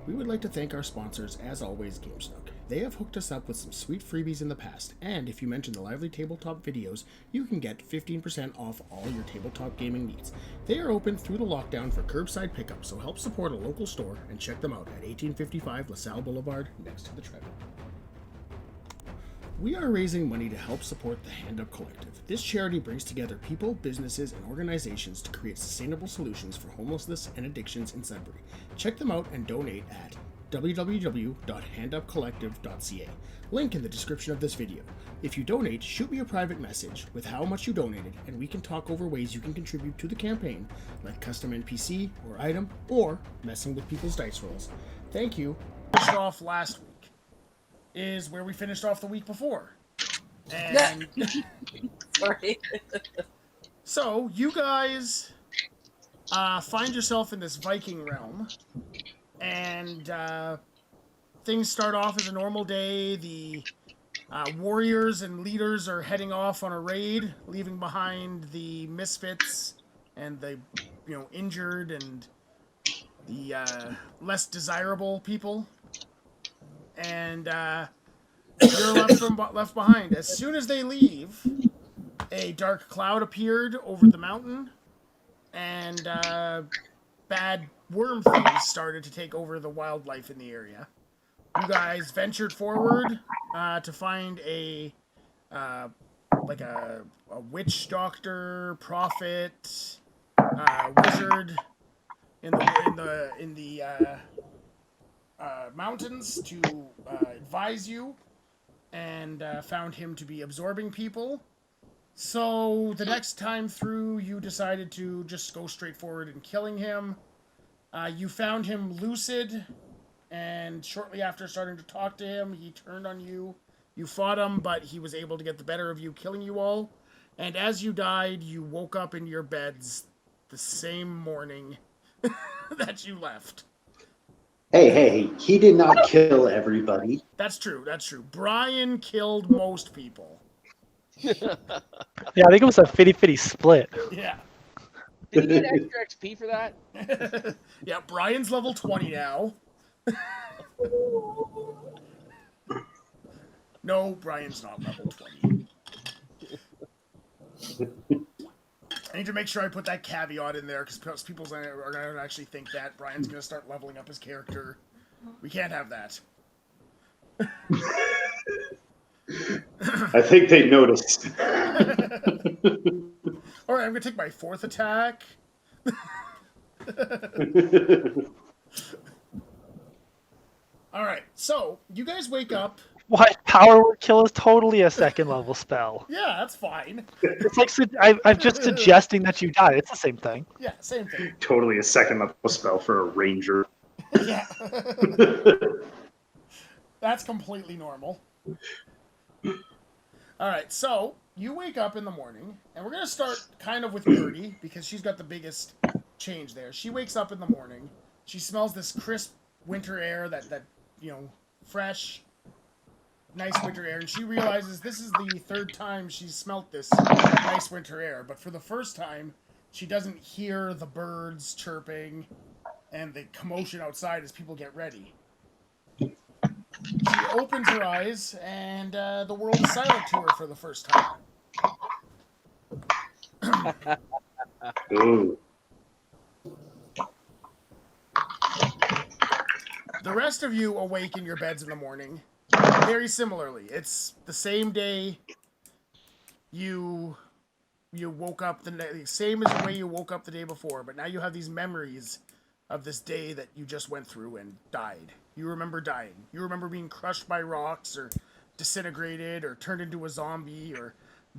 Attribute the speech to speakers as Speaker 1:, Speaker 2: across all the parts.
Speaker 1: we would like to thank our sponsors, as always, GameSnook. They have hooked us up with some sweet freebies in the past, and if you mention the Lively Tabletop videos, you can get 15% off all your tabletop gaming needs. They are open through the lockdown for curbside pickup, so help support a local store and check them out at 1855 LaSalle Boulevard next to the Treadmill. We are raising money to help support the Hand Up Collective. This charity brings together people, businesses, and organizations to create sustainable solutions for homelessness and addictions in Sudbury. Check them out and donate at www.handupcollective.ca. Link in the description of this video. If you donate, shoot me a private message with how much you donated, and we can talk over ways you can contribute to the campaign, like custom NPC or item, or messing with people's dice rolls. Thank you. Finished off last week is where we finished off the week before. And
Speaker 2: Sorry.
Speaker 1: so you guys find yourself in this Viking realm, and things start off as a normal day. The warriors and leaders are heading off on a raid, leaving behind the misfits and the injured and the less desirable people. And you're left behind. As soon as they leave, a dark cloud appeared over the mountain, and bad worm things started to take over the wildlife in the area. You guys ventured forward to find a witch doctor, prophet, wizard in the mountains to advise you, and found him to be absorbing people. So the next time through, you decided to just go straight forward and killing him. You found him lucid, and shortly after starting to talk to him, he turned on you. You fought him, but he was able to get the better of you, killing you all. And as you died, you woke up in your beds the same morning that you left.
Speaker 3: Hey, he did not kill everybody.
Speaker 1: That's true. Brian killed most people.
Speaker 4: Yeah, I think it was a 50-50 split.
Speaker 1: Yeah.
Speaker 5: Did he get extra XP for that?
Speaker 1: Yeah, Brian's level 20 now. No, Brian's not level 20. I need to make sure I put that caveat in there, because people are going to actually think that Brian's going to start leveling up his character. We can't have that.
Speaker 3: I think they noticed.
Speaker 1: Alright, I'm going to take my 4th attack. Alright, so, you guys wake up.
Speaker 4: What? Power Word Kill is totally a second level spell.
Speaker 1: Yeah, that's fine.
Speaker 4: It's like I'm just suggesting that you die. It's the same thing.
Speaker 1: Yeah, same thing.
Speaker 3: Totally a second level spell for a ranger.
Speaker 1: Yeah. That's completely normal. Alright, so, you wake up in the morning, and we're going to start kind of with Gertie, because she's got the biggest change there. She wakes up in the morning, she smells this crisp winter air, that fresh, nice winter air, and she realizes this is the 3rd time she's smelt this nice winter air, but for the first time, she doesn't hear the birds chirping and the commotion outside as people get ready. She opens her eyes, and the world is silent to her for the first time.
Speaker 3: Ooh.
Speaker 1: The rest of you awake in your beds in the morning, very similarly. It's the same day you woke up the same as the way you woke up the day before, but now you have these memories of this day that you just went through and died. You remember dying. You remember being crushed by rocks, or disintegrated, or turned into a zombie, or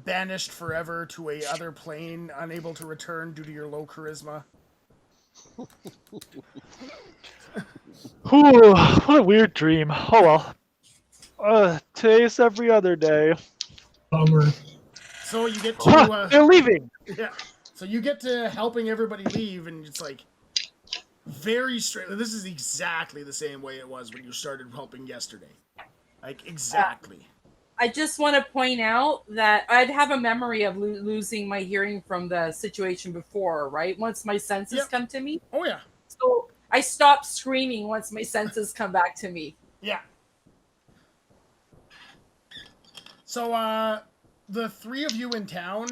Speaker 1: banished forever to a other plane, unable to return due to your low charisma.
Speaker 4: Ooh, what a weird dream. Oh well. Today's every other day.
Speaker 6: Bummer.
Speaker 1: So you get to...
Speaker 4: they're leaving!
Speaker 1: Yeah. So you get to helping everybody leave, and it's like... very straight. This is exactly the same way it was when you started helping yesterday. Like, exactly.
Speaker 2: I just want to point out that I'd have a memory of losing my hearing from the situation before, right? Once my senses come to me.
Speaker 1: Oh, yeah.
Speaker 2: So I stop screaming once my senses come back to me.
Speaker 1: Yeah. So, the three of you in town,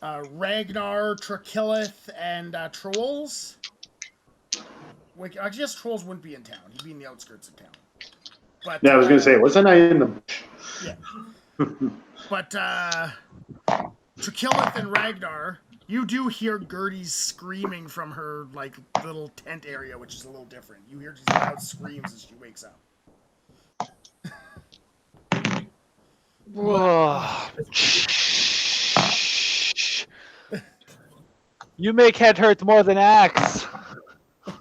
Speaker 1: Ragnar, Trakillith, and Trolls. I guess Trolls wouldn't be in town. He'd be in the outskirts of town. But
Speaker 3: Yeah, I was going to say, wasn't I in the bush?
Speaker 1: Yeah. But Trakillith and Ragnar, you do hear Gertie's screaming from her little tent area, which is a little different. You hear these loud screams as she wakes up.
Speaker 4: Whoa. You make head hurt more than axe.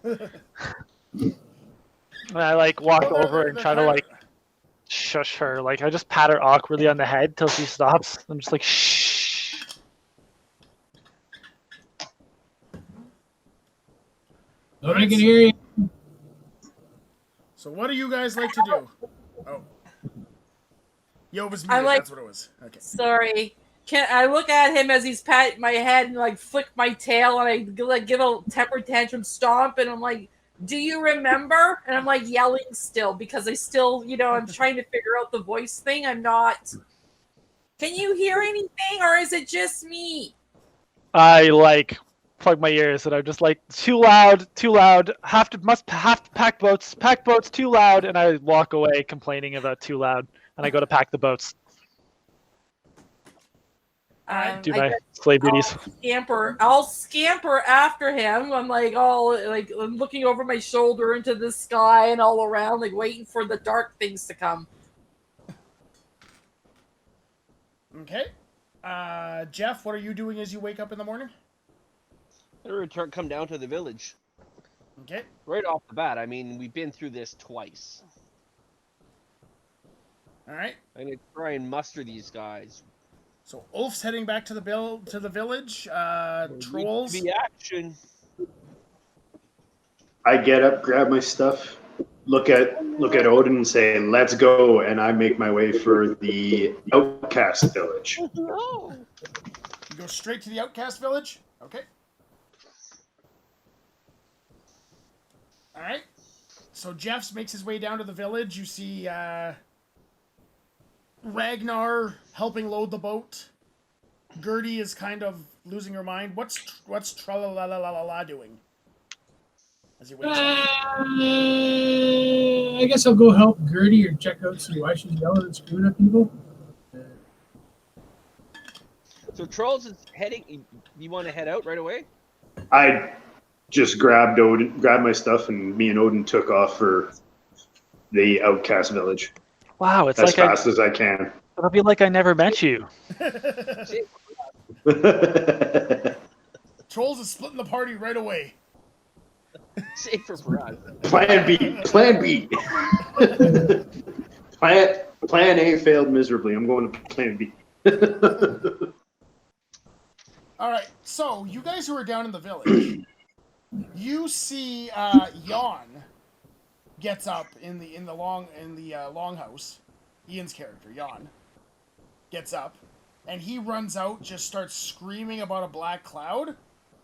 Speaker 4: And I walk over and try to shush her. I just pat her awkwardly on the head till she stops. I'm just shh.
Speaker 6: I can hear you.
Speaker 1: So what do you guys like to do? Oh. Yo was muted, that's what it was. Okay.
Speaker 2: Sorry. I look at him as he's patting my head and flick my tail and I give a temper tantrum stomp and I'm like, do you remember? And I'm yelling still because I still, I'm trying to figure out the voice thing. I'm not. Can you hear anything or is it just me?
Speaker 4: I plug my ears and I'm just too loud. Must have to pack boats, too loud, and I walk away complaining about too loud and I go to pack the boats. Do my slave duties.
Speaker 2: I'll scamper after him. I'm I'm looking over my shoulder into the sky and all around, waiting for the dark things to come.
Speaker 1: Okay. Jeff, what are you doing as you wake up in the morning?
Speaker 5: Come down to the village.
Speaker 1: Okay.
Speaker 5: Right off the bat, I mean, we've been through this twice.
Speaker 1: All right.
Speaker 5: I'm gonna try and muster these guys.
Speaker 1: So Ulf's heading back to the village. Trolls.
Speaker 5: The action.
Speaker 3: I get up, grab my stuff, look at Odin and say, let's go, and I make my way for the outcast village.
Speaker 5: No.
Speaker 1: You go straight to the outcast village? Okay. Alright. So Jeff makes his way down to the village. You see Ragnar helping load the boat. Gertie is kind of losing her mind. What's Tralalalala doing? As he wakes up.
Speaker 6: I guess I'll go help Gertie or check out, see why she's yelling and screwing up people.
Speaker 5: So Trolls is heading. You want to head out right away?
Speaker 3: I just grabbed my stuff, and me and Odin took off for the outcast village.
Speaker 4: Wow, it's
Speaker 3: as fast as I can.
Speaker 4: It'll be like I never met you.
Speaker 1: Trolls is splitting the party right away.
Speaker 5: Save for Brad.
Speaker 3: Plan B. Plan A failed miserably. I'm going to Plan B.
Speaker 1: All right, so you guys who are down in the village, you see Jan gets up in the longhouse. Ian's character, Jan, gets up, and he runs out, just starts screaming about a black cloud,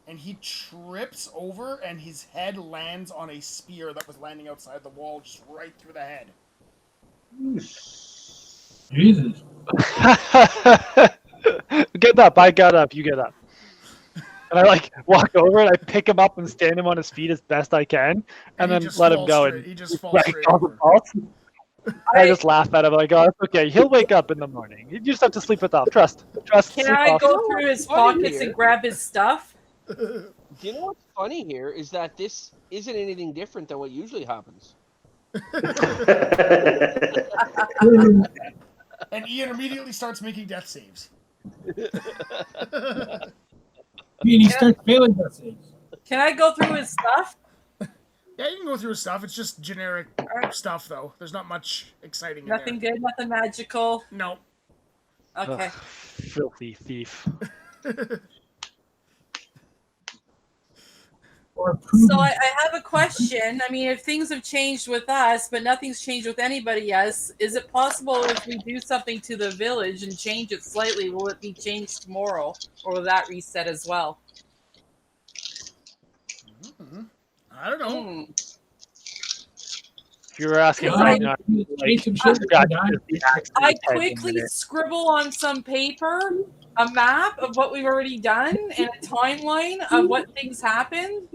Speaker 1: and he trips over, and his head lands on a spear that was landing outside the wall, just right through the head.
Speaker 6: Jesus.
Speaker 4: Get up, I got up, you get up. And I walk over and I pick him up and stand him on his feet as best I can, and then let him go.
Speaker 1: He just falls straight over.
Speaker 4: I just laugh at him oh, it's okay. He'll wake up in the morning. You just have to sleep it off. Trust.
Speaker 2: Can I go through his pockets and grab his stuff?
Speaker 5: Do you know what's funny here is that this isn't anything different than what usually happens.
Speaker 1: And Ian immediately starts making death saves.
Speaker 6: He starts failing death saves.
Speaker 2: Can I go through his stuff?
Speaker 1: Yeah, you can go through his stuff. It's just generic stuff, though. There's not much exciting
Speaker 2: Nothing
Speaker 1: in there.
Speaker 2: good, nothing magical.
Speaker 1: No.
Speaker 2: Okay.
Speaker 4: Ugh, filthy thief.
Speaker 2: So I have a question. I mean, if things have changed with us, but nothing's changed with anybody else, is it possible if we do something to the village and change it slightly, will it be changed tomorrow? Or will that reset as well?
Speaker 1: I don't know.
Speaker 4: If you were asking
Speaker 6: Oh,
Speaker 4: right now,
Speaker 6: you
Speaker 4: like,
Speaker 6: chase some shit,
Speaker 4: God,
Speaker 6: you die.
Speaker 4: just the axe in
Speaker 2: I
Speaker 4: his head in a
Speaker 2: quickly
Speaker 4: minute.
Speaker 2: scribble on some paper a map of what we've already done and a timeline of what things happened,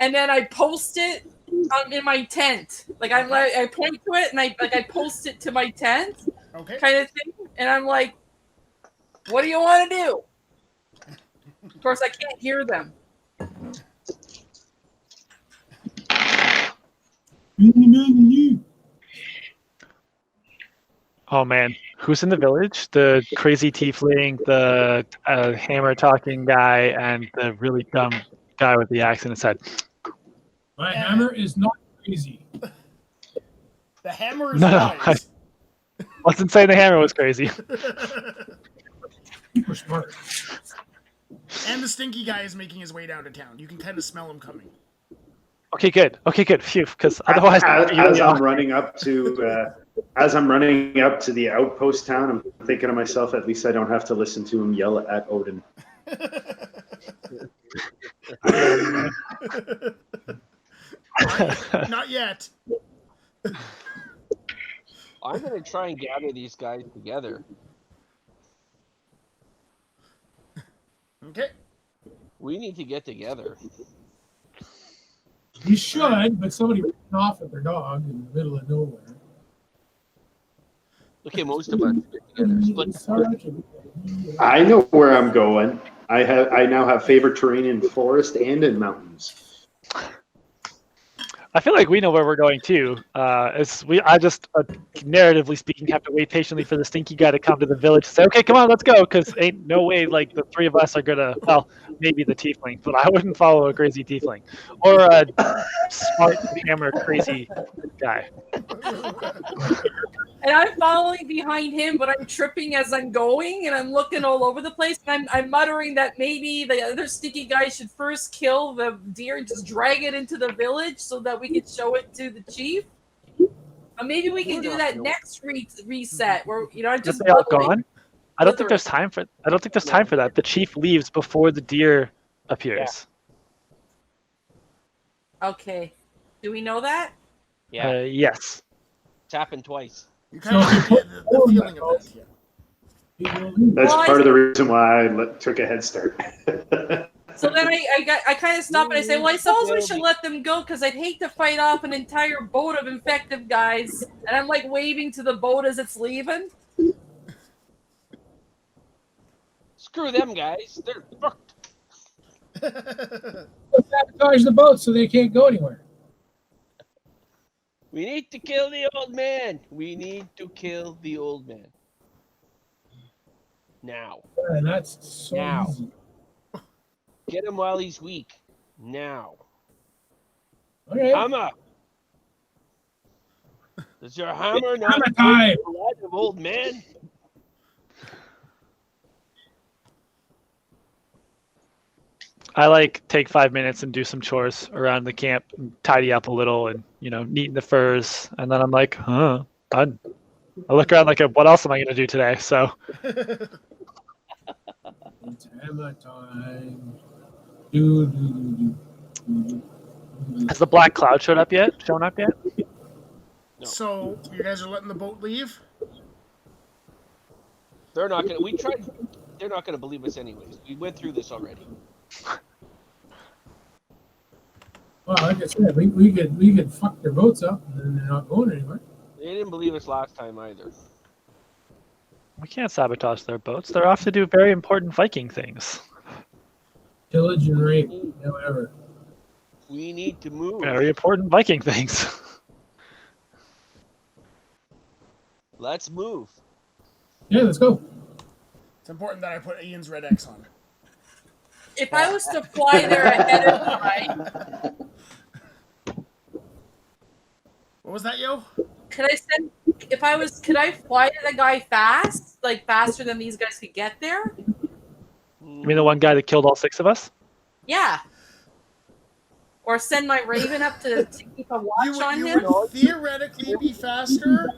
Speaker 2: and then I post it in my tent. Like I point to it and I post it to my tent,
Speaker 1: Okay.
Speaker 2: kind of thing. And I'm like, "What do you want to do?" Of course, I can't hear them.
Speaker 4: Oh man, who's in the village? The crazy tiefling, the hammer talking guy, and the really dumb guy with the axe in his head.
Speaker 6: My hammer is not crazy.
Speaker 1: The hammer is
Speaker 4: No, I
Speaker 1: wise.
Speaker 4: wasn't saying the hammer was crazy.
Speaker 6: Super smart.
Speaker 1: And the stinky guy is making his way down to town. You can kind of smell him coming.
Speaker 4: Okay, good. Phew, because otherwise,
Speaker 3: as I'm running up to the outpost town, I'm thinking to myself, at least I don't have to listen to him yell at Odin.
Speaker 1: Not yet.
Speaker 5: I'm gonna try and gather these guys together.
Speaker 1: Okay.
Speaker 5: We need to get together.
Speaker 6: You should, but somebody ran off with their dog in the middle of nowhere.
Speaker 5: Okay, most of us get together. Split.
Speaker 3: I know where I'm going. I now have favorite terrain in forest and in mountains.
Speaker 4: I feel like we know where we're going too. I just narratively speaking have to wait patiently for the stinky guy to come to the village and say, "Okay, come on, let's go," because ain't no way like the three of us are gonna. Well, maybe the tiefling, but I wouldn't follow a crazy tiefling or a smart hammer crazy guy.
Speaker 2: And I'm following behind him, but I'm tripping as I'm going, and I'm looking all over the place. And I'm muttering that maybe the other sticky guy should first kill the deer and just drag it into the village so that we can show it to the chief. Or maybe we can do that next reset, where I'm just
Speaker 4: they all
Speaker 2: muttering.
Speaker 4: gone? I don't think there's time for. I don't think there's time for that. The chief leaves before the deer appears.
Speaker 2: Okay. Do we know that?
Speaker 5: Yeah,
Speaker 4: Yes.
Speaker 5: it's happened twice.
Speaker 1: You kind of get the feeling of that. Yeah.
Speaker 3: That's part of the reason why I took a head start.
Speaker 2: So then I kind of stop and I say, well, I suppose we should let them go because I'd hate to fight off an entire boat of infected guys. And I'm like waving to the boat as it's leaving.
Speaker 5: Screw them guys. They're fucked.
Speaker 6: Sabotage the boat so they can't go anywhere.
Speaker 5: We need to kill the old man. We need to kill the old man. Now.
Speaker 6: And that's so
Speaker 5: Now.
Speaker 6: easy.
Speaker 5: Get him while he's weak. Now.
Speaker 6: Okay.
Speaker 5: Hammer. Does your hammer not
Speaker 6: Hammer
Speaker 5: break
Speaker 6: time.
Speaker 5: the blood of old man?
Speaker 4: I take 5 minutes and do some chores around the camp, and tidy up a little, and neaten the furs, and then I'm like, huh, done. I look around like, what else am I gonna do today? So
Speaker 6: It's hammer time. Do.
Speaker 4: has the black cloud shown up yet?
Speaker 5: No.
Speaker 1: So you guys are letting the boat leave?
Speaker 5: They're not gonna. We tried. They're not gonna believe us anyways. We went through this already.
Speaker 6: Well, like I said, we could fuck their boats up and then they're not going anywhere.
Speaker 5: They didn't believe us last time either.
Speaker 4: we can't sabotage their boats. They're off to do very important Viking things.
Speaker 6: Pillage and rape, whatever.
Speaker 5: We need to move.
Speaker 4: Very important Viking things.
Speaker 5: Let's move.
Speaker 6: Yeah, let's go.
Speaker 1: It's important that I put Ian's red X on.
Speaker 2: If I was to fly there ahead of time,
Speaker 1: What was that, yo?
Speaker 2: could I fly to the guy fast? Like faster than these guys could get there?
Speaker 4: You mean the one guy that killed all 6 of us?
Speaker 2: Yeah. Or send my raven up to keep a watch on
Speaker 1: You
Speaker 2: him?
Speaker 1: would theoretically be faster,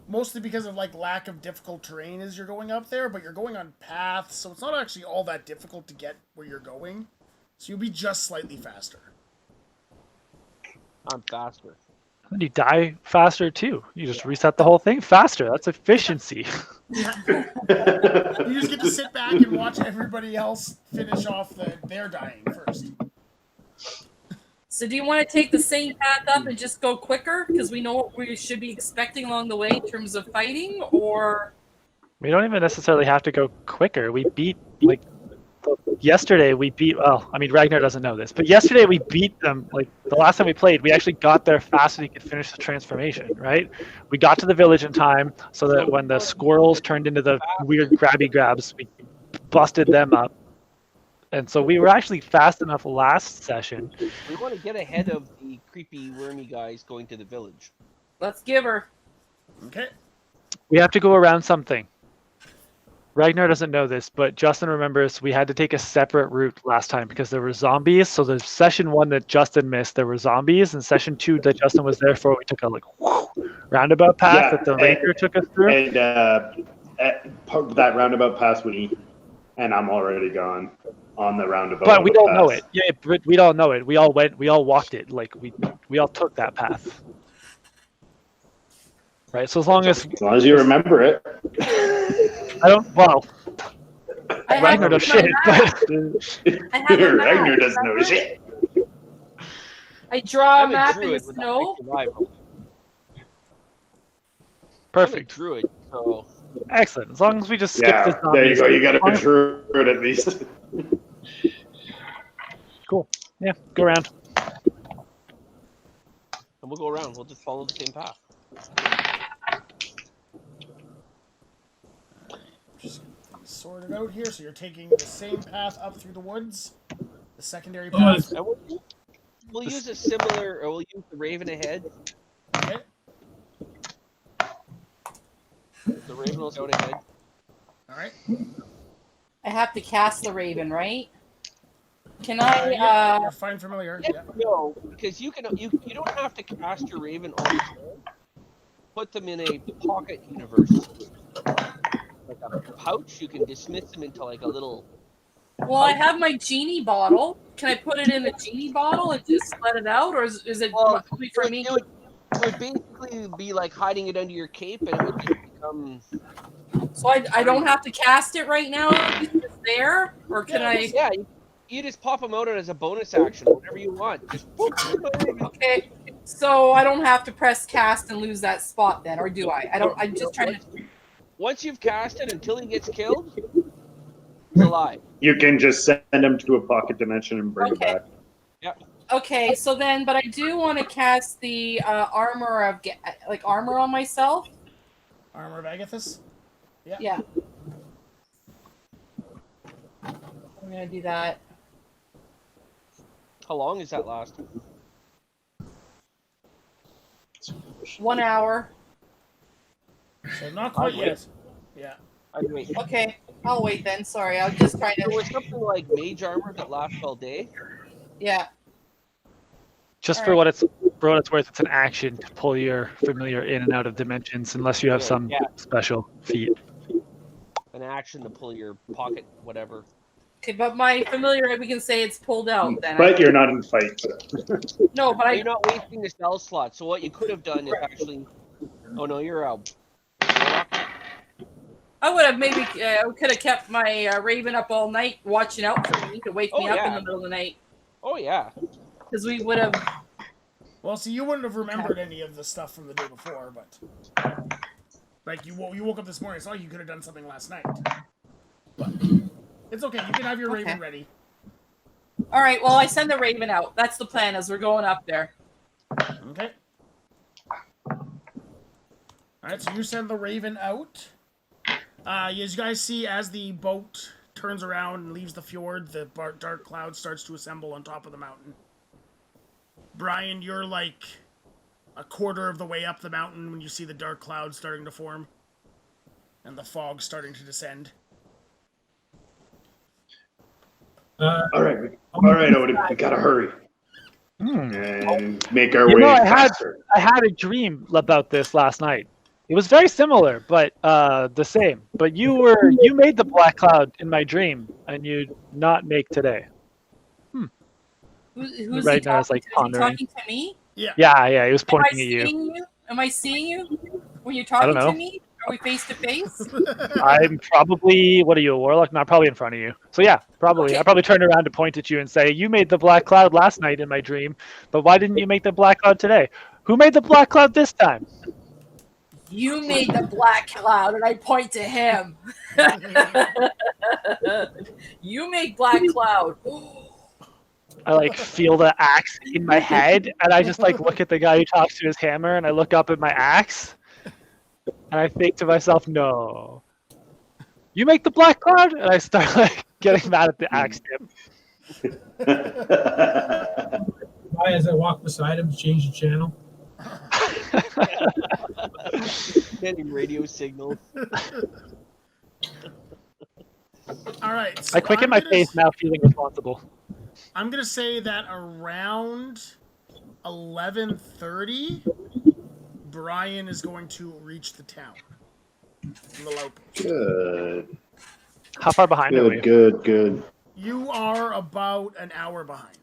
Speaker 1: mostly because of lack of difficult terrain as you're going up there, but you're going on paths, so it's not actually all that difficult to get where you're going. So you'll be just slightly faster.
Speaker 5: I'm faster.
Speaker 4: And you die faster too. You just reset the whole thing faster. That's efficiency.
Speaker 1: Yeah. You just get to sit back and watch everybody else finish off their dying first.
Speaker 2: So do you want to take the same path up and just go quicker? Because we know what we should be expecting along the way in terms of fighting, or...
Speaker 4: We don't even necessarily have to go quicker. We beat, like, yesterday we beat, well, I mean, Ragnar doesn't know this, but yesterday we beat them, like, the last time we played, we actually got there faster than we could finish the transformation, right? We got to the village in time so that when the squirrels turned into the weird grabby grabs, we busted them up. And so we were actually fast enough last session.
Speaker 5: We want to get ahead of the creepy, wormy guys going to the village.
Speaker 2: Let's give her.
Speaker 1: Okay.
Speaker 4: We have to go around something. Ragnar doesn't know this, but Justin remembers we had to take a separate route last time because there were zombies. So the session 1 that Justin missed, there were zombies, and session 2 that Justin was there for, we took a roundabout path that the ranger took us through.
Speaker 3: And that roundabout path would eat, and I'm already gone on the roundabout.
Speaker 4: But we don't know
Speaker 3: path.
Speaker 4: it. Yeah, but we don't know it. We all walked it. Like we all took that path. Right. So as long as
Speaker 3: you remember it.
Speaker 4: I don't. Well,
Speaker 2: I have
Speaker 4: Ragnar knows shit. But
Speaker 2: I have a map,
Speaker 3: Ragnar doesn't know
Speaker 2: remember?
Speaker 3: shit.
Speaker 2: I draw a
Speaker 5: I'm a
Speaker 2: map in the
Speaker 5: druid with
Speaker 2: snow.
Speaker 5: survival.
Speaker 4: perfect.
Speaker 5: I'm a druid, so
Speaker 4: Excellent. As long as we just skip
Speaker 3: Yeah,
Speaker 4: this.
Speaker 3: there you go. You got a
Speaker 4: zombies.
Speaker 3: druid at least.
Speaker 4: Cool. Yeah. Go around.
Speaker 5: and we'll go around. We'll just follow the same path.
Speaker 1: Just sort it out here. So you're taking the same path up through the woods. The secondary
Speaker 6: Oh,
Speaker 1: path.
Speaker 5: And we'll use a similar, or we'll use the raven ahead.
Speaker 1: Okay.
Speaker 5: The raven will go ahead.
Speaker 1: All right.
Speaker 2: I have to cast the raven, right? Can
Speaker 1: Yeah,
Speaker 2: I?
Speaker 1: you're fine familiar.
Speaker 5: Yes,
Speaker 1: Yeah.
Speaker 5: no, because you don't have to cast your raven on its own. Put them in a pocket universe, like a pouch. You can dismiss them into like a little.
Speaker 2: Well, I have my genie bottle. Can I put it in a genie bottle and just let it out, or is it only for me?
Speaker 5: It would basically be like hiding it under your cape, and it would just become.
Speaker 2: So I don't have to cast it right now. It's just there, or can I?
Speaker 5: Yeah, you just pop them out as a bonus action, whatever you want. Just
Speaker 2: Okay. So I don't have to press cast and lose that spot then, or do I? I don't. I'm just trying to.
Speaker 5: Once you've cast it, until he gets killed, he's alive.
Speaker 3: You can just send him to a pocket dimension and bring
Speaker 2: Okay.
Speaker 3: it back.
Speaker 2: Okay, so then, but I do want to cast the armor of armor on myself.
Speaker 1: Armor of Agathis.
Speaker 2: Yeah. I'm gonna do that.
Speaker 5: How long is that last?
Speaker 2: 1 hour.
Speaker 1: So not quite
Speaker 5: I'll wait.
Speaker 1: yet. Yeah.
Speaker 5: I'd wait.
Speaker 2: Okay, I'll wait then. Sorry, I'm just trying
Speaker 5: There
Speaker 2: to.
Speaker 5: was something like Mage Armor that lasts all day.
Speaker 2: Yeah.
Speaker 4: Just
Speaker 2: All
Speaker 4: for
Speaker 2: right.
Speaker 4: what it's worth, it's an action to pull your familiar in and out of dimensions, unless you have some
Speaker 5: Yeah.
Speaker 4: special feat.
Speaker 5: An action to pull your pocket, whatever.
Speaker 2: Okay, but my familiar, we can say it's pulled out then.
Speaker 3: But you're not in fight.
Speaker 2: No, but
Speaker 5: You're not wasting the spell slot. So what you could have done is actually. Oh no, you're out.
Speaker 2: I would have maybe could have kept my raven up all night watching out for me to wake me
Speaker 5: Oh,
Speaker 2: up in
Speaker 5: yeah.
Speaker 2: the middle of the night,
Speaker 5: Oh yeah.
Speaker 2: because we would have.
Speaker 1: Well, see, you wouldn't have remembered any of the stuff from the day before, but like you woke up this morning, it's like you could have done something last night. But it's okay. You can have your raven
Speaker 2: Okay.
Speaker 1: ready.
Speaker 2: All right, well, I send the raven out. That's the plan as we're going up there.
Speaker 1: Okay. All right. So you send the raven out. As you guys see, as the boat turns around and leaves the fjord, the dark cloud starts to assemble on top of the mountain. Brian, you're like a quarter of the way up the mountain when you see the dark cloud starting to form and the fog starting to descend.
Speaker 3: All right, Odin, we gotta hurry and make our
Speaker 4: You
Speaker 3: way
Speaker 4: know,
Speaker 3: faster.
Speaker 4: I had a dream about this last night. It was very similar, but the same. But you made the black cloud in my dream, and you not make today.
Speaker 2: Who's
Speaker 4: Right
Speaker 2: he
Speaker 4: now it's
Speaker 2: talking
Speaker 4: like
Speaker 2: to? Is he
Speaker 4: pondering.
Speaker 2: talking to me?
Speaker 1: Yeah.
Speaker 4: Yeah, he was
Speaker 2: Am I
Speaker 4: pointing at you.
Speaker 2: seeing you? Am I seeing you when you're
Speaker 4: I don't
Speaker 2: talking to
Speaker 4: know.
Speaker 2: me? Are we face to face?
Speaker 4: I'm probably, what are you, a warlock? No, probably in front of you. So yeah, probably.
Speaker 2: Okay.
Speaker 4: I probably turn around to point at you and say, you made the black cloud last night in my dream, but why didn't you make the black cloud today? Who made the black cloud this time?
Speaker 2: You made the black cloud, and I point to him. You make black cloud.
Speaker 4: I like feel the axe in my head, and I just like look at the guy who talks to his hammer, and I look up at my axe, and I think to myself, no. You make the black cloud? And I start like getting mad at the axe tip.
Speaker 6: Why, as I walk beside him, to change the channel.
Speaker 5: Getting radio signals.
Speaker 1: All right. So
Speaker 4: I quicken
Speaker 1: I'm
Speaker 4: my
Speaker 1: gonna
Speaker 4: face now, feeling responsible.
Speaker 1: I'm gonna say that around 11:30, Brian is going to reach the town from the outpost.
Speaker 3: Good.
Speaker 4: How far behind are we?
Speaker 3: Good.
Speaker 1: You are about an hour behind.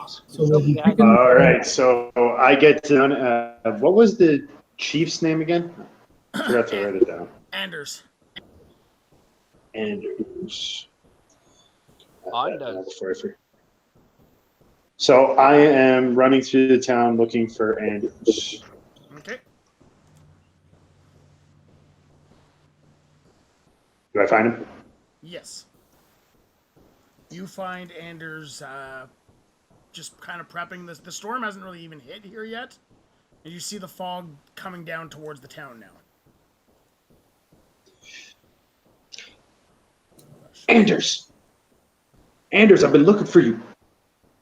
Speaker 6: So we'll be picking.
Speaker 3: All right, so I get done. What was the chief's name again? I forgot to write it down.
Speaker 1: Anders.
Speaker 3: Anders.
Speaker 5: Anders.
Speaker 3: So I am running through the town looking for Anders.
Speaker 1: Okay.
Speaker 3: Do I find him?
Speaker 1: Yes. You find Anders just kind of prepping. The storm hasn't really even hit here yet. And you see the fog coming down towards the town now.
Speaker 3: Anders, I've been looking for you.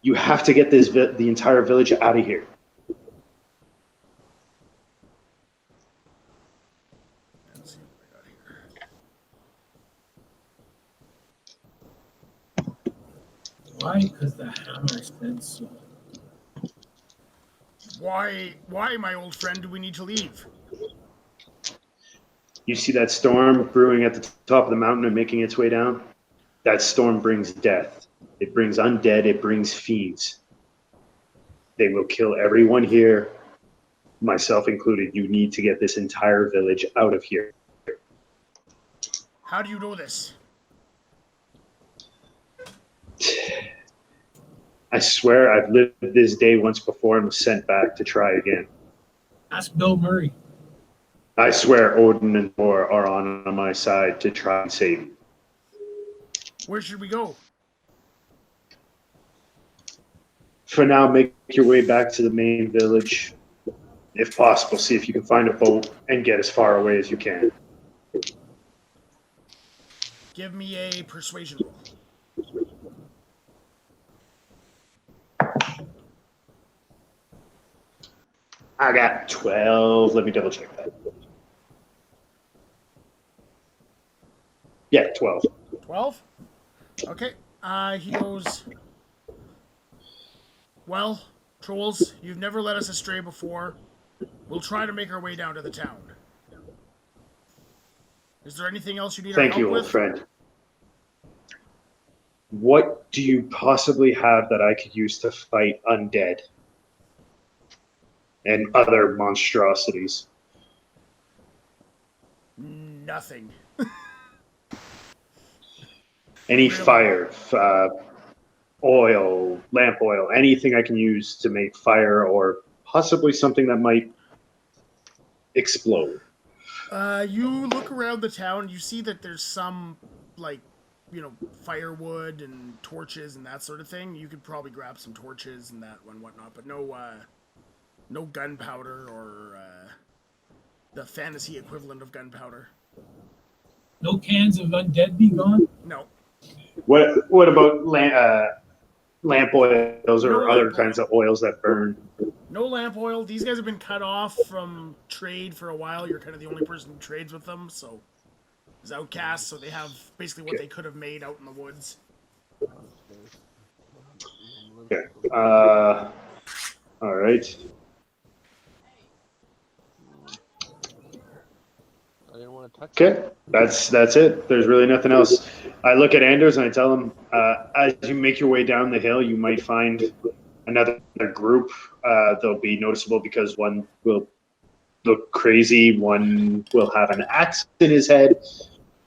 Speaker 3: You have to get the entire village out of here.
Speaker 1: Let's see what I got here.
Speaker 6: Why? Because the hammer said so.
Speaker 1: Why, my old friend, do we need to leave?
Speaker 3: You see that storm brewing at the top of the mountain and making its way down? That storm brings death. It brings undead. It brings fiends. They will kill everyone here, myself included. You need to get this entire village out of here.
Speaker 1: How do you know this?
Speaker 3: I swear I've lived this day once before and was sent back to try again.
Speaker 6: Ask Bill Murray.
Speaker 3: I swear Odin and Thor are on my side to try and save you.
Speaker 1: Where should we go?
Speaker 3: For now, make your way back to the main village. If possible, see if you can find a boat and get as far away as you can.
Speaker 1: Give me a persuasion roll.
Speaker 3: I got 12. Let me double check that. Yeah, 12.
Speaker 1: 12? Okay. He goes, well, trolls, you've never led us astray before. We'll try to make our way down to the town. Is there anything else you need our
Speaker 3: Thank
Speaker 1: help
Speaker 3: you,
Speaker 1: with?
Speaker 3: old friend. What do you possibly have that I could use to fight undead and other monstrosities?
Speaker 1: Nothing.
Speaker 3: Any
Speaker 1: Really?
Speaker 3: fire, oil, lamp oil, anything I can use to make fire, or possibly something that might explode.
Speaker 1: You look around the town, you see that there's some, like, firewood and torches and that sort of thing. You could probably grab some torches and that and whatnot, but no gunpowder or the fantasy equivalent of gunpowder.
Speaker 6: No cans of undead be gone?
Speaker 1: No.
Speaker 3: What about lamp oils or
Speaker 1: No
Speaker 3: other
Speaker 1: lamp
Speaker 3: kinds of oils that burn?
Speaker 1: No lamp oil. These guys have been cut off from trade for a while. You're kind of the only person who trades with them, so as outcasts, so they have basically what they could have made out in the woods.
Speaker 3: Okay. All right.
Speaker 5: I didn't want to touch
Speaker 3: Okay, that's it. There's really nothing else. I look at Anders and I tell him, as you make your way down the hill, you might find another group, they'll be noticeable because one will look crazy, one will have an axe in his head,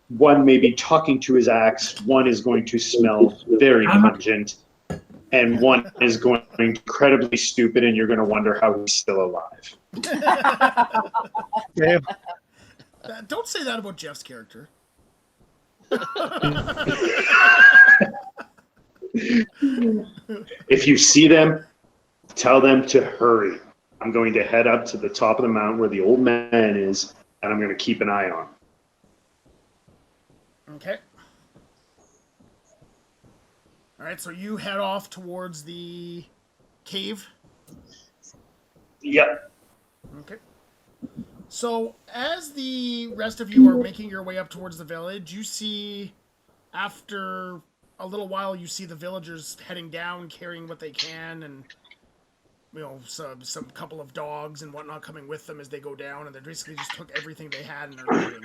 Speaker 3: one may be talking to his axe, one is going to smell very pungent, and one is going to be incredibly stupid, and you're going to wonder how he's still alive.
Speaker 4: Damn.
Speaker 1: Don't say that about Jeff's character.
Speaker 3: If you see them, tell them to hurry. I'm going to head up to the top of the mountain where the old man is, and I'm going to keep an eye on him.
Speaker 1: Okay. All right, so you head off towards the cave.
Speaker 3: Yep.
Speaker 1: Okay. So as the rest of you are making your way up towards the village, you see, after a little while, you see the villagers heading down, carrying what they can, and some couple of dogs and whatnot coming with them as they go down, and they basically just took everything they had and are leaving.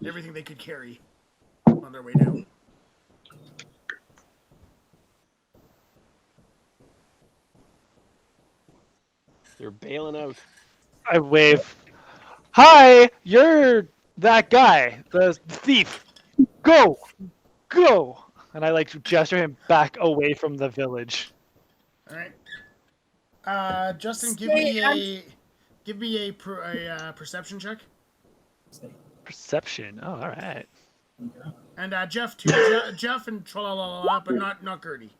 Speaker 1: Everything they could carry on their way down.
Speaker 5: They're bailing out.
Speaker 4: I wave. Hi, you're that guy, the thief. Go, go! And I like gesture him back away from the village.
Speaker 1: All right. Justin, give me a perception check.
Speaker 4: Perception. Oh, all right.
Speaker 1: And Jeff too. Jeff and Tralala, but not Gertie.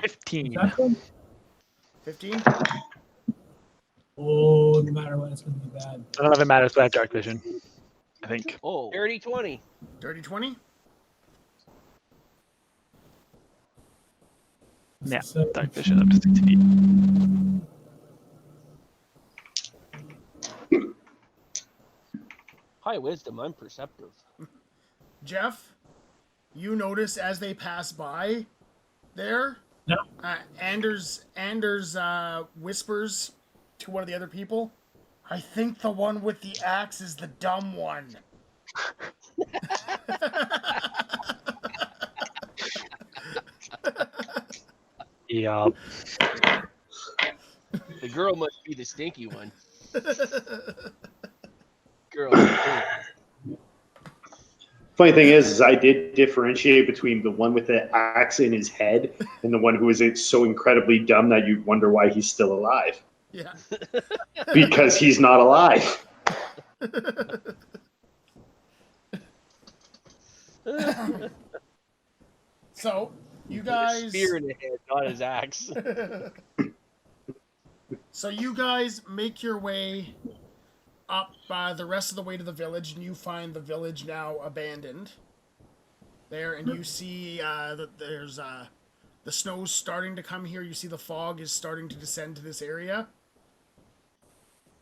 Speaker 4: 15.
Speaker 1: 15.
Speaker 6: Oh, no matter what, it's going to be bad.
Speaker 4: None of it matters, but I have dark vision. I think.
Speaker 5: Oh, dirty 20.
Speaker 1: Dirty 20.
Speaker 4: Yeah, dark vision up to 60 feet.
Speaker 5: High wisdom. I'm perceptive.
Speaker 1: Jeff, you notice as they pass by there,
Speaker 6: No.
Speaker 1: Anders whispers to one of the other people, I think the one with the axe is the dumb one.
Speaker 4: Yeah.
Speaker 5: The girl must be the stinky one. Girl.
Speaker 3: Funny thing is I did differentiate between the one with the axe in his head and the one who is so incredibly dumb that you'd wonder why he's still alive.
Speaker 1: Yeah.
Speaker 3: Because he's not alive.
Speaker 1: So, you guys...
Speaker 5: Spear in the head, not his axe.
Speaker 1: So you guys make your way up the rest of the way to the village, and you find the village now abandoned. There, and you see that there's the snow's starting to come here. You see the fog is starting to descend to this area.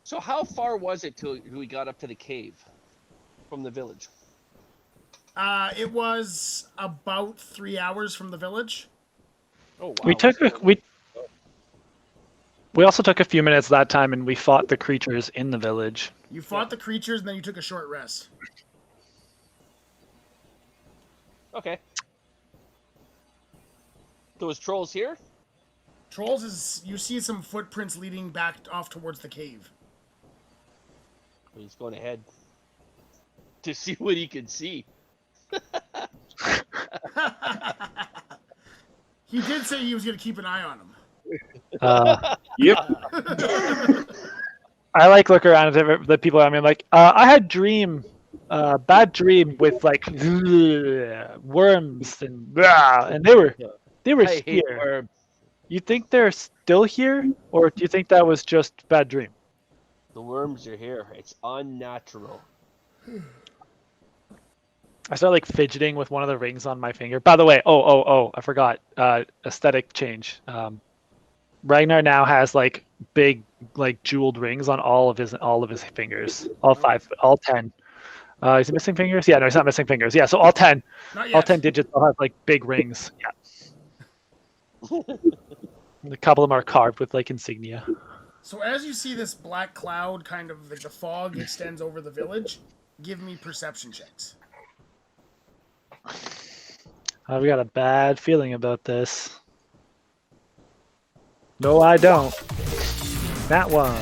Speaker 5: So how far was it till we got up to the cave from the village?
Speaker 1: It was about 3 hours from the village.
Speaker 5: Oh wow.
Speaker 4: We also took a few minutes that time, and we fought the creatures in the village.
Speaker 1: You fought the creatures, and then you took a short rest.
Speaker 5: Okay. Those trolls here?
Speaker 1: Trolls is... You see some footprints leading back off towards the cave.
Speaker 5: He's going ahead to see what he can see.
Speaker 1: He did say he was going to keep an eye on him.
Speaker 3: Yep.
Speaker 4: I like look around at the people. I mean, like I had bad dream with like worms and they were
Speaker 5: I hate
Speaker 4: here.
Speaker 5: worms.
Speaker 4: You think they're still here, or do you think that was just bad dream?
Speaker 5: The worms are here. It's unnatural.
Speaker 4: I started like fidgeting with one of the rings on my finger. By the way, I forgot. Aesthetic change. Ragnar now has like big, like jeweled rings on all of his fingers, all 10. Is he missing fingers? Yeah, no, he's not missing fingers. Yeah, so all 10,
Speaker 1: Not yet.
Speaker 4: all 10 digits will have like big rings. Yeah. A couple of them are carved with like insignia.
Speaker 1: So as you see this black cloud, kind of like the fog extends over the village, give me perception checks.
Speaker 4: I've got a bad feeling about this. No, I don't. That one.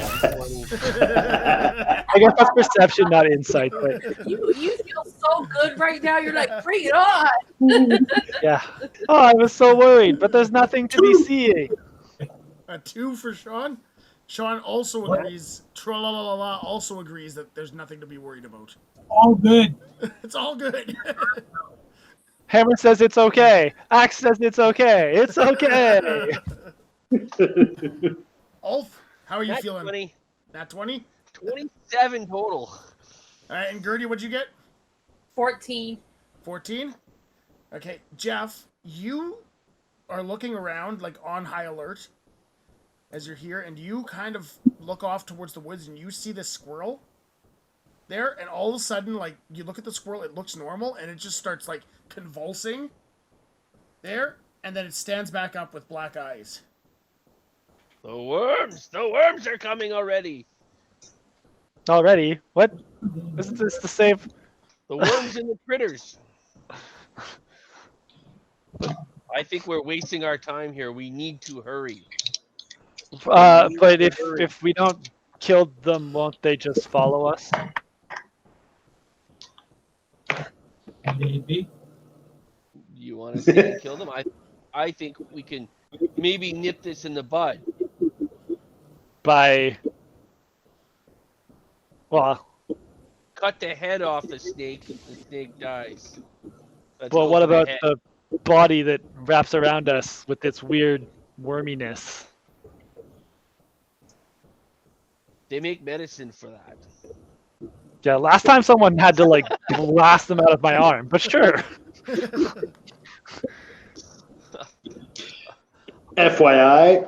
Speaker 4: I guess that's perception, not insight. But
Speaker 2: You feel so good right now. You're like, bring it on.
Speaker 4: yeah. Oh, I was so worried, but there's nothing to be seeing.
Speaker 1: A 2 for Sean. Sean also agrees. Tra-la-la-la-la also agrees that there's nothing to be worried about.
Speaker 6: All good.
Speaker 1: It's all good.
Speaker 4: Hammer says it's okay. Axe says it's okay. It's okay.
Speaker 1: Ulf, how are you
Speaker 5: Nat
Speaker 1: feeling?
Speaker 5: 20,
Speaker 1: Nat 20?
Speaker 5: 27 total.
Speaker 1: All right, and Gertie, what'd you get?
Speaker 2: 14.
Speaker 1: 14? Okay, Jeff, you are looking around, like, on high alert as you're here, and you kind of look off towards the woods, and you see this squirrel there, and all of a sudden, like, you look at the squirrel, it looks normal, and it just starts, like, convulsing there, and then it stands back up with black eyes.
Speaker 5: The worms are coming already.
Speaker 4: Already? What? Isn't this the same?
Speaker 5: The worms and the critters. I think we're wasting our time here. We need to hurry.
Speaker 4: But if we don't kill them, won't they just follow us?
Speaker 6: Maybe.
Speaker 5: You want to say kill them? I think we can maybe nip this in the bud.
Speaker 4: By well,
Speaker 5: Cut the head off the snake. The snake dies. Let's
Speaker 4: well,
Speaker 5: go
Speaker 4: what
Speaker 5: for the
Speaker 4: about
Speaker 5: head.
Speaker 4: the body that wraps around us with its weird worminess?
Speaker 5: They make medicine for that.
Speaker 4: Yeah, last time someone had to like blast them out of my arm, but sure.
Speaker 3: FYI,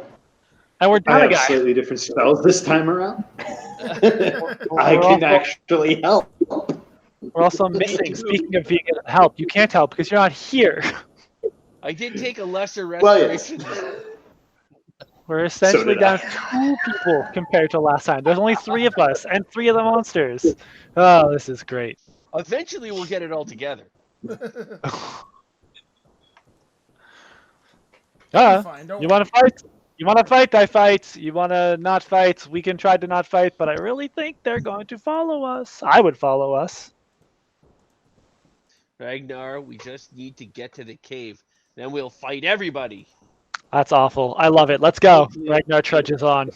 Speaker 4: And we're
Speaker 3: I
Speaker 4: down a
Speaker 3: have
Speaker 4: guy.
Speaker 3: slightly different spells this time around. I can actually help.
Speaker 4: We're also missing. Speaking of being able to help, you can't help because you're not here.
Speaker 5: I did take a lesser
Speaker 3: Well, yes.
Speaker 5: restoration.
Speaker 4: We're essentially
Speaker 3: did
Speaker 4: down
Speaker 3: I.
Speaker 4: 2 people compared to last time. There's only 3 of us and 3 of the monsters. Oh, this is great.
Speaker 5: Eventually, we'll get it all together.
Speaker 1: Fine, don't
Speaker 4: You
Speaker 1: worry.
Speaker 4: want to fight? You want to fight? I fight. You want to not fight? We can try to not fight, but I really think they're going to follow us. I would follow us.
Speaker 5: Ragnar, we just need to get to the cave. Then we'll fight everybody.
Speaker 4: That's awful. I love it. Let's go.
Speaker 5: Hopefully-
Speaker 4: Ragnar trudges on.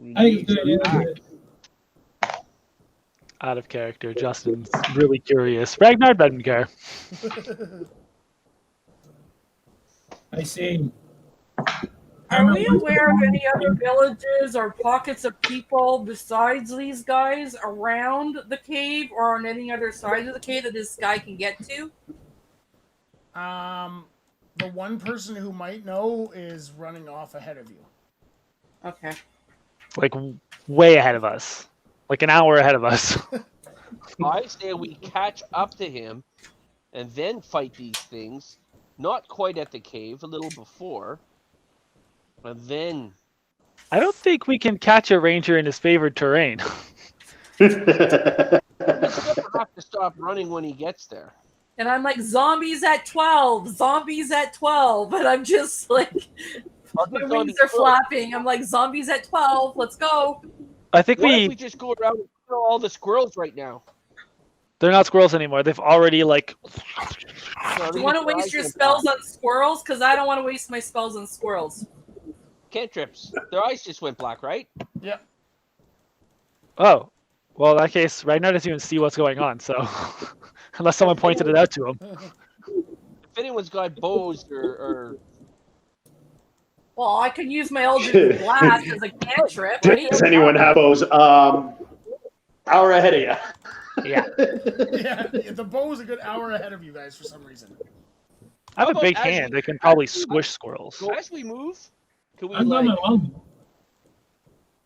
Speaker 5: We
Speaker 6: I think
Speaker 5: need
Speaker 6: it's good.
Speaker 5: to act.
Speaker 4: Out of character. Justin's really curious. Ragnar doesn't care.
Speaker 6: I see.
Speaker 2: Are we aware of any other villages or pockets of people besides these guys around the cave or on any other side of the cave that this guy can get to?
Speaker 1: The one person who might know is running off ahead of you.
Speaker 2: Okay.
Speaker 4: Like way ahead of us. Like an hour ahead of us.
Speaker 5: I say we catch up to him and then fight these things. Not quite at the cave, a little before. And then
Speaker 4: I don't think we can catch a ranger in his favored terrain.
Speaker 5: he's gonna have to stop running when he gets there.
Speaker 2: And I'm like, zombies at 12, zombies at 12. And I'm just like, my wings are flapping. I'm like, zombies at 12, let's go.
Speaker 4: I think
Speaker 5: What if we just go around and kill all the squirrels right now?
Speaker 4: they're not squirrels anymore. They've already like
Speaker 5: No,
Speaker 2: Do you want to waste your spells on squirrels? Because I don't want to waste my spells on squirrels.
Speaker 5: Cantrips. Their eyes just went black, right?
Speaker 1: Yep.
Speaker 4: oh. Well, in that case, Ragnar doesn't even see what's going on, so unless someone pointed it out to him.
Speaker 5: If anyone's got bows or
Speaker 2: Well, I could use my Eldridge Blast as a cantrip.
Speaker 3: Does anyone have those? Hour ahead of you.
Speaker 4: Yeah.
Speaker 1: Yeah, the bow is a good hour ahead of you guys for some reason.
Speaker 4: I have
Speaker 5: How
Speaker 4: a
Speaker 5: about
Speaker 4: big
Speaker 5: as
Speaker 4: hand.
Speaker 5: we-
Speaker 4: They can probably squish squirrels.
Speaker 5: as we move, can we
Speaker 6: I'm on my longbow.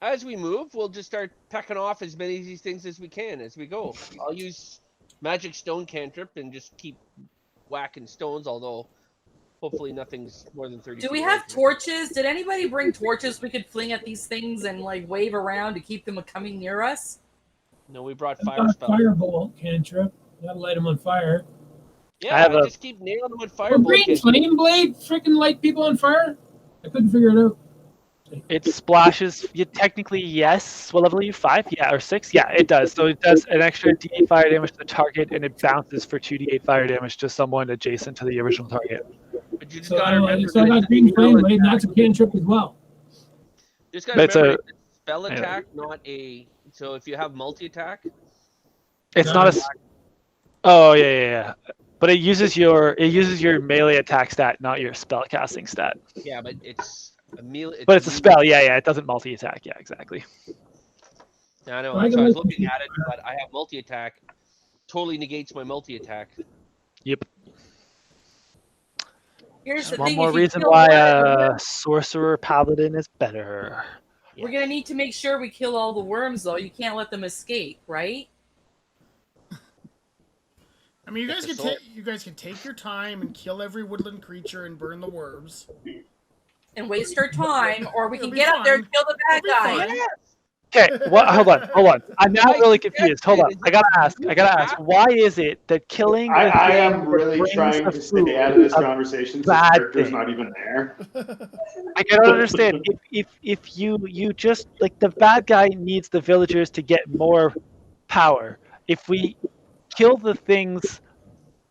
Speaker 5: as we move, we'll just start pecking off as many of these things as we can as we go. I'll use magic stone cantrip and just keep whacking stones, although hopefully nothing's more than 30.
Speaker 2: Do we
Speaker 5: feet
Speaker 2: have
Speaker 5: away.
Speaker 2: torches? Did anybody bring torches we could fling at these things and like wave around to keep them coming near us?
Speaker 5: No, we brought
Speaker 6: I've
Speaker 5: fire
Speaker 6: got
Speaker 5: spell.
Speaker 6: firebolt cantrip. That'll light them on fire.
Speaker 5: Yeah,
Speaker 4: I have a-
Speaker 5: just keep nailing them with
Speaker 6: Well,
Speaker 5: firebolt.
Speaker 6: green
Speaker 5: can't-
Speaker 6: flame blade freaking light people on fire? I couldn't figure it out.
Speaker 4: It splashes. You technically yes. What level are you? 5? Yeah, or 6? Yeah, it does. So it does an extra D8 fire damage to the target, and it bounces for 2d8 fire damage to someone adjacent to the original target.
Speaker 5: But you just
Speaker 6: So,
Speaker 5: gotta remember
Speaker 6: so I
Speaker 5: that
Speaker 6: got
Speaker 5: it's a
Speaker 6: green
Speaker 5: spell
Speaker 6: flame blade, and
Speaker 5: attack.
Speaker 6: that's a cantrip as well.
Speaker 5: Just gotta
Speaker 4: It's
Speaker 5: remember
Speaker 4: a-
Speaker 5: it's a spell
Speaker 4: yeah.
Speaker 5: attack, not a. So if you have multi-attack,
Speaker 4: It's not a. Oh yeah. But it uses your melee attack stat, not your spell casting stat.
Speaker 5: yeah, but it's a melee.
Speaker 4: But it's a spell. Yeah. It doesn't multi attack. Yeah, exactly.
Speaker 5: I know.
Speaker 6: Well, I
Speaker 5: So I was
Speaker 6: can
Speaker 5: looking
Speaker 6: make-
Speaker 5: at it, but I have multi-attack. Totally negates my multi-attack.
Speaker 4: Yep.
Speaker 2: Here's the
Speaker 4: One
Speaker 2: thing:
Speaker 4: more
Speaker 2: if you
Speaker 4: reason
Speaker 2: kill
Speaker 4: why
Speaker 2: one,
Speaker 4: sorcerer paladin is better.
Speaker 2: we're gonna need to make sure we kill all the worms, though. You can't let them escape, right?
Speaker 1: I mean,
Speaker 5: It's a sword.
Speaker 1: you guys can take your time and kill every woodland creature and burn the worms.
Speaker 2: And waste our time, or we
Speaker 1: It'll
Speaker 2: can
Speaker 1: be
Speaker 2: get up there and
Speaker 1: fine.
Speaker 2: kill the bad
Speaker 1: It'll be
Speaker 2: guy.
Speaker 1: fine.
Speaker 4: Okay, hold on. I'm now
Speaker 5: Like,
Speaker 4: really confused. Hold on.
Speaker 5: is
Speaker 4: I gotta ask. Why is it that killing?
Speaker 3: I
Speaker 4: the
Speaker 3: am
Speaker 4: thing that
Speaker 3: really
Speaker 4: brings
Speaker 3: trying
Speaker 4: the
Speaker 3: to
Speaker 4: food
Speaker 3: stay out of this
Speaker 4: a
Speaker 3: conversation since
Speaker 4: bad
Speaker 3: the character's
Speaker 4: thing?
Speaker 3: not even there.
Speaker 4: I can understand if you just like the bad guy needs the villagers to get more power. If we kill the things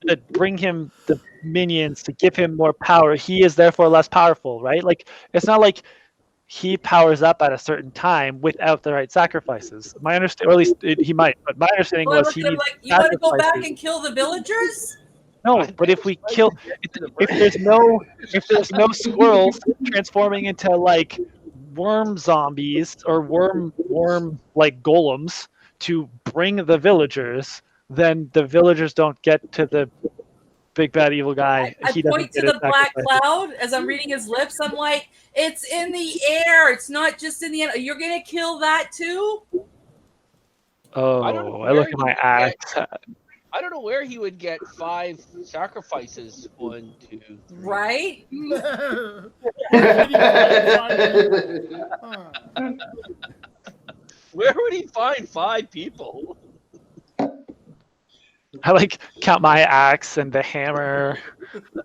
Speaker 4: that bring him the minions to give him more power, he is therefore less powerful, right? Like it's not like he powers up at a certain time without the right sacrifices. My understanding, or at least he might, but my understanding
Speaker 2: Well, I
Speaker 4: was
Speaker 2: look
Speaker 4: he
Speaker 2: at him
Speaker 4: needs
Speaker 2: like, you want to go back
Speaker 4: sacrifices.
Speaker 2: and kill the villagers?
Speaker 4: No, but if we kill, if there's no squirrels transforming into like worm zombies or worm like golems to bring the villagers, then the villagers don't get to the big bad evil guy.
Speaker 2: I
Speaker 4: He doesn't
Speaker 2: point to
Speaker 4: get his
Speaker 2: the black
Speaker 4: sacrifices.
Speaker 2: cloud as I'm reading his lips. I'm like, it's in the air. It's not just in the air. You're gonna kill that too?
Speaker 4: Oh,
Speaker 5: I don't know
Speaker 4: I look
Speaker 5: where
Speaker 4: at my
Speaker 5: you
Speaker 4: axe.
Speaker 5: I don't know where he would get 5 sacrifices. 1, 2, 3.
Speaker 2: Right?
Speaker 5: Where would he find 5 people?
Speaker 4: I like count my axe and the hammer.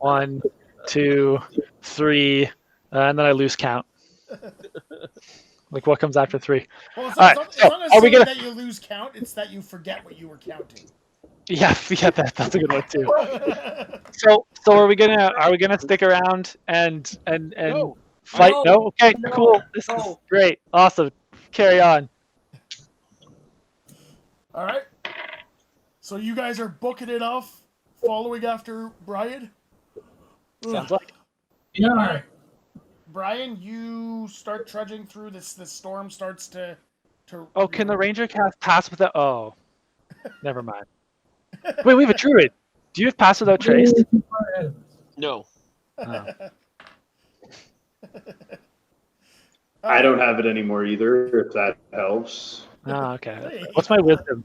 Speaker 4: 1, 2, 3, and then I lose count. Like what comes after 3?
Speaker 1: Well, it's
Speaker 4: All right,
Speaker 1: not
Speaker 4: so are we
Speaker 1: necessarily
Speaker 4: gonna-
Speaker 1: that you lose count, it's that you forget what you were counting.
Speaker 4: Yeah, that's a good one too. So are we gonna stick around and
Speaker 5: No.
Speaker 4: fight?
Speaker 2: No.
Speaker 4: No? Okay,
Speaker 2: No.
Speaker 4: cool. This is
Speaker 2: No.
Speaker 4: great. Awesome. Carry on.
Speaker 1: All right. So you guys are booking it off, following after Brian?
Speaker 4: Sounds like
Speaker 6: Yeah.
Speaker 1: All right. Brian, you start trudging through this. The storm starts to.
Speaker 4: Oh, can the ranger cast pass without oh never mind. Wait, we have a druid. Do you have pass without trace?
Speaker 5: No.
Speaker 4: Oh.
Speaker 3: I don't have it anymore either, if that helps.
Speaker 4: Oh, okay. What's my wisdom?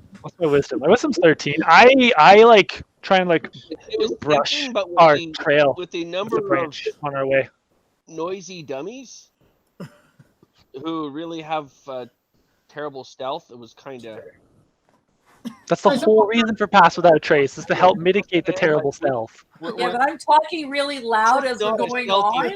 Speaker 4: My wisdom's 13. I like try and like
Speaker 5: It was
Speaker 4: brush
Speaker 5: tempting, but with
Speaker 4: our
Speaker 5: the,
Speaker 4: trail
Speaker 5: with the
Speaker 4: with
Speaker 5: number
Speaker 4: the branch
Speaker 5: of
Speaker 4: on our way.
Speaker 5: noisy dummies who really have terrible stealth, it was kind of.
Speaker 4: That's the whole reason for pass without trace is to help mitigate the terrible stealth.
Speaker 2: Yeah, but I'm talking really loud as we're going on.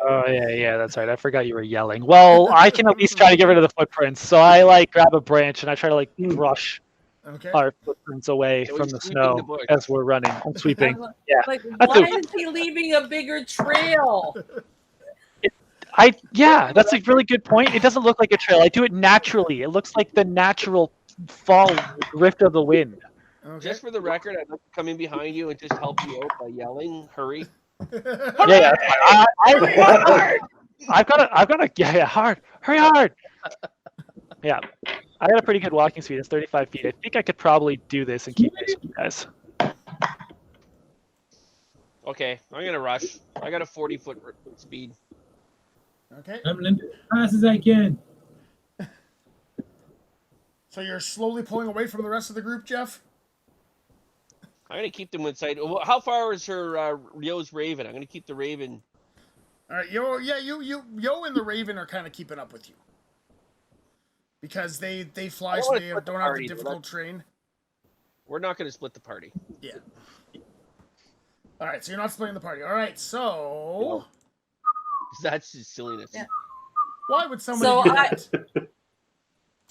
Speaker 4: Oh yeah, that's right. I forgot you were yelling. Well, I can at least try to get rid of the footprints. So I like grab a branch and I try to like brush
Speaker 1: Okay.
Speaker 4: our footprints away
Speaker 5: So
Speaker 4: from
Speaker 5: he's
Speaker 4: the
Speaker 5: sweeping
Speaker 4: snow
Speaker 5: the bush.
Speaker 4: as we're running. I'm sweeping. Yeah.
Speaker 2: Like,
Speaker 4: That's
Speaker 2: why
Speaker 4: a-
Speaker 2: is he leaving a bigger trail?
Speaker 4: Yeah, that's a really good point. It doesn't look like a trail. I do it naturally. It looks like the natural fall drift of the wind.
Speaker 1: Okay.
Speaker 5: Just for the record, I'd like to come in behind you and just help you out by yelling, "Hurry!"
Speaker 4: Yeah, that's fine. I've got a yeah, hard. Hurry hard. Yeah. I got a pretty good walking speed. It's 35 feet. I think I could probably do this and keep pace with you guys.
Speaker 5: Okay, I'm gonna rush. I got a 40-foot speed.
Speaker 1: Okay.
Speaker 6: I'm gonna do as fast as I can.
Speaker 1: So you're slowly pulling away from the rest of the group, Jeff?
Speaker 5: I'm gonna keep them inside. How far is her Yo's Raven? I'm gonna keep the Raven.
Speaker 1: All right, Yo and the Raven are kind of keeping up with you. Because they fly,
Speaker 5: I don't
Speaker 1: so
Speaker 5: wanna
Speaker 1: they
Speaker 5: split the
Speaker 1: don't have the
Speaker 5: party,
Speaker 1: difficult terrain.
Speaker 5: We're not gonna split the party.
Speaker 1: Yeah. All right, so you're not splitting the party. All right, so
Speaker 5: No. That's just silliness.
Speaker 2: Yeah.
Speaker 1: why would somebody
Speaker 2: So
Speaker 1: do
Speaker 2: I-
Speaker 1: that?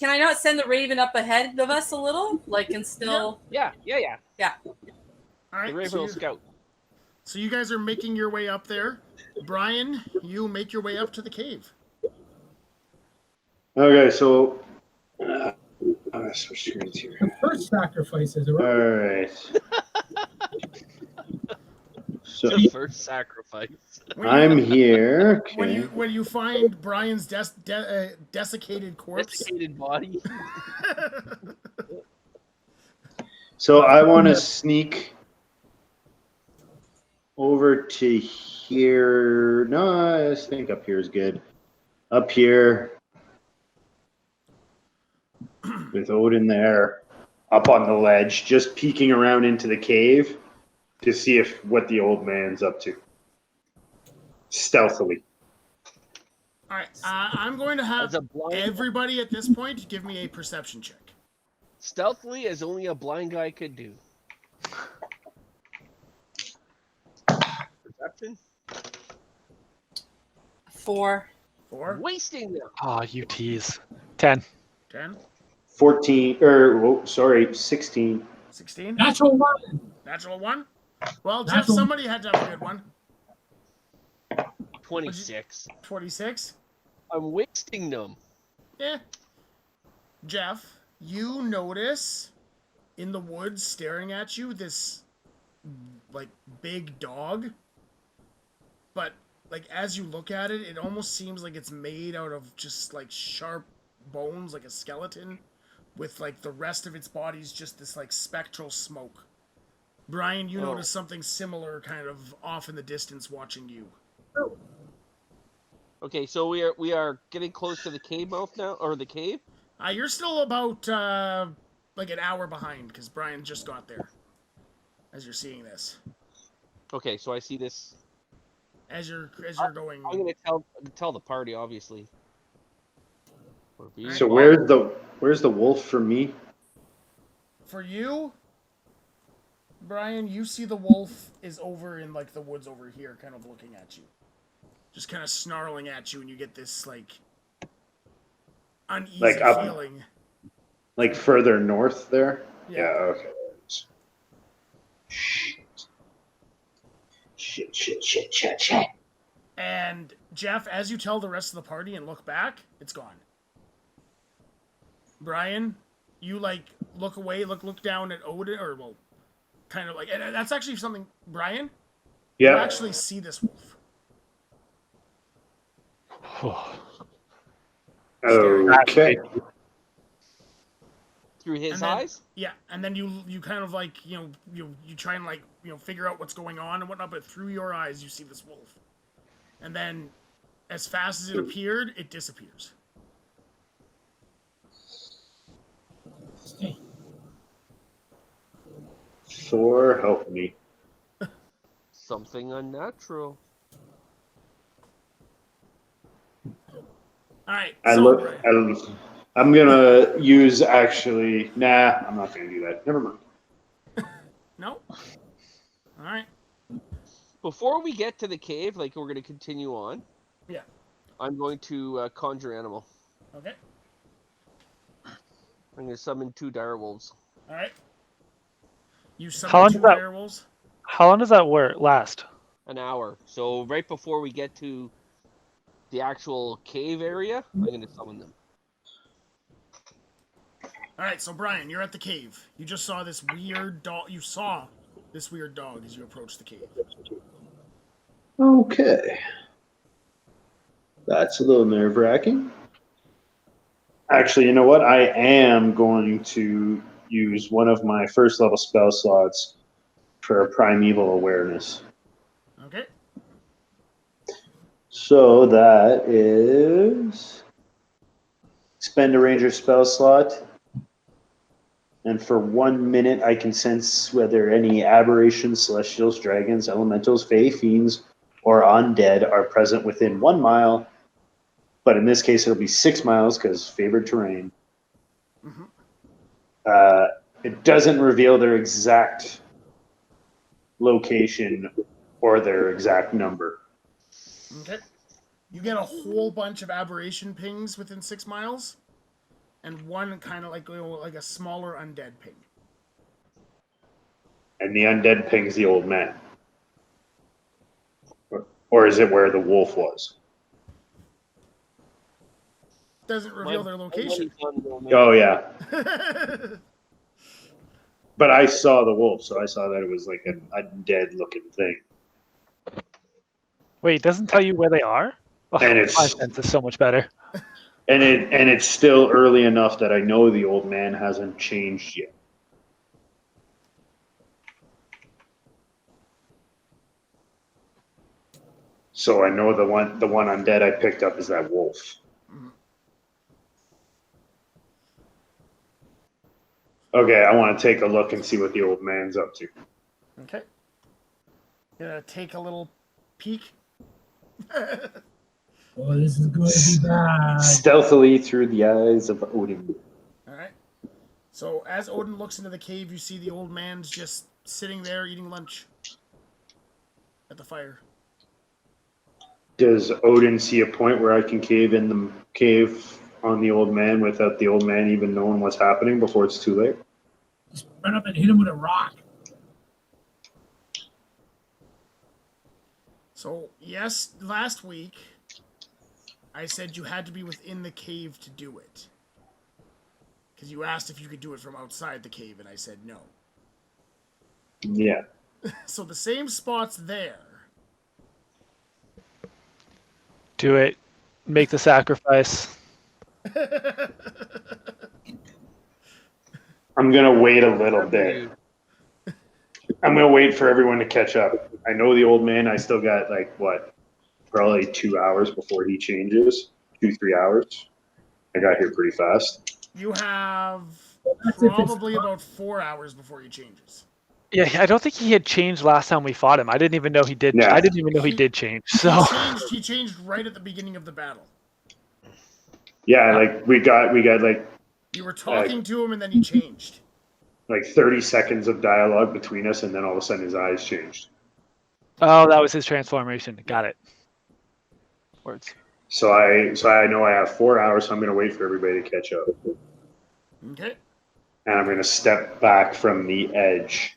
Speaker 2: Can I not send the Raven up ahead of us a little? Like, and still.
Speaker 5: Yeah.
Speaker 1: All
Speaker 5: The
Speaker 1: right,
Speaker 5: Raven will scout.
Speaker 1: so you guys are making your way up there. Brian, you make your way up to the cave.
Speaker 3: Okay, so switch screens here.
Speaker 6: The first sacrifice is
Speaker 3: All
Speaker 6: around.
Speaker 3: right. So
Speaker 5: The first sacrifice.
Speaker 3: I'm here.
Speaker 1: When
Speaker 3: Okay.
Speaker 1: you find Brian's desiccated corpse.
Speaker 5: Desiccated body.
Speaker 3: So I want to sneak over to here. No, I think up here is good. Up here with Odin there, up on the ledge, just peeking around into the cave to see what the old man's up to. Stealthily.
Speaker 1: All right, I'm going to have
Speaker 5: As a blind,
Speaker 1: everybody at this point give me a perception check.
Speaker 5: stealthily as only a blind guy could do. Perception?
Speaker 2: 4.
Speaker 1: 4,
Speaker 5: Wasting them.
Speaker 4: Ah, you tease. 10.
Speaker 1: 10,
Speaker 3: 14, 16.
Speaker 1: 16,
Speaker 6: Natural one.
Speaker 1: natural 1. Well, Jeff,
Speaker 6: Natural-
Speaker 1: somebody had to have a good one.
Speaker 5: 26.
Speaker 1: 26.
Speaker 5: I'm wasting them.
Speaker 1: Yeah. Jeff, you notice in the woods staring at you this like big dog. But like as you look at it, it almost seems like it's made out of just like sharp bones, like a skeleton, with like the rest of its body's just this like spectral smoke. Brian, you notice something similar kind of off in the distance watching you.
Speaker 5: Okay, so we are getting close to the cave mouth now, or the cave.
Speaker 1: You're still about like an hour behind because Brian just got there. As you're seeing this,
Speaker 5: Okay, so I see this.
Speaker 1: as you're going.
Speaker 5: I'm gonna tell the party, obviously.
Speaker 3: So where's the wolf for me?
Speaker 1: For you, Brian, you see the wolf is over in like the woods over here, kind of looking at you, just kind of snarling at you, and you get this like uneasy
Speaker 3: Like up-
Speaker 1: feeling.
Speaker 3: Like further north there?
Speaker 1: Yeah.
Speaker 3: Okay. Shit.
Speaker 1: And Jeff, as you tell the rest of the party and look back, it's gone. Brian, you like look away, look down at Odin, or well, kind of like, and that's actually something. Brian, you
Speaker 3: Yeah.
Speaker 1: actually see this wolf.
Speaker 3: Okay.
Speaker 5: Through his
Speaker 1: And then-
Speaker 5: eyes.
Speaker 1: Yeah, and then you kind of like you try and like figure out what's going on and whatnot, but through your eyes you see this wolf, and then as fast as it appeared, it disappears.
Speaker 6: Stay.
Speaker 3: Thor, help me.
Speaker 5: Something unnatural.
Speaker 1: All right, Brian.
Speaker 3: I'm gonna use actually. Nah, I'm not gonna do that. Never mind.
Speaker 1: No. All right.
Speaker 5: Before we get to the cave, like we're gonna continue on.
Speaker 1: Yeah.
Speaker 5: I'm going to conjure animal.
Speaker 1: Okay.
Speaker 5: I'm gonna summon 2 dire wolves.
Speaker 1: All right. You
Speaker 4: How
Speaker 1: summon
Speaker 4: long
Speaker 1: 2
Speaker 4: does that-
Speaker 1: werewolves.
Speaker 4: How long does that last?
Speaker 5: An hour. So right before we get to the actual cave area, I'm gonna summon them.
Speaker 1: All right, so Brian, you're at the cave. You just saw this weird dog. You saw this weird dog as you approached the cave.
Speaker 3: Okay. That's a little nerve-wracking. Actually, you know what? I am going to use one of my first level spell slots for primeval awareness.
Speaker 1: Okay.
Speaker 3: So that is spend a ranger spell slot, and for 1 minute I can sense whether any aberrations, celestials, dragons, elementals, fae, fiends, or undead are present within 1 mile. But in this case, it'll be 6 miles because favored terrain.
Speaker 1: Mhm.
Speaker 3: It doesn't reveal their exact location or their exact number.
Speaker 1: Okay. You get a whole bunch of aberration pings within 6 miles, and one kind of like a smaller undead ping.
Speaker 3: And the undead ping's the old man. Or is it where the wolf was?
Speaker 1: Doesn't reveal their location.
Speaker 3: Oh, yeah. But I saw the wolf, so I saw that it was like an undead looking thing.
Speaker 4: Wait, it doesn't tell you where they are? Oh,
Speaker 3: And it's-
Speaker 4: my sense is so much better.
Speaker 3: And it's still early enough that I know the old man hasn't changed yet. So I know the one undead I picked up is that wolf. Okay, I want to take a look and see what the old man's up to.
Speaker 1: Okay. Gonna take a little peek.
Speaker 6: Oh, this is going to be bad.
Speaker 3: Stealthily through the eyes of Odin.
Speaker 1: All right. So as Odin looks into the cave, you see the old man's just sitting there eating lunch at the fire.
Speaker 3: Does Odin see a point where I can cave in the cave on the old man without the old man even knowing what's happening before it's too late?
Speaker 6: Just run up and hit him with a rock.
Speaker 1: So, yes, last week, I said you had to be within the cave to do it. Because you asked if you could do it from outside the cave, and I said no.
Speaker 3: Yeah.
Speaker 1: So the same spot's there.
Speaker 4: Do it. Make the sacrifice.
Speaker 3: I'm going to wait a little bit. I'm going to wait for everyone to catch up. I know the old man, I still got probably 2 hours before he changes. 2-3 hours. I got here pretty fast.
Speaker 1: You have
Speaker 6: That's if it's
Speaker 1: probably about 4 hours before he changes.
Speaker 4: Yeah, I don't think he had changed last time we fought him. I didn't even know he did.
Speaker 3: Yeah.
Speaker 4: I didn't even know he did change. So
Speaker 1: He changed right at the beginning of the battle.
Speaker 3: Yeah, we got
Speaker 1: You were talking to him, and then he changed.
Speaker 3: 30 seconds of dialogue between us, and then all of a sudden his eyes changed.
Speaker 4: oh, that was his transformation. Got it. Words.
Speaker 3: So I know I have 4 hours, so I'm going to wait for everybody to catch up.
Speaker 1: Okay.
Speaker 3: And I'm going to step back from the edge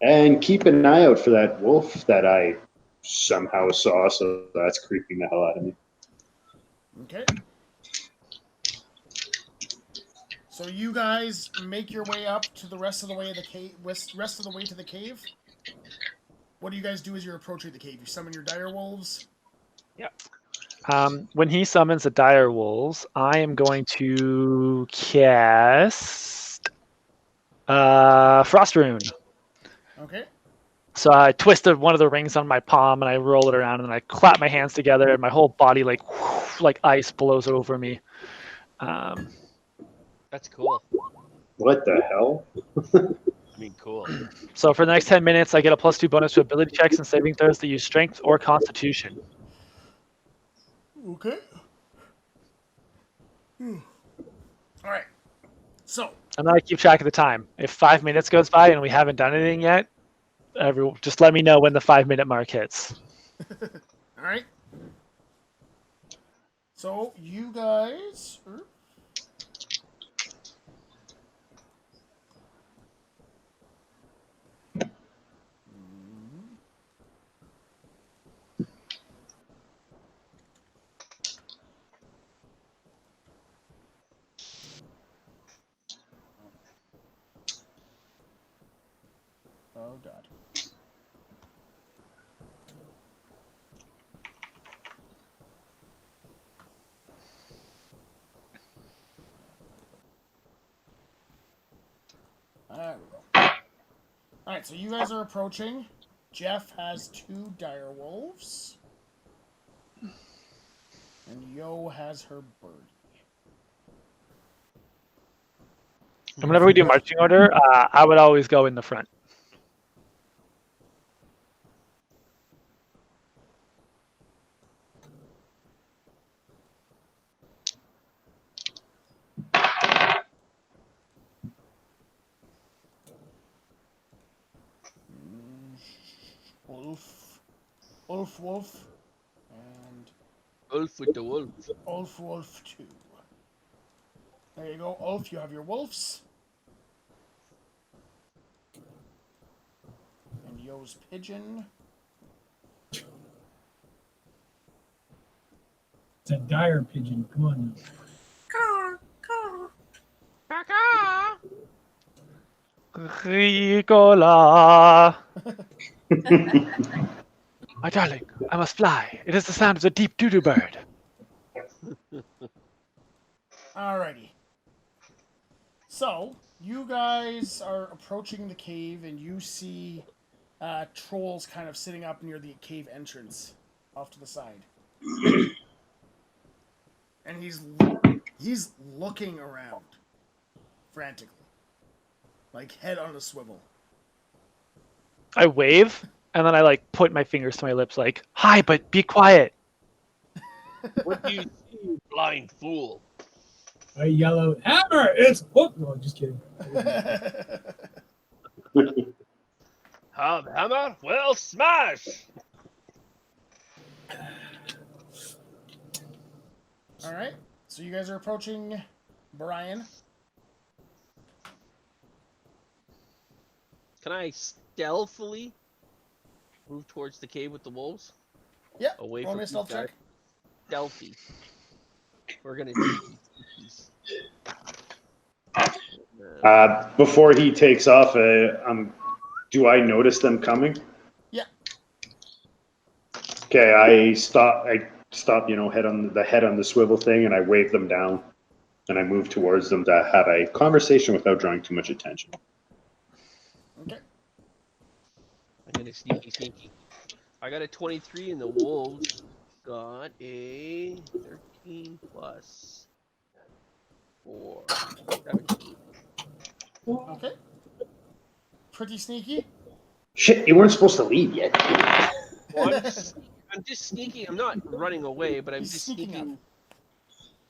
Speaker 3: and keep an eye out for that wolf that I somehow saw, so that's creeping the hell out of me.
Speaker 1: Okay. So you guys make your way up to the rest of the way of the cave. Rest of the way to the cave. What do you guys do as you're approaching the cave? You summon your dire wolves.
Speaker 4: When he summons the dire wolves, I am going to cast Frost Rune.
Speaker 1: Okay.
Speaker 4: So I twist one of the rings on my palm and I roll it around and I clap my hands together and my whole body like ice blows over me.
Speaker 5: That's cool.
Speaker 3: What the hell?
Speaker 5: I mean, cool.
Speaker 4: So for the next 10 minutes, I get a +2 bonus to ability checks and saving throws that use Strength or Constitution.
Speaker 1: Okay. All right. So.
Speaker 4: And then I keep track of the time. If 5 minutes goes by and we haven't done anything yet, just let me know when the 5-minute mark hits.
Speaker 1: All right. So you guys. Oh God. There we go. Alright, so you guys are approaching. Jeff has 2 dire wolves. And Yo has her birdie.
Speaker 4: And whenever we do marching order, I would always go in the front.
Speaker 1: Wolf, and
Speaker 5: Wolf with the wolf.
Speaker 1: Wolf 2. There you go, Ulf. You have your wolves. And Yo's pigeon.
Speaker 6: It's a dire pigeon. Come on.
Speaker 2: Caw, caw.
Speaker 4: Ricola. My darling, I must fly. It is the sound of the deep doo-doo bird.
Speaker 1: Alrighty. So, you guys are approaching the cave and you see trolls kind of sitting up near the cave entrance off to the side. And he's looking around frantically. Like head on a swivel.
Speaker 4: I wave, and then I like put my fingers to my lips like, hi, but be quiet.
Speaker 5: What do you see, you blind fool?
Speaker 6: I yell out, hammer! It's whoop! No, just kidding.
Speaker 5: Have hammer? Well, smash!
Speaker 1: Alright. So you guys are approaching Brian.
Speaker 5: Can I stealthily move towards the cave with the wolves?
Speaker 1: Yeah.
Speaker 5: Away
Speaker 1: Roll
Speaker 5: from
Speaker 1: me a stealth
Speaker 5: these guys?
Speaker 1: check.
Speaker 5: Stealthy. We're gonna do these.
Speaker 3: Before he takes off, do I notice them coming?
Speaker 1: Yeah.
Speaker 3: Okay, I stop. Head on the swivel thing, and I wave them down, and I move towards them to have a conversation without drawing too much attention.
Speaker 1: Okay.
Speaker 5: I'm gonna sneaky. I got a 23, and the wolves got a 13 plus 4. 17.
Speaker 1: Okay. Pretty sneaky.
Speaker 3: Shit, you weren't supposed to leave yet.
Speaker 5: Well, I'm just sneaking. I'm not running away, but I'm
Speaker 1: He's
Speaker 5: just
Speaker 1: sneaking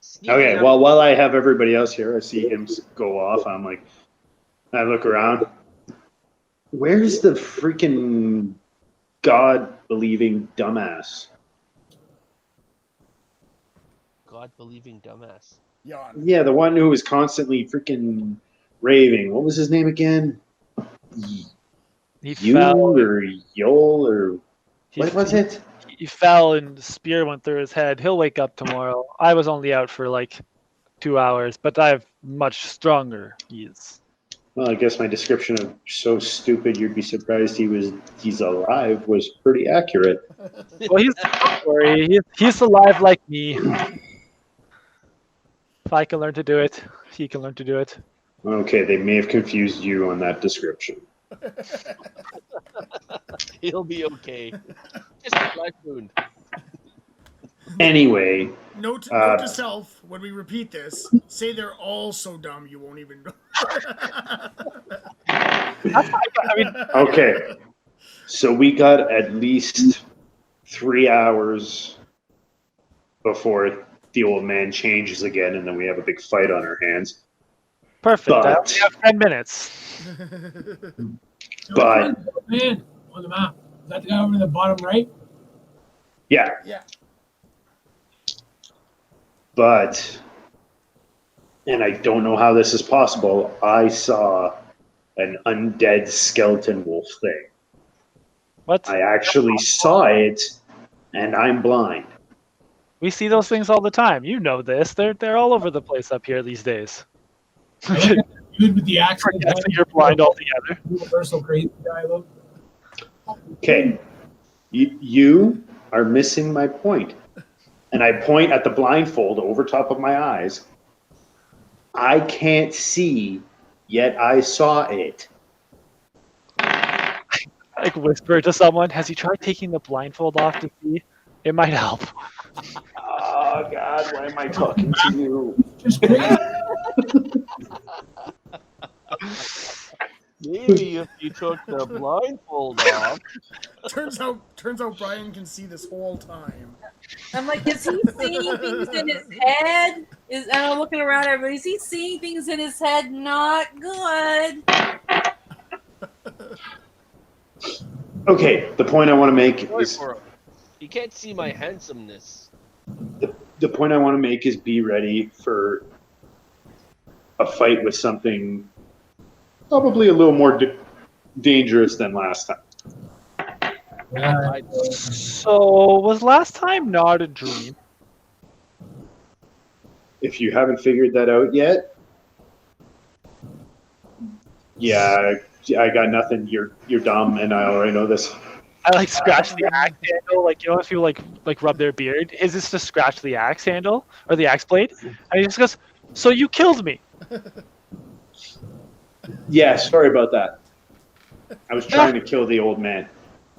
Speaker 5: sneaking.
Speaker 3: Okay,
Speaker 5: up.
Speaker 3: well, while I have everybody else here, I see him go off. I'm like, I look around. Where's the freaking God-believing dumbass?
Speaker 5: God-believing dumbass.
Speaker 1: Yawn.
Speaker 3: Yeah, the one who was constantly freaking raving. What was his name again?
Speaker 4: He
Speaker 3: Yule
Speaker 4: fell.
Speaker 3: or Yole or what was it?
Speaker 4: He fell and the spear went through his head. He'll wake up tomorrow. I was only out for like 2 hours, but I've much stronger. He's
Speaker 3: Well, I guess my description of so stupid you'd be surprised he's alive was pretty accurate.
Speaker 4: well, don't worry. He's alive like me. If I can learn to do it, he can learn to do it.
Speaker 3: Okay, they may have confused you on that description.
Speaker 5: He'll be okay. Just a flesh wound.
Speaker 3: Anyway,
Speaker 1: Note to self, when we repeat this, say they're all so dumb you won't even know.
Speaker 4: I mean,
Speaker 3: okay. So we got at least 3 hours before the old man changes again, and then we have a big fight on our hands.
Speaker 4: perfect. I
Speaker 3: But-
Speaker 4: only have 10 minutes.
Speaker 3: But
Speaker 6: Man, on the map. Is that the guy over in the bottom right?
Speaker 3: yeah,
Speaker 1: Yeah.
Speaker 3: but, and I don't know how this is possible, I saw an undead skeleton wolf thing.
Speaker 4: What?
Speaker 3: I actually saw it, and I'm blind.
Speaker 4: We see those things all the time. You know this. They're all over the place up here these days.
Speaker 6: Dude with the accent.
Speaker 4: Forget that you're blind altogether.
Speaker 6: Universal crazy guy look.
Speaker 3: Okay, you are missing my point. And I point at the blindfold over top of my eyes. I can't see, yet I saw it.
Speaker 4: Like whisper to someone, has he tried taking the blindfold off to see? It might help.
Speaker 3: Oh, God, why am I talking to you?
Speaker 6: Just crazy.
Speaker 5: Maybe if you took the blindfold off.
Speaker 1: Turns out Brian can see this whole time.
Speaker 2: I'm like, is he seeing things in his head? And I'm looking around everybody. Is he seeing things in his head? Not good.
Speaker 3: Okay, the point I want to make
Speaker 5: Sorry
Speaker 3: is
Speaker 5: for him. You can't see my handsomeness.
Speaker 3: the point I want to make is be ready for a fight with something probably a little more dangerous than last time.
Speaker 6: Yeah.
Speaker 4: So was last time not a dream?
Speaker 3: If you haven't figured that out yet, yeah, I got nothing. You're dumb, and I already know this.
Speaker 4: I like scratch the axe handle, like you know if you like rub their beard. Is this to scratch the axe handle or the axe blade? And he just goes, "So you killed me."
Speaker 3: Yeah, sorry about that. I was trying to kill the old man.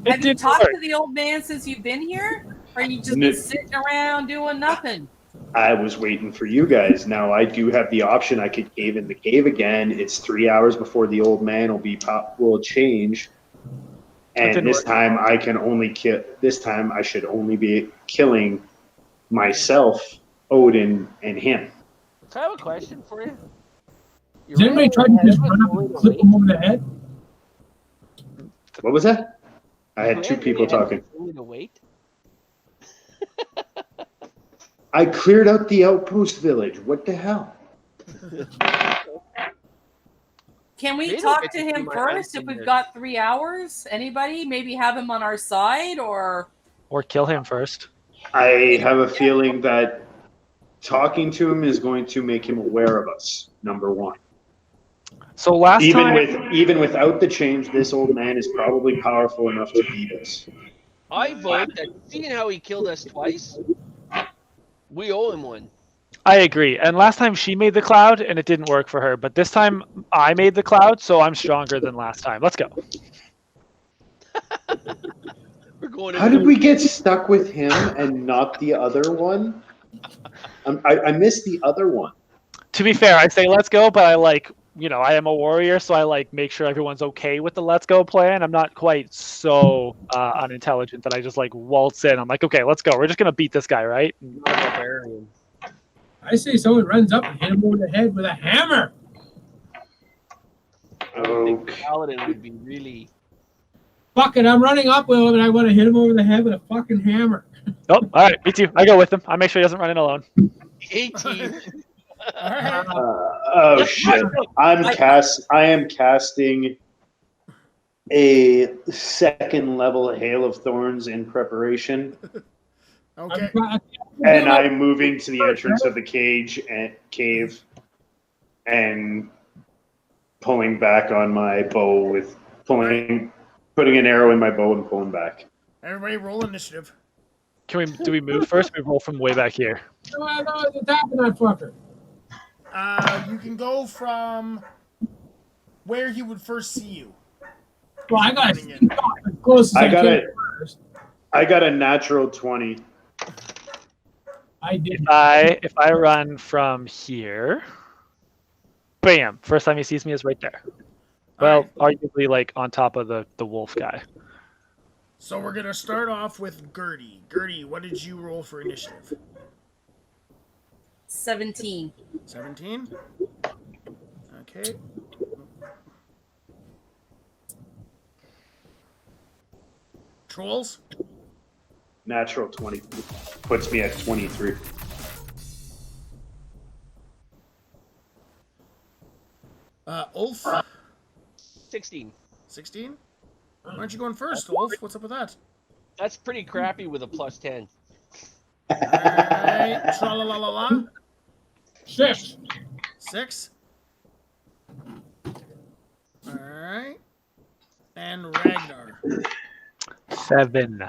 Speaker 2: Have you
Speaker 4: didn't
Speaker 2: talked
Speaker 4: work.
Speaker 2: to the old man since you've been here? Or you just
Speaker 3: No.
Speaker 2: been sitting around doing nothing?
Speaker 3: I was waiting for you guys. Now I do have the option. I could cave in the cave again. It's 3 hours before the old man will change. And
Speaker 4: didn't
Speaker 3: this
Speaker 4: work.
Speaker 3: time I can only kill. This time I should only be killing myself, Odin, and him.
Speaker 5: So I have a question for you.
Speaker 6: Has anybody tried to just run up and clip him over the head?
Speaker 3: What was that? I had two people talking.
Speaker 5: To wait.
Speaker 3: I cleared out the outpost village. What the hell?
Speaker 2: Can we
Speaker 5: They don't
Speaker 2: talk
Speaker 5: get
Speaker 2: to
Speaker 5: to see
Speaker 2: him
Speaker 5: my
Speaker 2: first if we've
Speaker 5: handsomeness.
Speaker 2: got 3 hours? Anybody? Maybe have him on our side or
Speaker 4: Or kill him first.
Speaker 3: I have a feeling that talking to him is going to make him aware of us. Number one.
Speaker 4: So last time,
Speaker 3: Even without the change, this old man is probably powerful enough to beat us.
Speaker 5: I vote that seeing how he killed us twice, we owe him one.
Speaker 4: I agree. And last time she made the cloud and it didn't work for her, but this time I made the cloud, so I'm stronger than last time. Let's go.
Speaker 5: We're going.
Speaker 3: How did we get stuck with him and not the other one? I missed the other one.
Speaker 4: To be fair, I say let's go, but I like, you know, I am a warrior, so I like make sure everyone's okay with the let's go plan. I'm not quite so unintelligent that I just like waltz in. I'm like, okay, let's go. We're just gonna beat this guy, right?
Speaker 6: I say someone runs up and hit him over the head with a hammer.
Speaker 5: I would think Paladin would be really.
Speaker 6: Fucking, I'm running up with him and I want to hit him over the head with a fucking hammer.
Speaker 4: Oh, all right, me too. I go with him. I make sure he doesn't run in alone.
Speaker 5: 18.
Speaker 1: All right.
Speaker 3: Oh shit! I am casting a second level Hail of Thorns in preparation,
Speaker 1: Okay.
Speaker 3: and I'm moving to the entrance of the cave, and pulling back on my bow with putting an arrow in my bow and pulling back.
Speaker 1: Everybody roll initiative.
Speaker 4: Do we move first? We roll from way back here.
Speaker 6: No, it's attacking that fucker.
Speaker 1: You can go from where he would first see you.
Speaker 6: Well, I got to sneak off as close as I
Speaker 3: got
Speaker 6: can
Speaker 3: it.
Speaker 6: first.
Speaker 3: I got a natural 20.
Speaker 6: I did.
Speaker 4: If I run from here, bam! First time he sees me is right there. Well, arguably like on top of the wolf guy.
Speaker 1: So we're gonna start off with Gertie. Gertie, what did you roll for initiative?
Speaker 2: 17.
Speaker 1: 17. Okay. Trolls.
Speaker 3: Natural 20 puts me at 23.
Speaker 1: Ulf.
Speaker 5: 16.
Speaker 1: 16. Why aren't you going first, Ulf? What's up with that?
Speaker 5: That's pretty crappy with a plus 10.
Speaker 1: All right. Tra-la-la-la-la.
Speaker 6: 6.
Speaker 1: 6. All right. And Ragnar.
Speaker 4: 7.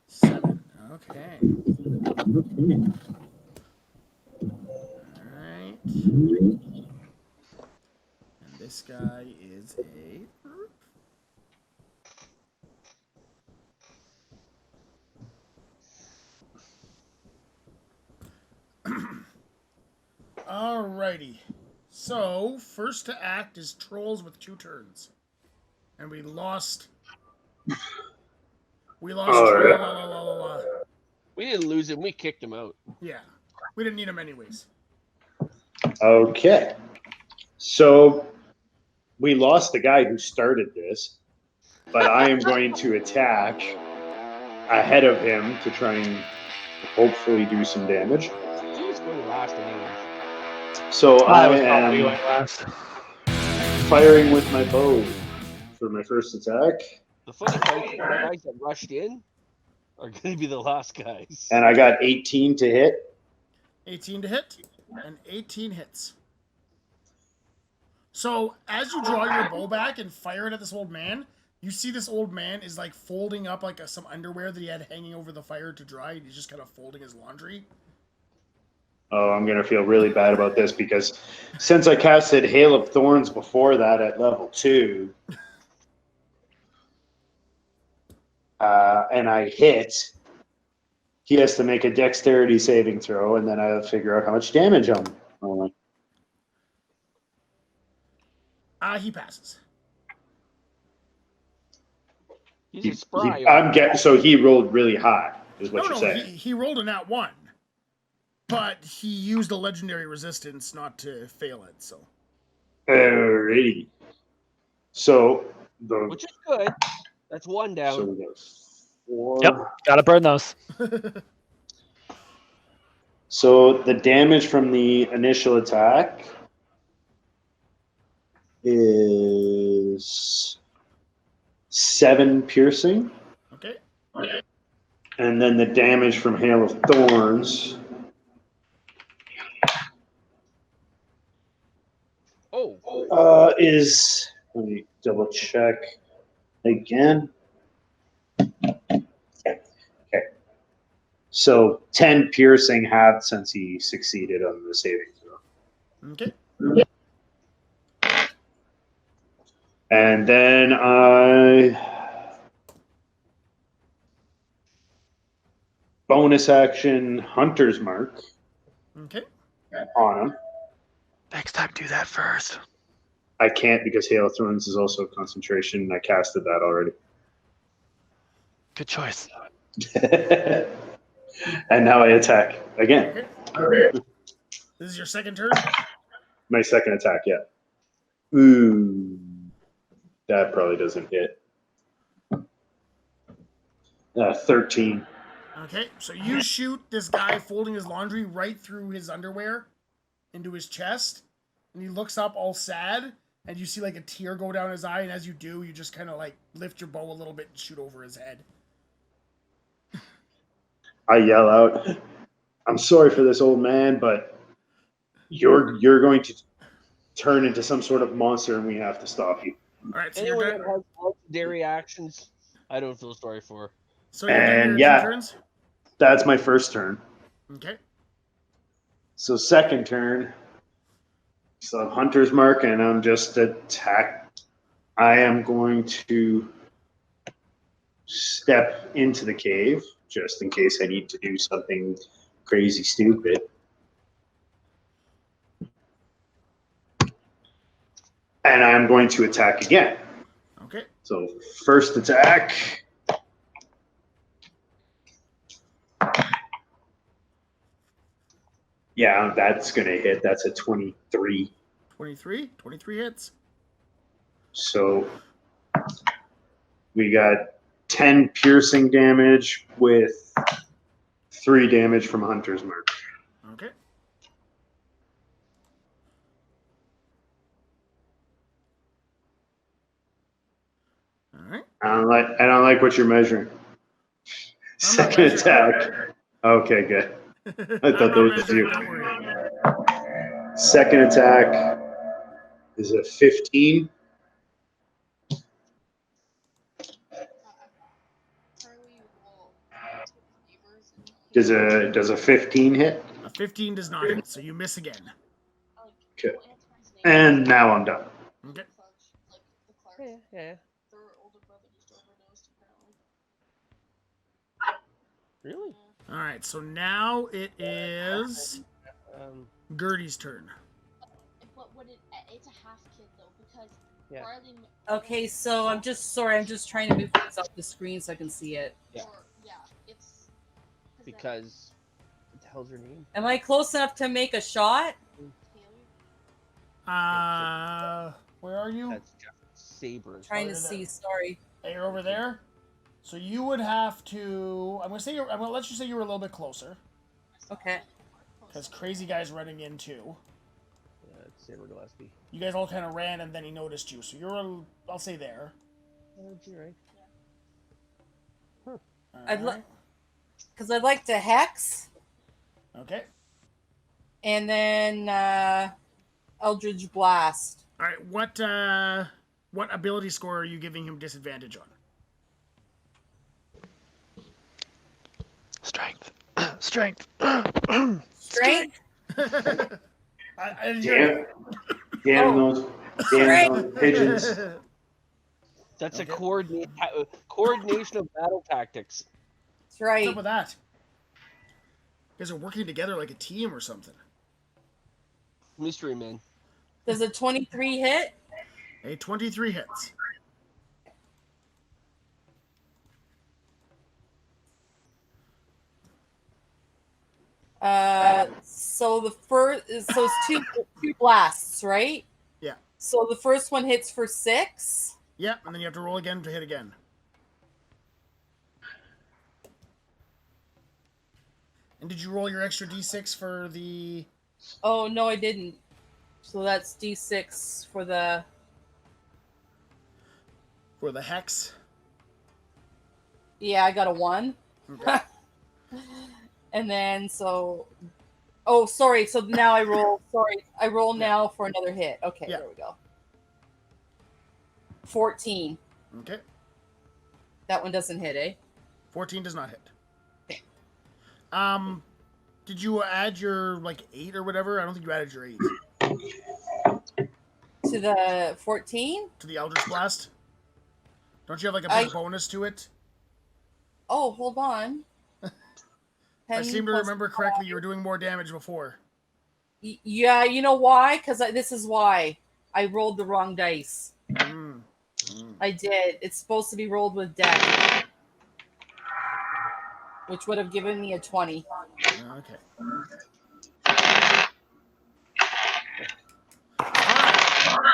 Speaker 1: 7. Okay. All right. And this guy is a. Alrighty. So, first to act is Trolls with 2 turns. And we lost.
Speaker 3: Oh,
Speaker 1: Tra-la-la-la-la-la.
Speaker 5: We didn't lose him. We kicked him out.
Speaker 1: Yeah. We didn't need him anyways.
Speaker 3: Okay. So we lost the guy who started this. but I am going to attack ahead of him to try and hopefully do some damage.
Speaker 5: He was going last anyways.
Speaker 3: So I
Speaker 4: was probably going
Speaker 3: am
Speaker 4: last.
Speaker 3: firing with my bow for my first attack.
Speaker 5: The funny part is the guys that rushed in are going to be the last guys.
Speaker 3: And I got 18 to hit.
Speaker 1: 18 to hit, and 18 hits. So as you draw your bow back and fire it at this old man, you see this old man is like folding up like some underwear that he had hanging over the fire to dry, and he's just kind of folding his laundry.
Speaker 3: Oh, I'm going to feel really bad about this because since I casted Hail of Thorns before that at level 2, and I hit, he has to make a dexterity saving throw, and then I'll figure out how much damage I'm rolling.
Speaker 1: He passes.
Speaker 5: He's a spry.
Speaker 3: So he rolled really high, is what
Speaker 1: No,
Speaker 3: you're saying.
Speaker 1: he rolled a nat 1. But he used a legendary resistance not to fail it, so.
Speaker 3: Alrighty. So
Speaker 5: Which is good. That's one down.
Speaker 3: So we got 4.
Speaker 4: Yep, gotta burn those.
Speaker 3: So the damage from the initial attack is 7 piercing.
Speaker 1: Okay.
Speaker 3: And then the damage from Hail of Thorns is, let me double check again. Okay. So 10 piercing halved since he succeeded on the saving throw.
Speaker 1: Okay.
Speaker 3: And then I bonus action Hunter's Mark
Speaker 1: Okay.
Speaker 3: on him.
Speaker 4: Next time, do that first.
Speaker 3: I can't because Hail of Thorns is also concentration, and I casted that already.
Speaker 4: Good choice.
Speaker 3: And now I attack again.
Speaker 1: Okay. This is your second turn?
Speaker 3: My second attack, yeah. Ooh. That probably doesn't hit. 13.
Speaker 1: Okay, so you shoot this guy folding his laundry right through his underwear into his chest, and he looks up all sad, and you see like a tear go down his eye, and as you do, you just kind of like lift your bow a little bit and shoot over his head.
Speaker 3: I yell out, I'm sorry for this old man, but you're going to turn into some sort of monster, and we have to stop you.
Speaker 1: All right, so
Speaker 5: Anyone
Speaker 1: you're
Speaker 5: that
Speaker 1: done.
Speaker 5: has legendary actions, I don't feel sorry for.
Speaker 1: So you're done
Speaker 3: And
Speaker 1: your
Speaker 3: yeah.
Speaker 1: 2 turns?
Speaker 3: That's my first turn.
Speaker 1: Okay.
Speaker 3: So second turn, so Hunter's Mark, and I'm just attack. I am going to step into the cave just in case I need to do something crazy stupid. And I'm going to attack again.
Speaker 1: Okay.
Speaker 3: So first attack. Yeah, that's going to hit. That's a 23.
Speaker 1: 23 hits.
Speaker 3: So we got 10 piercing damage with 3 damage from Hunter's Mark.
Speaker 1: Okay. All right.
Speaker 3: I don't like what you're measuring.
Speaker 1: I'm not
Speaker 3: Second
Speaker 1: measuring.
Speaker 3: attack. Okay, good. I thought that was you.
Speaker 1: Don't worry.
Speaker 3: Second attack is a 15. Does a 15 hit?
Speaker 1: A 15 does not hit, so you miss again.
Speaker 3: Okay. And now I'm done.
Speaker 1: Okay.
Speaker 5: Yeah. Really?
Speaker 1: All right, so now it is Gertie's turn.
Speaker 7: It's a half kid though because
Speaker 5: Yeah.
Speaker 7: Riley.
Speaker 2: Okay, so I'm just trying to move this off the screen so I can see it.
Speaker 5: Yeah.
Speaker 7: It's
Speaker 5: Because what the hell's her name?
Speaker 2: Am I close enough to make a shot?
Speaker 1: Where are you?
Speaker 5: That's Jeff Saber.
Speaker 2: Trying to see. Sorry.
Speaker 1: You're over there. So you would have to. I'm gonna let you say you were a little bit closer.
Speaker 2: Okay.
Speaker 1: Because crazy guy's running in too.
Speaker 5: Yeah, it's Saber Gillespie.
Speaker 1: You guys all kind of ran and then he noticed you. So you're, I'll say there.
Speaker 5: Oh, you're right.
Speaker 1: Alright.
Speaker 2: Because I'd like to hex,
Speaker 1: Okay.
Speaker 2: and then Eldridge Blast.
Speaker 1: All right. What ability score are you giving him disadvantage on?
Speaker 4: Strength. Strength.
Speaker 2: Strength.
Speaker 1: I didn't hear
Speaker 3: Damn those pigeons.
Speaker 5: That's
Speaker 1: Okay.
Speaker 5: a coordination of battle tactics.
Speaker 2: That's
Speaker 1: What's
Speaker 2: right.
Speaker 1: up with that? You guys are working together like a team or something.
Speaker 5: Mystery Man.
Speaker 2: Does a 23 hit?
Speaker 1: A 23 hits.
Speaker 2: So it's two blasts, right?
Speaker 1: Yeah.
Speaker 2: So the first one hits for 6.
Speaker 1: Yeah, and then you have to roll again to hit again. And did you roll your extra d6 for the...
Speaker 2: Oh, no, I didn't. So that's D6 for the...
Speaker 1: For the hex?
Speaker 2: Yeah, I got a 1.
Speaker 1: Okay.
Speaker 2: And then, so... Oh, sorry. So now I roll... Sorry. I roll now for another hit. Okay,
Speaker 1: Yeah.
Speaker 2: there we go. 14.
Speaker 1: Okay.
Speaker 2: That one doesn't hit, eh?
Speaker 1: 14 does not hit.
Speaker 2: Okay.
Speaker 1: Did you add your, 8 or whatever? I don't think you added your 8.
Speaker 2: To the 14?
Speaker 1: To the Eldritch Blast? Don't you have, a big bonus to it?
Speaker 2: Oh, hold on.
Speaker 1: I
Speaker 2: 10
Speaker 1: seem to
Speaker 2: plus
Speaker 1: remember correctly you were doing more damage before.
Speaker 2: Yeah, you know why? Because this is why. I rolled the wrong dice. I did. It's supposed to be rolled with deck, which would have given me a 20.
Speaker 1: Okay.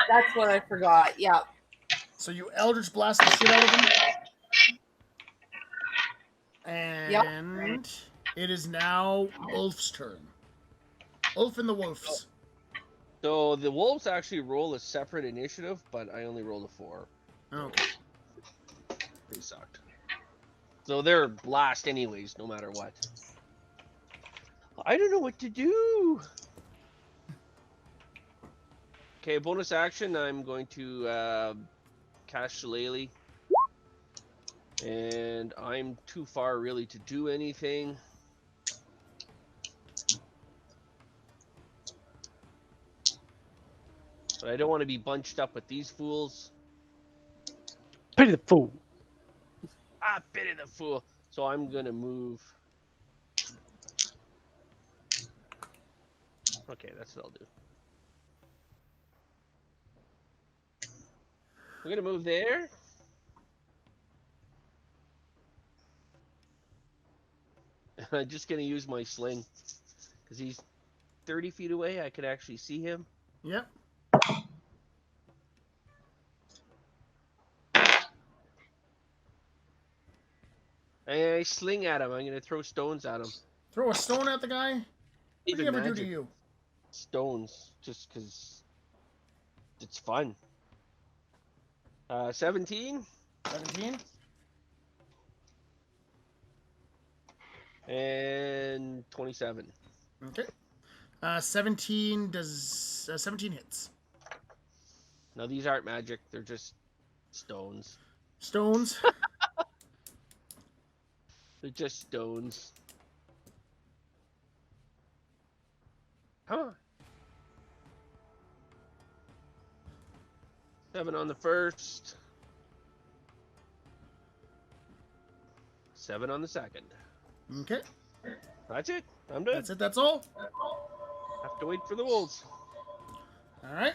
Speaker 2: That's what I forgot. Yeah.
Speaker 1: So you Eldritch Blast the shit out of him. And it is now Ulf's turn. Ulf and the Wolves.
Speaker 5: So the wolves actually roll a separate initiative, but I only rolled a 4.
Speaker 1: Okay.
Speaker 5: They sucked. So they're blast anyways, no matter what. I don't know what to do. Okay, bonus action. I'm going to cast Shillelagh. And I'm too far really to do anything. But I don't want to be bunched up with these fools.
Speaker 4: Pity the fool.
Speaker 5: Ah, pity the fool. So I'm going to move. Okay, that's what I'll do. We're going to move there. I'm just going to use my sling. Because he's 30 feet away. I could actually see him.
Speaker 1: Yep.
Speaker 5: I sling at him. I'm going to throw stones at him.
Speaker 1: Throw a stone at the guy? What did
Speaker 5: Even
Speaker 1: he ever do
Speaker 5: magic
Speaker 1: to you?
Speaker 5: stones, just because it's fun. 17
Speaker 1: 17?
Speaker 5: and 27.
Speaker 1: Okay. 17 does... 17 hits.
Speaker 5: No, these aren't magic. They're just stones.
Speaker 1: Stones?
Speaker 5: They're just stones. Come on. 7 on the first. 7 on the second.
Speaker 1: Okay.
Speaker 5: That's it. I'm done.
Speaker 1: That's it, that's all?
Speaker 5: Have to wait for the wolves.
Speaker 1: Alright.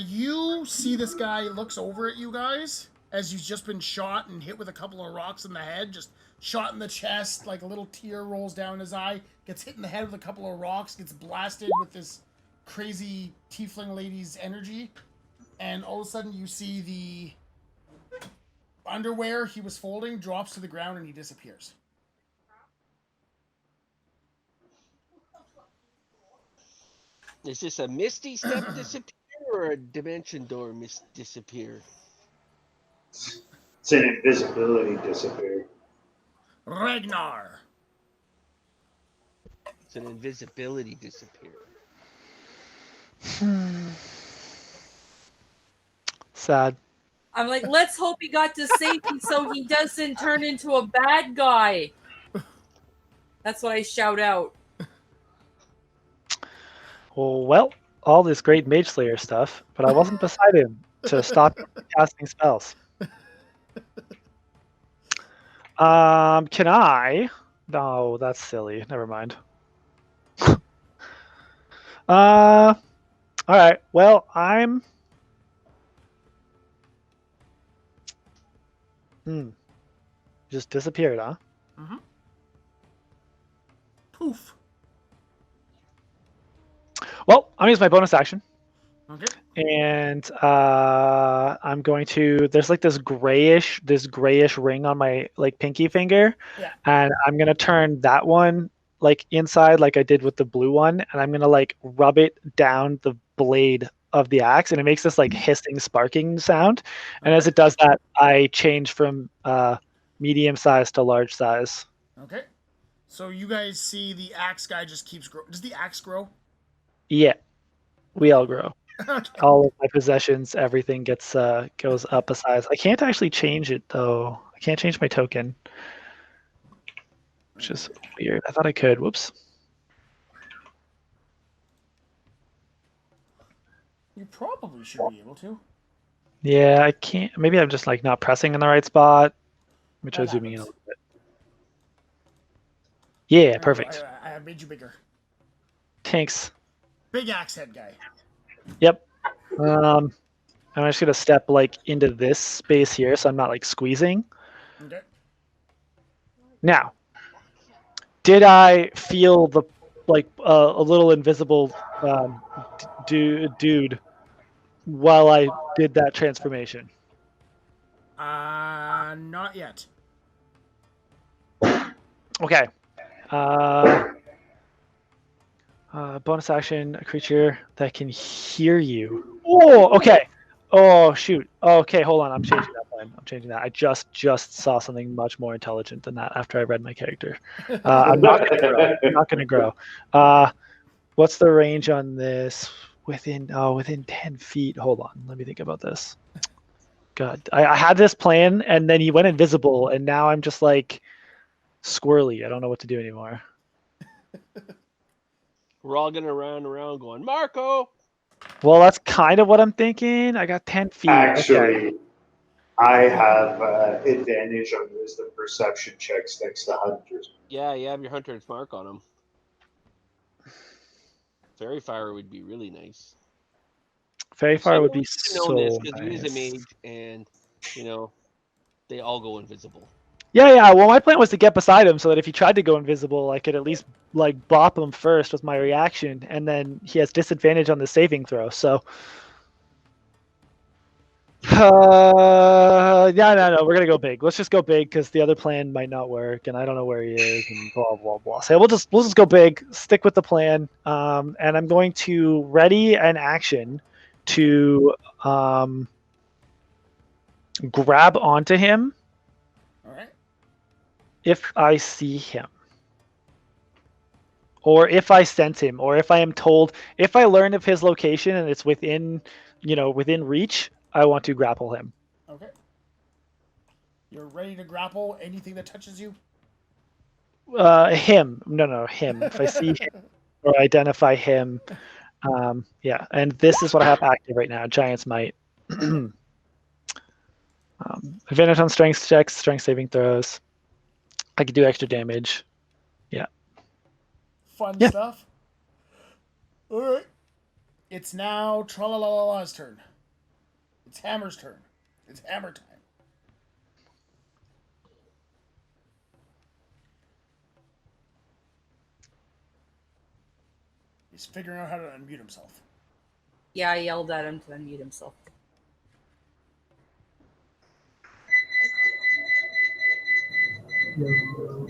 Speaker 1: You see this guy looks over at you guys as he's just been shot and hit with a couple of rocks in the head, just shot in the chest, like a little tear rolls down his eye, gets hit in the head with a couple of rocks, gets blasted with this crazy tiefling lady's energy, and all of a sudden you see underwear he was folding drops to the ground and he disappears.
Speaker 5: Is this a Misty Step disappear or a Dimension Door disappear?
Speaker 3: It's an invisibility disappear.
Speaker 1: Ragnar.
Speaker 5: It's an invisibility disappear.
Speaker 4: Sad.
Speaker 2: I'm like, let's hope he got to safety so he doesn't turn into a bad guy. That's what I shout out.
Speaker 4: Well, all this great Mage Slayer stuff, but I wasn't beside him to stop casting spells. Can I? No, that's silly. Never mind. All right. Well, I'm. Just disappeared, huh?
Speaker 1: Mm-hmm. Poof.
Speaker 4: Well, I'm gonna use my bonus action.
Speaker 1: Okay.
Speaker 4: And I'm going to. There's like this grayish ring on my like pinky finger,
Speaker 1: Yeah.
Speaker 4: and I'm gonna turn that one like inside, like I did with the blue one, and I'm gonna like rub it down the blade of the axe, and it makes this like hissing, sparking sound. And as it does that, I change from medium size to large size.
Speaker 1: Okay. So you guys see the axe guy just keeps growing. Does the axe grow?
Speaker 4: Yeah, we all grow.
Speaker 1: Okay.
Speaker 4: All of my possessions, everything gets goes up a size. I can't actually change it though. I can't change my token, which is weird. I thought I could. Whoops.
Speaker 1: You probably should be able to.
Speaker 4: Yeah, I can't. Maybe I'm just like not pressing in the right spot. Which I'm zooming in a
Speaker 1: happens.
Speaker 4: little bit. Yeah, perfect.
Speaker 1: I made you bigger.
Speaker 4: Thanks.
Speaker 1: Big axe head guy.
Speaker 4: Yep. I'm just gonna step like into this space here, so I'm not like squeezing.
Speaker 1: Okay.
Speaker 4: Now, did I feel the like a little invisible dude while I did that transformation?
Speaker 1: Not yet.
Speaker 4: Okay. Bonus action, a creature that can hear you. Oh, okay. Oh, shoot. Okay, hold on. I'm changing that plan. I'm changing that. I just saw something much more intelligent than that after I read my character. I'm not going to grow. I'm not going to grow. What's the range on this? Within 10 feet. Hold on. Let me think about this. God, I had this plan, and then he went invisible, and now I'm just like squirrely. I don't know what to do anymore.
Speaker 5: We're all gonna run around going, Marco!
Speaker 4: Well, that's kind of what I'm thinking. I got 10 feet.
Speaker 3: Actually,
Speaker 4: Okay.
Speaker 3: I have advantage on wisdom perception checks next to hunters.
Speaker 5: Yeah, you have your hunter's mark on him. Fairy Fire would be really nice.
Speaker 4: Fairy Fire would be
Speaker 5: know
Speaker 4: so
Speaker 5: this because he is a
Speaker 4: nice.
Speaker 5: mage, and they all go invisible.
Speaker 4: Yeah. Well, my plan was to get beside him so that if he tried to go invisible, I could at least like bop him first with my reaction, and then he has disadvantage on the saving throw. So, no, we're gonna go big. Let's just go big because the other plan might not work, and I don't know where he is, and blah blah blah. So we'll just go big. Stick with the plan. And I'm going to ready an action to grab onto him.
Speaker 1: All right.
Speaker 4: If I see him, or if I sense him, or if I am told, if I learn of his location and it's within reach, I want to grapple him.
Speaker 1: Okay. You're ready to grapple anything that touches you?
Speaker 4: Him. No, him. If I see him or identify him, yeah. And this is what I have active right now, Giant's Might. Advantage on strength checks, strength saving throws. I could do extra damage. Yeah.
Speaker 1: Fun
Speaker 4: Yeah.
Speaker 1: stuff. All right. It's now Tralalala's turn. It's Hammer's turn. It's hammer time. He's figuring out how to unmute himself.
Speaker 2: Yeah, I yelled at him to unmute himself.
Speaker 6: The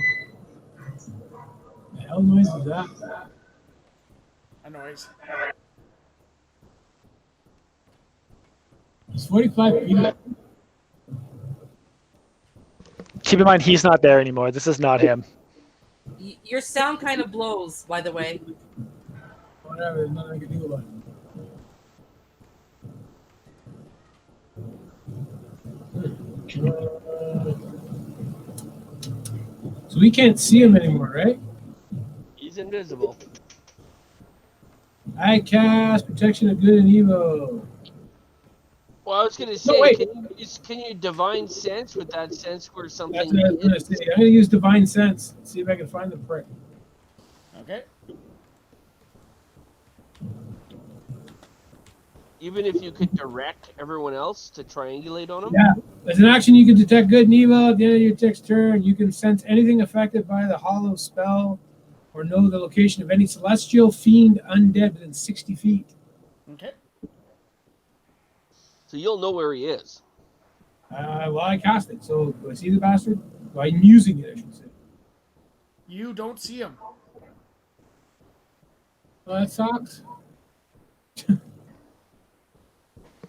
Speaker 6: hell noise is that?
Speaker 1: A noise.
Speaker 6: It's 45 feet.
Speaker 4: Keep in mind, he's not there anymore. This is not him.
Speaker 2: Your sound kind of blows, by the way.
Speaker 6: Whatever, there's nothing I can do about it. So we can't see him anymore, right?
Speaker 5: He's invisible.
Speaker 6: I cast Protection of Good and Evil.
Speaker 5: Well, I was gonna say,
Speaker 6: wait.
Speaker 5: can you divine sense with that sense where
Speaker 6: That's
Speaker 5: something
Speaker 6: what I was going to
Speaker 5: is?
Speaker 6: say. I'm going to use Divine Sense. See if I can find the prick.
Speaker 1: Okay.
Speaker 5: Even if you could direct everyone else to triangulate on him?
Speaker 6: Yeah. As an action, you can detect good and evil at the end of your text turn. You can sense anything affected by the hollow spell or know the location of any celestial, fiend, undead within 60 feet.
Speaker 1: Okay.
Speaker 5: So you'll know where he is.
Speaker 6: Well, I cast it, so do I see the bastard? Well, I'm using it, I should say.
Speaker 1: You don't see him.
Speaker 6: Well, that sucks.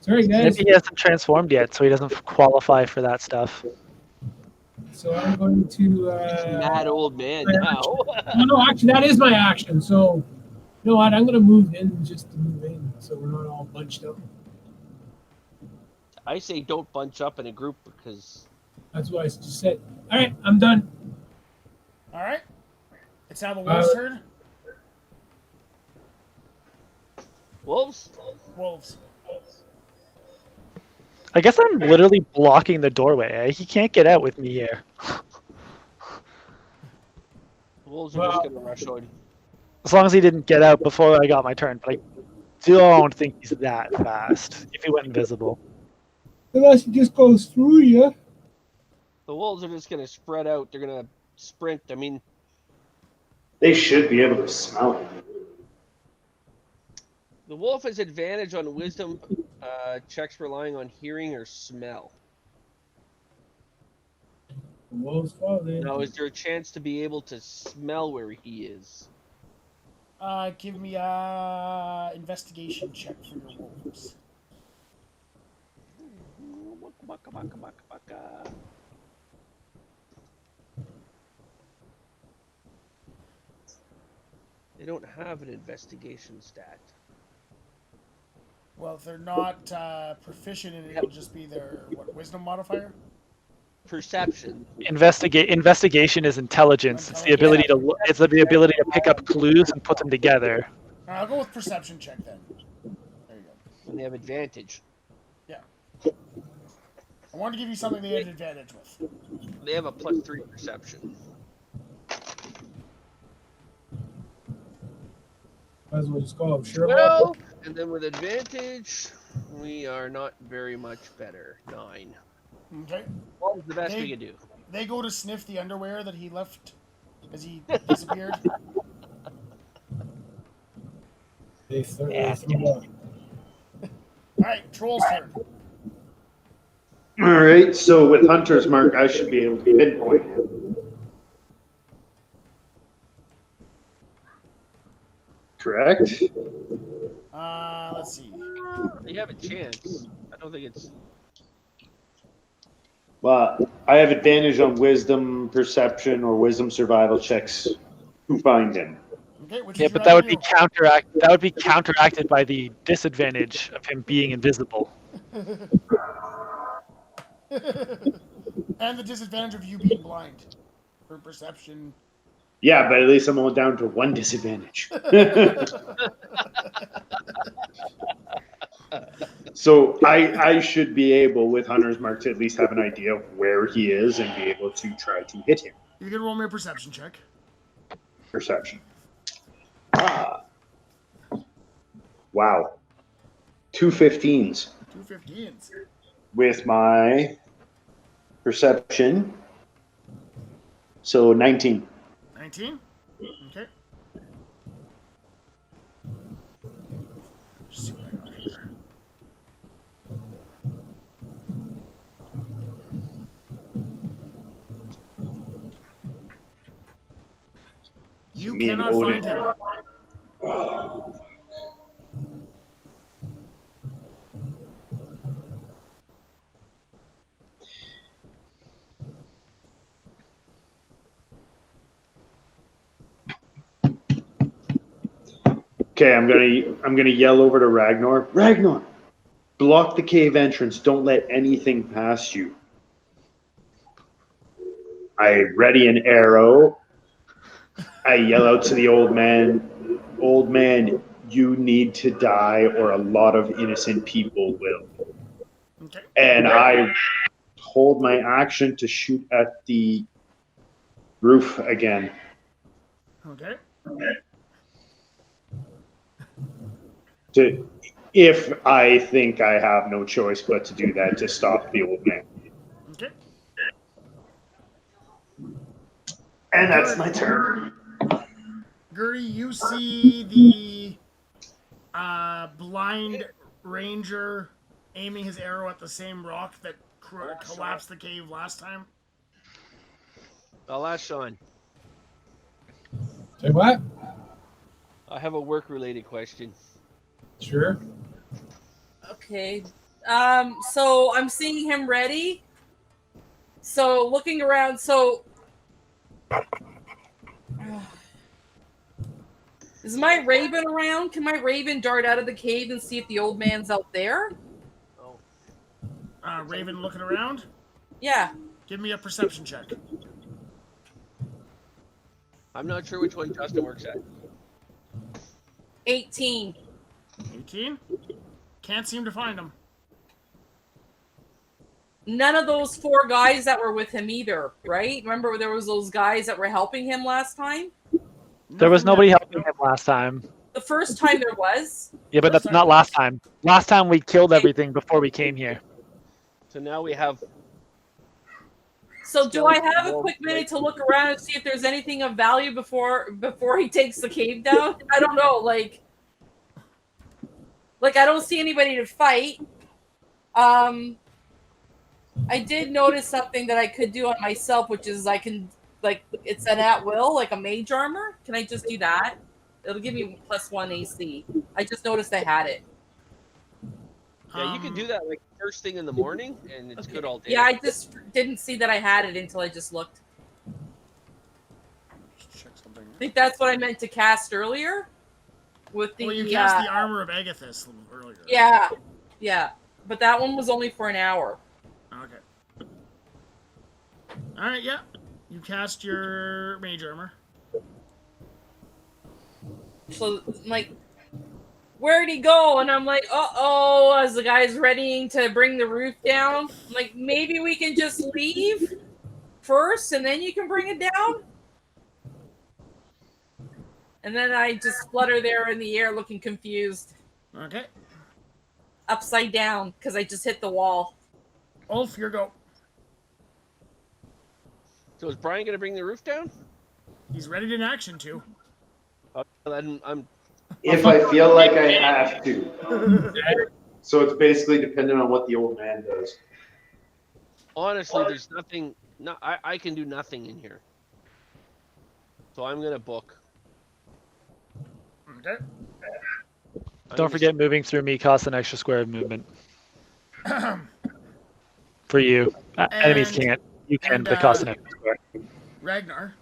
Speaker 6: Sorry, guys.
Speaker 4: Maybe he hasn't transformed yet, so he doesn't qualify for that stuff.
Speaker 6: So I'm going to...
Speaker 5: Mad old man
Speaker 6: my
Speaker 5: now.
Speaker 6: no, actually, that is my action. So, you know what? I'm going to move in just to move in, so we're not all bunched up.
Speaker 5: I say don't bunch up in a group because
Speaker 6: That's what I just said. All right, I'm done.
Speaker 1: All right. It's now the wolves' turn.
Speaker 5: wolves.
Speaker 1: Wolves.
Speaker 4: I guess I'm literally blocking the doorway. He can't get out with me here.
Speaker 5: Wolves are
Speaker 6: Well-
Speaker 5: just gonna rush on.
Speaker 4: As long as he didn't get out before I got my turn, but I don't think he's that fast. If he went invisible.
Speaker 6: Unless it just goes through you.
Speaker 5: The wolves are just gonna spread out. They're gonna sprint. I mean,
Speaker 3: They should be able to smell him.
Speaker 5: the wolf has advantage on wisdom checks relying on hearing or smell.
Speaker 6: The wolves falling.
Speaker 5: Now, is there a chance to be able to smell where he is?
Speaker 1: Give me a investigation check for your wolves.
Speaker 5: They don't have an investigation stat.
Speaker 1: Well, if they're not proficient in it, it'll just be their wisdom modifier.
Speaker 5: Perception.
Speaker 4: Investigation is intelligence. It's the ability to pick up clues and put them together.
Speaker 1: I'll go with perception check then. There you go.
Speaker 5: And they have advantage.
Speaker 1: I wanted to give you something they had advantage with.
Speaker 5: They have a +3 perception.
Speaker 6: Might as well just call him
Speaker 5: Well, and then with advantage, we are not very much better. 9.
Speaker 1: Okay.
Speaker 5: What was the best we could do?
Speaker 1: They go to sniff the underwear that he left as he disappeared. All right, Troll's turn.
Speaker 3: All right, so with Hunter's Mark, I should be able to pinpoint him. Correct?
Speaker 1: Let's see.
Speaker 5: They have a chance. I don't think it's.
Speaker 3: Well, I have advantage on wisdom, perception, or wisdom survival checks to find him.
Speaker 1: Okay, which
Speaker 4: Yeah,
Speaker 1: is
Speaker 4: but
Speaker 1: your
Speaker 4: that would be counteracted by the disadvantage of him being invisible.
Speaker 1: And the disadvantage of you being blind for perception.
Speaker 3: Yeah, but at least I'm only down to one disadvantage. So I should be able, with Hunter's Mark, to at least have an idea of where he is and be able to try to hit him.
Speaker 1: You can roll me a perception check.
Speaker 3: Perception. Wow. 2 15s
Speaker 1: 2 15s.
Speaker 3: with my perception. So 19.
Speaker 1: 19? Okay. Let's see what I got here. You
Speaker 3: Me and
Speaker 1: cannot
Speaker 3: Odin.
Speaker 1: find him.
Speaker 3: Okay, I'm gonna yell over to Ragnar. Ragnar, block the cave entrance. Don't let anything pass you. I ready an arrow. I yell out to the old man. Old man, you need to die, or a lot of innocent people will.
Speaker 1: Okay.
Speaker 3: And I hold my action to shoot at the roof again.
Speaker 1: Okay.
Speaker 3: If I think I have no choice but to do that to stop the old man.
Speaker 1: Okay.
Speaker 3: And that's my turn.
Speaker 1: Gertie, you see the blind ranger aiming his arrow at the same rock that collapsed the cave last time.
Speaker 5: I'll ask Sean.
Speaker 6: Say what?
Speaker 5: I have a work-related question.
Speaker 6: Sure.
Speaker 2: Okay. So I'm seeing him ready. So looking around, so is my raven around? Can my raven dart out of the cave and see if the old man's out there?
Speaker 5: Oh,
Speaker 1: Raven looking around.
Speaker 2: Yeah.
Speaker 1: Give me a perception check.
Speaker 5: I'm not sure which one Justin works at.
Speaker 2: 18.
Speaker 1: 18. Can't seem to find him.
Speaker 2: None of those 4 guys that were with him either, right? Remember there was those guys that were helping him last time?
Speaker 4: There was
Speaker 1: Nothing
Speaker 4: nobody
Speaker 1: yet.
Speaker 4: helping him last time.
Speaker 2: The first time there was.
Speaker 4: Yeah, but
Speaker 1: First
Speaker 4: that's
Speaker 1: time
Speaker 4: not
Speaker 1: was.
Speaker 4: last time. Last time we killed everything before we came here.
Speaker 5: So now we have.
Speaker 2: So do I have a quick minute to look around and see if there's anything of value before he takes the cave down? I don't know, like I don't see anybody to fight. I did notice something that I could do on myself, which is I can, like, it's an at will, like a mage armor. Can I just do that? It'll give me +1 AC. I just noticed I had it.
Speaker 5: Yeah, you can do that like first thing in the morning, and it's good all day.
Speaker 2: Yeah, I just didn't see that I had it until I just looked.
Speaker 1: Check something.
Speaker 2: I think that's what I meant to cast earlier. With the
Speaker 1: Well, you cast the armor of Agathis earlier.
Speaker 2: yeah, but that one was only for an hour.
Speaker 1: Okay. All right. Yeah. You cast your mage armor.
Speaker 2: So like, where'd he go? And I'm like, uh-oh, as the guy's readying to bring the roof down. I'm like, maybe we can just leave first and then you can bring it down? And then I just flutter there in the air looking confused.
Speaker 1: Okay.
Speaker 2: Upside down, because I just hit the wall.
Speaker 1: Ulf, your go.
Speaker 5: So is Brian going to bring the roof down?
Speaker 1: He's ready in action too.
Speaker 5: Then I'm.
Speaker 3: If I feel like I have to. So it's basically dependent on what the old man does.
Speaker 5: Honestly, there's nothing. No, I can do nothing in here. So I'm going to book.
Speaker 1: Okay.
Speaker 4: Don't forget, moving through me costs an extra square of movement. For you. Enemies
Speaker 1: And-
Speaker 4: can't. You can,
Speaker 1: and,
Speaker 4: but it costs an extra square.
Speaker 1: Ragnar.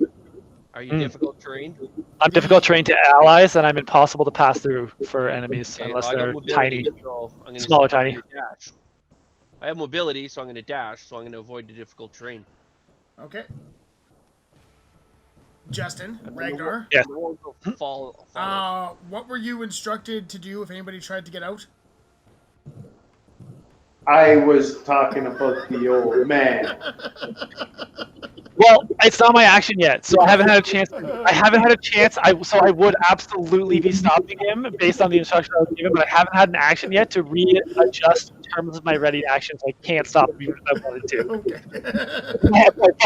Speaker 5: Are you difficult terrain?
Speaker 4: I'm difficult terrain to allies, and I'm impossible to pass through for enemies
Speaker 5: Okay,
Speaker 4: unless
Speaker 5: well, I got
Speaker 4: they're
Speaker 5: mobility,
Speaker 4: tiny.
Speaker 5: so I'm gonna
Speaker 4: Small or tiny.
Speaker 5: dash. I have mobility, so I'm going to dash, so I'm going to avoid the difficult terrain.
Speaker 1: Okay. Justin, Ragnar.
Speaker 4: Yeah.
Speaker 5: No one will fall.
Speaker 1: What were you instructed to do if anybody tried to get out?
Speaker 3: I was talking about the old man.
Speaker 4: Well, it's not my action yet, so I haven't had a chance. So I would absolutely be stopping him based on the instruction I was given, but I haven't had an action yet to readjust in terms of my ready action, so I can't stop him even if I wanted to.
Speaker 1: Okay.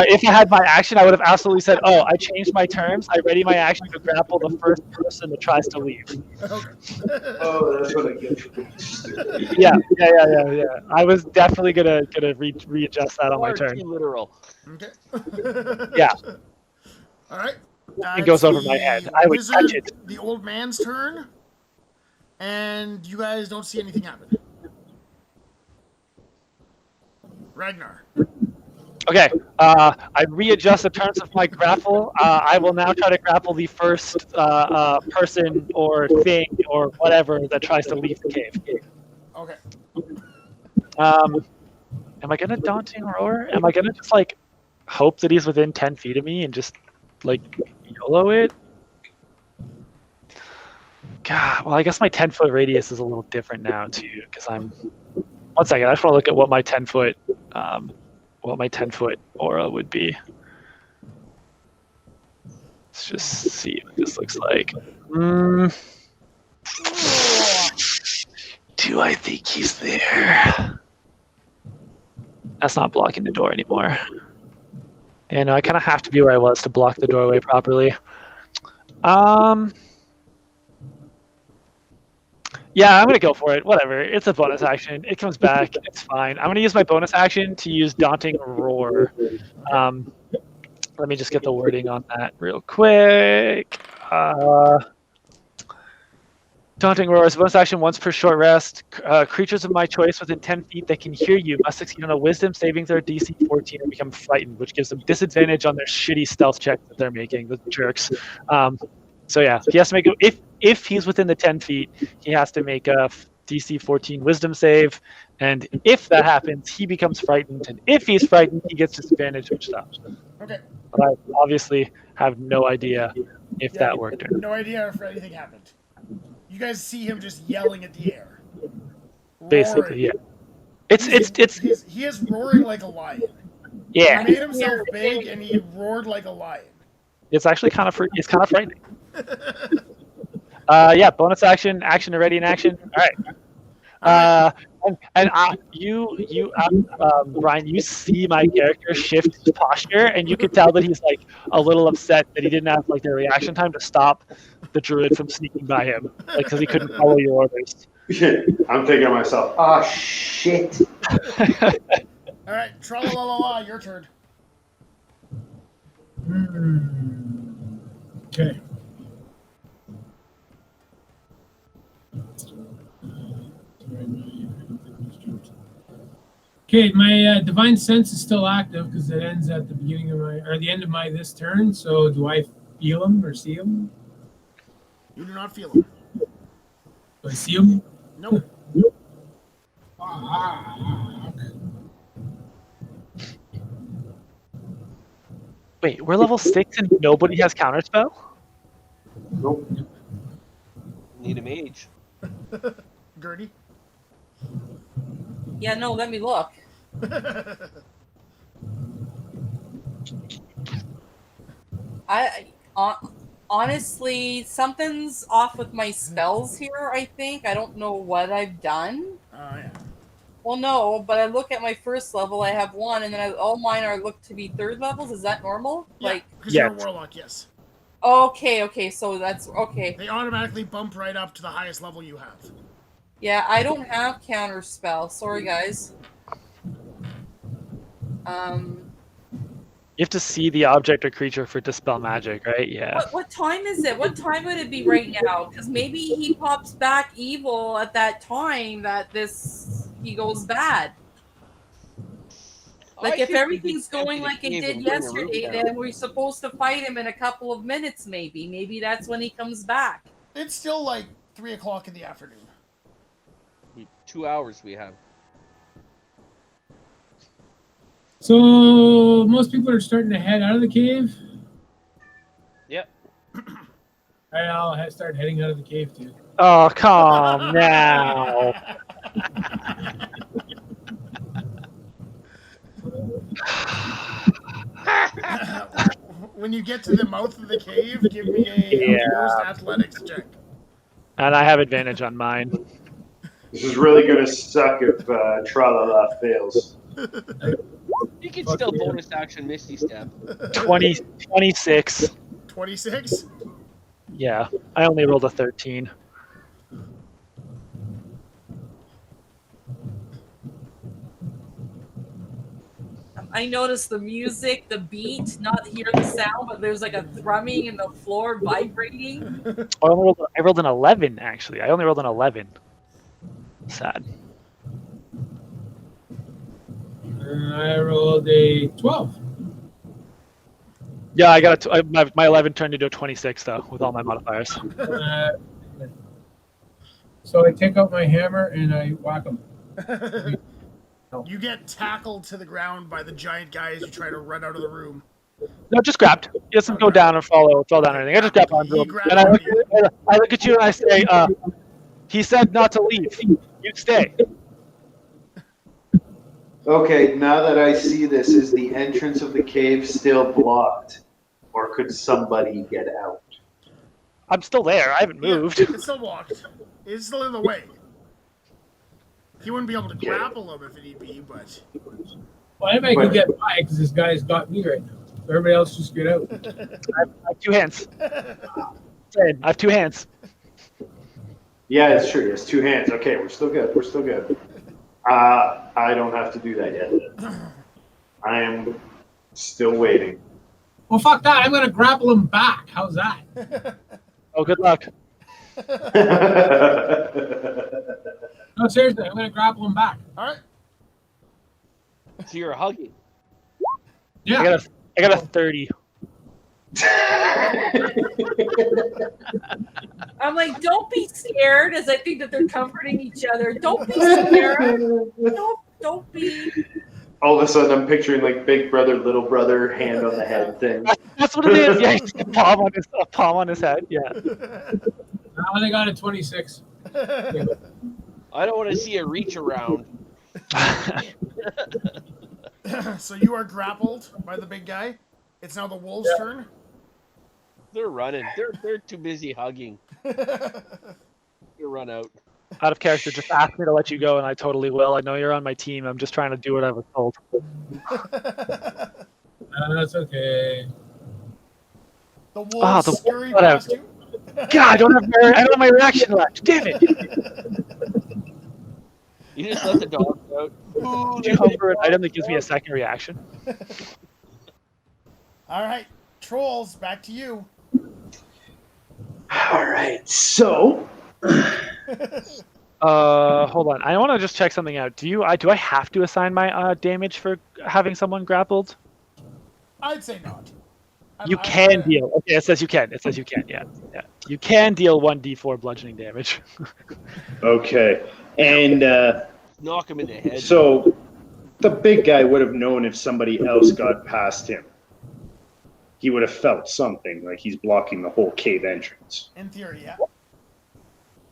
Speaker 4: If I had my action, I would have absolutely said, "Oh, I changed my terms. I ready my action to grapple the first person that tries to leave."
Speaker 1: Okay.
Speaker 3: Oh, that's what I get.
Speaker 4: Yeah. I was definitely gonna readjust that on my
Speaker 5: Or
Speaker 4: turn.
Speaker 5: too literal.
Speaker 1: Okay.
Speaker 4: Yeah.
Speaker 1: All right.
Speaker 4: It goes
Speaker 1: It's
Speaker 4: over my
Speaker 1: the
Speaker 4: head. I would
Speaker 1: wizard,
Speaker 4: catch it.
Speaker 1: the old man's turn, and you guys don't see anything happen. Ragnar.
Speaker 4: Okay, I readjust the turns of my grapple. I will now try to grapple the first person or thing or whatever that tries to leave the cave.
Speaker 1: Okay.
Speaker 4: Am I gonna daunting roar? Am I gonna just like hope that he's within 10 feet of me and just like YOLO it? God, well, I guess my 10-foot radius is a little different now too, because I'm. 1 second, I just want to look at what my 10-foot aura would be. Let's just see what this looks like. Do I think he's there? That's not blocking the door anymore. And I kind of have to be where I was to block the doorway properly. Yeah, I'm gonna go for it. Whatever. It's a bonus action. It comes back. It's fine. I'm gonna use my bonus action to use Daunting Roar. Let me just get the wording on that real quick. Daunting Roar is a bonus action once per short rest. Creatures of my choice within 10 feet that can hear you must succeed on a Wisdom saving throw DC 14 or become frightened, which gives them disadvantage on their shitty stealth check that they're making, the jerks. So yeah, he has to make if he's within the 10 feet, he has to make a DC 14 Wisdom save, and if that happens, he becomes frightened, and if he's frightened, he gets disadvantage, which stops.
Speaker 1: Okay.
Speaker 4: But I obviously have no idea if that worked or not.
Speaker 1: No idea if anything happened. You guys see him just yelling at the air.
Speaker 4: Basically,
Speaker 1: Roaring.
Speaker 4: yeah.
Speaker 1: He is roaring like a lion.
Speaker 4: Yeah.
Speaker 1: He made himself big and he roared like a lion.
Speaker 4: It's actually kind of frightening. Yeah, bonus action already in action. All right. Brian, you see my character shift his posture, and you can tell that he's like a little upset that he didn't have like the reaction time to stop the druid from sneaking by him, like because he couldn't follow your orders.
Speaker 3: I'm thinking to myself, oh shit.
Speaker 1: All right, tra-la-la-la-la, your turn.
Speaker 6: Okay. Okay, my divine sense is still active because it ends at the beginning of the end of my this turn. So do I feel him or see him?
Speaker 1: You do not feel him.
Speaker 6: Do I see him?
Speaker 1: Nope.
Speaker 4: Wait, we're level 6 and nobody has counterspell?
Speaker 3: Nope.
Speaker 5: Need a mage.
Speaker 1: Gertie.
Speaker 2: Yeah, no, let me look. Honestly, something's off with my spells here, I think. I don't know what I've done.
Speaker 1: Oh, yeah.
Speaker 2: Well, no, but I look at my first level, I have 1, and then all mine are looked to be 3rd levels. Is that normal?
Speaker 1: Yeah, because
Speaker 4: yes.
Speaker 1: you're a warlock, yes.
Speaker 2: Okay, so that's okay.
Speaker 1: They automatically bump right up to the highest level you have.
Speaker 2: Yeah, I don't have counter spell. Sorry, guys.
Speaker 4: You have to see the object or creature for dispel magic, right? Yeah.
Speaker 2: What time is it? What time would it be right now? Because maybe he pops back evil at that time that he goes bad. Like, if everything's going like it did yesterday, then we're supposed to fight him in a couple of minutes, maybe. Maybe that's when he comes back.
Speaker 1: It's still like 3 o'clock in the afternoon.
Speaker 5: 2 hours we have.
Speaker 6: So most people are starting to head out of the cave.
Speaker 5: Yep.
Speaker 6: I'll start heading out of the cave too.
Speaker 4: Oh, come now.
Speaker 1: When you get to the mouth of the cave, give me a opposed athletics check.
Speaker 4: And I have advantage on mine.
Speaker 3: This is really going to suck if Tra-La-La fails.
Speaker 5: You can still bonus action Misty Step.
Speaker 4: 26.
Speaker 1: 26?
Speaker 4: Yeah, I only rolled a 13.
Speaker 2: I noticed the music, the beat, not hear the sound, but there's like a thrumming in the floor vibrating.
Speaker 4: I rolled an 11, actually. I only rolled an 11. Sad.
Speaker 6: I rolled a 12.
Speaker 4: Yeah, I got my 11 turned into a 26 though, with all my modifiers.
Speaker 6: So I take out my hammer and I whack him.
Speaker 1: You get tackled to the ground by the giant guy as you try to run out of the room.
Speaker 4: No, just grabbed. He doesn't go down or fall down or anything. I just grab onto him. And I look at you and I say, he said not to leave. You stay.
Speaker 3: Okay, now that I see this, is the entrance of the cave still blocked? Or could somebody get out?
Speaker 4: I'm still there. I haven't moved.
Speaker 1: Yeah, it's still blocked. It's still in the way. He wouldn't be able to grapple him if need be, but...
Speaker 6: Well, anybody can get by because this guy's got me right now. Everybody else just get out.
Speaker 4: I have 2 hands. I have 2 hands.
Speaker 3: Yeah, it's true. He has 2 hands. Okay, we're still good. We're still good. I don't have to do that yet. I am still waiting.
Speaker 6: Well, fuck that. I'm going to grapple him back. How's that?
Speaker 4: Oh, good luck.
Speaker 6: No, seriously. I'm going to grapple him back.
Speaker 1: All right.
Speaker 5: So you're hugging.
Speaker 6: Yeah.
Speaker 4: I got a 30.
Speaker 2: I'm like, don't be scared, as I think that they're comforting each other. Don't be scared. Don't be.
Speaker 3: All of a sudden, I'm picturing like big brother, little brother, hand on the head thing.
Speaker 4: That's what it is. Yeah, he's a palm on his head. Yeah.
Speaker 6: Now they got a 26.
Speaker 5: I don't want to see a reach around.
Speaker 1: So you are grappled by the big guy. It's now the wolf's turn.
Speaker 5: They're running. They're too busy hugging. You run out.
Speaker 4: Out of character, just ask me to let you go, and I totally will. I know you're on my team. I'm just trying to do what I was told.
Speaker 6: That's okay.
Speaker 1: The wolf scurry
Speaker 4: what
Speaker 1: past you.
Speaker 4: God, I don't have my reaction left. Damn it!
Speaker 5: You just let the dog out.
Speaker 4: Would you hope for an item that gives me a second reaction?
Speaker 1: All right, trolls, back to you.
Speaker 3: All right, so
Speaker 4: Hold on. I want to just check something out. Do I have to assign my damage for having someone grappled?
Speaker 1: I'd say not.
Speaker 4: You can deal. Okay, it says you can. Yeah. You can deal 1d4 bludgeoning damage.
Speaker 3: okay, and
Speaker 5: Knock him in the head.
Speaker 3: so the big guy would have known if somebody else got past him. He would have felt something, like he's blocking the whole cave entrance.
Speaker 1: In theory, yeah.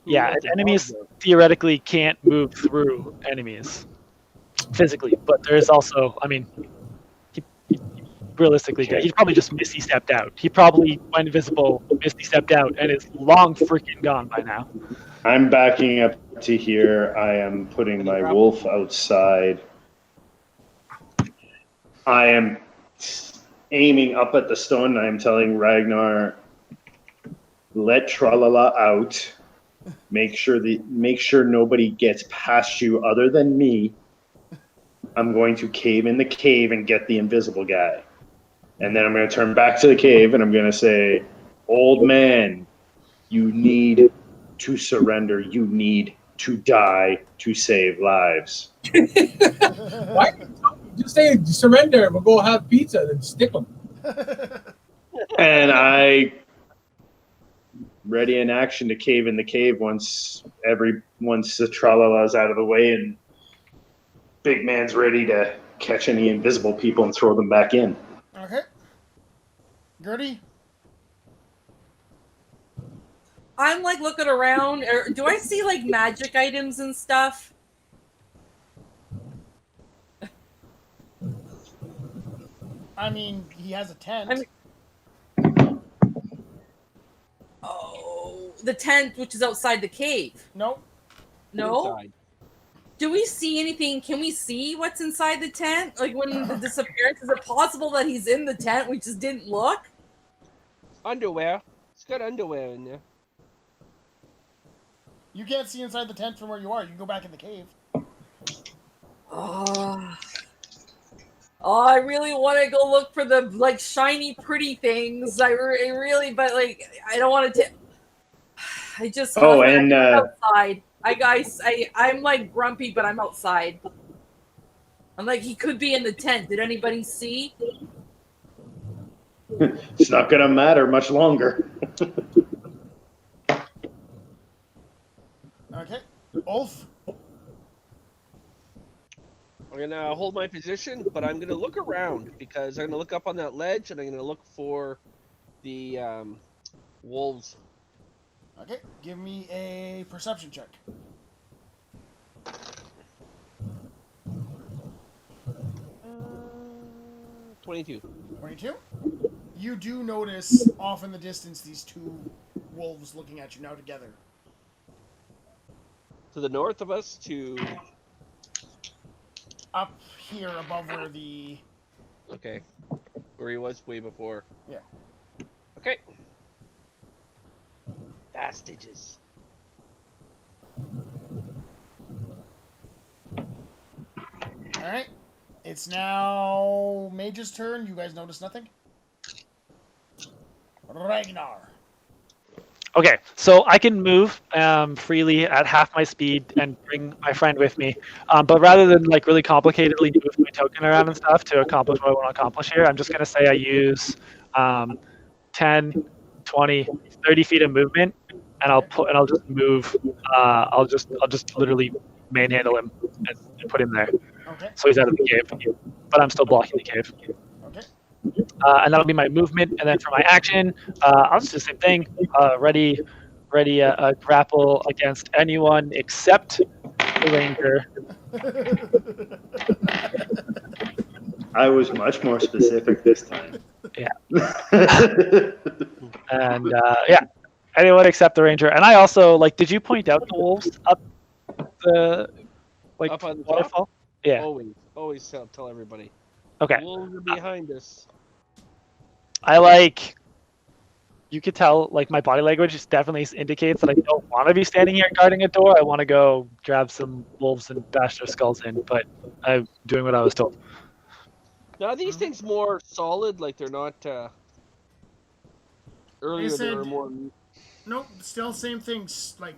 Speaker 4: Yeah, enemies theoretically can't move through enemies physically, but there is also, I mean, he realistically, he probably just misty stepped out. He probably went invisible, misty stepped out, and is long freaking gone by now.
Speaker 3: I'm backing up to here. I am putting my wolf outside. I am aiming up at the stone. I am telling Ragnar, let Tralala out. Make sure nobody gets past you other than me. I'm going to cave in the cave and get the invisible guy. And then I'm going to turn back to the cave and I'm going to say, old man, you need to surrender. You need to die to save lives.
Speaker 6: Why? Just say surrender. We'll go have pizza and stick them.
Speaker 3: And I ready in action to cave in the cave once the Tralala's out of the way and big man's ready to catch any invisible people and throw them back in.
Speaker 1: Okay. Gertie?
Speaker 2: I'm like looking around. Do I see like magic items and stuff?
Speaker 1: I mean, he has a tent.
Speaker 2: Oh, the tent, which is outside the cave.
Speaker 1: Nope.
Speaker 2: No?
Speaker 5: Inside.
Speaker 2: Do we see anything? Can we see what's inside the tent? Like when the disappearance, is it possible that he's in the tent? We just didn't look?
Speaker 5: Underwear. It's got underwear in there.
Speaker 1: You can't see inside the tent from where you are. You can go back in the cave.
Speaker 2: Oh. Oh, I really want to go look for the like shiny, pretty things. I really, but like, I don't want to. I just
Speaker 3: Oh,
Speaker 2: I'm
Speaker 3: and
Speaker 2: outside. I'm like grumpy, but I'm outside. I'm like, he could be in the tent. Did anybody see?
Speaker 3: it's not gonna matter much longer.
Speaker 1: Okay. Ulf.
Speaker 5: I'm gonna hold my position, but I'm gonna look around because I'm gonna look up on that ledge and I'm gonna look for the wolves.
Speaker 1: Okay. Give me a perception check.
Speaker 5: 22.
Speaker 1: 22. You do notice off in the distance these two wolves looking at you now together.
Speaker 5: To the north of us, to
Speaker 1: Up here above where the...
Speaker 5: okay, where he was way before.
Speaker 1: Yeah.
Speaker 5: Okay. Bastages.
Speaker 1: Alright. It's now Mage's turn. You guys notice nothing? Ragnar.
Speaker 4: Okay, so I can move freely at half my speed and bring my friend with me. But rather than like really complicatedly move my token around and stuff to accomplish what I want to accomplish here, I'm just going to say I use 10, 20, 30 feet of movement, and I'll just move. I'll just literally manhandle him and put him there.
Speaker 1: Okay.
Speaker 4: So he's out of the cave, but I'm still blocking the cave.
Speaker 1: Okay.
Speaker 4: And that'll be my movement. And then for my action, I'll just do the same thing. Ready, grapple against anyone except the ranger.
Speaker 3: I was much more specific this time.
Speaker 4: Yeah. And yeah, anyone except the ranger. And I also like. Did you point out the wolves up the
Speaker 5: Up on the
Speaker 4: waterfall? Yeah.
Speaker 5: Always tell everybody.
Speaker 4: Okay.
Speaker 5: Wolves are behind us.
Speaker 4: I like. You could tell, like, my body language just definitely indicates that I don't want to be standing here guarding a door. I want to go grab some wolves and bash their skulls in, but I'm doing what I was told.
Speaker 5: Now are these things more solid, like they're not earlier they
Speaker 1: said-
Speaker 5: were more
Speaker 1: Nope, still same things. Like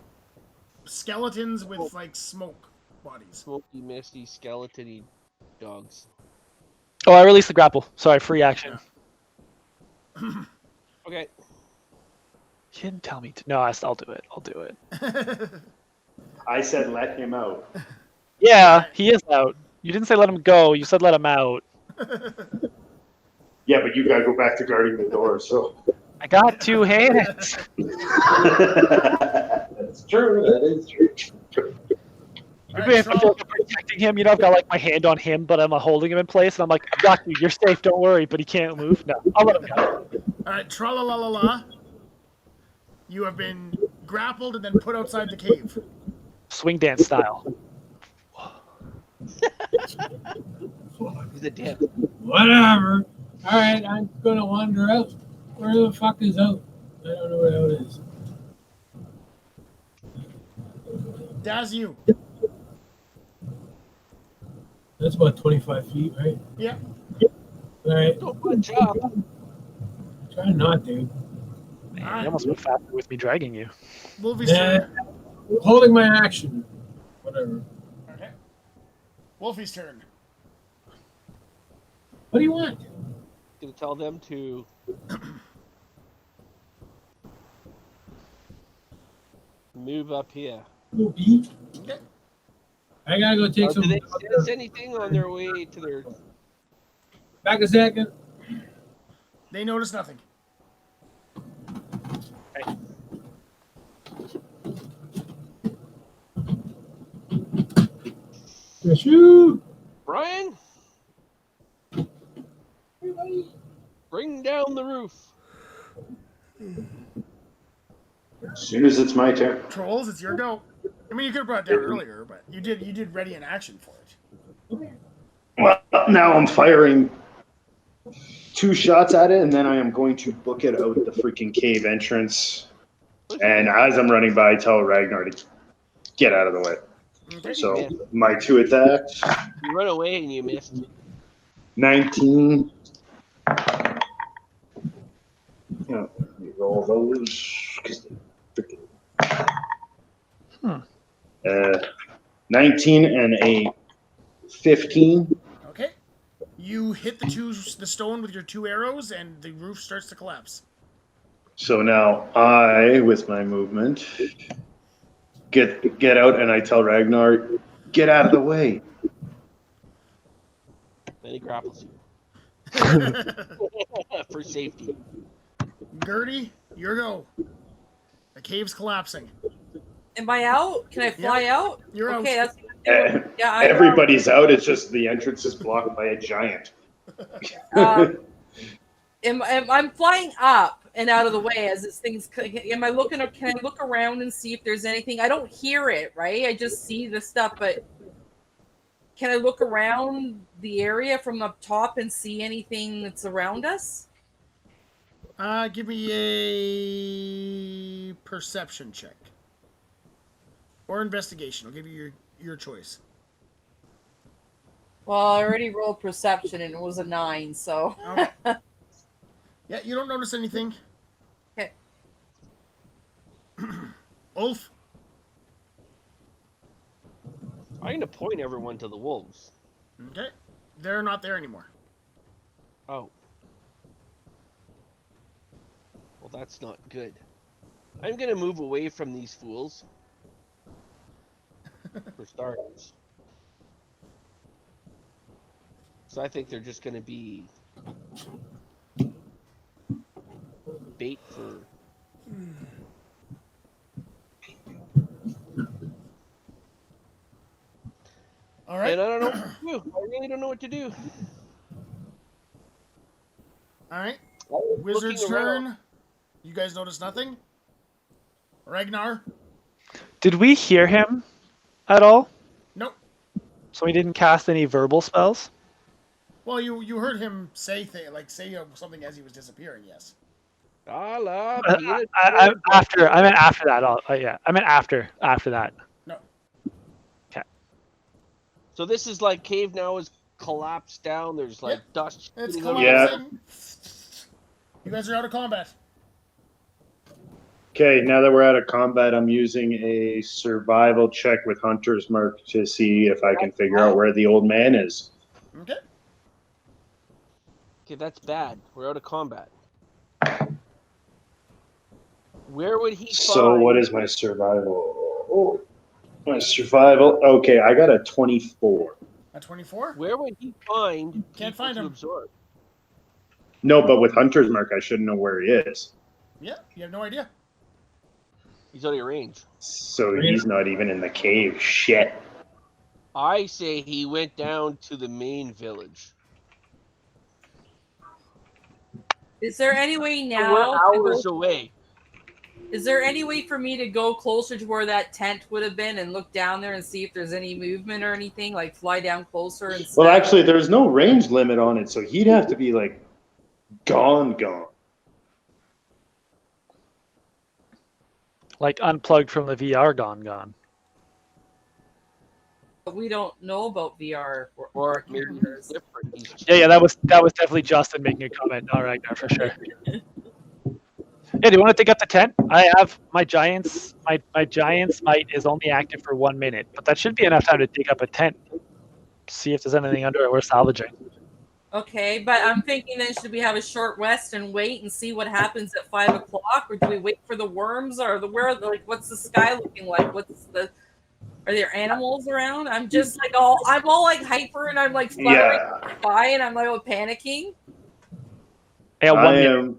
Speaker 1: skeletons with like smoke bodies.
Speaker 5: smoky, misty, skeleton-y dogs.
Speaker 4: Oh, I released the grapple. Sorry, free action.
Speaker 5: Okay.
Speaker 4: You didn't tell me to. No, I'll do it. I'll do it.
Speaker 3: I said let him out.
Speaker 4: Yeah, he is out. You didn't say let him go. You said let him out.
Speaker 3: Yeah, but you gotta go back to guarding the door, so.
Speaker 4: I got 2 hands.
Speaker 3: That's true. That is true.
Speaker 4: Maybe if I feel like I'm protecting him, I've got like my hand on him, but I'm holding him in place, and I'm like, I got you. You're safe. Don't worry. But he can't move. No, I'll let him go.
Speaker 1: Alright, tra-la-la-la-la. You have been grappled and then put outside the cave.
Speaker 4: Swing dance style.
Speaker 5: He's a dip.
Speaker 6: Whatever. All right, I'm gonna wander out. Where the fuck is out? I don't know where out is.
Speaker 1: That's you.
Speaker 6: That's about 25 feet, right?
Speaker 1: Yeah.
Speaker 6: All right.
Speaker 5: Don't punch up.
Speaker 6: Try not to.
Speaker 4: Man, you almost went faster with me dragging you.
Speaker 1: Wolfie's
Speaker 6: Yeah.
Speaker 1: turn.
Speaker 6: Holding my action. Whatever.
Speaker 1: Okay. Wolfie's turn.
Speaker 6: What do you want?
Speaker 5: Gonna tell them to move up here.
Speaker 6: Little beat.
Speaker 1: Okay.
Speaker 6: I gotta go take
Speaker 5: Do
Speaker 6: some.
Speaker 5: they sense anything on their way to their?
Speaker 6: Back a second.
Speaker 1: They notice nothing.
Speaker 6: Shoot!
Speaker 5: Brian, bring down the roof.
Speaker 3: As soon as it's my turn.
Speaker 1: Trolls, it's your go. I mean, you could have brought it down earlier, but you did ready an action for it.
Speaker 3: Well, now I'm firing 2 shots at it, and then I am going to book it out the freaking cave entrance. And as I'm running by, I tell Ragnar to get out of the way.
Speaker 1: Okay.
Speaker 3: So my 2 attacks.
Speaker 5: You run away and you missed.
Speaker 3: 19. Yeah, let me roll those. 'Cause they're freaking- 19 and a 15.
Speaker 1: Okay. You hit the stone with your 2 arrows, and the roof starts to collapse.
Speaker 3: So now I, with my movement, get out and I tell Ragnar, get out of the way.
Speaker 5: Then he grapples you for safety.
Speaker 1: Gertie, your go. The cave's collapsing.
Speaker 2: Am I out? Can I fly out?
Speaker 1: You're out.
Speaker 2: Okay, that's
Speaker 3: Eh,
Speaker 2: yeah. I'm
Speaker 3: Everybody's out. It's just the entrance is blocked by a giant.
Speaker 2: I'm flying up and out of the way as this thing's. Am I looking? Can I look around and see if there's anything? I don't hear it, right? I just see the stuff, but can I look around the area from up top and see anything that's around us?
Speaker 1: Give me a perception check. Or investigation. I'll give you your choice.
Speaker 2: Well, I already rolled perception and it was a 9, so.
Speaker 1: Okay. Yeah, you don't notice anything.
Speaker 2: Okay.
Speaker 1: Ulf?
Speaker 5: I'm going to point everyone to the wolves.
Speaker 1: Okay. They're not there anymore.
Speaker 5: Oh. Well, that's not good. I'm going to move away from these fools. For starters. So I think they're just going to be bait for...
Speaker 1: All right.
Speaker 5: And I don't know what to do. I really don't know what to do.
Speaker 1: All right.
Speaker 5: Looking
Speaker 1: Wizard's
Speaker 5: around.
Speaker 1: turn. You guys notice nothing? Ragnar?
Speaker 4: Did we hear him at all?
Speaker 1: Nope.
Speaker 4: So he didn't cast any verbal spells?
Speaker 1: Well, you heard him say something as he was disappearing, yes.
Speaker 4: I meant after that. Yeah, I meant after that.
Speaker 1: No.
Speaker 4: Okay.
Speaker 5: So this is like cave now is collapsed down. There's like
Speaker 1: Yep.
Speaker 5: dust.
Speaker 1: It's
Speaker 5: shooting over-
Speaker 1: collapsing. You guys are out of combat.
Speaker 3: Okay, now that we're out of combat, I'm using a survival check with Hunter's Mark to see if I can figure out where the old man is.
Speaker 1: Okay.
Speaker 5: Okay, that's bad. We're out of combat. Where would he
Speaker 3: So
Speaker 5: find...
Speaker 3: what is my survival? Oh, my survival. Okay, I got a 24.
Speaker 1: A 24?
Speaker 5: Where would he find
Speaker 1: Can't
Speaker 5: people
Speaker 1: find
Speaker 5: to
Speaker 1: him.
Speaker 5: absorb?
Speaker 3: No, but with Hunter's Mark, I should know where he is.
Speaker 1: Yeah, you have no idea.
Speaker 5: He's out of your range.
Speaker 3: So he's not even in the cave. Shit.
Speaker 5: I say he went down to the main village.
Speaker 2: Is there any way now?
Speaker 5: We're hours away.
Speaker 2: Is there any way for me to go closer to where that tent would have been and look down there and see if there's any movement or anything? Like fly down closer and.
Speaker 3: Well, actually, there's no range limit on it, so he'd have to be like gone.
Speaker 4: Like unplugged from the VR, gone.
Speaker 2: But we don't know about VR
Speaker 5: Or maybe
Speaker 2: characters.
Speaker 5: he's different. He's
Speaker 4: Yeah, that was definitely Justin making a comment. All right, now for sure. Yeah, do you want to dig up the tent? I have my giants. My giant's might is only active for 1 minute, but that should be enough time to dig up a tent. See if there's anything under it we're salvaging.
Speaker 2: Okay, but I'm thinking then should we have a short rest and wait and see what happens at 5 o'clock, or do we wait for the worms, or what's the sky looking like? Are there animals around? I'm just like I'm all like hyper and I'm like fluttering by and I'm like panicking.
Speaker 4: Yeah, 1 minute.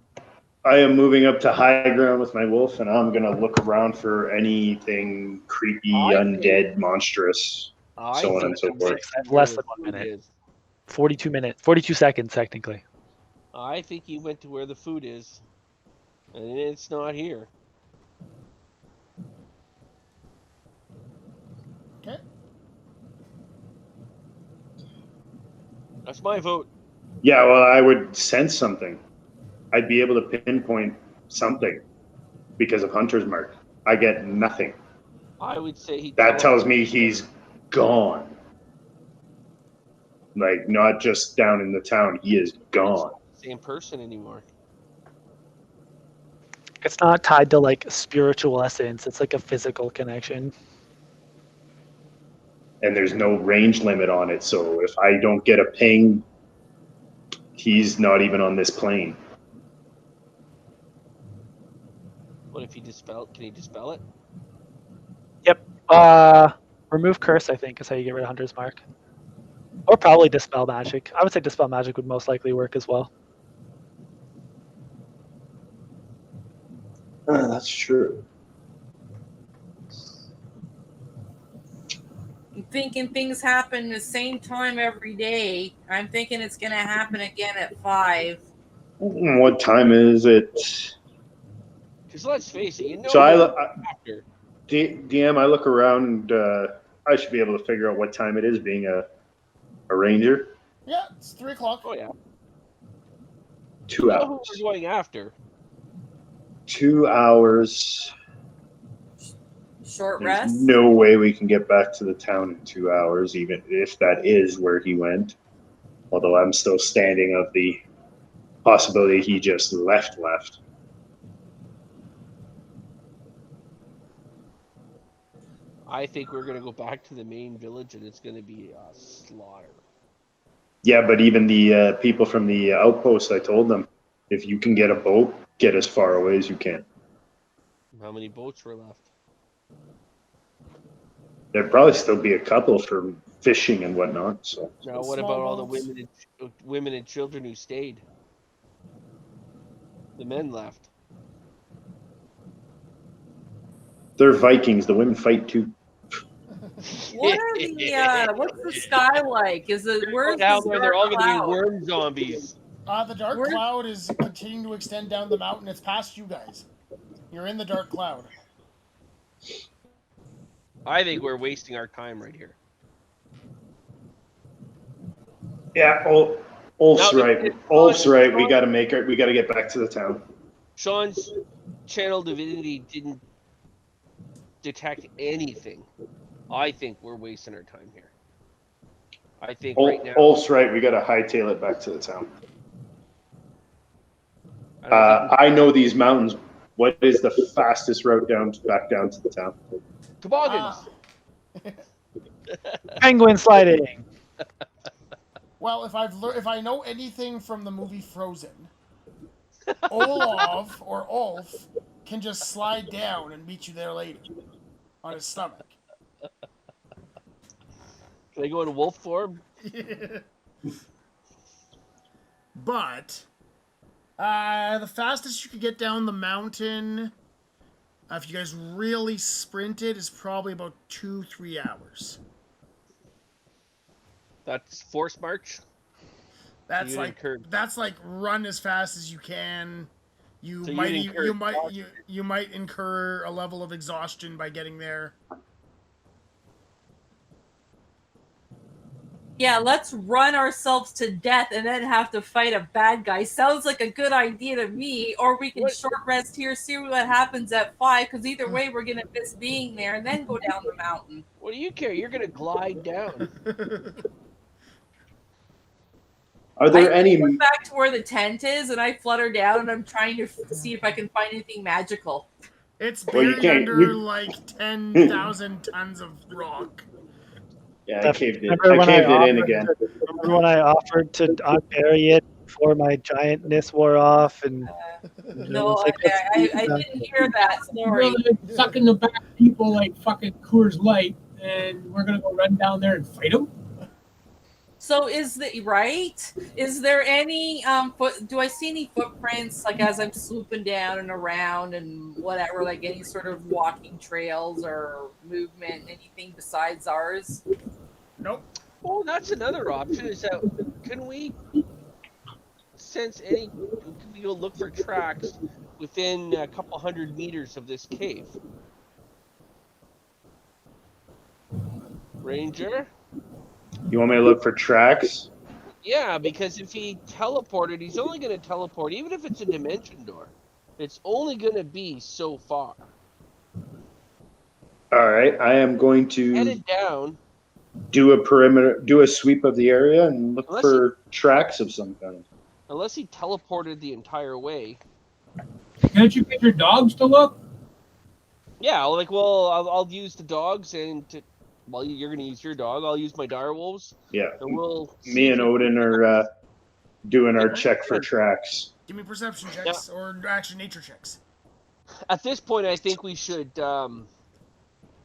Speaker 3: I am moving up to high ground with my wolf, and I'm gonna look around for anything creepy, undead, monstrous, so on and so forth.
Speaker 4: Less than 1 minute. 42 seconds technically.
Speaker 5: I think he went to where the food is, and it's not here.
Speaker 1: Okay.
Speaker 5: That's my vote.
Speaker 3: Yeah, well, I would sense something. I'd be able to pinpoint something because of Hunter's Mark. I get nothing.
Speaker 5: I would say he.
Speaker 3: That tells me he's gone. Like, not just down in the town. He is gone.
Speaker 5: Same person anymore.
Speaker 4: It's not tied to like spiritual essence. It's like a physical connection.
Speaker 3: And there's no range limit on it. So if I don't get a ping, he's not even on this plane.
Speaker 5: What if he dispel? Can he dispel it?
Speaker 4: Yep. Remove curse, I think, is how you get rid of Hunter's Mark. Or probably dispel magic. I would say dispel magic would most likely work as well.
Speaker 3: That's true.
Speaker 2: I'm thinking things happen the same time every day. I'm thinking it's gonna happen again at 5.
Speaker 3: What time is it?
Speaker 5: Because let's face it, you know.
Speaker 3: So
Speaker 5: after.
Speaker 3: DM, I look around. I should be able to figure out what time it is, being a ranger.
Speaker 1: Yeah, it's 3 o'clock.
Speaker 5: Oh yeah.
Speaker 3: 2
Speaker 5: You know
Speaker 3: hours.
Speaker 5: who we're going after?
Speaker 3: 2 hours.
Speaker 2: Short
Speaker 3: There's
Speaker 2: rest.
Speaker 3: no way we can get back to the town in 2 hours, even if that is where he went. Although I'm still standing of the possibility he just left.
Speaker 5: I think we're gonna go back to the main village, and it's gonna be a slaughter.
Speaker 3: Yeah, but even the people from the outpost, I told them, if you can get a boat, get as far away as you can.
Speaker 5: How many boats were left?
Speaker 3: There'd probably still be a couple for fishing and whatnot. So
Speaker 5: Now, what
Speaker 1: Small
Speaker 5: about all the
Speaker 1: boats.
Speaker 5: women and children who stayed? The men left.
Speaker 3: they're Vikings. The women fight too.
Speaker 2: What are the what's the sky like? Is it where's
Speaker 5: down
Speaker 2: this
Speaker 5: there? They're all
Speaker 2: dark
Speaker 5: going to be
Speaker 2: cloud?
Speaker 5: worm zombies.
Speaker 1: The dark
Speaker 2: Where-
Speaker 1: cloud is continuing to extend down the mountain. It's past you guys. You're in the dark cloud.
Speaker 5: I think we're wasting our time right here.
Speaker 3: Yeah, Ulf's
Speaker 5: Now,
Speaker 3: right. Ulf's right. We got to get back to the town.
Speaker 5: Sean's channel divinity didn't detect anything. I think we're wasting our time here. I think right now.
Speaker 3: Ulf's right. We got to hightail it back to the town.
Speaker 5: I don't think
Speaker 3: I know these mountains. What is the fastest route back down to the town?
Speaker 5: toboggans.
Speaker 4: Penguin sliding.
Speaker 1: Well, if I know anything from the movie Frozen, Olaf or Ulf can just slide down and meet you there later on his stomach.
Speaker 5: Can I go in wolf form?
Speaker 1: But the fastest you could get down the mountain, if you guys really sprinted, is probably about 2-3 hours.
Speaker 5: That's force march.
Speaker 1: That's
Speaker 5: you'd
Speaker 1: like
Speaker 5: incur-
Speaker 1: that's like run as fast as you can. You
Speaker 5: So
Speaker 1: might
Speaker 5: you'd incur
Speaker 1: you might incur a level of exhaustion by getting there.
Speaker 2: Yeah, let's run ourselves to death and then have to fight a bad guy. Sounds like a good idea to me. Or we can
Speaker 5: What?
Speaker 2: short rest here, see what happens at 5, because either way we're gonna miss being there and then go down the mountain.
Speaker 5: What do you care? You're gonna glide down.
Speaker 3: Are there
Speaker 2: I
Speaker 3: any?
Speaker 2: go back to where the tent is and I flutter down and I'm trying to see if I can find anything magical.
Speaker 1: It's
Speaker 3: Well, you
Speaker 1: buried
Speaker 3: can't-
Speaker 1: under
Speaker 3: you-
Speaker 1: like 10,000 tons of rock.
Speaker 3: Yeah, I caved it.
Speaker 4: Remember
Speaker 3: I
Speaker 4: when
Speaker 3: caved it in
Speaker 4: offered
Speaker 3: again.
Speaker 4: Remember when I offered to unbury it before my giantness wore off? And
Speaker 2: No,
Speaker 4: it's like,
Speaker 2: I didn't hear that
Speaker 6: We're
Speaker 2: story.
Speaker 6: really sucking the back people like fucking Coors Light, and we're gonna go run down there and fight them.
Speaker 2: So is there any do I see any footprints like as I'm swooping down and around and whatever, like any sort of walking trails or movement, anything besides ours?
Speaker 1: Nope.
Speaker 5: Oh, that's another option. Is that can we sense any? Can we go look for tracks within a couple 100 meters of this cave? Ranger?
Speaker 3: You want me to look for tracks?
Speaker 5: Yeah, because if he teleported, he's only going to teleport, even if it's a dimension door. It's only going to be so far.
Speaker 3: All right, I am going to.
Speaker 5: Headed down.
Speaker 3: do a perimeter, do a sweep of the area, and look
Speaker 5: Unless
Speaker 3: for tracks of some kind.
Speaker 5: Unless he teleported the entire way.
Speaker 6: Can't you get your dogs to look?
Speaker 5: Yeah, like, well, I'll use the dogs, and you're gonna use your dog. I'll use my direwolves.
Speaker 3: Yeah,
Speaker 5: And we'll
Speaker 3: me and Odin are doing our
Speaker 5: Yeah.
Speaker 3: check for tracks.
Speaker 1: Give me perception checks or actually nature checks.
Speaker 5: At this point, I think we should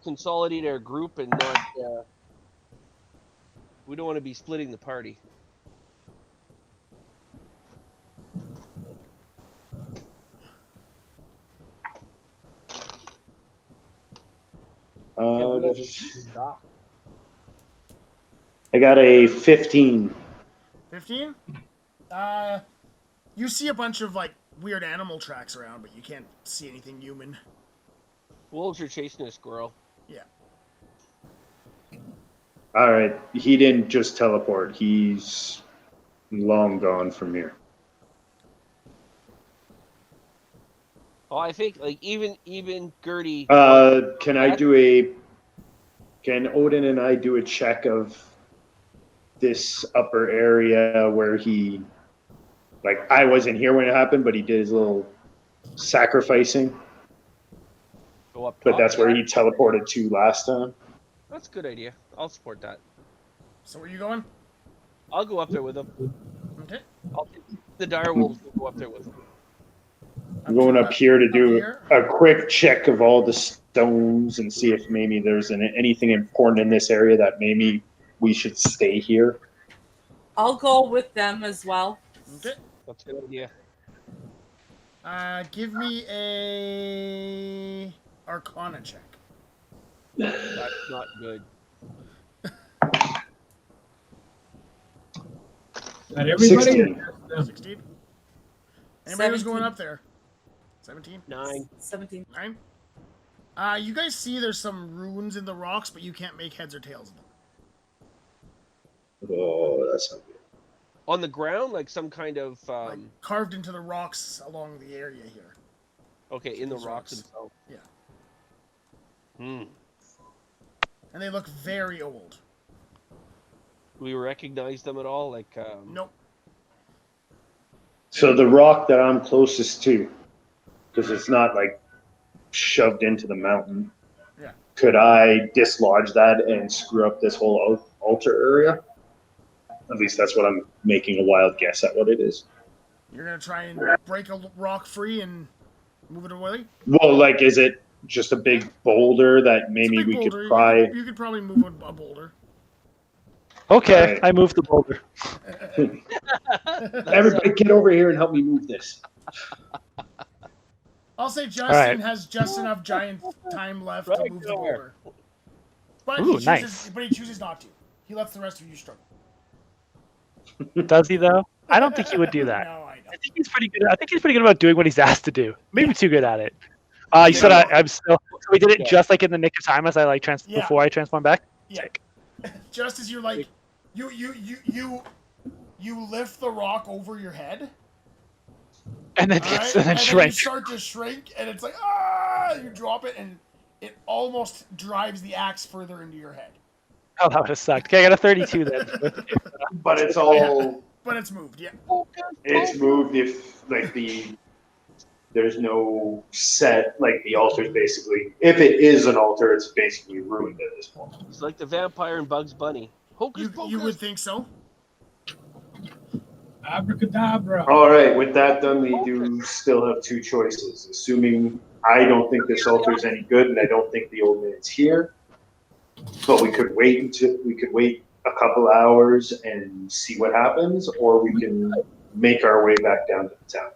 Speaker 5: consolidate our group and not. We don't want to be splitting the party.
Speaker 3: I got a 15.
Speaker 1: 15? You see a bunch of like weird animal tracks around, but you can't see anything human.
Speaker 5: Wolves are chasing a squirrel.
Speaker 1: Yeah.
Speaker 3: All right, he didn't just teleport. He's long gone from here.
Speaker 5: Oh, I think like even Gertie.
Speaker 3: Can Odin and I do a check of this upper area where he, like, I wasn't here when it happened, but he did his little sacrificing.
Speaker 5: Go up top?
Speaker 3: But that's where he teleported to last time.
Speaker 5: That's a good idea. I'll support that.
Speaker 1: So where you going?
Speaker 5: I'll go up there with him.
Speaker 1: Okay.
Speaker 5: The direwolves will go up there with him.
Speaker 3: I'm going up here to do a quick check of all the stones and see if maybe there's anything important in this area that maybe we should stay here.
Speaker 2: I'll go with them as well.
Speaker 1: Okay.
Speaker 5: That's a good idea.
Speaker 1: Give me a Arcana check.
Speaker 5: That's not good.
Speaker 6: Not everybody.
Speaker 3: 16.
Speaker 1: 16. Anybody who's going
Speaker 2: 17.
Speaker 1: up there? 17?
Speaker 5: 9.
Speaker 2: 17.
Speaker 1: 9? You guys see there's some runes in the rocks, but you can't make heads or tails of them.
Speaker 3: Oh, that's not good.
Speaker 5: On the ground, like some kind of
Speaker 1: Like carved into the rocks along the area here.
Speaker 5: okay, in the
Speaker 1: These
Speaker 5: rocks
Speaker 1: rocks.
Speaker 5: themselves.
Speaker 1: Yeah.
Speaker 5: Hmm.
Speaker 1: And they look very old.
Speaker 5: Do we recognize them at all? Like
Speaker 1: Nope.
Speaker 3: So the rock that I'm closest to, because it's not like shoved into the mountain,
Speaker 1: Yeah.
Speaker 3: could I dislodge that and screw up this whole altar area? At least that's what I'm making a wild guess at what it is.
Speaker 1: You're gonna try and break a rock free and move it away?
Speaker 3: Well, like, is it just a big boulder that
Speaker 1: It's a
Speaker 3: maybe
Speaker 1: big
Speaker 3: we
Speaker 1: boulder.
Speaker 3: could pry?
Speaker 1: You could probably move a boulder.
Speaker 4: Okay,
Speaker 3: Right.
Speaker 4: I moved the boulder.
Speaker 3: Everybody get over here and help me move this.
Speaker 1: I'll say Justin
Speaker 4: right.
Speaker 1: has just enough giant time left to
Speaker 5: Right
Speaker 1: move the
Speaker 5: there.
Speaker 1: boulder. But,
Speaker 4: Ooh,
Speaker 1: he
Speaker 4: nice.
Speaker 1: chooses not to. He lets the rest of you struggle.
Speaker 4: Does he though? I don't think he would do that.
Speaker 1: No, I know.
Speaker 4: I think he's pretty good. I think he's pretty good about doing what he's asked to do. Maybe too good at it. You said I'm still. So we did it just like in the nick of time as I like
Speaker 1: Yeah.
Speaker 4: before I transformed back.
Speaker 1: Yeah.
Speaker 4: Sick.
Speaker 1: Just as you're like, you lift the rock over your head.
Speaker 4: And then
Speaker 1: All right?
Speaker 4: and then
Speaker 1: You
Speaker 4: shrink.
Speaker 1: start to shrink, and it's like, ah! You drop it, and it almost drives the axe further into your head.
Speaker 4: Oh, that would have sucked. Okay, I got a 32 then.
Speaker 3: But it's all
Speaker 1: But it's moved, yeah.
Speaker 3: it's moved if like there's no set, like the altar's basically, if it is an altar, it's basically ruined at this point.
Speaker 5: it's like the vampire and Bugs Bunny. Hocus pocus.
Speaker 1: You would think so.
Speaker 6: Abracadabra.
Speaker 3: All right, with that done, we do still have two choices. Assuming I don't think this altar's any good, and I don't think the old man's here, but we could wait a couple hours and see what happens, or we can make our way back down to the town.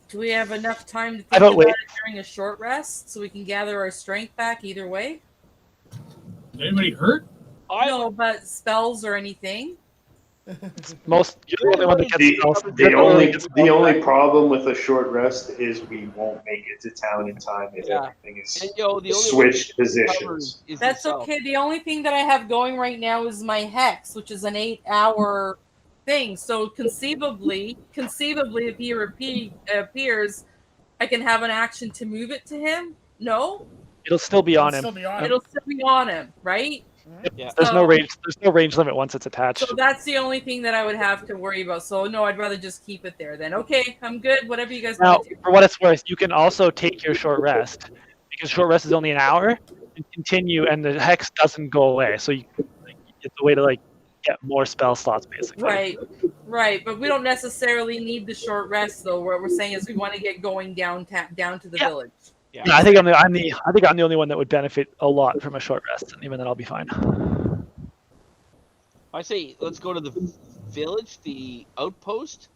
Speaker 2: Do we have enough time to
Speaker 4: I
Speaker 2: think
Speaker 4: don't
Speaker 2: about
Speaker 4: wait.
Speaker 2: it during a short rest so we can gather our strength back either way?
Speaker 6: Anybody hurt?
Speaker 2: No, but spells or anything?
Speaker 4: Most you're the only one that gets spells.
Speaker 3: The only problem with a short rest is we won't make it to town in time if
Speaker 5: Yeah.
Speaker 3: everything is
Speaker 5: And the only
Speaker 3: switched
Speaker 5: one
Speaker 3: positions.
Speaker 5: is
Speaker 2: That's
Speaker 5: yourself.
Speaker 2: okay. The only thing that I have going right now is my hex, which is an 8-hour thing. So conceivably, if he appears, I can have an action to move it to him. No,
Speaker 4: It'll still be on
Speaker 1: It'll
Speaker 4: him.
Speaker 1: still be on him.
Speaker 2: It'll still be on him, right?
Speaker 5: Yeah.
Speaker 4: There's no
Speaker 2: So-
Speaker 4: range. There's no range limit once it's attached.
Speaker 2: So that's the only thing that I would have to worry about. So no, I'd rather just keep it there then. Okay, I'm good. Whatever you guys
Speaker 4: Now,
Speaker 2: want to do.
Speaker 4: for what it's worth, you can also take your short rest because short rest is only an hour and continue, and the hex doesn't go away. So it's a way to get more spell slots, basically.
Speaker 2: Right. But we don't necessarily need the short rest though. What we're saying is we want to get going down to the village.
Speaker 5: Yeah.
Speaker 4: Yeah, I think I'm the only one that would benefit a lot from a short rest, and even then I'll be fine.
Speaker 5: I say let's go to the village, the outpost,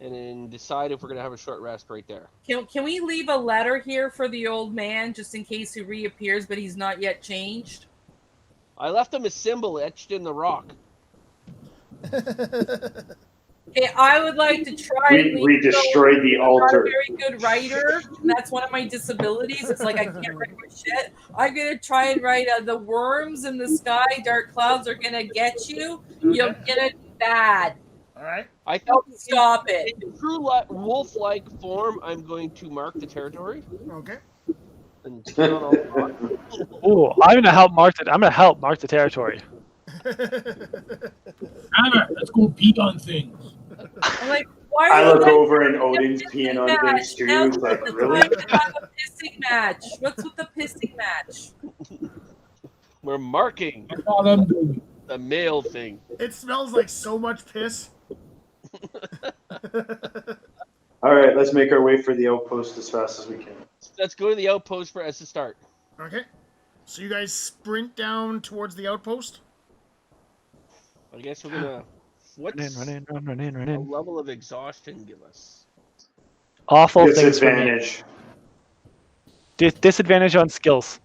Speaker 5: and then decide if we're gonna have a short rest right there.
Speaker 2: Can we leave a letter here for the old man just in case he reappears, but he's not yet changed?
Speaker 5: I left him a symbol etched in the rock.
Speaker 2: Okay, I would like to try.
Speaker 3: We destroyed the
Speaker 2: I'm not a
Speaker 3: altar.
Speaker 2: very good writer. And that's one of my disabilities. It's like I can't write my shit. I'm gonna try and write the worms in the sky. Dark clouds are gonna get you. You'll get it bad.
Speaker 1: All right.
Speaker 5: I think
Speaker 2: Don't stop it.
Speaker 5: in true wolf-like form, I'm going to mark the territory.
Speaker 1: Okay.
Speaker 5: And put on all the rock.
Speaker 4: Ooh, I'm gonna help mark it. I'm gonna help mark the territory.
Speaker 6: Hammer, let's go beat on things.
Speaker 2: I'm like, why
Speaker 3: I
Speaker 2: are you
Speaker 3: look
Speaker 2: guys
Speaker 3: over and
Speaker 2: having a
Speaker 3: Odin's
Speaker 2: pissing
Speaker 3: peeing on
Speaker 2: match?
Speaker 3: things too.
Speaker 2: Now's
Speaker 3: Like,
Speaker 2: the
Speaker 3: really?
Speaker 2: time to have a pissing match. What's with the pissing match?
Speaker 5: We're marking
Speaker 6: That's all I'm doing.
Speaker 5: the male thing.
Speaker 1: It smells like so much piss.
Speaker 3: All right, let's make our way for the outpost as fast as we can.
Speaker 5: Let's go to the outpost for as a start.
Speaker 1: Okay. So you guys sprint down towards the outpost.
Speaker 5: I guess we're gonna. What's
Speaker 4: Run in.
Speaker 5: the level of exhaustion give us?
Speaker 4: Awful things for me.
Speaker 3: Disadvantage.
Speaker 4: Disadvantage on skills.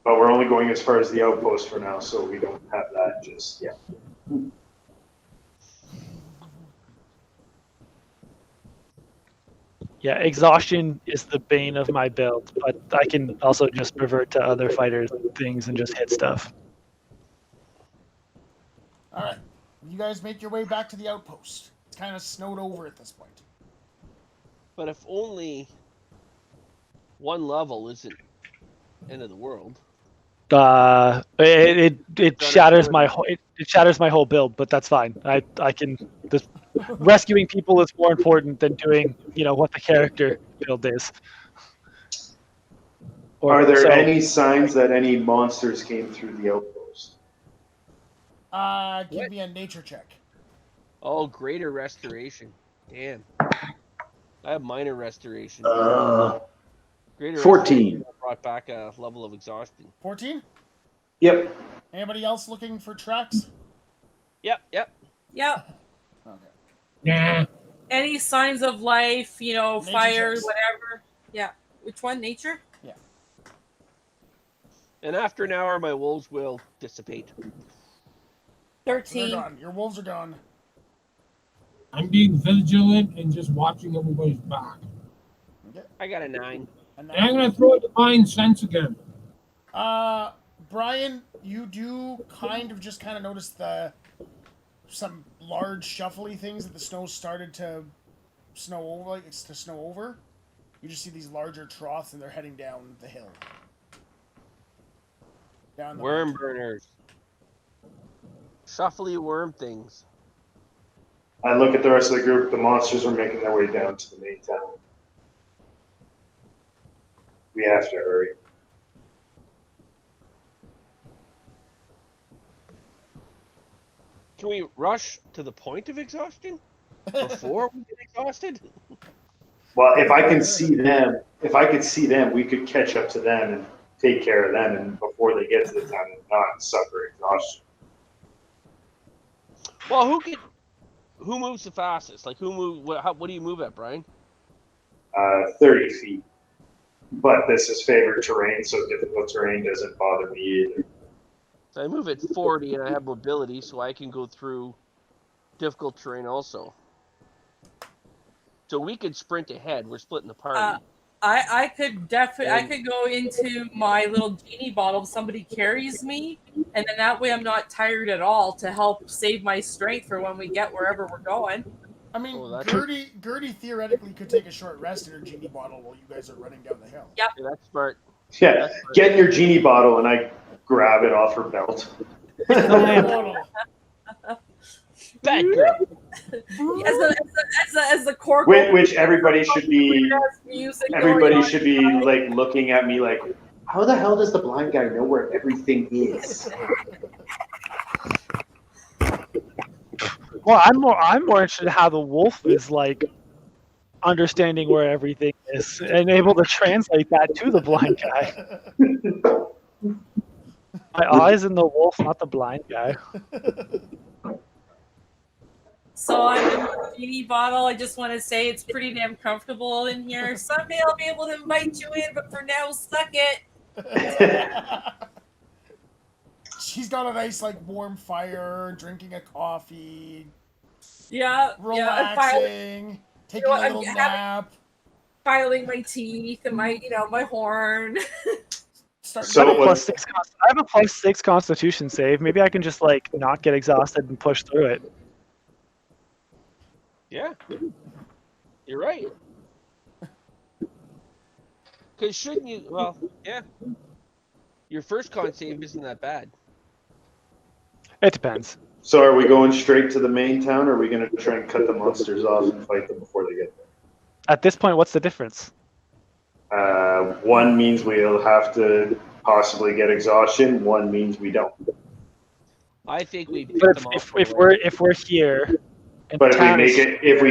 Speaker 3: But we're only going as far as the outpost for now, so we don't have that just yet.
Speaker 4: Yeah, exhaustion is the bane of my build, but I can also just revert to other fighters' things and just hit stuff.
Speaker 1: All right. You guys make your way back to the outpost. It's kind of snowed over at this point.
Speaker 5: But if only one level isn't end of the world.
Speaker 4: It shatters my whole it shatters my whole build, but that's fine. I can rescuing people is more important than doing what the character build is.
Speaker 3: Are there any signs that any monsters came through the outpost?
Speaker 1: Give me a nature check.
Speaker 5: Oh, greater restoration. Damn. I have minor restoration. Greater
Speaker 3: 14.
Speaker 5: restoration brought back a level of exhaustion.
Speaker 1: 14?
Speaker 3: Yep.
Speaker 1: Anybody else looking for tracks?
Speaker 5: Yep.
Speaker 2: Yep.
Speaker 1: Okay.
Speaker 6: Nah.
Speaker 2: Any signs of life, fire,
Speaker 1: checks.
Speaker 2: whatever. Yeah. Which one? Nature?
Speaker 5: And after an hour, my wolves will dissipate.
Speaker 1: They're
Speaker 2: 13.
Speaker 1: gone. Your wolves are gone.
Speaker 6: I'm being vigilant and just watching everybody's back.
Speaker 1: Okay.
Speaker 5: I got a 9.
Speaker 1: And
Speaker 6: And I'm going to throw a divine sense again.
Speaker 1: Brian, you do kind of notice some large shuffly things that the snow started to snow over. You just see these larger troughs and they're heading down the hill. Down the
Speaker 5: Worm
Speaker 1: mountain.
Speaker 5: burners. Shuffly worm things.
Speaker 3: I look at the rest of the group. The monsters are making their way down to the main town. We have to hurry.
Speaker 5: Can we rush to the point of exhaustion before we get exhausted?
Speaker 3: Well, if I could see them, we could catch up to them and take care of them, and before they get to the town, and not suffer exhaustion.
Speaker 5: Well, who moves the fastest? Like what do you move at, Brian?
Speaker 3: 30 feet. But this is favored terrain, so difficult terrain doesn't bother me either.
Speaker 5: So I move at 40 and I have mobility, so I can go through difficult terrain also. So we could sprint ahead. We're splitting the party.
Speaker 2: I could definitely I could go into my little genie bottle if somebody carries me, and then that way I'm not tired at all to help save my strength for when we get wherever we're going.
Speaker 1: I mean,
Speaker 5: Oh, that's-
Speaker 1: Gertie theoretically could take a short rest in her genie bottle while you guys are running down the hill.
Speaker 5: Yeah, that's smart.
Speaker 3: Yeah,
Speaker 5: That's smart.
Speaker 3: get in your genie bottle, and I grab it off her belt.
Speaker 1: Bottle.
Speaker 5: Bad girl.
Speaker 2: As the cork.
Speaker 3: Which everybody should be.
Speaker 2: Music
Speaker 3: Everybody
Speaker 2: going on.
Speaker 3: should be like looking at me like, how the hell does the blind guy know where everything is?
Speaker 4: Well, I'm more interested in how the wolf is like understanding where everything is and able to translate that to the blind guy. My eyes in the wolf, not the blind guy.
Speaker 2: So I'm in the genie bottle. I just want to say it's pretty damn comfortable in here. Someday I'll be able to invite you in, but for now, suck it.
Speaker 1: She's got a nice, like, warm fire, drinking a coffee,
Speaker 2: Yeah,
Speaker 1: relaxing, taking a little nap.
Speaker 2: filing my teeth and my horn.
Speaker 3: So
Speaker 4: I have a
Speaker 3: what-
Speaker 4: +6 Constitution save. Maybe I can just like not get exhausted and push through it.
Speaker 5: Yeah. You're right. Because shouldn't you? Well, yeah. Your first con save isn't that bad.
Speaker 4: It depends.
Speaker 3: So are we going straight to the main town, or are we going to try and cut the monsters off and fight them before they get there?
Speaker 4: At this point, what's the difference?
Speaker 3: One means we'll have to possibly get exhaustion. One means we don't.
Speaker 5: I think we.
Speaker 4: But if we're here, and
Speaker 3: But if
Speaker 4: town
Speaker 3: we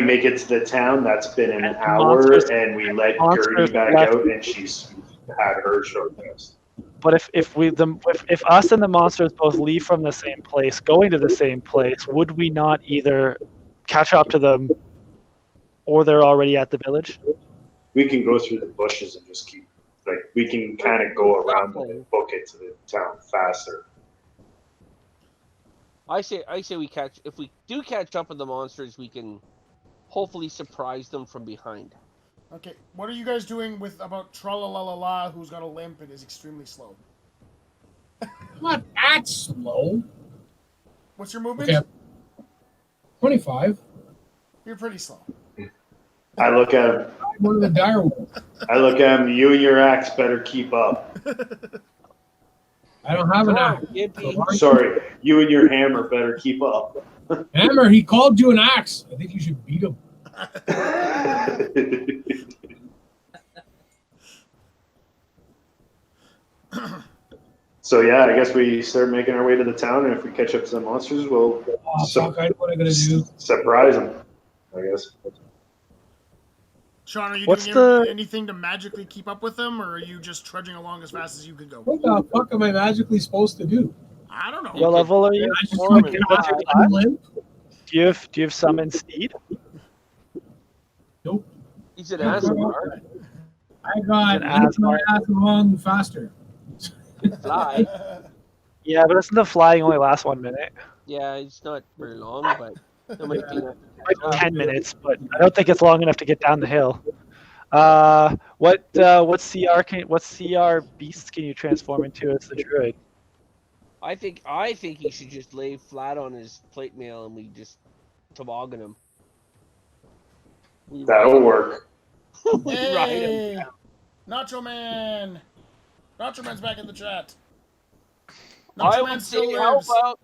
Speaker 3: make
Speaker 4: is-
Speaker 3: it to the town, that's been an
Speaker 4: And
Speaker 3: hour,
Speaker 4: monsters-
Speaker 3: and we let
Speaker 4: monsters
Speaker 3: Gertie back
Speaker 4: left.
Speaker 3: out, and she's had her short rest.
Speaker 4: But if us and the monsters both leave from the same place, going to the same place, would we not either catch up to them, or they're already at the village?
Speaker 3: We can go through the bushes and just keep, like, we can kind of go around them and book it to the town faster.
Speaker 5: I say we catch. If we do catch up with the monsters, we can hopefully surprise them from behind.
Speaker 1: Okay, what are you guys doing about Tralalalala, who's got a limp and is extremely slow?
Speaker 6: I'm not that slow.
Speaker 1: What's your movement?
Speaker 6: Okay. 25.
Speaker 1: You're pretty slow.
Speaker 3: I look at him.
Speaker 6: I'm one of the dire wolves.
Speaker 3: I look at him. You and your axe better keep up.
Speaker 6: I don't have an
Speaker 5: Come on,
Speaker 6: axe.
Speaker 5: Gimpy.
Speaker 3: Sorry, you and your hammer better keep up.
Speaker 6: Hammer, he called you an axe. I think you should beat him.
Speaker 3: So yeah, I guess we start making our way to the town, and if we catch up to the monsters, we'll
Speaker 6: Oh, fuck, I know what I gotta do.
Speaker 3: surprise them. I guess.
Speaker 1: Sean, are you
Speaker 4: What's
Speaker 1: doing
Speaker 4: the-
Speaker 1: anything to magically keep up with them, or are you just trudging along as fast as you could go?
Speaker 6: What the fuck am I magically supposed to do?
Speaker 1: I don't know.
Speaker 4: What level are you?
Speaker 6: I just
Speaker 5: Foreman.
Speaker 6: fucking
Speaker 4: What's your
Speaker 6: I'm
Speaker 4: class?
Speaker 6: limp?
Speaker 4: Do you have summon speed?
Speaker 6: Nope.
Speaker 5: He's an Asgard.
Speaker 6: I got
Speaker 4: An
Speaker 6: limp my ass along faster.
Speaker 5: Fly.
Speaker 4: Yeah, but isn't the flying only lasts 1 minute?
Speaker 5: Yeah, it's not very long, but it might be enough.
Speaker 4: Like 10 minutes, but I don't think it's long enough to get down the hill. What CR beasts can you transform into as the druid?
Speaker 5: I think he should just lay flat on his plate mail and we just toboggan him. We
Speaker 3: That'll work.
Speaker 5: we ride him.
Speaker 1: Hey, Nacho Man! Nacho Man's back in the chat.
Speaker 5: I
Speaker 1: Nacho
Speaker 5: would
Speaker 1: Man
Speaker 5: say,
Speaker 1: still
Speaker 5: how
Speaker 1: lives.
Speaker 5: about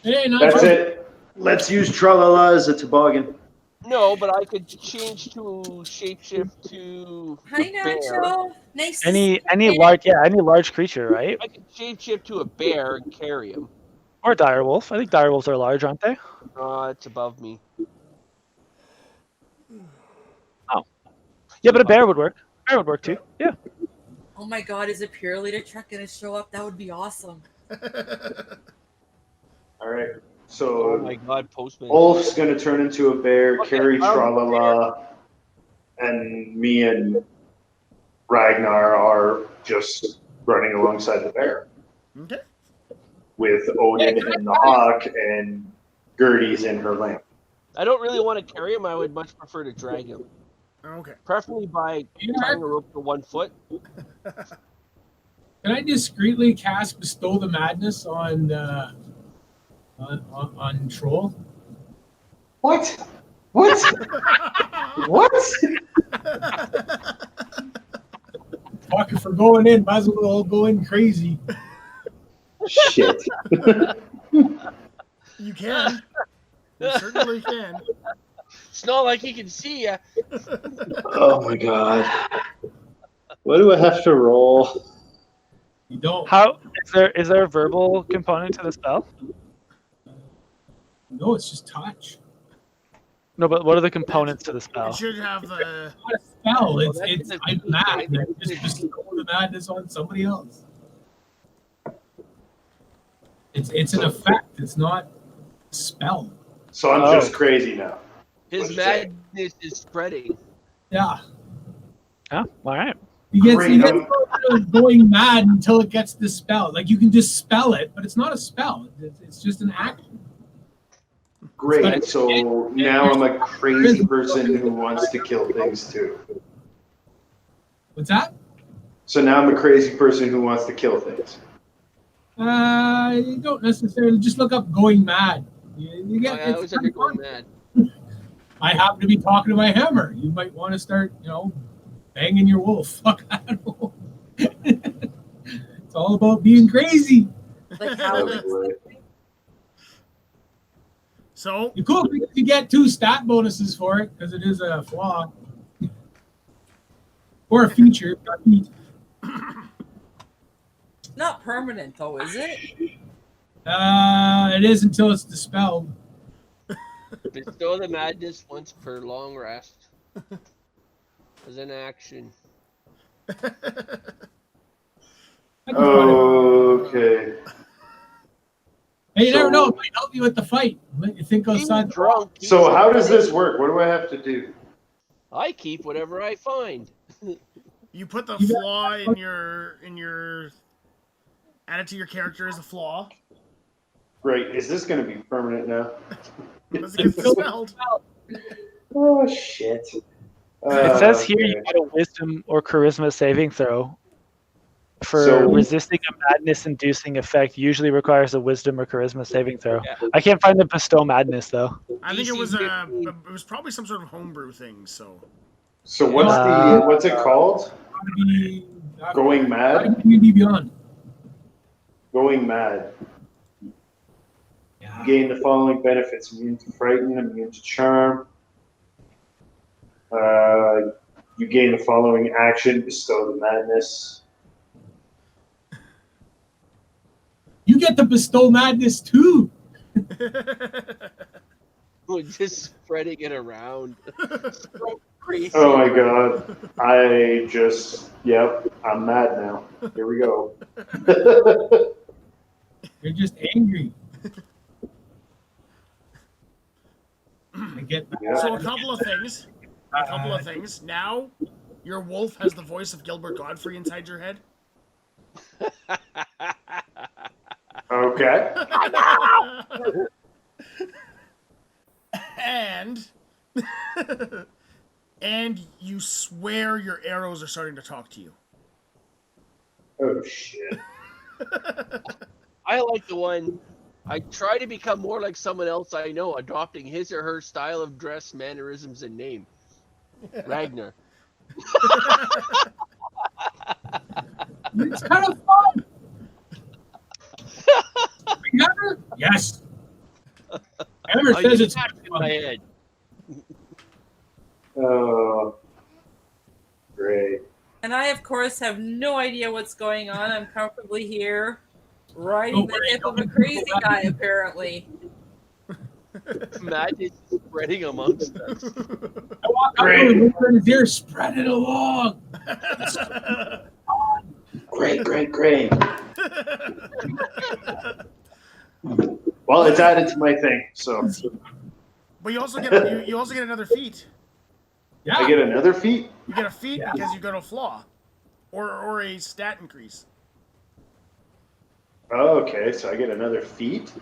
Speaker 6: Hey, not
Speaker 3: That's
Speaker 6: sure.
Speaker 3: it. Let's use Tralala as a toboggan.
Speaker 5: no? But I could change to shapeshift to
Speaker 2: Hi,
Speaker 5: a bear.
Speaker 2: Nacho. Nice. to
Speaker 4: Any
Speaker 2: see you.
Speaker 4: large creature, right?
Speaker 5: I could shapeshift to a bear and carry him.
Speaker 4: Or direwolf. I think direwolves are large, aren't they?
Speaker 5: It's above me.
Speaker 4: Yeah, but a bear would work. Bear would work too. Yeah.
Speaker 2: Oh my god, is a pure leader truck gonna show up? That would be awesome.
Speaker 3: All right.
Speaker 5: Oh
Speaker 3: So
Speaker 5: my god, Postman.
Speaker 3: Ulf's gonna turn into a bear,
Speaker 5: Okay,
Speaker 3: carry
Speaker 5: I'll-
Speaker 3: Tralala, and me and Ragnar are just running alongside the bear
Speaker 1: Okay.
Speaker 3: with Odin and the hawk, and Gertie's in her lamp.
Speaker 5: I don't really want to carry him. I would much prefer to drag him,
Speaker 1: Okay.
Speaker 5: preferably by
Speaker 6: Yeah.
Speaker 5: tying a rope to 1 foot.
Speaker 6: Can I discreetly cast Bestow the Madness on Troll?
Speaker 3: What? What? What?
Speaker 6: Fuck, if we're going in, might as well all go in crazy.
Speaker 3: Shit.
Speaker 1: You can. You certainly can.
Speaker 5: It's not like he can see you.
Speaker 3: Oh my god. What do I have to roll?
Speaker 6: You don't.
Speaker 4: How is there a verbal component to the spell?
Speaker 6: No, it's just touch.
Speaker 4: No, but what are the components to the
Speaker 1: It
Speaker 4: spell?
Speaker 1: should have the.
Speaker 6: Not a spell.
Speaker 5: Well,
Speaker 6: It's
Speaker 5: that's the-
Speaker 6: I'm mad. And I just bestow the madness on somebody else. It's an effect. It's not a spell.
Speaker 3: So I'm
Speaker 4: Oh.
Speaker 3: just crazy now.
Speaker 5: His
Speaker 3: What'd you say?
Speaker 5: madness is spreading.
Speaker 6: Yeah.
Speaker 4: Oh, all right.
Speaker 6: You get
Speaker 3: Great.
Speaker 6: going mad until it gets dispelled. Like you can dispel it, but it's not a spell. It's just an action.
Speaker 3: Great. So now I'm a crazy person who wants to kill things too.
Speaker 6: What's that?
Speaker 3: So now I'm a crazy person who wants to kill things.
Speaker 6: You don't necessarily just look up going mad. You
Speaker 5: Oh,
Speaker 6: get,
Speaker 5: yeah, I was
Speaker 6: pretty
Speaker 5: undergoing
Speaker 6: fun.
Speaker 5: mad.
Speaker 6: I happen to be talking to my hammer. You might want to start, banging your wolf. Fuck, I don't know. It's all about being crazy.
Speaker 2: Like how
Speaker 1: So
Speaker 6: You cool because you get 2 stat bonuses for it because it is a flaw or a feature.
Speaker 2: not permanent though, is it?
Speaker 6: It is until it's dispelled.
Speaker 5: Bestow the madness once per long rest. As an action.
Speaker 3: Okay.
Speaker 6: Hey, you never
Speaker 3: So-
Speaker 6: know. It might help you with the fight. Let you think
Speaker 5: He's
Speaker 6: outside the box.
Speaker 5: drunk.
Speaker 3: So how does this work? What do I have to do?
Speaker 5: I keep whatever I find.
Speaker 1: you put the flaw in your add it to your character as a flaw.
Speaker 3: Great. Is this going to be permanent now?
Speaker 1: Unless it gets dispelled.
Speaker 3: Oh shit.
Speaker 4: It says here you
Speaker 3: Okay.
Speaker 4: get a wisdom or charisma saving throw. For
Speaker 3: So-
Speaker 4: resisting a madness-inducing effect, usually requires a wisdom or charisma saving throw.
Speaker 5: Yeah.
Speaker 4: I can't find the bestow madness though.
Speaker 1: I think it
Speaker 5: DC
Speaker 1: was
Speaker 5: 15.
Speaker 1: it was probably some sort of homebrew thing. So
Speaker 3: So what's it called? Going mad?
Speaker 6: D&D Beyond.
Speaker 3: Going mad.
Speaker 6: Yeah.
Speaker 3: You gain the following benefits: immune to frighten, immune to charm. You gain the following action: bestow the madness.
Speaker 6: You get to bestow madness too.
Speaker 5: We're just spreading it around. So crazy.
Speaker 3: Oh my god! I'm mad now. Here we go.
Speaker 6: You're just angry. I get that.
Speaker 3: Yeah.
Speaker 1: so a couple of things. Now your wolf has the voice of Gilbert Godfrey inside your head.
Speaker 3: Okay.
Speaker 1: and and you swear your arrows are starting to talk to you.
Speaker 3: Oh shit.
Speaker 5: I like the one. I try to become more like someone else I know, adopting his or her style of dress, mannerisms, and name. Ragnar.
Speaker 6: It's kind of fun. Hammer? Yes. Hammer
Speaker 5: I
Speaker 6: says
Speaker 5: get
Speaker 6: it's
Speaker 5: that in my head.
Speaker 3: Oh, great.
Speaker 2: And I, of course, have no idea what's going on. I'm comfortably here, riding the hip of a crazy guy, apparently.
Speaker 5: Madness is spreading amongst us.
Speaker 6: I walk up to him and whisper in his ear, spread it along.
Speaker 3: Great. Well, it's added to my thing, so
Speaker 1: But you also get another feat.
Speaker 6: Yeah.
Speaker 3: I get another feat.
Speaker 1: You get a feat because you got a flaw, or a stat increase.
Speaker 3: Oh, okay, so I get another feat.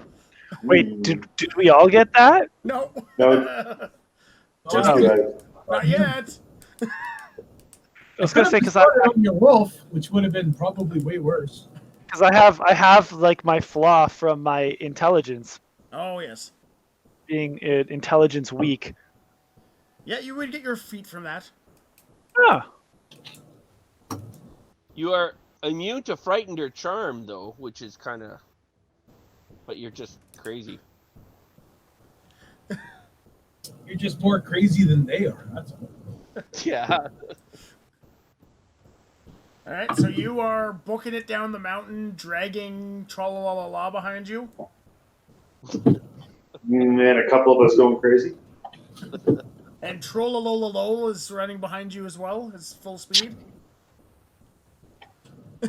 Speaker 4: Wait, did we all get that?
Speaker 1: No.
Speaker 3: No. Just
Speaker 4: Oh.
Speaker 3: good.
Speaker 1: Not yet.
Speaker 4: I was gonna say because
Speaker 6: on your wolf, which would have been probably way worse.
Speaker 4: I have like my flaw from my intelligence
Speaker 1: Oh yes.
Speaker 4: being intelligence weak.
Speaker 1: Yeah, you would get your feet from that.
Speaker 4: Oh.
Speaker 5: You are immune to frightened or charmed, though, which is kind of. But you're just crazy.
Speaker 6: You're just more crazy than they are. That's all.
Speaker 5: Yeah.
Speaker 1: All right, so you are booking it down the mountain, dragging Tra-la-la-la behind you.
Speaker 3: And a couple of us going crazy.
Speaker 1: And Trollolololo is running behind you as well, at full speed.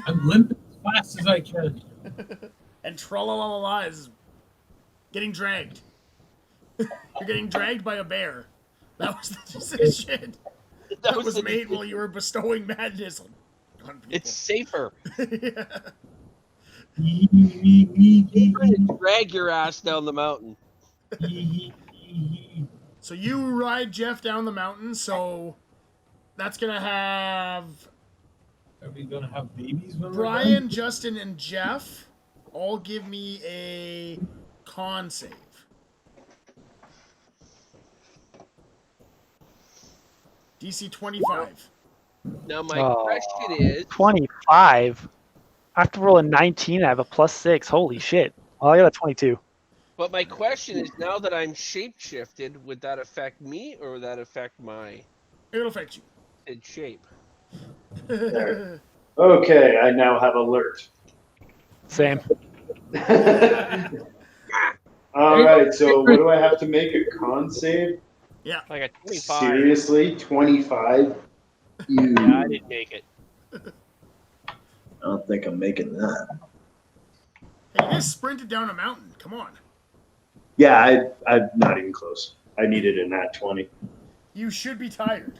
Speaker 6: I'm limping as fast as I can.
Speaker 1: And Trollololala is getting dragged. You're getting dragged by a bear. That was the decision that was
Speaker 5: the
Speaker 1: made while you were bestowing madness on people.
Speaker 5: It's safer.
Speaker 1: Yeah.
Speaker 5: Drag your ass down the mountain.
Speaker 1: So you ride Jeff down the mountain, so that's going to have
Speaker 6: Are we gonna have babies when we're
Speaker 1: Brian,
Speaker 6: done?
Speaker 1: Justin, and Jeff all give me a con save. DC 25.
Speaker 5: Now my
Speaker 4: Oh.
Speaker 5: question is,
Speaker 4: 25. After rolling 19, I have a +6. Holy shit. Well, I got a 22.
Speaker 5: but my question is, now that I'm shapeshifted, would that affect me or would that affect my
Speaker 1: It'll affect you.
Speaker 5: shape?
Speaker 3: There. Okay, I now have alert.
Speaker 4: Same.
Speaker 3: All right, so what do I have to make a con save?
Speaker 5: Like a 25.
Speaker 3: Seriously, 25? You,
Speaker 5: Yeah, I didn't make it.
Speaker 8: I don't think I'm making that.
Speaker 1: Hey, you just sprinted down a mountain. Come on.
Speaker 3: yeah, I'm not even close. I needed a nat 20.
Speaker 1: You should be tired.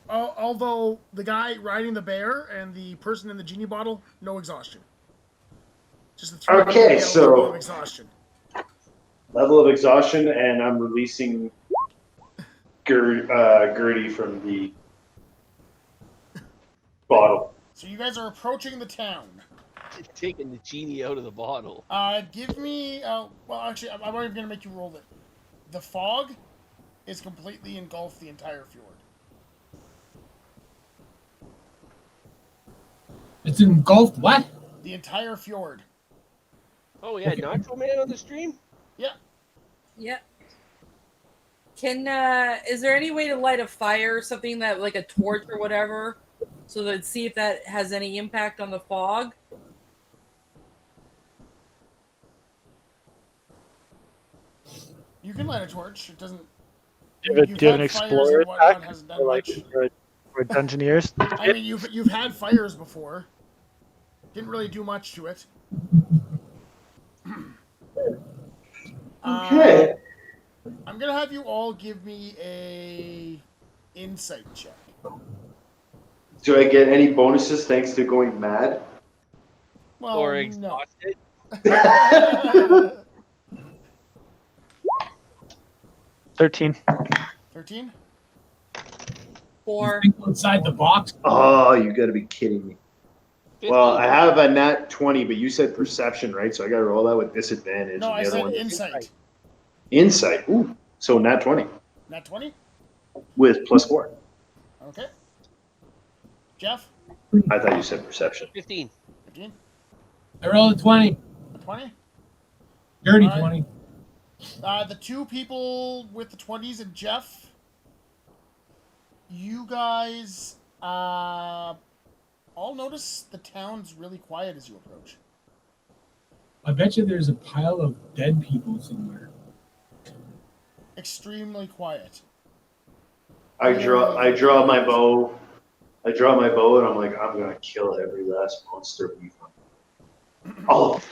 Speaker 1: Although the guy riding the bear and the person in the genie bottle, no exhaustion. Just the three
Speaker 3: Okay,
Speaker 1: of
Speaker 3: so-
Speaker 1: level of exhaustion.
Speaker 3: Level of exhaustion, and I'm releasing Gertie from the bottle.
Speaker 1: So you guys are approaching the town.
Speaker 5: Taking the genie out of the bottle.
Speaker 1: Give me. Well, actually, I'm not even gonna make you roll it. The fog is completely engulfed the entire fjord.
Speaker 6: It's engulfed what?
Speaker 1: The entire fjord.
Speaker 5: Oh yeah,
Speaker 6: Okay.
Speaker 5: Nacho Man on the stream?
Speaker 2: Yeah. Can is there any way to light a fire or something that like a torch or whatever, so that see if that has any impact on the fog?
Speaker 1: You can light a torch. It doesn't.
Speaker 4: Do you have an
Speaker 1: had fires
Speaker 4: explorer
Speaker 1: and whatnot,
Speaker 4: attack?
Speaker 1: hasn't done
Speaker 4: Or like
Speaker 1: much.
Speaker 4: for Dungeoneers?
Speaker 1: I mean, you've had fires before. Didn't really do much to it.
Speaker 3: Okay.
Speaker 1: I'm gonna have you all give me a insight check.
Speaker 3: Do I get any bonuses thanks to going mad?
Speaker 1: Well,
Speaker 5: Or
Speaker 1: no.
Speaker 5: exhausted?
Speaker 4: 13.
Speaker 1: 13?
Speaker 2: 4.
Speaker 6: Think inside the box.
Speaker 3: Oh, you gotta be kidding me.
Speaker 5: 15.
Speaker 3: Well, I have a nat 20, but you said perception, right? So I gotta roll that with disadvantage.
Speaker 1: No,
Speaker 3: and
Speaker 1: I
Speaker 3: the other
Speaker 1: said
Speaker 3: one-
Speaker 1: insight.
Speaker 3: Insight. Ooh. So nat 20
Speaker 1: Nat 20?
Speaker 3: with +4.
Speaker 1: Okay. Jeff?
Speaker 3: I thought you said perception.
Speaker 5: 15.
Speaker 1: 15?
Speaker 6: I rolled a 20.
Speaker 1: 20?
Speaker 6: Dirty
Speaker 1: All right.
Speaker 6: 20.
Speaker 1: The two people with the 20s and Jeff, you guys all notice the town's really quiet as you approach.
Speaker 6: I bet you there's a pile of dead people somewhere.
Speaker 1: Extremely quiet.
Speaker 3: I draw my bow. I draw my bow and I'm like, I'm gonna kill every last monster we find. All of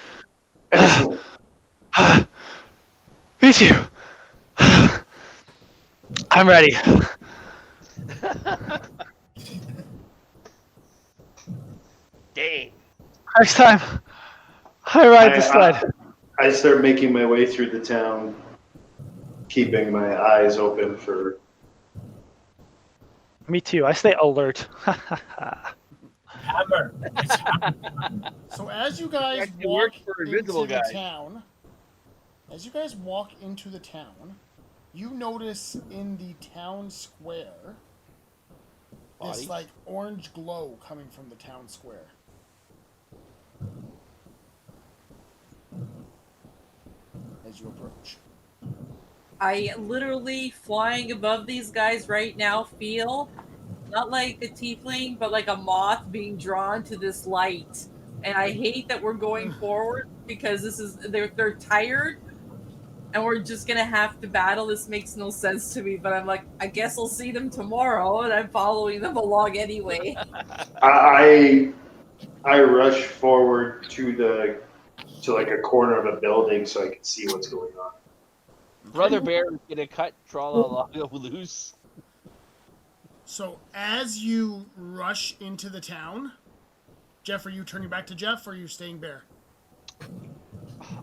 Speaker 3: them. Excellent.
Speaker 4: Me too. I'm ready.
Speaker 5: Dang.
Speaker 4: Next time, I ride the sled.
Speaker 3: I start making my way through the town, keeping my eyes open for.
Speaker 4: Me too. I stay alert.
Speaker 6: Hammer.
Speaker 1: So as you guys
Speaker 5: Actually
Speaker 1: walk
Speaker 5: works for
Speaker 1: into
Speaker 5: invisible
Speaker 1: the
Speaker 5: guys.
Speaker 1: town, as you guys walk into the town, you notice in the town square this
Speaker 5: Bodies?
Speaker 1: like orange glow coming from the town square. As you approach.
Speaker 2: I literally, flying above these guys right now, feel not like a tiefling, but like a moth being drawn to this light. And I hate that we're going forward because they're tired and we're just gonna have to battle. This makes no sense to me, but I'm like, I guess I'll see them tomorrow, and I'm following them along anyway.
Speaker 3: I rush forward to like a corner of a building so I can see what's going on.
Speaker 5: Brother Bear is gonna cut Tralala loose.
Speaker 1: So as you rush into the town, Jeff, are you turning back to Jeff or are you staying Bear?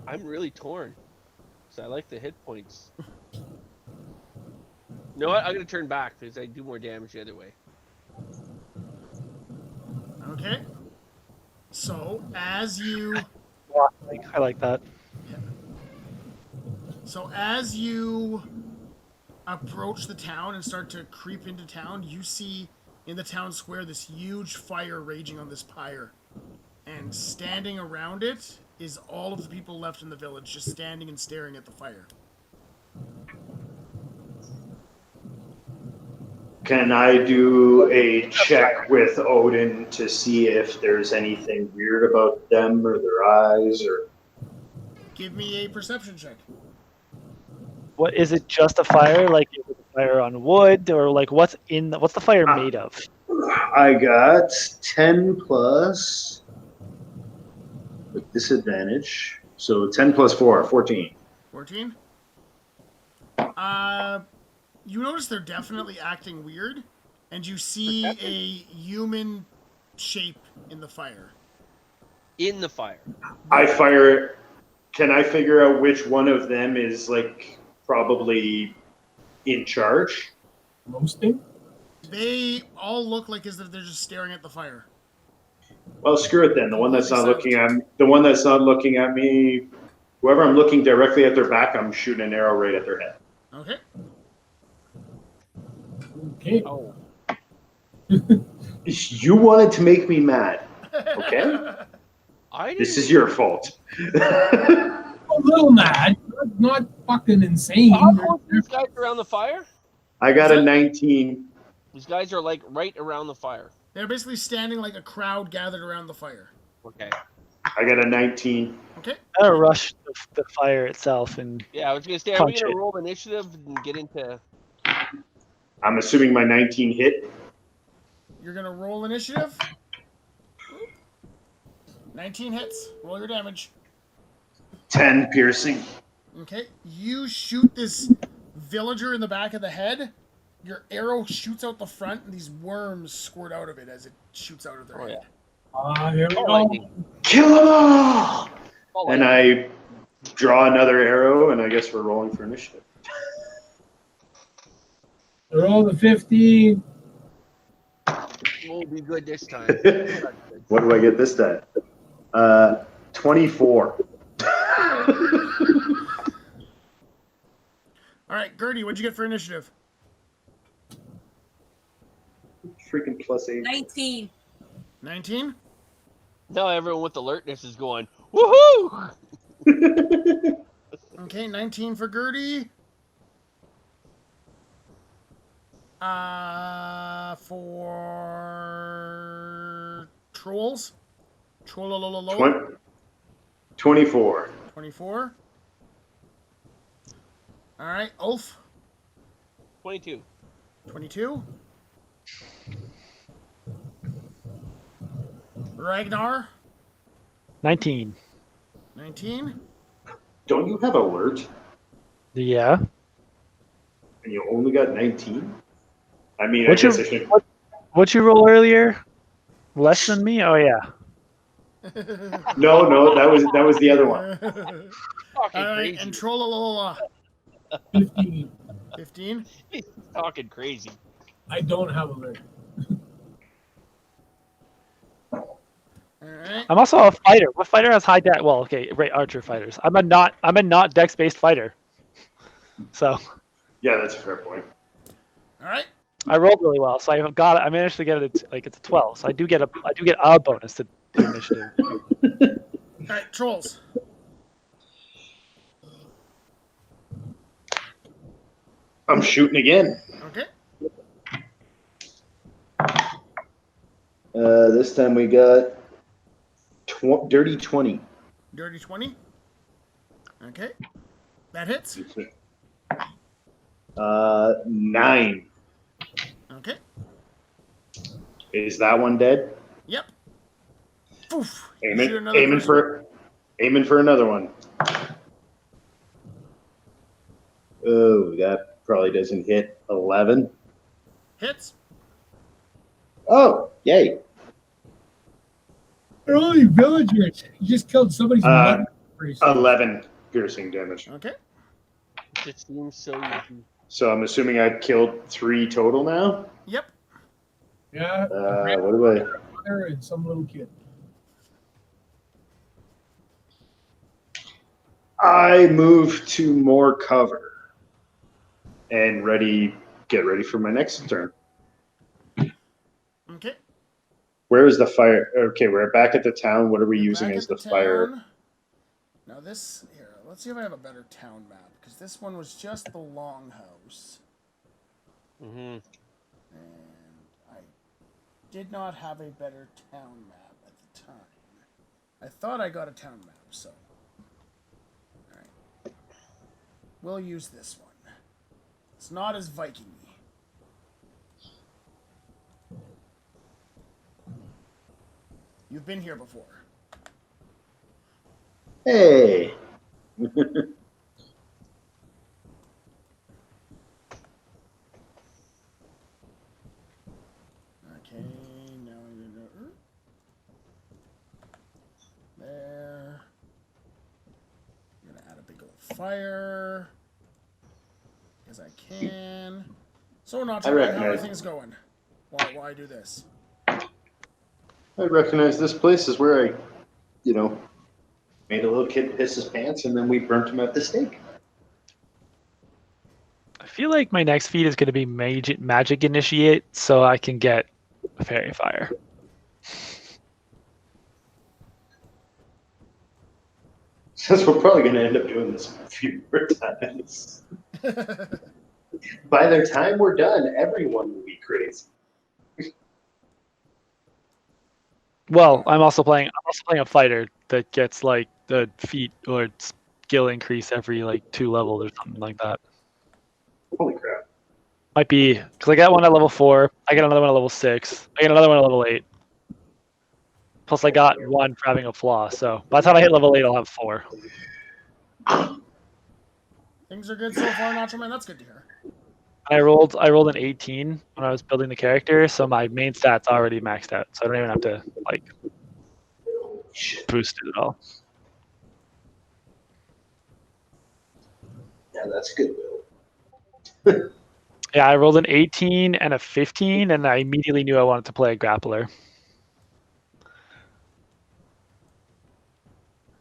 Speaker 5: I'm really torn. So I like the hit points. You know what? I'm gonna turn back because I do more damage the other way.
Speaker 1: Okay. So as you
Speaker 4: I like that.
Speaker 1: So as you approach the town and start to creep into town, you see in the town square this huge fire raging on this pyre. And standing around it is all of the people left in the village, just standing and staring at the fire.
Speaker 3: Can I do a check with Odin to see if there's anything weird about them or their eyes or?
Speaker 1: Give me a perception check.
Speaker 4: What is it? Just a fire? Like is it a fire on wood, or like what's the fire made of?
Speaker 3: I got 10 plus with disadvantage. So 10 plus 4, 14.
Speaker 1: 14? You notice they're definitely acting weird, and you see a human shape in the fire.
Speaker 5: In the fire.
Speaker 3: I fire. Can I figure out which one of them is like probably in charge?
Speaker 6: Roasting?
Speaker 1: They all look like as if they're just staring at the fire.
Speaker 3: Well, screw it then. The one that's not looking at me, whoever I'm looking directly at their back, I'm shooting an arrow right at their head.
Speaker 1: Okay.
Speaker 6: Okay.
Speaker 5: Oh.
Speaker 3: You wanted to make me mad, okay? This is your fault.
Speaker 6: A little mad, not fucking insane.
Speaker 5: How close are these guys around the fire?
Speaker 3: I got a 19.
Speaker 5: These guys are like right around the fire.
Speaker 1: They're basically standing like a crowd gathered around the fire.
Speaker 5: Okay.
Speaker 3: I got a 19.
Speaker 1: Okay.
Speaker 4: I rush the fire itself and
Speaker 5: Yeah, I was gonna say, are we
Speaker 4: Punch
Speaker 5: gonna
Speaker 4: it.
Speaker 5: roll initiative and get into?
Speaker 3: I'm assuming my 19 hit.
Speaker 1: You're gonna roll initiative. 19 hits. Roll your damage.
Speaker 3: 10 piercing.
Speaker 1: Okay. You shoot this villager in the back of the head. Your arrow shoots out the front, and these worms squirt out of it as it shoots out of their
Speaker 5: Oh,
Speaker 1: head.
Speaker 6: Here we
Speaker 5: Oh,
Speaker 6: go.
Speaker 5: lightning.
Speaker 3: Kill them all!
Speaker 5: Oh,
Speaker 3: And I draw another arrow, and I guess we're rolling for initiative.
Speaker 6: Roll the 50.
Speaker 5: Won't be good this time.
Speaker 3: What do I get this time? 24.
Speaker 1: All right, Gertie, what'd you get for initiative?
Speaker 3: Freaking plus 8.
Speaker 2: 19.
Speaker 1: 19?
Speaker 5: Now everyone with alertness is going, woohoo!
Speaker 1: Okay, 19 for Gertie. For trolls? Trollololo?
Speaker 3: 24.
Speaker 1: 24. All right, Ulf?
Speaker 5: 22.
Speaker 1: 22. Ragnar?
Speaker 4: 19.
Speaker 1: 19.
Speaker 3: Don't you have alert?
Speaker 4: Yeah.
Speaker 3: And you only got 19? I mean,
Speaker 4: What'd
Speaker 3: I guess I should.
Speaker 4: What'd you roll earlier? Less than me? Oh yeah.
Speaker 3: No, that was the other one.
Speaker 5: Talking
Speaker 1: All right,
Speaker 5: crazy.
Speaker 1: and Trollololo?
Speaker 6: 15.
Speaker 1: 15.
Speaker 5: He's talking crazy.
Speaker 6: I don't have alert.
Speaker 1: All right.
Speaker 4: I'm also a fighter. What fighter has high dex? Well, okay, right, archer fighters. I'm a not dex based fighter. So
Speaker 3: Yeah, that's a fair point.
Speaker 1: All right.
Speaker 4: I rolled really well, so I managed to get it like it's a 12. So I do get a bonus to initiative.
Speaker 1: All right, trolls.
Speaker 3: I'm shooting again.
Speaker 1: Okay.
Speaker 3: This time we got dirty 20.
Speaker 1: Dirty 20. Okay. That hits.
Speaker 3: 9.
Speaker 1: Okay.
Speaker 3: Is that one dead?
Speaker 1: Yep. Poof. You shoot another
Speaker 3: Aiming for another one. Oh, that probably doesn't hit. 11.
Speaker 1: Hits.
Speaker 3: Oh, yay.
Speaker 6: They're only villagers. You just killed somebody's mother.
Speaker 3: 11 piercing damage.
Speaker 1: Okay.
Speaker 5: It seems so easy.
Speaker 3: So I'm assuming I killed 3 total now?
Speaker 1: Yep.
Speaker 6: Yeah.
Speaker 3: What do I...
Speaker 6: Mother and some little kid.
Speaker 3: I move to more cover and get ready for my next turn.
Speaker 1: Okay.
Speaker 3: Where is the fire? Okay, we're back at the town. What are we
Speaker 1: We're
Speaker 3: using
Speaker 1: back
Speaker 3: as
Speaker 1: at
Speaker 3: the fire?
Speaker 1: town. Now this here. Let's see if I have a better town map, because this one was just the longhouse,
Speaker 5: Mm-hmm.
Speaker 1: and I did not have a better town map at the time. I thought I got a town map, so all right. We'll use this one. It's not as Viking-y. You've been here before.
Speaker 3: Hey.
Speaker 1: Okay, now I'm gonna there. I'm gonna add a big old fire because I can. So not
Speaker 3: I
Speaker 1: how are
Speaker 3: recognize-
Speaker 1: things going? Why I do this?
Speaker 3: I recognize this place is where I, made a little kid piss his pants and then we burnt him at the stake.
Speaker 4: I feel like my next feat is going to be magic initiate, so I can get a fairy fire.
Speaker 3: Since we're probably going to end up doing this a few more times. By the time we're done, everyone will be crazy.
Speaker 4: Well, I'm also playing a fighter that gets like the feat or skill increase every like 2 levels or something like that.
Speaker 3: Holy crap.
Speaker 4: Might be because I got one at level 4, I got another one at level 6, I got another one at level 8. Plus I got one for having a flaw, so by the time I hit level 8 I'll have 4.
Speaker 1: Things are good so far, Nacho Man. That's good to hear.
Speaker 4: I rolled an 18 when I was building the character, so my main stats already maxed out, so I don't even have to like boost it at all.
Speaker 3: Yeah, that's good, Bill.
Speaker 4: Yeah, I rolled an 18 and a 15, and I immediately knew I wanted to play a grappler.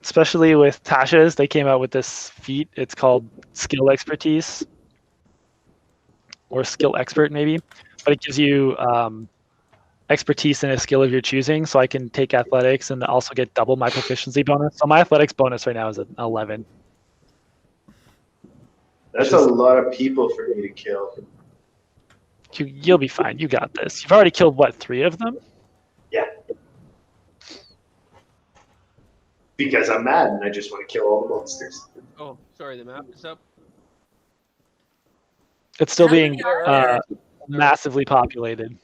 Speaker 4: Especially with Tasha's, they came out with this feat. It's called Skill Expertise. Or Skill Expert, maybe. But it gives you expertise in a skill of your choosing, so I can take athletics and also get double my proficiency bonus. So my athletics bonus right now is an 11.
Speaker 3: That's a lot of people for me to kill.
Speaker 4: You'll be fine. You got this. You've already killed, what, 3 of them?
Speaker 3: Yeah. Because I'm mad and I just want to kill all the monsters.
Speaker 5: Oh, sorry, the map is up.
Speaker 4: It's still
Speaker 2: How
Speaker 4: being
Speaker 2: many are
Speaker 4: massively populated.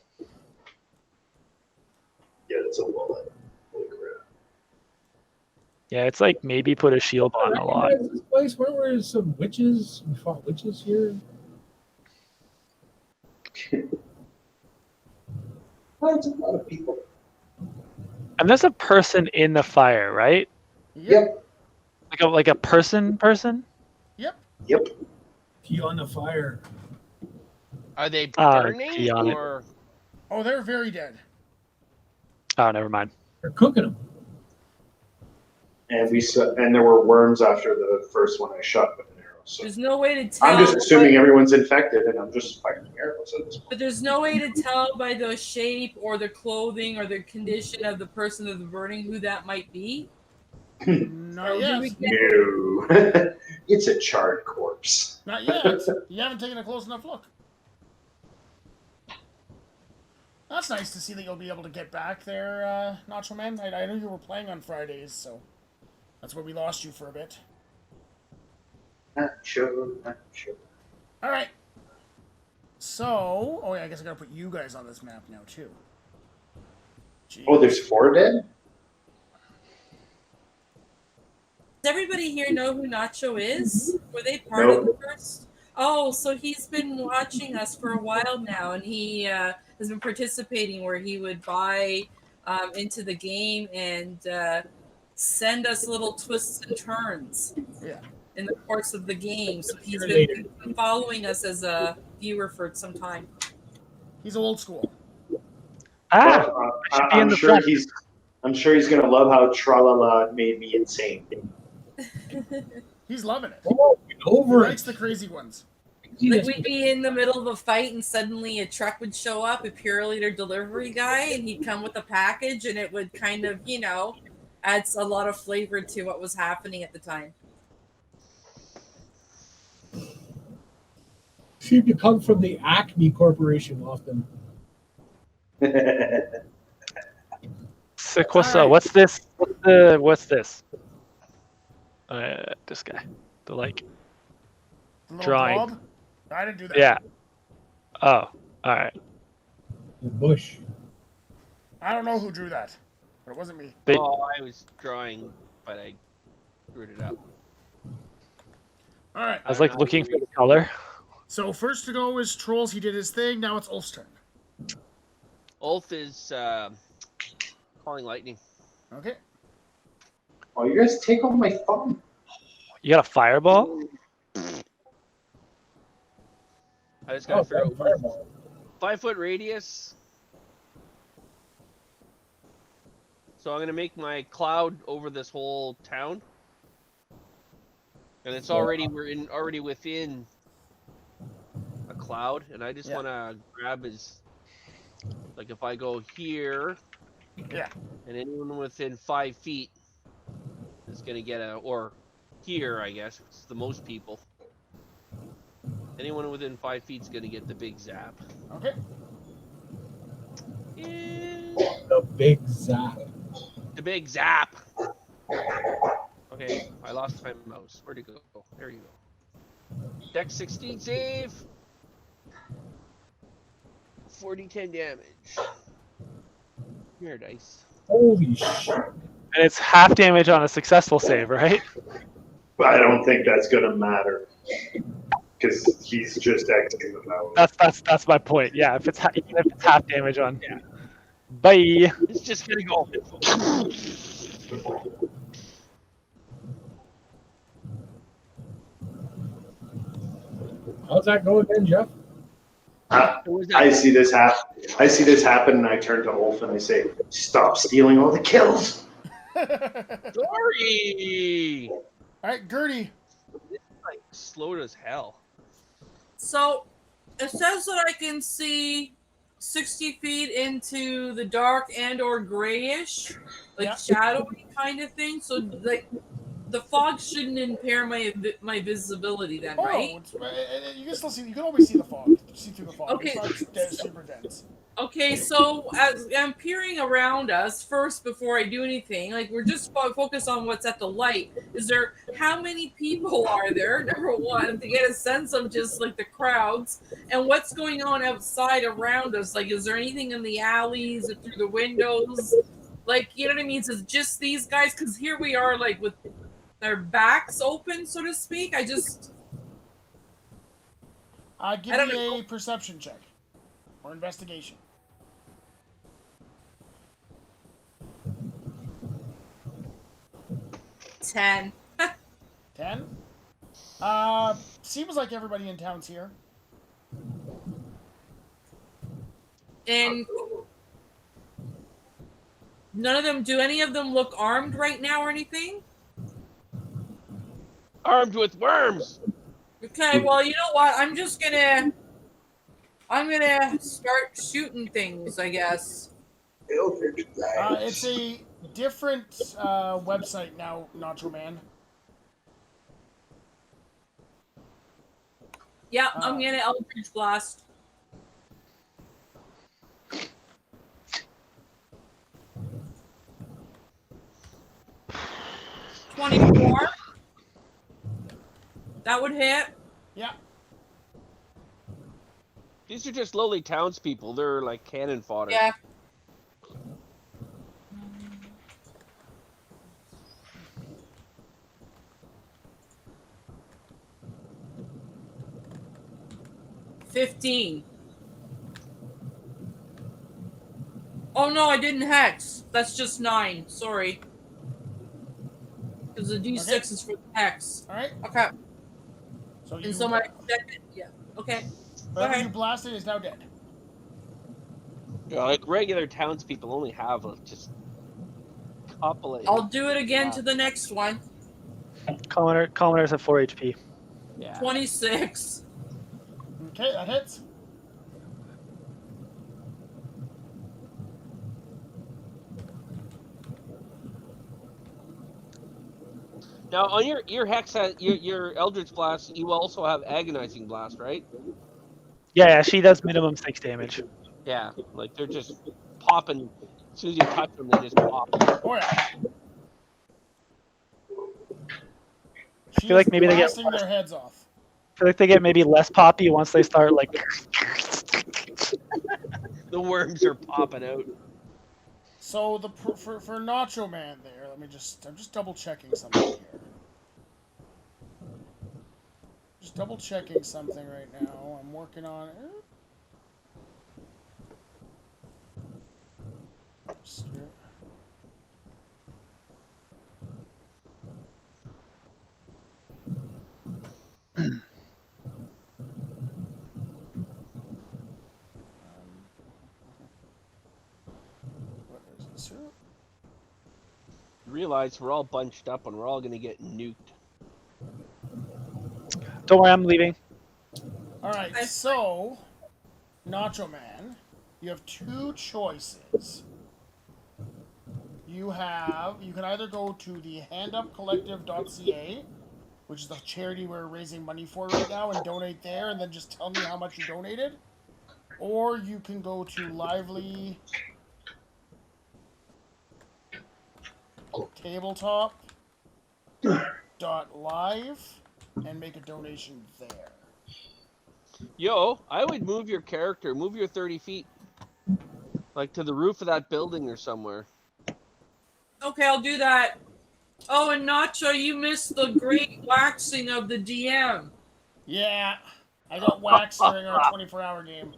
Speaker 3: Yeah, that's a wallet. Holy crap.
Speaker 4: Yeah, it's like maybe put a shield on a lot.
Speaker 6: This place, where were some witches? We fought witches here.
Speaker 3: That's a lot of people.
Speaker 4: And there's a person in the fire, right?
Speaker 3: Yep.
Speaker 4: Like a person?
Speaker 3: Yep.
Speaker 6: Key on the fire.
Speaker 5: Are they
Speaker 4: key
Speaker 5: burning
Speaker 4: on it.
Speaker 5: or?
Speaker 1: Oh, they're very dead.
Speaker 4: Oh, never mind.
Speaker 6: They're cooking them.
Speaker 3: And there were worms after the first one I shot with an arrow.
Speaker 8: So
Speaker 2: There's no way to tell.
Speaker 3: I'm just assuming everyone's infected, and I'm just fighting miracles at this point.
Speaker 2: But there's no way to tell by the shape or the clothing or the condition of the person of the burning who that might be.
Speaker 1: Not
Speaker 2: Or
Speaker 1: yet.
Speaker 2: do we get-
Speaker 3: No, it's a charred corpse.
Speaker 1: Not yet. You haven't taken a close enough look. That's nice to see that you'll be able to get back there, Nacho Man. I knew you were playing on Fridays, so that's where we lost you for a bit.
Speaker 3: Not sure.
Speaker 1: All right. So, I guess I gotta put you guys on this map now too. Jeez.
Speaker 3: Oh, there's 4 dead?
Speaker 2: Does everybody here know who Nacho is? Were they part of the first? Oh, so he's been watching us for a while now, and he has been participating where he would buy into the game and send us little twists and turns.
Speaker 1: Yeah.
Speaker 2: In the course of the game. So he's been following us as a viewer for some time.
Speaker 1: He's old school.
Speaker 3: Well, I'm sure he's gonna love how Tralala made me insane.
Speaker 1: He's loving it.
Speaker 6: Oh,
Speaker 1: He
Speaker 6: over
Speaker 1: likes
Speaker 6: it.
Speaker 1: the crazy ones.
Speaker 2: Like we'd be in the middle of a fight and suddenly a truck would show up, a Purelator delivery guy, and he'd come with a package and it would kind of, adds a lot of flavor to what was happening at the time.
Speaker 6: Seem to come from the Acme Corporation often.
Speaker 4: Sick. What's this? What's this? This guy. The
Speaker 1: Little
Speaker 4: drawing.
Speaker 1: blob? I didn't do that.
Speaker 4: Yeah. Oh, all right.
Speaker 6: The bush.
Speaker 1: I don't know who drew that, but it wasn't me.
Speaker 4: They-
Speaker 5: Oh, I was drawing, but I screwed it up.
Speaker 1: All right.
Speaker 4: I was looking for the color.
Speaker 1: So first to go is Trolls. He did his thing. Now it's Ulf's turn.
Speaker 5: Ulf is calling lightning.
Speaker 1: Okay.
Speaker 3: Oh, you guys take all my fun.
Speaker 4: You got a fireball?
Speaker 5: I just gotta figure out
Speaker 6: fireball.
Speaker 5: 5-foot radius. So I'm gonna make my cloud over this whole town, and it's already already within a cloud, and I just want to grab his, like if I go here,
Speaker 1: Yeah.
Speaker 5: and anyone within 5 feet is gonna get or here I guess it's the most people. Anyone within 5 feet is gonna get the big zap.
Speaker 1: Okay.
Speaker 5: And
Speaker 6: The big zap.
Speaker 5: the big zap. Okay, I lost my mouse. Where'd it go? There you go. Dex 16 save. 40-10 damage. Here, dice.
Speaker 6: Holy shit.
Speaker 4: And it's half damage on a successful save, right?
Speaker 3: But I don't think that's gonna matter because he's just Xing them out.
Speaker 4: That's my point. Yeah, if it's even if it's half damage on. Yeah. Bye.
Speaker 5: It's just gonna go.
Speaker 6: How's that going then, Jeff?
Speaker 3: I see this happen, and I turn to Ulf and I say, "Stop stealing all the kills."
Speaker 5: Sorry.
Speaker 1: All right, Gertie.
Speaker 5: It's like slow as hell.
Speaker 2: So it says that I can see 60 feet into the dark and or grayish, like shadowy kind of thing. So like the fog shouldn't impair my visibility then, right?
Speaker 1: You can still see. You can always see the fog. See through the fog.
Speaker 2: Okay.
Speaker 1: It's not super dense.
Speaker 2: Okay, so as I'm peering around us first before I do anything, like we're just focused on what's at the light. How many people are there? Number one, to get a sense of just like the crowds and what's going on outside around us. Like, is there anything in the alleys or through the windows? Like, you know what I mean? So it's just these guys, because here we are, like with their backs open, so to speak.
Speaker 1: Give me a perception check or investigation.
Speaker 2: 10.
Speaker 1: 10? Seems like everybody in town's here.
Speaker 2: And none of them, do any of them look armed right now or anything?
Speaker 5: Armed with worms.
Speaker 2: Okay, well, you know what? I'm gonna start shooting things, I guess.
Speaker 8: Eldridge Blast.
Speaker 1: It's a different website now, Nacho Man.
Speaker 2: Yeah, I'm gonna Eldridge Blast. $24. That would hit.
Speaker 1: Yeah.
Speaker 5: These are just lowly townspeople. They're like cannon fodder.
Speaker 2: Yeah. $15. Oh no, I didn't hex. That's just 9. Sorry. Because the D6 is for the hex.
Speaker 1: All right.
Speaker 2: Okay.
Speaker 1: So you.
Speaker 2: And so my second, yeah. Okay.
Speaker 1: Whatever
Speaker 2: ahead.
Speaker 1: you blasted is now dead.
Speaker 5: Yeah, like regular townspeople only have just a couple of.
Speaker 2: I'll do it again to the next one.
Speaker 4: Commoners have 4 HP.
Speaker 5: Yeah.
Speaker 2: 26.
Speaker 1: Okay, that hits.
Speaker 5: Now on your hex, your Eldritch Blast, you also have Agonizing Blast, right?
Speaker 4: Yeah, she does minimum 6 damage.
Speaker 5: Yeah, like they're just popping. As soon as you touch them, they just pop.
Speaker 1: Oh yeah.
Speaker 4: I feel like maybe they get
Speaker 1: blasting their heads off.
Speaker 4: I feel like they get maybe less poppy once they start like.
Speaker 5: The worms are popping out.
Speaker 1: So for Nacho Man there, I'm just double checking something here. Just double checking something right now. I'm working on it. What is this here?
Speaker 5: Realize we're all bunched up and we're all gonna get nuked.
Speaker 4: Don't worry, I'm leaving.
Speaker 1: All right, so Nacho Man, you have 2 choices. You can either go to the handupcollective.ca, which is the charity we're raising money for right now, and donate there, and then just tell me how much you donated. Or you can go to Lively Tabletop.live and make a donation there.
Speaker 5: Yo, I would move your character, move your 30 feet, like to the roof of that building or somewhere.
Speaker 2: Okay, I'll do that. Oh, and Nacho, you missed the great waxing of the DM.
Speaker 1: Yeah, I got waxed during our 24-hour game.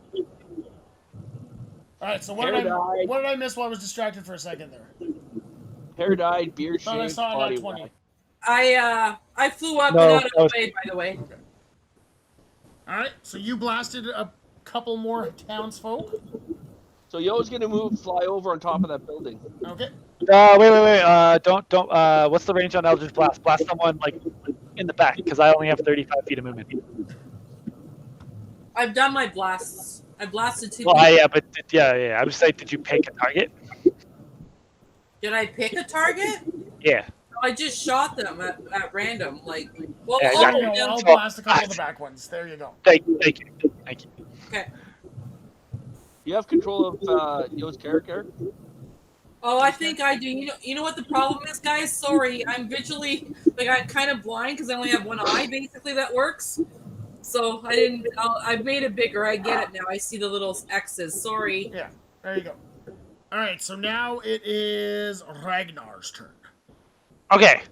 Speaker 1: All right, so what did I miss while I was distracted for a second there?
Speaker 5: Hair dyed, beard
Speaker 1: Thought I
Speaker 5: shaved,
Speaker 1: saw
Speaker 5: body
Speaker 1: that 20.
Speaker 5: wax.
Speaker 2: I flew up
Speaker 4: No,
Speaker 2: and out of
Speaker 4: that was-
Speaker 2: the way, by the way.
Speaker 1: All right, so you blasted a couple more townsfolk.
Speaker 5: So Yo's gonna fly over on top of that building.
Speaker 1: Okay.
Speaker 4: Wait. Don't. What's the range on Eldritch Blast? Blast someone like in the back because I only have 35 feet of movement.
Speaker 2: I've done my blasts. I blasted 2
Speaker 4: Well,
Speaker 2: people.
Speaker 4: yeah. I was saying, did you pick a target?
Speaker 2: Did I pick a target?
Speaker 4: Yeah.
Speaker 2: I just shot them at random. Like, well,
Speaker 4: Yeah,
Speaker 1: There
Speaker 2: oh,
Speaker 1: you go.
Speaker 2: yeah,
Speaker 1: I'll blast a couple of the back ones. There you go.
Speaker 4: Thank you.
Speaker 2: okay.
Speaker 5: You have control of Yo's character.
Speaker 2: Oh, I think I do. You know what the problem is, guys? Sorry, I'm visually I'm kind of blind because I only have one eye basically that works. So I didn't. I've made it bigger. I get it now. I see the little X's. Sorry.
Speaker 1: Yeah, there you go. All right, so now it is Ragnar's turn.
Speaker 4: Okay.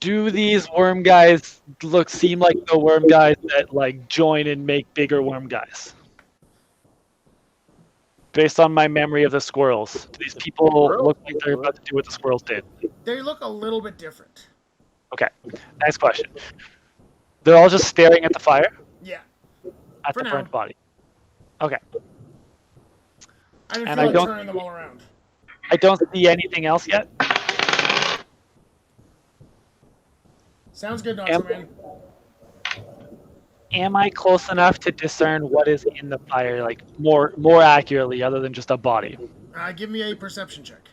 Speaker 4: Do these worm guys seem like the worm guys that like join and make bigger worm guys? Based on my memory of the squirrels, do these people look like they're about to do what the squirrels did?
Speaker 1: They look a little bit different.
Speaker 4: Okay. Next question. They're all just staring at the fire?
Speaker 1: Yeah.
Speaker 4: At
Speaker 1: For
Speaker 4: the
Speaker 1: now.
Speaker 4: burnt body. Okay.
Speaker 1: I didn't
Speaker 4: And
Speaker 1: feel
Speaker 4: I
Speaker 1: like
Speaker 4: don't-
Speaker 1: turning them all around.
Speaker 4: I don't see anything else yet.
Speaker 1: Sounds good, Nacho Man.
Speaker 4: am I close enough to discern what is in the fire, like more accurately, other than just a body?
Speaker 1: Give me a perception check.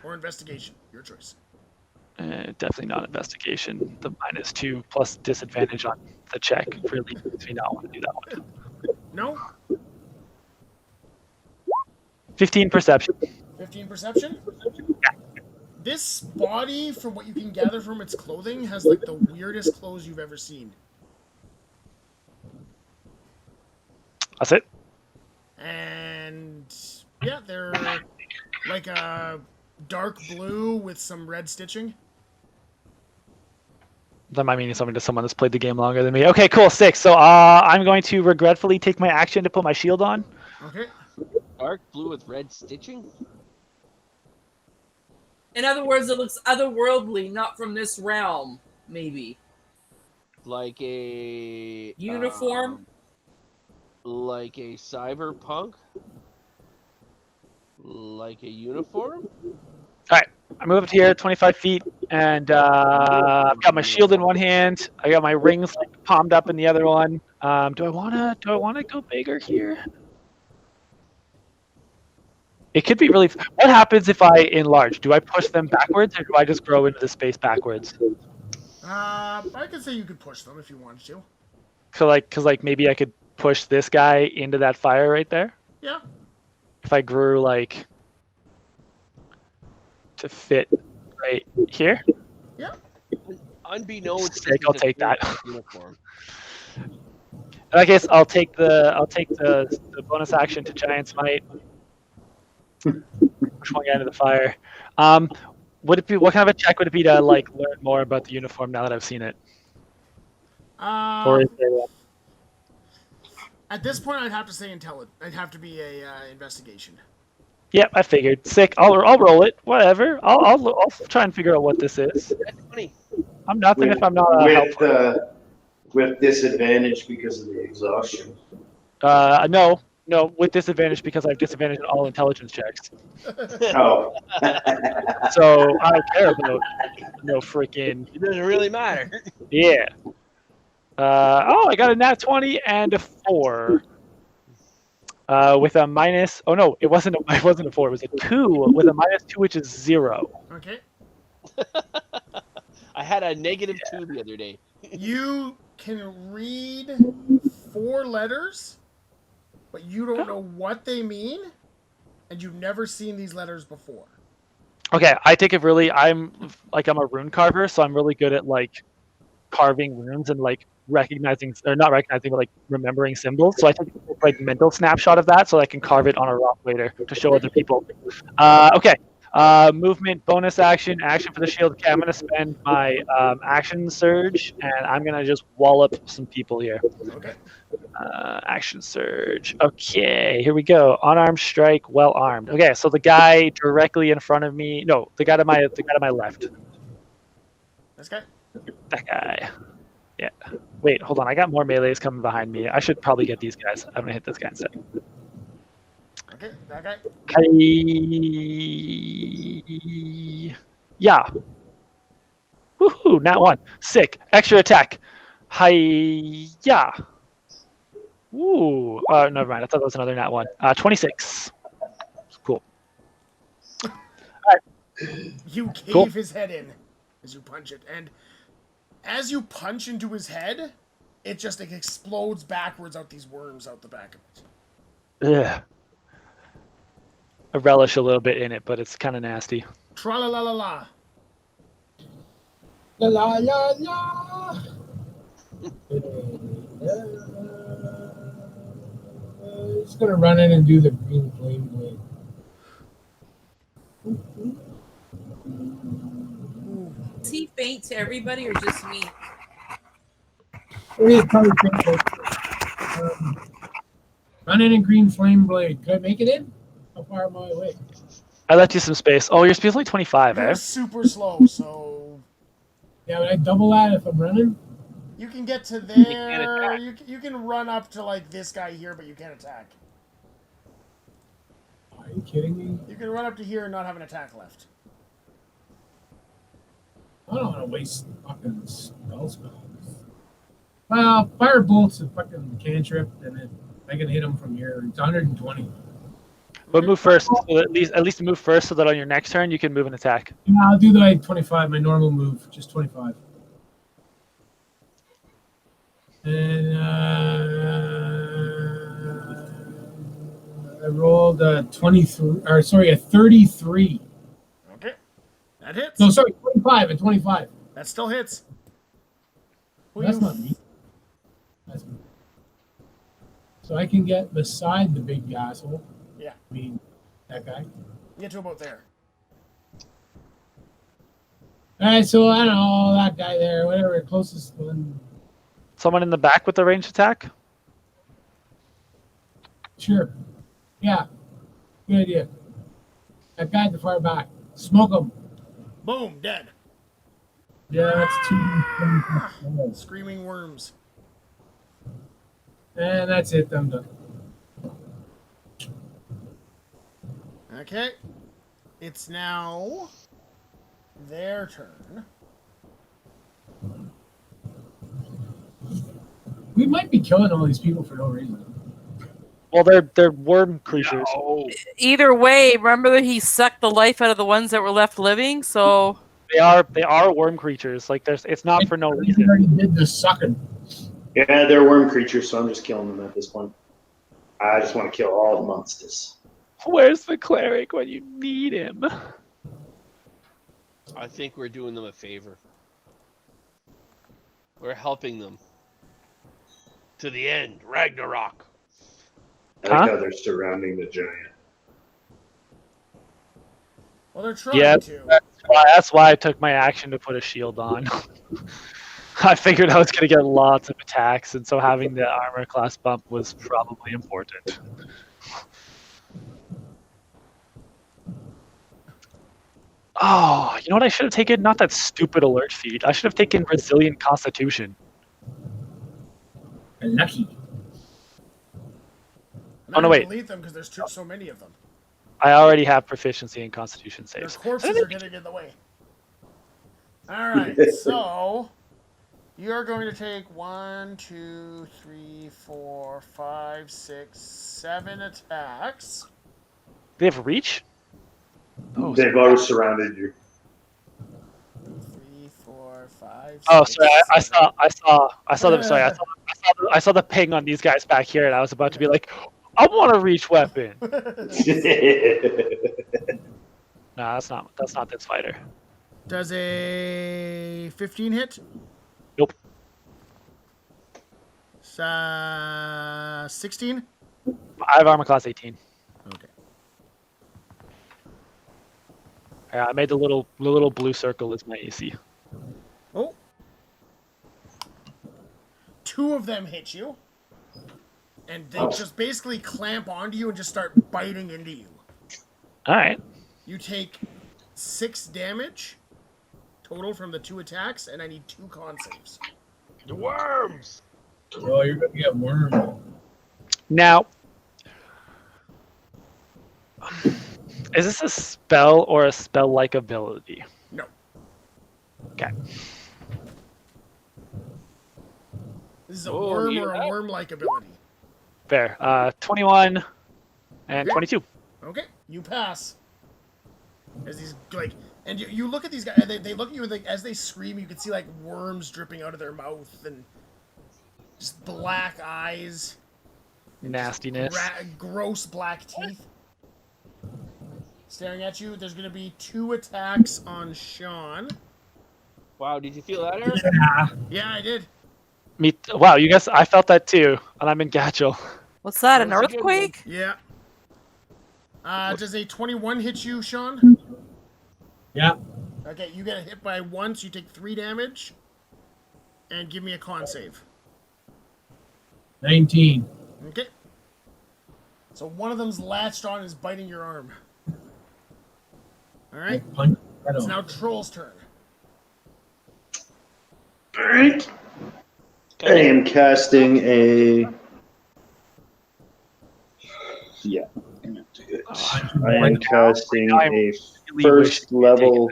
Speaker 1: Or investigation. Your choice.
Speaker 4: Definitely not investigation. The -2 plus disadvantage on the check really makes me not want to do that one.
Speaker 1: No?
Speaker 4: 15 perception.
Speaker 1: 15 perception? This body, from what you can gather from its clothing, has like the weirdest clothes you've ever seen.
Speaker 4: That's it.
Speaker 1: And yeah, they're like a dark blue with some red stitching.
Speaker 4: That might mean something to someone that's played the game longer than me. Okay, cool, 6. So I'm going to regretfully take my action to put my shield on.
Speaker 1: Okay.
Speaker 5: Dark blue with red stitching?
Speaker 2: In other words, it looks otherworldly, not from this realm, maybe.
Speaker 5: Like a
Speaker 2: Uniform?
Speaker 5: Like a cyberpunk? Like a uniform?
Speaker 4: Alright, I move up to here 25 feet, and I've got my shield in one hand. I got my rings like palmed up in the other one. Do I wanna go bigger here? It could be really. What happens if I enlarge? Do I push them backwards, or do I just grow into the space backwards?
Speaker 1: I could say you could push them if you wanted to.
Speaker 4: Cause maybe I could push this guy into that fire right there.
Speaker 1: Yeah.
Speaker 4: If I grew like to fit right here.
Speaker 1: Yeah.
Speaker 5: Unbeknownst,
Speaker 4: Sick, I'll take that.
Speaker 5: Uniform.
Speaker 4: In that case, I'll take the bonus action to Giant Smite. Push one guy into the fire. Would it be, what kind of a check would it be to like learn more about the uniform now that I've seen it? Or is there
Speaker 1: at this point, I'd have to say intelligence. I'd have to be a investigation.
Speaker 4: Yep, I figured. Sick. I'll roll it. Whatever. I'll try and figure out what this is.
Speaker 5: That's funny.
Speaker 4: I'm nothing if I'm not helpful.
Speaker 8: With disadvantage because of the exhaustion.
Speaker 4: No, with disadvantage because I have disadvantage on all intelligence checks.
Speaker 8: Oh.
Speaker 4: So I don't care about no freaking.
Speaker 5: It doesn't really matter.
Speaker 4: Yeah. I got a nat 20 and a 4. With a minus. Oh no, it wasn't a 4. It was a 2 with a -2, which is 0.
Speaker 1: Okay.
Speaker 5: I had a -2 the other day.
Speaker 1: You can read 4 letters, but you don't know what they mean, and you've never seen these letters before.
Speaker 4: Okay, I take it really. I'm a rune carver, so I'm really good at like carving runes and like recognizing, or not recognizing, but like remembering symbols. So I take like mental snapshot of that so I can carve it on a rock later to show other people. Okay. Movement, bonus action for the shield. Okay, I'm gonna spend my action surge, and I'm gonna just wallop some people here.
Speaker 1: Okay.
Speaker 4: Action surge. Okay, here we go. Unarmed strike, well armed. Okay, so the guy directly in front of me. No, the guy to my left.
Speaker 1: This guy?
Speaker 4: That guy. Yeah. Wait, hold on. I got more melees coming behind me. I should probably get these guys. I'm gonna hit this guy instead.
Speaker 1: Okay, that guy.
Speaker 4: Yeah. Woohoo! Nat 1. Sick. Extra attack. Hi-ya. Ooh. Never mind. I thought that was another nat 1. 26. Cool.
Speaker 1: You cave
Speaker 4: Cool.
Speaker 1: his head in as you punch it, and as you punch into his head, it just like, explodes backwards out these worms out the back of it.
Speaker 4: Ugh. I relish a little bit in it, but it's kind of nasty.
Speaker 1: Tra-la-la-la-la.
Speaker 6: La la la la. He's gonna run in and do the green flame blade.
Speaker 2: Does he faint to everybody or just me?
Speaker 6: It is probably run in and green flame blade. Could I make it in? How far am I away?
Speaker 4: I left you some space. Oh, your speed's only 25,
Speaker 1: You're
Speaker 4: eh?
Speaker 1: super slow, so
Speaker 6: Yeah, would I double that if I'm running?
Speaker 1: you can get to
Speaker 5: can't
Speaker 1: there.
Speaker 5: attack.
Speaker 1: You can run up to like this guy here, but you can't attack.
Speaker 6: Are you kidding me?
Speaker 1: You can run up to here and not have an attack left.
Speaker 6: I don't want to waste fucking spells. Well, fire bolt's a fucking cantrip, and then I can hit him from here. It's 120.
Speaker 4: But move first. So at least move first, so that on your next turn you can move and attack.
Speaker 6: Yeah, I'll do the 25, my normal move, just 25. And I rolled a 23, or sorry, a 33.
Speaker 1: Okay. That hits.
Speaker 6: No, sorry, 25 and 25.
Speaker 1: That still hits. Who
Speaker 6: That's
Speaker 1: you-
Speaker 6: not me. That's me. So I can get beside the big asshole.
Speaker 1: Yeah.
Speaker 6: I mean, that guy.
Speaker 1: Get to about there.
Speaker 6: All right, so I don't know, that guy there, whatever, closest one.
Speaker 4: Someone in the back with the ranged attack.
Speaker 6: Sure. Yeah. Good idea. That guy at the far back. Smoke him.
Speaker 1: Boom, dead.
Speaker 6: Yeah, that's 2.
Speaker 1: Screaming worms.
Speaker 6: And that's it. I'm done.
Speaker 1: Okay. It's now their turn.
Speaker 6: We might be killing all these people for no reason.
Speaker 4: Well, they're worm creatures.
Speaker 2: Either way, remember that he sucked the life out of the ones that were left living. So
Speaker 4: They are worm creatures. Like it's not for no
Speaker 6: We
Speaker 4: reason.
Speaker 6: already did the sucking.
Speaker 3: Yeah, they're worm creatures, so I'm just killing them at this point. I just want to kill all the monsters.
Speaker 4: Where's the cleric when you need him?
Speaker 5: I think we're doing them a favor. We're helping them to the end, Ragnarok.
Speaker 3: I like
Speaker 4: Huh?
Speaker 3: how they're surrounding the giant.
Speaker 1: Well, they're trying
Speaker 4: Yeah.
Speaker 1: to.
Speaker 4: That's why I took my action to put a shield on. I figured I was going to get lots of attacks, and so having the armor class bump was probably important. Oh, you know what I should have taken? Not that stupid alert feed. I should have taken Resilient Constitution.
Speaker 6: Lucky.
Speaker 1: I'm
Speaker 4: Oh, no,
Speaker 1: gonna
Speaker 4: wait.
Speaker 1: delete them because there's so many of them.
Speaker 4: I already have proficiency in Constitution
Speaker 1: Their
Speaker 4: saves.
Speaker 1: corpses are getting in the way. All right, so you're going to take 1, 2, 3, 4, 5, 6, 7 attacks.
Speaker 4: They have reach? Oh,
Speaker 3: They've already surrounded you.
Speaker 1: 3, 4, 5.
Speaker 4: oh,
Speaker 1: 6,
Speaker 4: sorry. I
Speaker 1: 7.
Speaker 4: saw them. Sorry, I saw the ping on these guys back here, and I was about to be like, I want a reach weapon. No, that's not this fighter.
Speaker 1: Does a 15 hit?
Speaker 4: Nope.
Speaker 1: 16?
Speaker 4: I have armor class 18.
Speaker 1: Okay.
Speaker 4: Yeah, I made the little blue circle as my AC.
Speaker 1: Oh. 2 of them hit you. And they just basically clamp onto you and just start biting into you.
Speaker 4: All right.
Speaker 1: You take 6 damage total from the 2 attacks, and I need 2 con saves.
Speaker 5: The worms.
Speaker 6: Oh, you're gonna get wormed.
Speaker 4: Now, is this a spell or a spell-like ability?
Speaker 1: No.
Speaker 4: Okay.
Speaker 1: This is a
Speaker 5: Oh,
Speaker 1: worm
Speaker 5: you
Speaker 1: or a
Speaker 5: have-
Speaker 1: worm-like ability.
Speaker 4: Fair. 21 and 22.
Speaker 1: Okay, you pass. As these and you look at these guys, and they look at you, and as they scream, you can see worms dripping out of their mouth and just black eyes,
Speaker 4: Nastiness.
Speaker 1: gross black teeth staring at you. There's gonna be 2 attacks on Sean.
Speaker 5: Wow, did you feel that, Eric?
Speaker 1: Yeah, I did.
Speaker 4: Wow, you guys, I felt that too, and I'm in Gatchel.
Speaker 2: what's that? An
Speaker 5: That was a good one.
Speaker 2: earthquake?
Speaker 1: Yeah. Does a 21 hit you, Sean?
Speaker 6: Yeah.
Speaker 1: Okay, you get hit by 1, so you take 3 damage. And give me a con save.
Speaker 6: 19.
Speaker 1: Okay. So one of them's latched on and is biting your arm. Alright,
Speaker 6: Punch.
Speaker 1: it's now Troll's turn.
Speaker 3: Alright. I am casting a. Yeah. I am casting a first level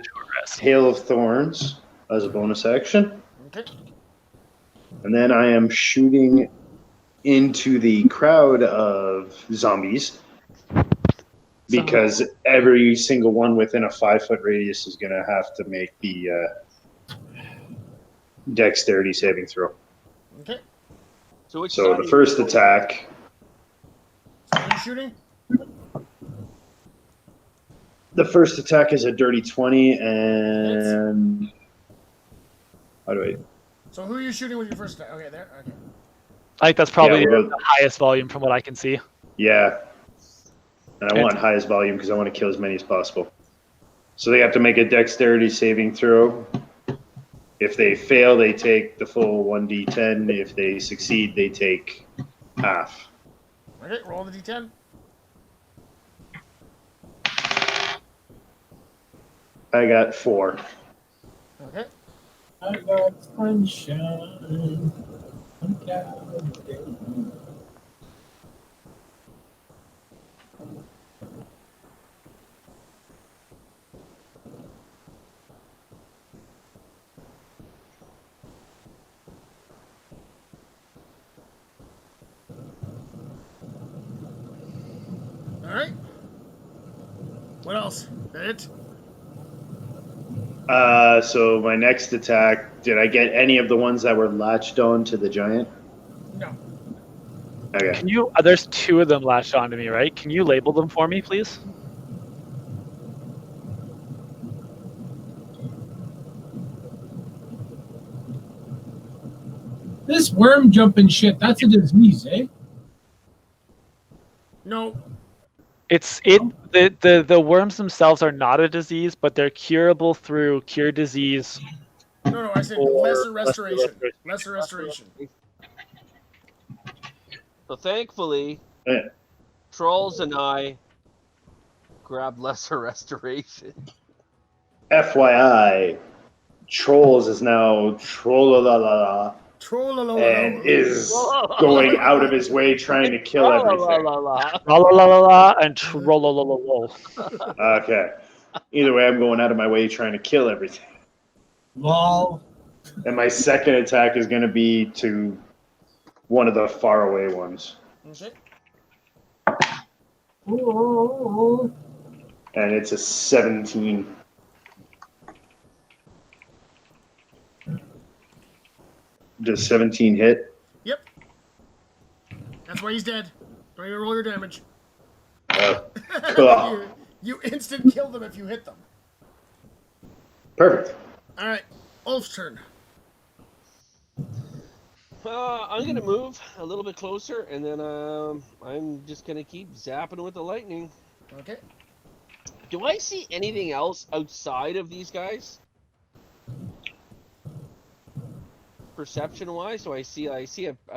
Speaker 3: Hail of Thorns as a bonus action.
Speaker 1: Okay.
Speaker 3: And then I am shooting into the crowd of zombies because every single one within a 5-foot radius is going to have to make the dexterity saving throw.
Speaker 1: Okay.
Speaker 5: So which
Speaker 3: So
Speaker 5: side
Speaker 3: the first attack,
Speaker 1: So are you shooting?
Speaker 3: is a dirty 20, and how do I?
Speaker 1: So who are you shooting with your first attack? Okay, there. Okay.
Speaker 4: I think that's probably
Speaker 3: Yeah,
Speaker 4: the highest volume from what I can see.
Speaker 3: Yeah. And I want highest volume because I want to kill as many as possible. So they have to make a dexterity saving throw. If they fail, they take the full 1d10. If they succeed, they take half.
Speaker 1: Okay, roll the d10.
Speaker 3: I got 4.
Speaker 1: Okay.
Speaker 6: I got sunshine. on cloudy days.
Speaker 1: All right. What else? That it?
Speaker 3: So my next attack, did I get any of the ones that were latched on to the giant?
Speaker 1: No.
Speaker 3: Okay.
Speaker 4: Can you? There's 2 of them latched onto me, right? Can you label them for me, please?
Speaker 6: This worm jumping shit, that's a disease, eh?
Speaker 1: No.
Speaker 4: The worms themselves are not a disease, but they're curable through cure disease.
Speaker 1: No, I said
Speaker 4: Or
Speaker 1: lesser restoration. Lesser restoration.
Speaker 5: So thankfully,
Speaker 3: Yeah.
Speaker 5: Trolls and I grabbed lesser restoration.
Speaker 3: FYI, Trolls is now Trollala and is going out of his way trying to kill everything.
Speaker 4: La la la la la and trollololol.
Speaker 3: Okay. Either way, I'm going out of my way trying to kill everything.
Speaker 6: Lol.
Speaker 3: And my second attack is going to be to one of the faraway ones.
Speaker 1: Okay.
Speaker 6: Oh.
Speaker 3: And it's a 17. Does 17 hit?
Speaker 1: Yep. That's why he's dead. Don't even roll your damage.
Speaker 3: Cool.
Speaker 1: You instant kill them if you hit them.
Speaker 3: Perfect.
Speaker 1: All right. Ulf's turn.
Speaker 5: I'm going to move a little bit closer, and then I'm just going to keep zapping with the lightning.
Speaker 1: Okay.
Speaker 5: Do I see anything else outside of these guys? Perception-wise, so I see a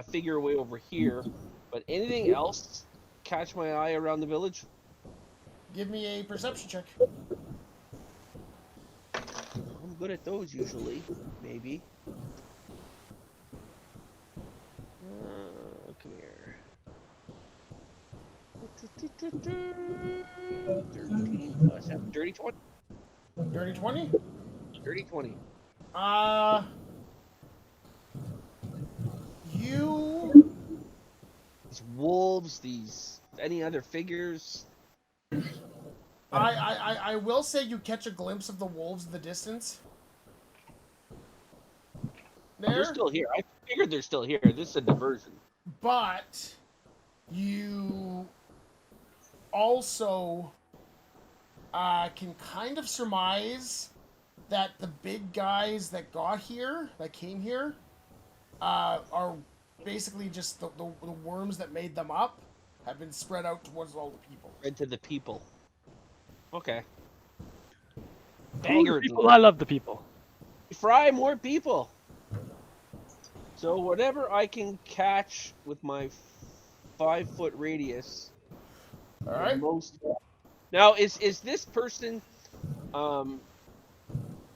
Speaker 5: figure way over here, but anything else catch my eye around the village?
Speaker 1: Give me a perception check.
Speaker 5: I'm good at those usually, maybe. Come here. 13 plus 7. Dirty 20.
Speaker 1: Dirty 20?
Speaker 5: Dirty 20.
Speaker 1: You...
Speaker 5: These wolves, any other figures?
Speaker 1: I will say you catch a glimpse of the wolves in the distance.
Speaker 5: They're still here. I figured they're still here. This is a diversion.
Speaker 1: But you also can kind of surmise that the big guys that came here, are basically just the worms that made them up have been spread out towards all the people.
Speaker 5: Into the people. Okay.
Speaker 4: Banger people. I love the people.
Speaker 5: Fry more people. So whatever I can catch with my 5-foot radius.
Speaker 1: All right.
Speaker 5: Now, is this person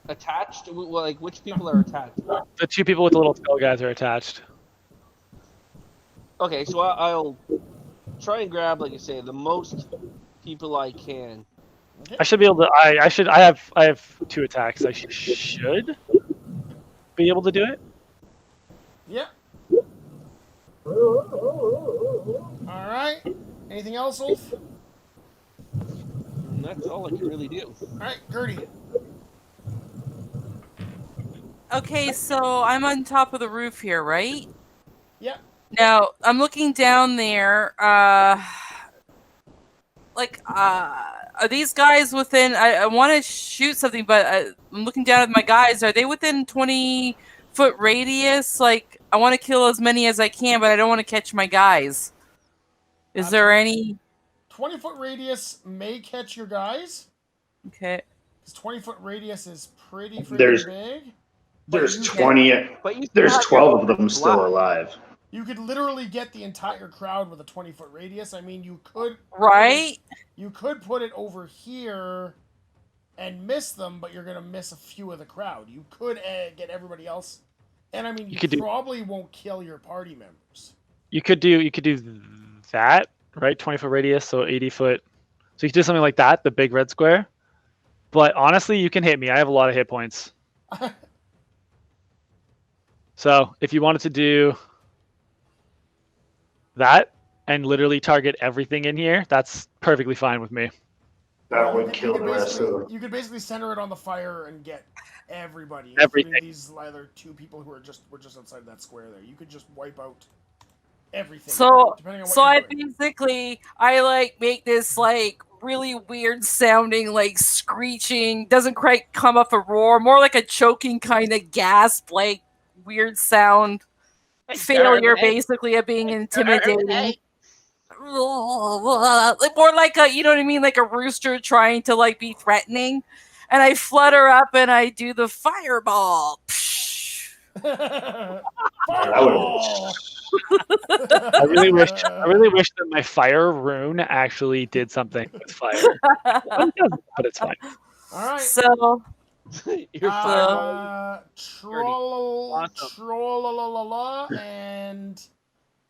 Speaker 5: attached? Well, like, which people are attached?
Speaker 4: The 2 people with the little skull guys are attached.
Speaker 5: Okay, so I'll try and grab, like you say, the most people I can.
Speaker 1: Okay.
Speaker 4: I should be able to. I have 2 attacks. I should be able to do it.
Speaker 1: Yeah. All right. Anything else, Ulf?
Speaker 5: And that's all I can really do.
Speaker 1: All right, Gertie.
Speaker 2: Okay, so I'm on top of the roof here, right?
Speaker 1: Yeah.
Speaker 2: Now I'm looking down there. Are these guys within? I want to shoot something, but I'm looking down at my guys. Are they within 20-foot radius? Like, I want to kill as many as I can, but I don't want to catch my guys. Is there any?
Speaker 1: 20-foot radius may catch your guys.
Speaker 2: Okay.
Speaker 1: Because 20-foot radius is pretty freaking
Speaker 3: There's-
Speaker 1: big.
Speaker 3: There's
Speaker 1: you
Speaker 3: 20.
Speaker 5: But you
Speaker 3: There's
Speaker 5: still have
Speaker 3: 12 of
Speaker 5: your
Speaker 3: them still
Speaker 5: block.
Speaker 3: alive.
Speaker 1: You could literally get the entire crowd with a 20-foot radius. I mean, you could
Speaker 2: Right?
Speaker 1: You could put it over here and miss them, but you're gonna miss a few of the crowd. You could get everybody else, and I mean, you probably won't kill your party members.
Speaker 4: You could do that, right? 20-foot radius, so 80-foot. So you could do something like that, the big red square. But honestly, you can hit me. I have a lot of hit points. So if you wanted to do that and literally target everything in here, that's perfectly fine with me.
Speaker 3: That would kill the rest of them.
Speaker 1: You could basically center it on the fire and get everybody,
Speaker 4: Everything.
Speaker 1: including these other two people who were just outside that square there. You could just wipe out everything.
Speaker 2: So,
Speaker 1: depending on what
Speaker 2: so
Speaker 1: you're
Speaker 2: I
Speaker 1: doing.
Speaker 2: basically like make this like really weird sounding like screeching, doesn't quite come up a roar, more like a choking kind of gasp, like weird sound. Failure basically of being intimidating. Like more like a, you know what I mean, like a rooster trying to like be threatening. And I flutter up and I do the fireball.
Speaker 1: Fireball!
Speaker 4: I really wish that my fire rune actually did something with fire. It doesn't, but it's fine.
Speaker 1: All right.
Speaker 2: So
Speaker 5: Your
Speaker 1: Troll and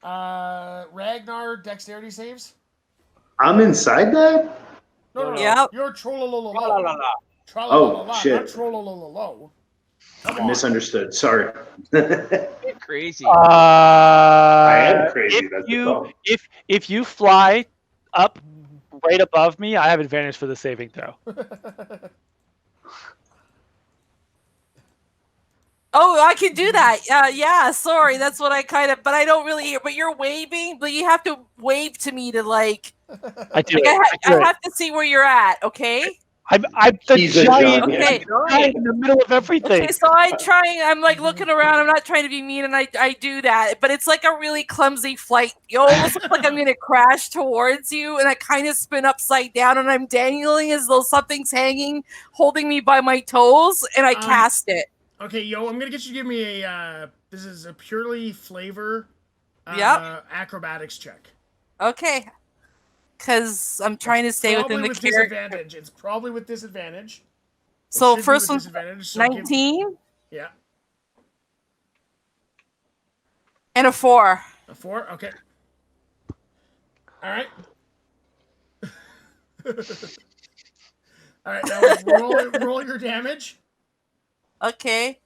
Speaker 1: Ragnar dexterity saves.
Speaker 3: I'm inside that?
Speaker 1: No.
Speaker 2: Yep.
Speaker 1: You're troll.
Speaker 3: Oh, shit.
Speaker 1: Not troll.
Speaker 3: I misunderstood. Sorry.
Speaker 5: You're crazy.
Speaker 3: I am crazy. That's the problem.
Speaker 4: If you fly up right above me, I have advantage for the saving throw.
Speaker 2: Oh, I can do that. Yeah, sorry. That's what I kind of, but I don't really hear. But you're waving, but you have to wave to me to like.
Speaker 4: I do.
Speaker 2: Like I have to see where you're at. Okay.
Speaker 4: I'm the
Speaker 3: He's a
Speaker 4: giant,
Speaker 2: giant.
Speaker 4: giant in the middle of everything.
Speaker 2: Okay, so I'm like looking around. I'm not trying to be mean, and I do that, but it's like a really clumsy flight. You almost look like I'm gonna crash towards you, and I kind of spin upside down, and I'm dangling as though something's hanging, holding me by my toes, and I cast it.
Speaker 1: Okay, I'm gonna get you to give me a. This is a purely flavor. Acrobatics check.
Speaker 2: Okay. Because I'm trying to stay within the character.
Speaker 1: Disadvantage. It's probably with disadvantage.
Speaker 2: So first one's
Speaker 1: so
Speaker 2: 19.
Speaker 1: Yeah.
Speaker 2: And a 4.
Speaker 1: A 4? Okay. All right. All right, now roll your damage.
Speaker 2: Okay.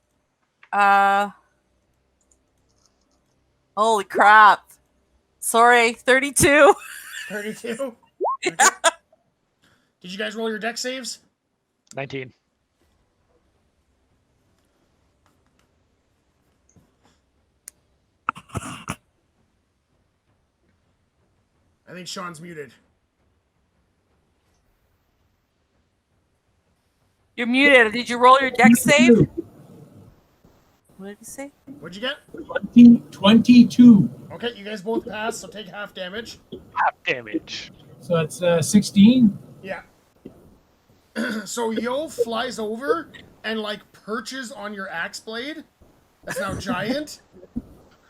Speaker 2: Holy crap. Sorry, 32.
Speaker 1: 32? Okay. Did you guys roll your dex saves?
Speaker 4: 19.
Speaker 1: I think Sean's muted.
Speaker 2: You're muted. Did you roll your dex save? What did you say?
Speaker 1: What'd you get?
Speaker 6: 22.
Speaker 1: Okay, you guys both passed, so take half damage.
Speaker 4: Half damage.
Speaker 6: So it's 16.
Speaker 1: Yeah. So Yo flies over and like perches on your axe blade. That's now giant.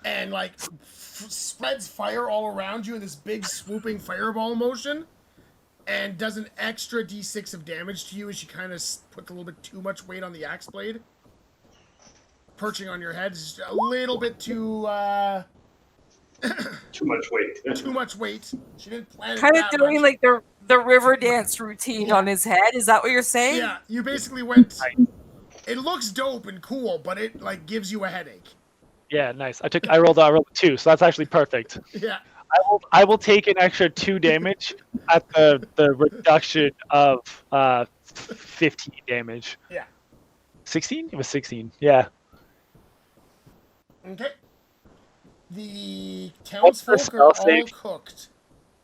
Speaker 1: And like spreads fire all around you in this big swooping fireball motion. And does an extra d6 of damage to you as she kind of puts a little bit too much weight on the axe blade. Perching on your head is just a little bit too
Speaker 3: Too much weight.
Speaker 1: too much weight. She didn't plan it
Speaker 2: Kind of
Speaker 1: that
Speaker 2: doing
Speaker 1: much.
Speaker 2: like the river dance routine on his head. Is that what you're saying?
Speaker 1: Yeah, you basically went. It looks dope and cool, but it like gives you a headache.
Speaker 4: Yeah, nice. I rolled a 2, so that's actually perfect.
Speaker 1: Yeah.
Speaker 4: I will take an extra 2 damage at the reduction of 15 damage.
Speaker 1: Yeah.
Speaker 4: 16? It was 16. Yeah.
Speaker 1: Okay. The
Speaker 4: What's the
Speaker 1: townsfolk are
Speaker 4: spell
Speaker 1: all
Speaker 4: save?
Speaker 1: cooked.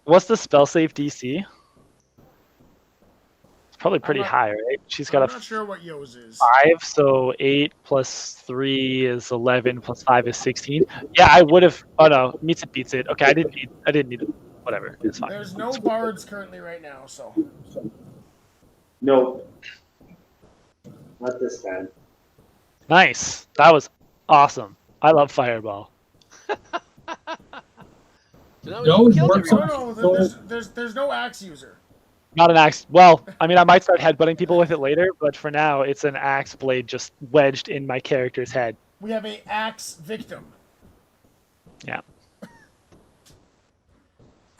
Speaker 4: What's the spell save DC? It's probably pretty
Speaker 1: not-
Speaker 4: high, right? She's
Speaker 1: I'm
Speaker 4: got a
Speaker 1: not sure what Yo's is.
Speaker 4: 5, so 8 plus 3 is 11 plus 5 is 16. Yeah, I would have. Oh no, meets it beats it. Okay, I didn't need it. Whatever, it's fine.
Speaker 1: There's no bards currently right now, so.
Speaker 3: Nope. Not this time.
Speaker 4: Nice. That was awesome. I love Fireball.
Speaker 5: So now
Speaker 6: No,
Speaker 5: we
Speaker 6: it
Speaker 5: killed
Speaker 6: works
Speaker 5: everyone.
Speaker 1: No, there's no axe user.
Speaker 4: Not an axe. Well, I mean, I might start headbutting people with it later, but for now, it's an axe blade just wedged in my character's head.
Speaker 1: We have a axe victim.
Speaker 4: Yeah.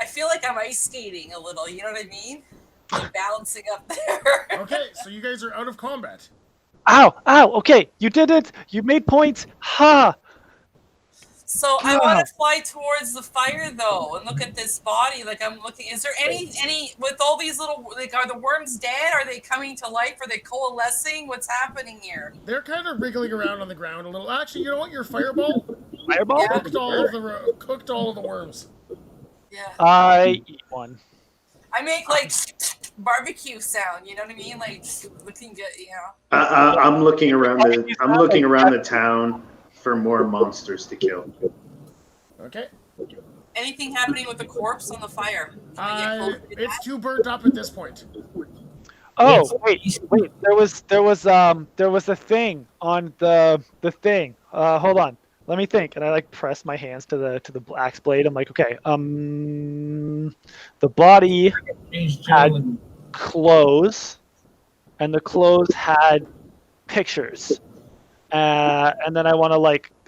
Speaker 2: I feel like I'm ice skating a little. You know what I mean? Like balancing up there.
Speaker 1: Okay, so you guys are out of combat.
Speaker 4: Ow! Ow! Okay, you did it. You made points. Ha!
Speaker 2: So I want to fly towards the fire though, and look at this body. Like I'm looking. Is there any with all these little like are the worms dead? Are they coming to life? Are they coalescing? What's happening here?
Speaker 1: They're kind of wriggling around on the ground a little. Actually, you know what? Your fireball
Speaker 4: Fireball?
Speaker 2: Yeah.
Speaker 1: cooked all of the worms.
Speaker 2: Yeah.
Speaker 4: I eat one.
Speaker 2: I make like barbecue sound. You know what I mean? Like looking good. You know.
Speaker 3: I'm looking around the town for more monsters to kill.
Speaker 1: Okay.
Speaker 2: Anything happening with the corpse on the fire? Can I get closer to
Speaker 1: It's
Speaker 2: that?
Speaker 1: too burnt up at this point.
Speaker 4: Oh wait! There was a thing on the thing. Hold on. Let me think. And I like press my hands to the axe blade. I'm like, okay. The body had clothes, and the clothes had pictures. And then I want to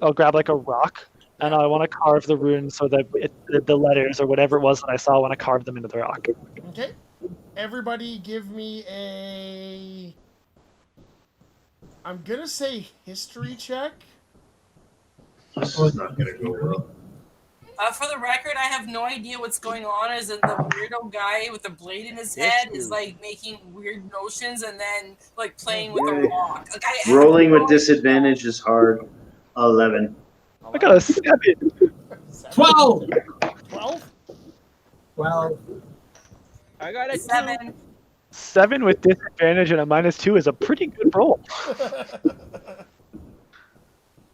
Speaker 4: I'll grab like a rock, and I want to carve the runes so that the letters or whatever it was that I saw, I want to carve them into the rock.
Speaker 1: Okay. Everybody give me a... I'm going to say history check.
Speaker 3: This is not going to go well.
Speaker 2: For the record, I have no idea what's going on. As in the weirdo guy with the blade in his head is like making weird motions and then like playing with a rock. Like,
Speaker 3: Rolling with disadvantage is hard. 11.
Speaker 4: I got a 7.
Speaker 6: 12.
Speaker 1: 12?
Speaker 6: 12.
Speaker 5: I got a
Speaker 2: 7.
Speaker 4: 7 with disadvantage and a -2 is a pretty good roll.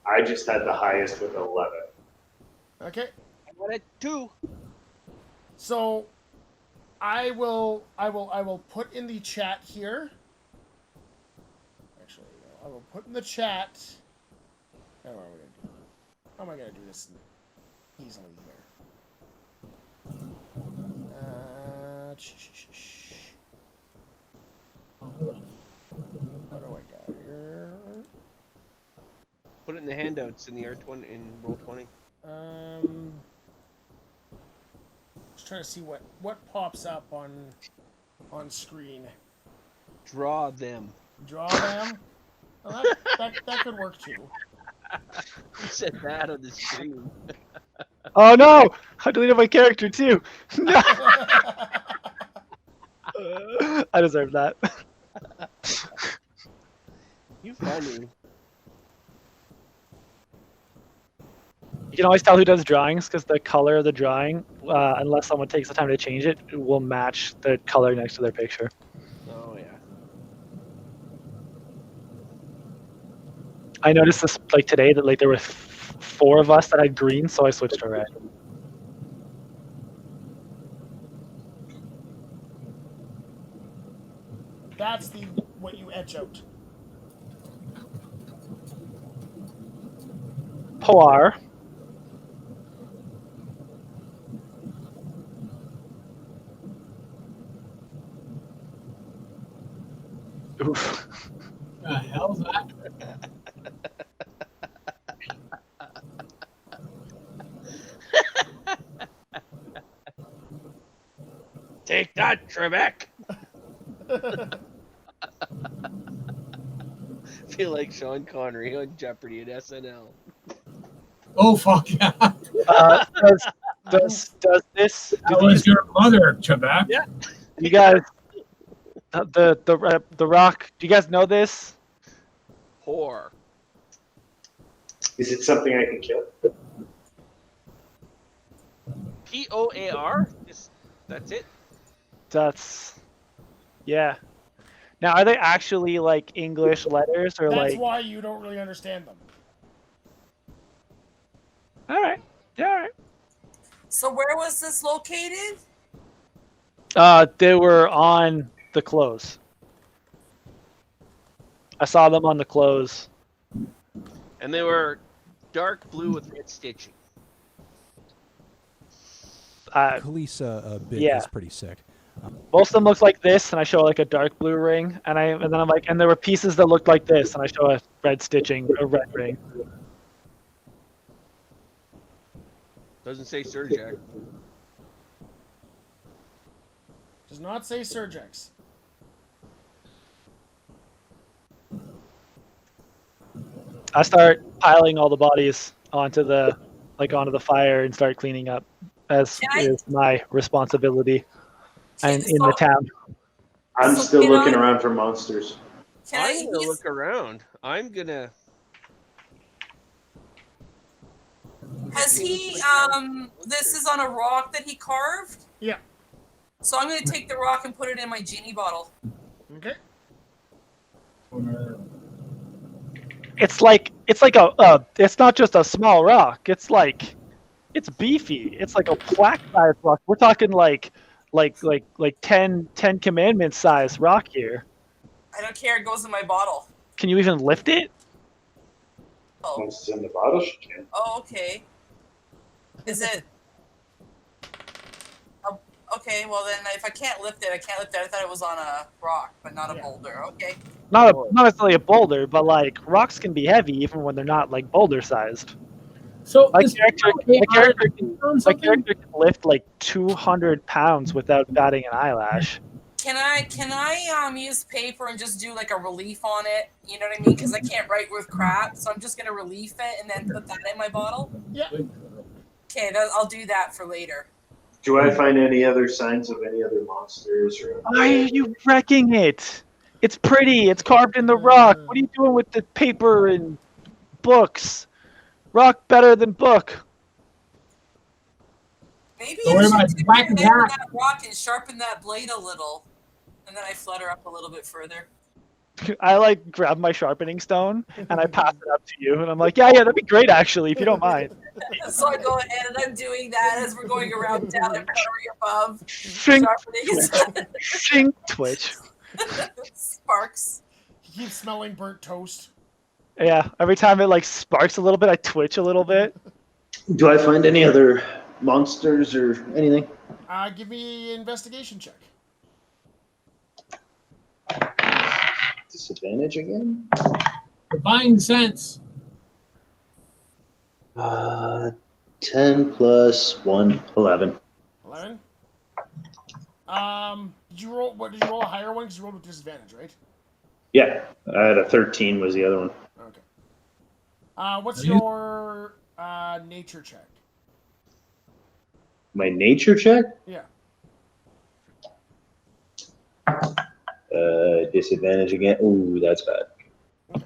Speaker 3: I just had the highest with 11.
Speaker 1: Okay.
Speaker 5: I got a 2.
Speaker 1: So I will put in the chat here. Actually, I will put in the chat. How am I gonna do this easily here? What do I got here?
Speaker 5: Put it in the handouts in the R20 in roll 20.
Speaker 1: Just trying to see what pops up on screen.
Speaker 5: Draw them.
Speaker 1: Draw them. Well, that could work too.
Speaker 5: You said that on the screen.
Speaker 4: Oh no! I deleted my character too. No. I deserve that.
Speaker 5: You funny.
Speaker 4: You can always tell who does drawings because the color of the drawing, unless someone takes the time to change it, will match the color next to their picture.
Speaker 5: Oh yeah.
Speaker 4: I noticed this today that there were 4 of us that had green, so I switched to red.
Speaker 1: That's what you etch out.
Speaker 4: Poar. Oof.
Speaker 6: The hell's that?
Speaker 5: Take that, Trebek. Feel like Sean Connery on Jeopardy at SNL.
Speaker 6: Oh fuck yeah!
Speaker 4: Does this? Do
Speaker 6: That was
Speaker 4: these,
Speaker 6: your mother, Trebek.
Speaker 5: Yeah.
Speaker 4: you guys? The rock. Do you guys know this?
Speaker 5: Whore.
Speaker 3: Is it something I can kill?
Speaker 5: Poar? That's it?
Speaker 4: That's. Yeah. Now, are they actually like English letters or
Speaker 1: That's
Speaker 4: like?
Speaker 1: why you don't really understand them.
Speaker 4: All right. Yeah. All right.
Speaker 2: So where was this located?
Speaker 4: They were on the clothes. I saw them on the clothes.
Speaker 5: And they were dark blue with red stitching.
Speaker 9: Kalisa bit
Speaker 4: yeah.
Speaker 9: is pretty sick.
Speaker 4: Most of them looked like this, and I show like a dark blue ring, and then I'm like, and there were pieces that looked like this, and I show a red stitching, a red ring.
Speaker 5: Doesn't say Surjack.
Speaker 1: Does not say Surgex.
Speaker 4: I start piling all the bodies onto the fire and start cleaning up, as is my responsibility. And in the town.
Speaker 3: I'm
Speaker 2: So
Speaker 3: still
Speaker 2: can
Speaker 3: looking
Speaker 2: I-
Speaker 3: around for monsters.
Speaker 2: Can I?
Speaker 5: I'm gonna
Speaker 2: He's,
Speaker 5: look around. I'm gonna.
Speaker 2: has he? This is on a rock that he carved.
Speaker 1: Yeah.
Speaker 2: So I'm gonna take the rock and put it in my genie bottle.
Speaker 1: Okay.
Speaker 4: It's like a it's not just a small rock. It's beefy. It's like a plaque-sized rock. We're talking like 10 commandments size rock here.
Speaker 2: I don't care. It goes in my bottle.
Speaker 4: Can you even lift it?
Speaker 2: Oh.
Speaker 3: Once it's in the bottle, she can.
Speaker 2: Oh, okay. Is it? Oh, okay. Well, then, if I can't lift it, I can't lift it. I thought it was on a rock, but not a boulder. Okay.
Speaker 4: Not necessarily a boulder, but like rocks can be heavy even when they're not like boulder sized.
Speaker 6: So
Speaker 4: My
Speaker 6: this-
Speaker 4: character can
Speaker 6: something?
Speaker 4: lift like 200 pounds without batting an eyelash.
Speaker 2: Can I use paper and just do like a relief on it? You know what I mean? Because I can't write with crap, so I'm just gonna relief it and then put that in my bottle.
Speaker 1: Yeah.
Speaker 2: Okay, I'll do that for later.
Speaker 3: Do I find any other signs of any other monsters? Or
Speaker 4: Why are you wrecking it? It's pretty. It's carved in the rock. What are you doing with the paper and books? Rock better than book.
Speaker 2: Maybe
Speaker 6: Don't
Speaker 2: I
Speaker 6: worry about
Speaker 2: should
Speaker 6: it. Whack
Speaker 2: take
Speaker 6: it
Speaker 2: that
Speaker 6: back.
Speaker 2: rock and sharpen that blade a little, and then I flutter up a little bit further.
Speaker 4: I like grab my sharpening stone and I pass it up to you, and I'm like, yeah, that'd be great actually, if you don't mind.
Speaker 2: So I go ahead and I'm doing that as we're going around town and cutlery above,
Speaker 4: Shink,
Speaker 2: sharpening
Speaker 4: shink, twitch.
Speaker 2: sparks.
Speaker 1: He keeps smelling burnt toast.
Speaker 4: Yeah, every time it like sparks a little bit, I twitch a little bit.
Speaker 3: do I find any other monsters or anything?
Speaker 1: Give me an investigation check.
Speaker 3: Disadvantage again?
Speaker 6: Divine sense.
Speaker 3: 10 plus 1, 11.
Speaker 1: 11. Did you roll? What did you roll a higher one? Because you rolled with disadvantage, right?
Speaker 3: Yeah, I had a 13 was the other one.
Speaker 1: Okay. What's your nature check?
Speaker 3: My nature check?
Speaker 1: Yeah.
Speaker 3: Disadvantage again. Ooh, that's bad.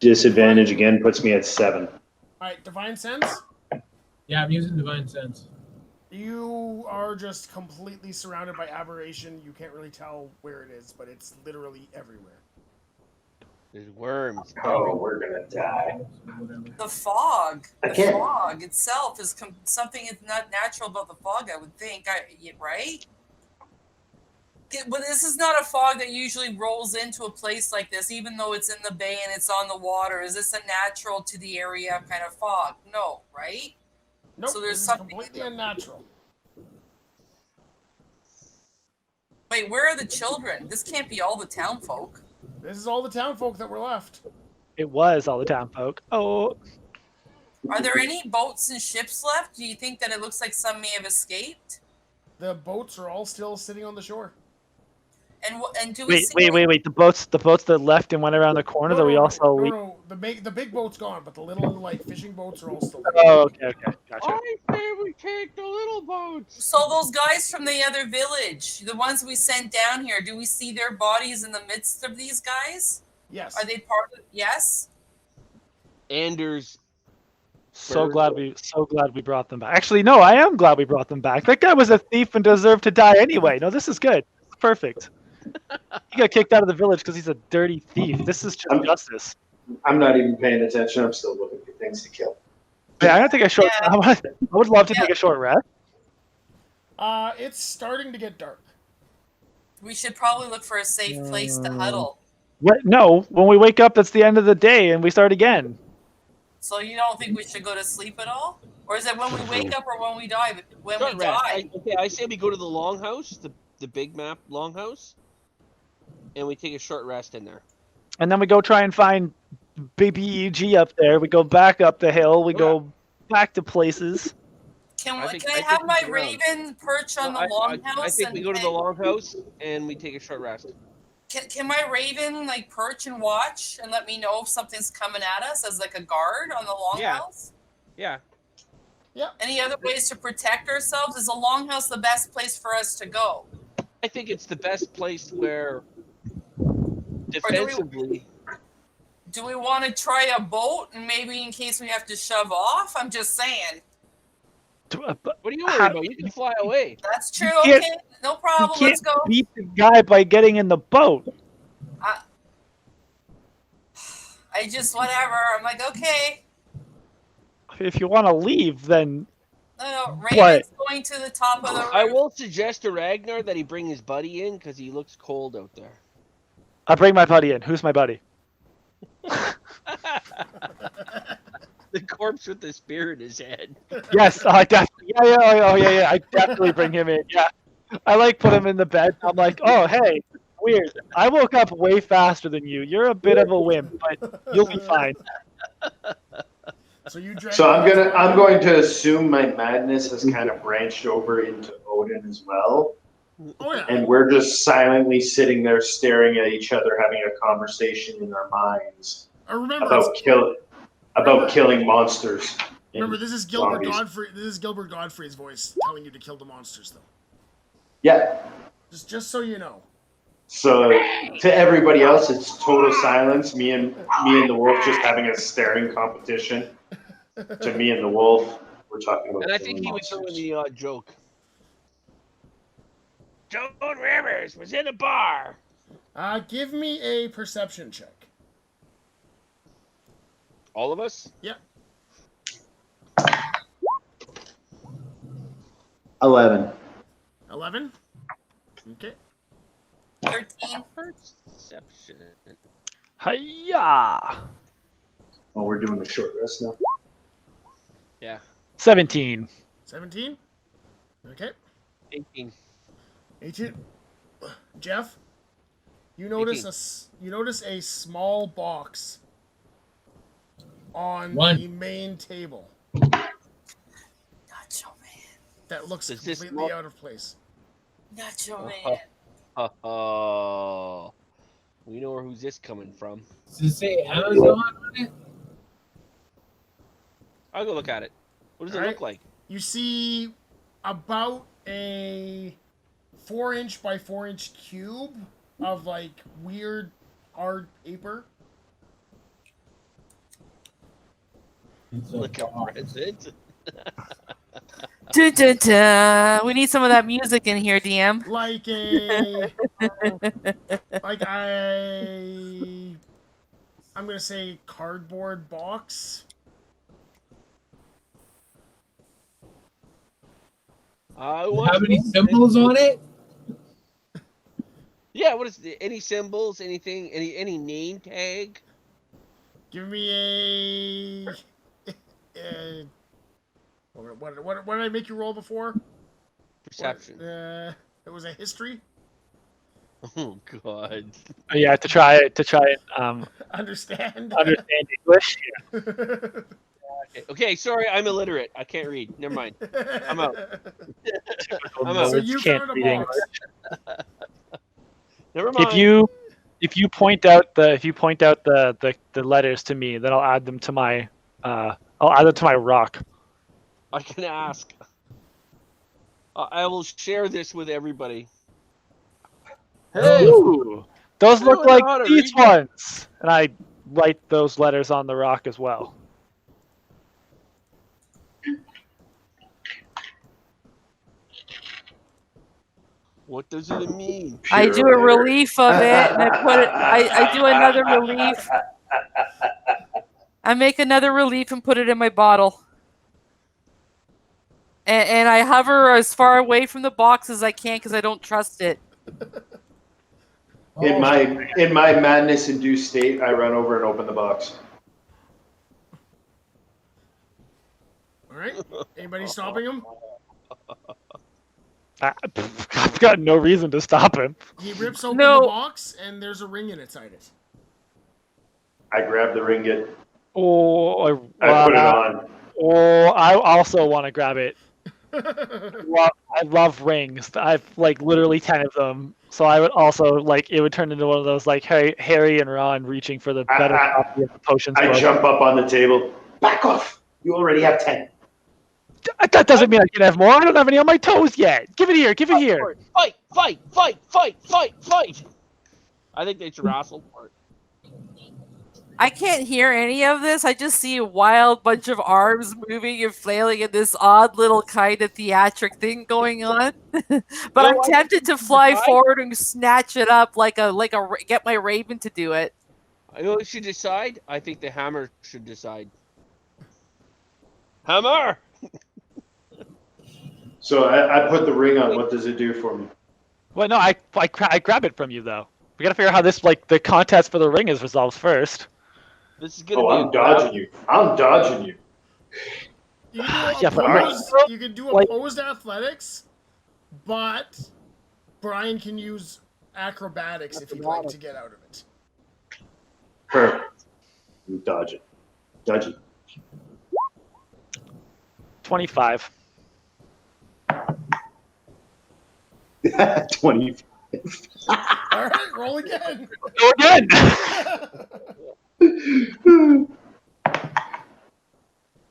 Speaker 3: Disadvantage again puts me at 7.
Speaker 1: All right. Divine sense.
Speaker 6: Yeah, I'm using divine sense.
Speaker 1: You are just completely surrounded by aberration. You can't really tell where it is, but it's literally everywhere.
Speaker 5: There's worms.
Speaker 3: Oh, we're gonna die.
Speaker 2: The fog.
Speaker 3: I
Speaker 2: The
Speaker 3: can't.
Speaker 2: fog itself is something that's not natural about the fog, I would think. Right? But this is not a fog that usually rolls into a place like this, even though it's in the bay and it's on the water. Is this a natural to the area kind of fog? No, right?
Speaker 1: Nope.
Speaker 2: So there's
Speaker 1: this is
Speaker 2: something-
Speaker 1: completely unnatural.
Speaker 2: Wait, where are the children? This can't be all the town folk.
Speaker 1: This is all the town folk that were left.
Speaker 4: It was all the town folk. Oh,
Speaker 2: Are there any boats and ships left? Do you think that it looks like some may have escaped?
Speaker 1: The boats are all still sitting on the shore.
Speaker 2: And do we
Speaker 4: wait. The boats that left and went around the corner that we also.
Speaker 1: No. the big boat's gone, but the little like fishing boats are all still there.
Speaker 4: Oh, okay, gotcha.
Speaker 5: I say we take the little boats.
Speaker 2: So those guys from the other village, the ones we sent down here, do we see their bodies in the midst of these guys?
Speaker 1: Yes.
Speaker 2: Are they part of? Yes.
Speaker 5: Anders.
Speaker 4: So glad we brought them back. Actually, no, I am glad we brought them back. That guy was a thief and deserved to die anyway. No, this is good. This is perfect. He got kicked out of the village because he's a dirty thief. This is just justice.
Speaker 3: I'm not even paying attention. I'm still looking for things to kill.
Speaker 4: Yeah, I'm gonna take a short. I would love to take a short rest.
Speaker 1: It's starting to get dark.
Speaker 2: We should probably look for a safe place to huddle.
Speaker 4: What? No, when we wake up, that's the end of the day, and we start again.
Speaker 2: So you don't think we should go to sleep at all, or is it when we wake up or when we die? When
Speaker 5: Short
Speaker 2: we
Speaker 5: rest.
Speaker 2: die.
Speaker 5: I say we go to the longhouse, the big map longhouse, and we take a short rest in there.
Speaker 4: And then we go try and find BBEG up there. We go back up the hill. We go back to places.
Speaker 2: Can I have my raven perch on the longhouse?
Speaker 5: I think we go to the longhouse and we take a short rest.
Speaker 2: Can my raven like perch and watch and let me know if something's coming at us as like a guard on the longhouse?
Speaker 5: Yeah.
Speaker 2: Any other ways to protect ourselves? Is the longhouse the best place for us to go?
Speaker 5: I think it's the best place where defensively.
Speaker 2: Do we want to try a boat and maybe in case we have to shove off? I'm just saying.
Speaker 5: What are you worried about? You can fly away.
Speaker 2: That's true. Okay, no problem. Let's go.
Speaker 4: Beat the guy by getting in the boat.
Speaker 2: I just whatever. I'm like, okay.
Speaker 4: If you want to leave, then.
Speaker 2: No, Raven's going to the top of the roof.
Speaker 5: I will suggest to Ragnar that he bring his buddy in because he looks cold out there.
Speaker 4: I'll bring my buddy in. Who's my buddy?
Speaker 5: The corpse with the spear in his head.
Speaker 4: Yes, I definitely. Yeah. I definitely bring him in. Yeah, I like put him in the bed. I'm like, oh hey, weird. I woke up way faster than you. You're a bit of a wimp, but you'll be fine.
Speaker 3: So I'm going to assume my madness has kind of branched over into Odin as well.
Speaker 1: Oh, yeah.
Speaker 3: And we're just silently sitting there staring at each other, having a conversation in our minds about killing monsters.
Speaker 1: Remember, this is Gilbert Godfrey. This is Gilbert Godfrey's voice telling you to kill the monsters, though.
Speaker 3: Yeah.
Speaker 1: Just so you know.
Speaker 3: So to everybody else, it's total silence. Me and the wolf just having a staring competition. To me and the wolf, we're talking about.
Speaker 5: And I think he was throwing the joke. Joan Rivers was in a bar.
Speaker 1: Give me a perception check.
Speaker 5: All of us?
Speaker 1: Yep.
Speaker 3: 11.
Speaker 1: 11? Okay.
Speaker 2: 13.
Speaker 5: Perception.
Speaker 4: Hiya!
Speaker 3: Oh, we're doing a short rest now.
Speaker 5: Yeah.
Speaker 4: 17.
Speaker 1: 17? Okay.
Speaker 5: 18.
Speaker 1: 18. Jeff, you notice a small box on the main table.
Speaker 2: Nacho Man.
Speaker 1: That looks completely out of place.
Speaker 2: Nacho Man.
Speaker 5: Oh. We know who's this coming from.
Speaker 6: Does it say Amazon on it?
Speaker 5: I'll go look at it. What does it look like?
Speaker 1: You see about a 4-inch by 4-inch cube of like weird hard paper.
Speaker 5: Look at present.
Speaker 2: We need some of that music in here, DM.
Speaker 1: Like I'm gonna say cardboard box.
Speaker 6: Have any symbols on it?
Speaker 5: Yeah, what is any symbols, anything, any name tag?
Speaker 1: Give me a what did I make you roll before?
Speaker 5: Perception.
Speaker 1: It was a history.
Speaker 5: Oh God.
Speaker 4: Yeah, to try
Speaker 1: Understand
Speaker 4: English. Yeah.
Speaker 5: Okay, sorry, I'm illiterate. I can't read. Never mind. I'm out. I'm out.
Speaker 1: So you found a box.
Speaker 5: Never mind.
Speaker 4: If you point out the letters to me, then I'll add them to my rock.
Speaker 5: I can ask. I will share this with everybody. Hey,
Speaker 4: Ooh, those
Speaker 5: I
Speaker 4: look
Speaker 5: don't know
Speaker 4: like
Speaker 5: how to
Speaker 4: these
Speaker 5: read
Speaker 4: ones, and I write those letters on the rock as well.
Speaker 5: what does it mean?
Speaker 2: I do a relief of it, and I put it. I do another relief. I make another relief and put it in my bottle. And I hover as far away from the box as I can because I don't trust it.
Speaker 3: In my madness-induced state, I run over and open the box.
Speaker 1: All right. Anybody stopping him?
Speaker 4: I've got no reason to stop him.
Speaker 1: He rips open
Speaker 2: No.
Speaker 1: the box, and there's a ring inside it.
Speaker 3: I grab the ringgit.
Speaker 4: Oh,
Speaker 3: I put it on.
Speaker 4: Oh, I also want to grab it. I love rings. I've like literally 10 of them. So I would also like it would turn into one of those like Harry and Ron reaching for the better copy of the potions.
Speaker 3: I jump up on the table. Back off! You already have 10.
Speaker 4: That doesn't mean I can have more. I don't have any on my toes yet. Give it here. Give it here.
Speaker 5: Fight! Fight! Fight! Fight! Fight! Fight! I think they should wrestle for it.
Speaker 2: I can't hear any of this. I just see a wild bunch of arms moving and flailing and this odd little kind of theatric thing going on. But I'm tempted to fly forward and snatch it up like a get my raven to do it.
Speaker 5: I know who should decide. I think the hammer should decide. Hammer!
Speaker 3: So I put the ring on. What does it do for me?
Speaker 4: Well, no, I grab it from you though. We gotta figure out how this like the contest for the ring is resolved first.
Speaker 5: This is gonna be.
Speaker 3: I'm dodging you. I'm dodging you.
Speaker 1: You can do
Speaker 4: Yeah, but
Speaker 1: you can do
Speaker 4: like-
Speaker 1: opposed athletics, but Brian can use acrobatics if he'd like to get out of it.
Speaker 3: Perfect. You dodge it. Dodge it.
Speaker 4: 25.
Speaker 3: 20.
Speaker 1: All right, roll again.
Speaker 4: Go again.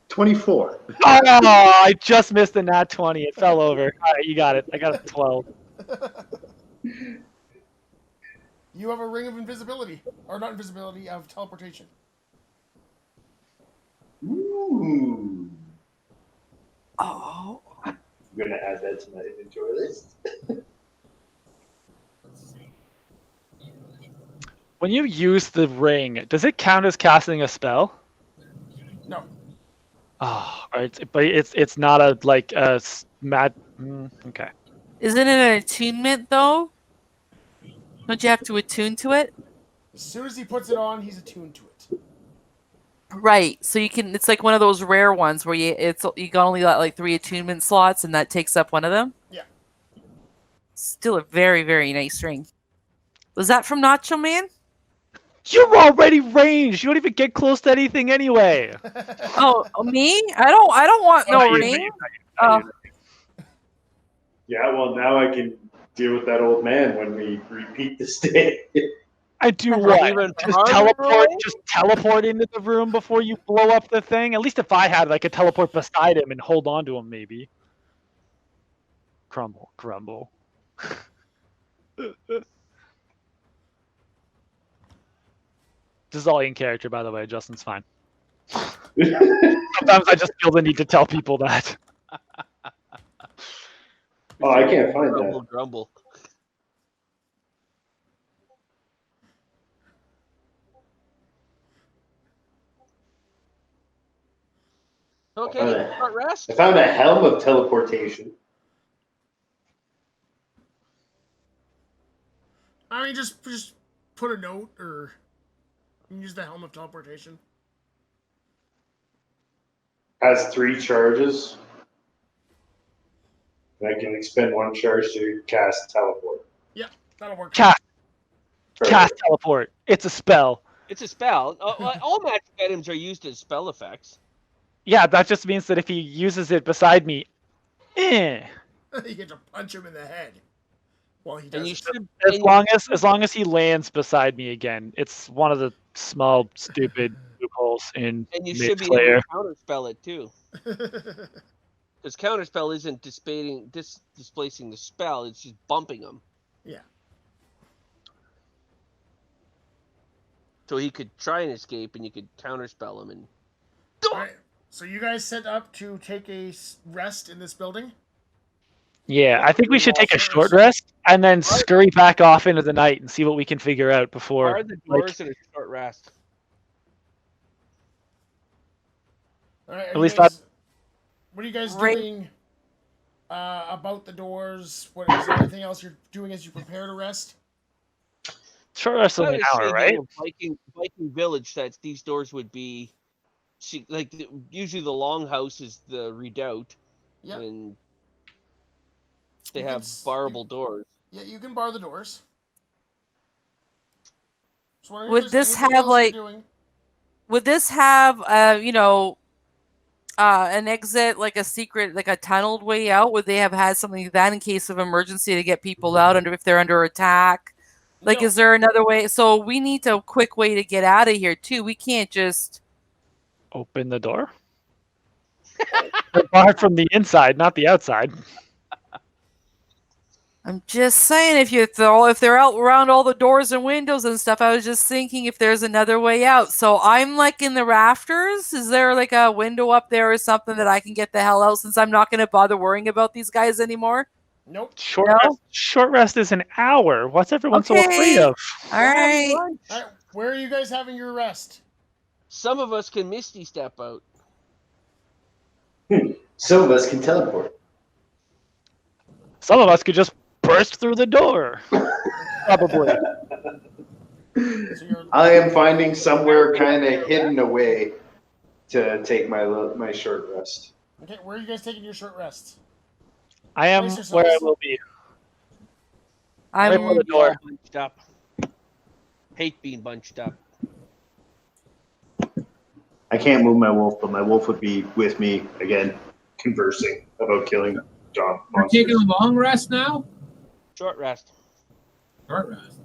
Speaker 3: 24.
Speaker 4: Oh, I just missed the nat 20. It fell over. All right, you got it. I got a 12.
Speaker 1: You have a ring of invisibility, or not invisibility, of teleportation.
Speaker 3: Ooh.
Speaker 2: Oh.
Speaker 3: I'm gonna add that to my inventory list.
Speaker 4: When you use the ring, does it count as casting a spell?
Speaker 1: No.
Speaker 4: Oh, but it's not a like a mad. Okay.
Speaker 2: Isn't it an attunement though? Don't you have to attune to it?
Speaker 1: As soon as he puts it on, he's attuned to it.
Speaker 2: Right. So you can. It's like one of those rare ones where you can only got like 3 attunement slots, and that takes up one of them.
Speaker 1: Yeah.
Speaker 2: Still a very very nice ring. Was that from Nacho Man?
Speaker 4: You're already ranged. You don't even get close to anything anyway.
Speaker 2: Oh, me? I don't want no ring. Oh.
Speaker 3: Yeah, well, now I can deal with that old man when we repeat this day.
Speaker 4: I do what? Just teleport into the room before you blow up the thing? At least if I had it, I could teleport beside him and hold on to him, maybe. Crumble, crumble. This is all in character, by the way. Justin's fine. Sometimes I just feel the need to tell people that.
Speaker 3: Oh, I can't find that.
Speaker 5: Grumble. Okay, short rest.
Speaker 3: I found a helm of teleportation.
Speaker 1: I mean, just put a note, or you can use the helm of teleportation.
Speaker 3: Has 3 charges. And I can expend 1 charge to cast teleport.
Speaker 1: Yeah, that'll work.
Speaker 4: Cast teleport. It's a spell.
Speaker 5: It's a spell. All magic items are used as spell effects.
Speaker 4: Yeah, that just means that if he uses it beside me,
Speaker 1: You get to punch him in the head. While he
Speaker 5: And
Speaker 1: does
Speaker 5: you
Speaker 1: it.
Speaker 5: should,
Speaker 4: As long as he lands beside me again, it's one of the small stupid loopholes in
Speaker 5: and you
Speaker 4: Mage
Speaker 5: should be
Speaker 4: Slayer.
Speaker 5: able to counterspell it too. Because counterspell isn't displacing the spell; it's just bumping them.
Speaker 1: Yeah.
Speaker 5: So he could try and escape, and you could counterspell him. And
Speaker 1: All right. So you guys set up to take a rest in this building?
Speaker 4: Yeah, I think we should take a
Speaker 1: Short
Speaker 4: short
Speaker 1: rest.
Speaker 4: rest and then scurry back off into the night and see what we can figure out before.
Speaker 5: bar the doors and a short rest.
Speaker 1: All right.
Speaker 4: At least I-
Speaker 1: What are you guys
Speaker 2: Right.
Speaker 1: doing about the doors? What is there anything else you're doing as you prepare to rest?
Speaker 4: Short rest
Speaker 5: I
Speaker 4: of an
Speaker 5: would
Speaker 4: hour,
Speaker 5: say
Speaker 4: right?
Speaker 5: the Viking village that these doors would be, usually the longhouse is the redoubt,
Speaker 1: Yeah.
Speaker 5: and they
Speaker 1: You
Speaker 5: have
Speaker 1: can
Speaker 5: barable doors.
Speaker 1: Yeah, you can bar the doors. So wondering if
Speaker 2: Would
Speaker 1: there's
Speaker 2: this
Speaker 1: anything
Speaker 2: have,
Speaker 1: else you're
Speaker 2: like-
Speaker 1: doing?
Speaker 2: Would this have, an exit, like a secret, like a tunneled way out? Would they have had something like that in case of emergency to get people out if they're under attack? Like,
Speaker 1: No.
Speaker 2: is there another way? So we need a quick way to get out of here too. We can't just.
Speaker 4: Open the door. They're barred from the inside, not the outside.
Speaker 2: I'm just saying, if they're out around all the doors and windows and stuff, I was just thinking if there's another way out. So I'm like in the rafters. Is there like a window up there or something that I can get the hell out since I'm not going to bother worrying about these guys anymore?
Speaker 1: Nope.
Speaker 4: Short rest is an hour. What's everyone so afraid
Speaker 2: Okay.
Speaker 4: of?
Speaker 2: All right.
Speaker 1: All right. Where are you guys having your rest?
Speaker 5: Some of us can misty step out.
Speaker 3: Some of us can teleport.
Speaker 4: Some of us could just burst through the door. Probably.
Speaker 1: So you're,
Speaker 3: I am finding somewhere kind of hidden away to take my short rest.
Speaker 1: okay, where are you guys taking your short rests?
Speaker 4: I am
Speaker 1: Place yourselves.
Speaker 4: where I will be. Right
Speaker 2: I'm
Speaker 4: by the door.
Speaker 5: Bunched up. Hate being bunched up.
Speaker 3: I can't move my wolf, but my wolf would be with me again, conversing about killing dog
Speaker 6: We're
Speaker 3: monsters.
Speaker 6: taking a long rest now?
Speaker 5: Short rest.
Speaker 6: Short rest.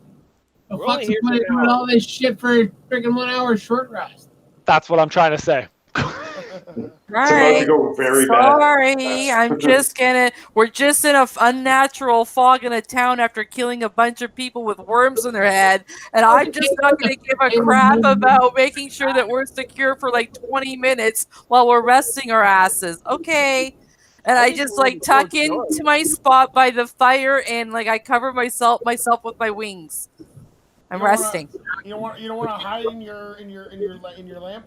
Speaker 6: The
Speaker 5: We're only
Speaker 6: fuck's the
Speaker 5: here
Speaker 6: point
Speaker 5: for
Speaker 6: of
Speaker 5: an
Speaker 6: doing
Speaker 5: hour.
Speaker 6: all this shit for a freaking 1 hour short rest?
Speaker 4: That's what I'm trying to say.
Speaker 3: It's about to go very bad.
Speaker 2: Sorry, we're just in a unnatural fog in a town after killing a bunch of people with worms in their head, and I'm just not going to give a crap about making sure that we're secure for like 20 minutes while we're resting our asses. Okay. And I just like tuck into my spot by the fire and like I cover myself with my wings. I'm resting.
Speaker 1: You don't want to hide in your lamp?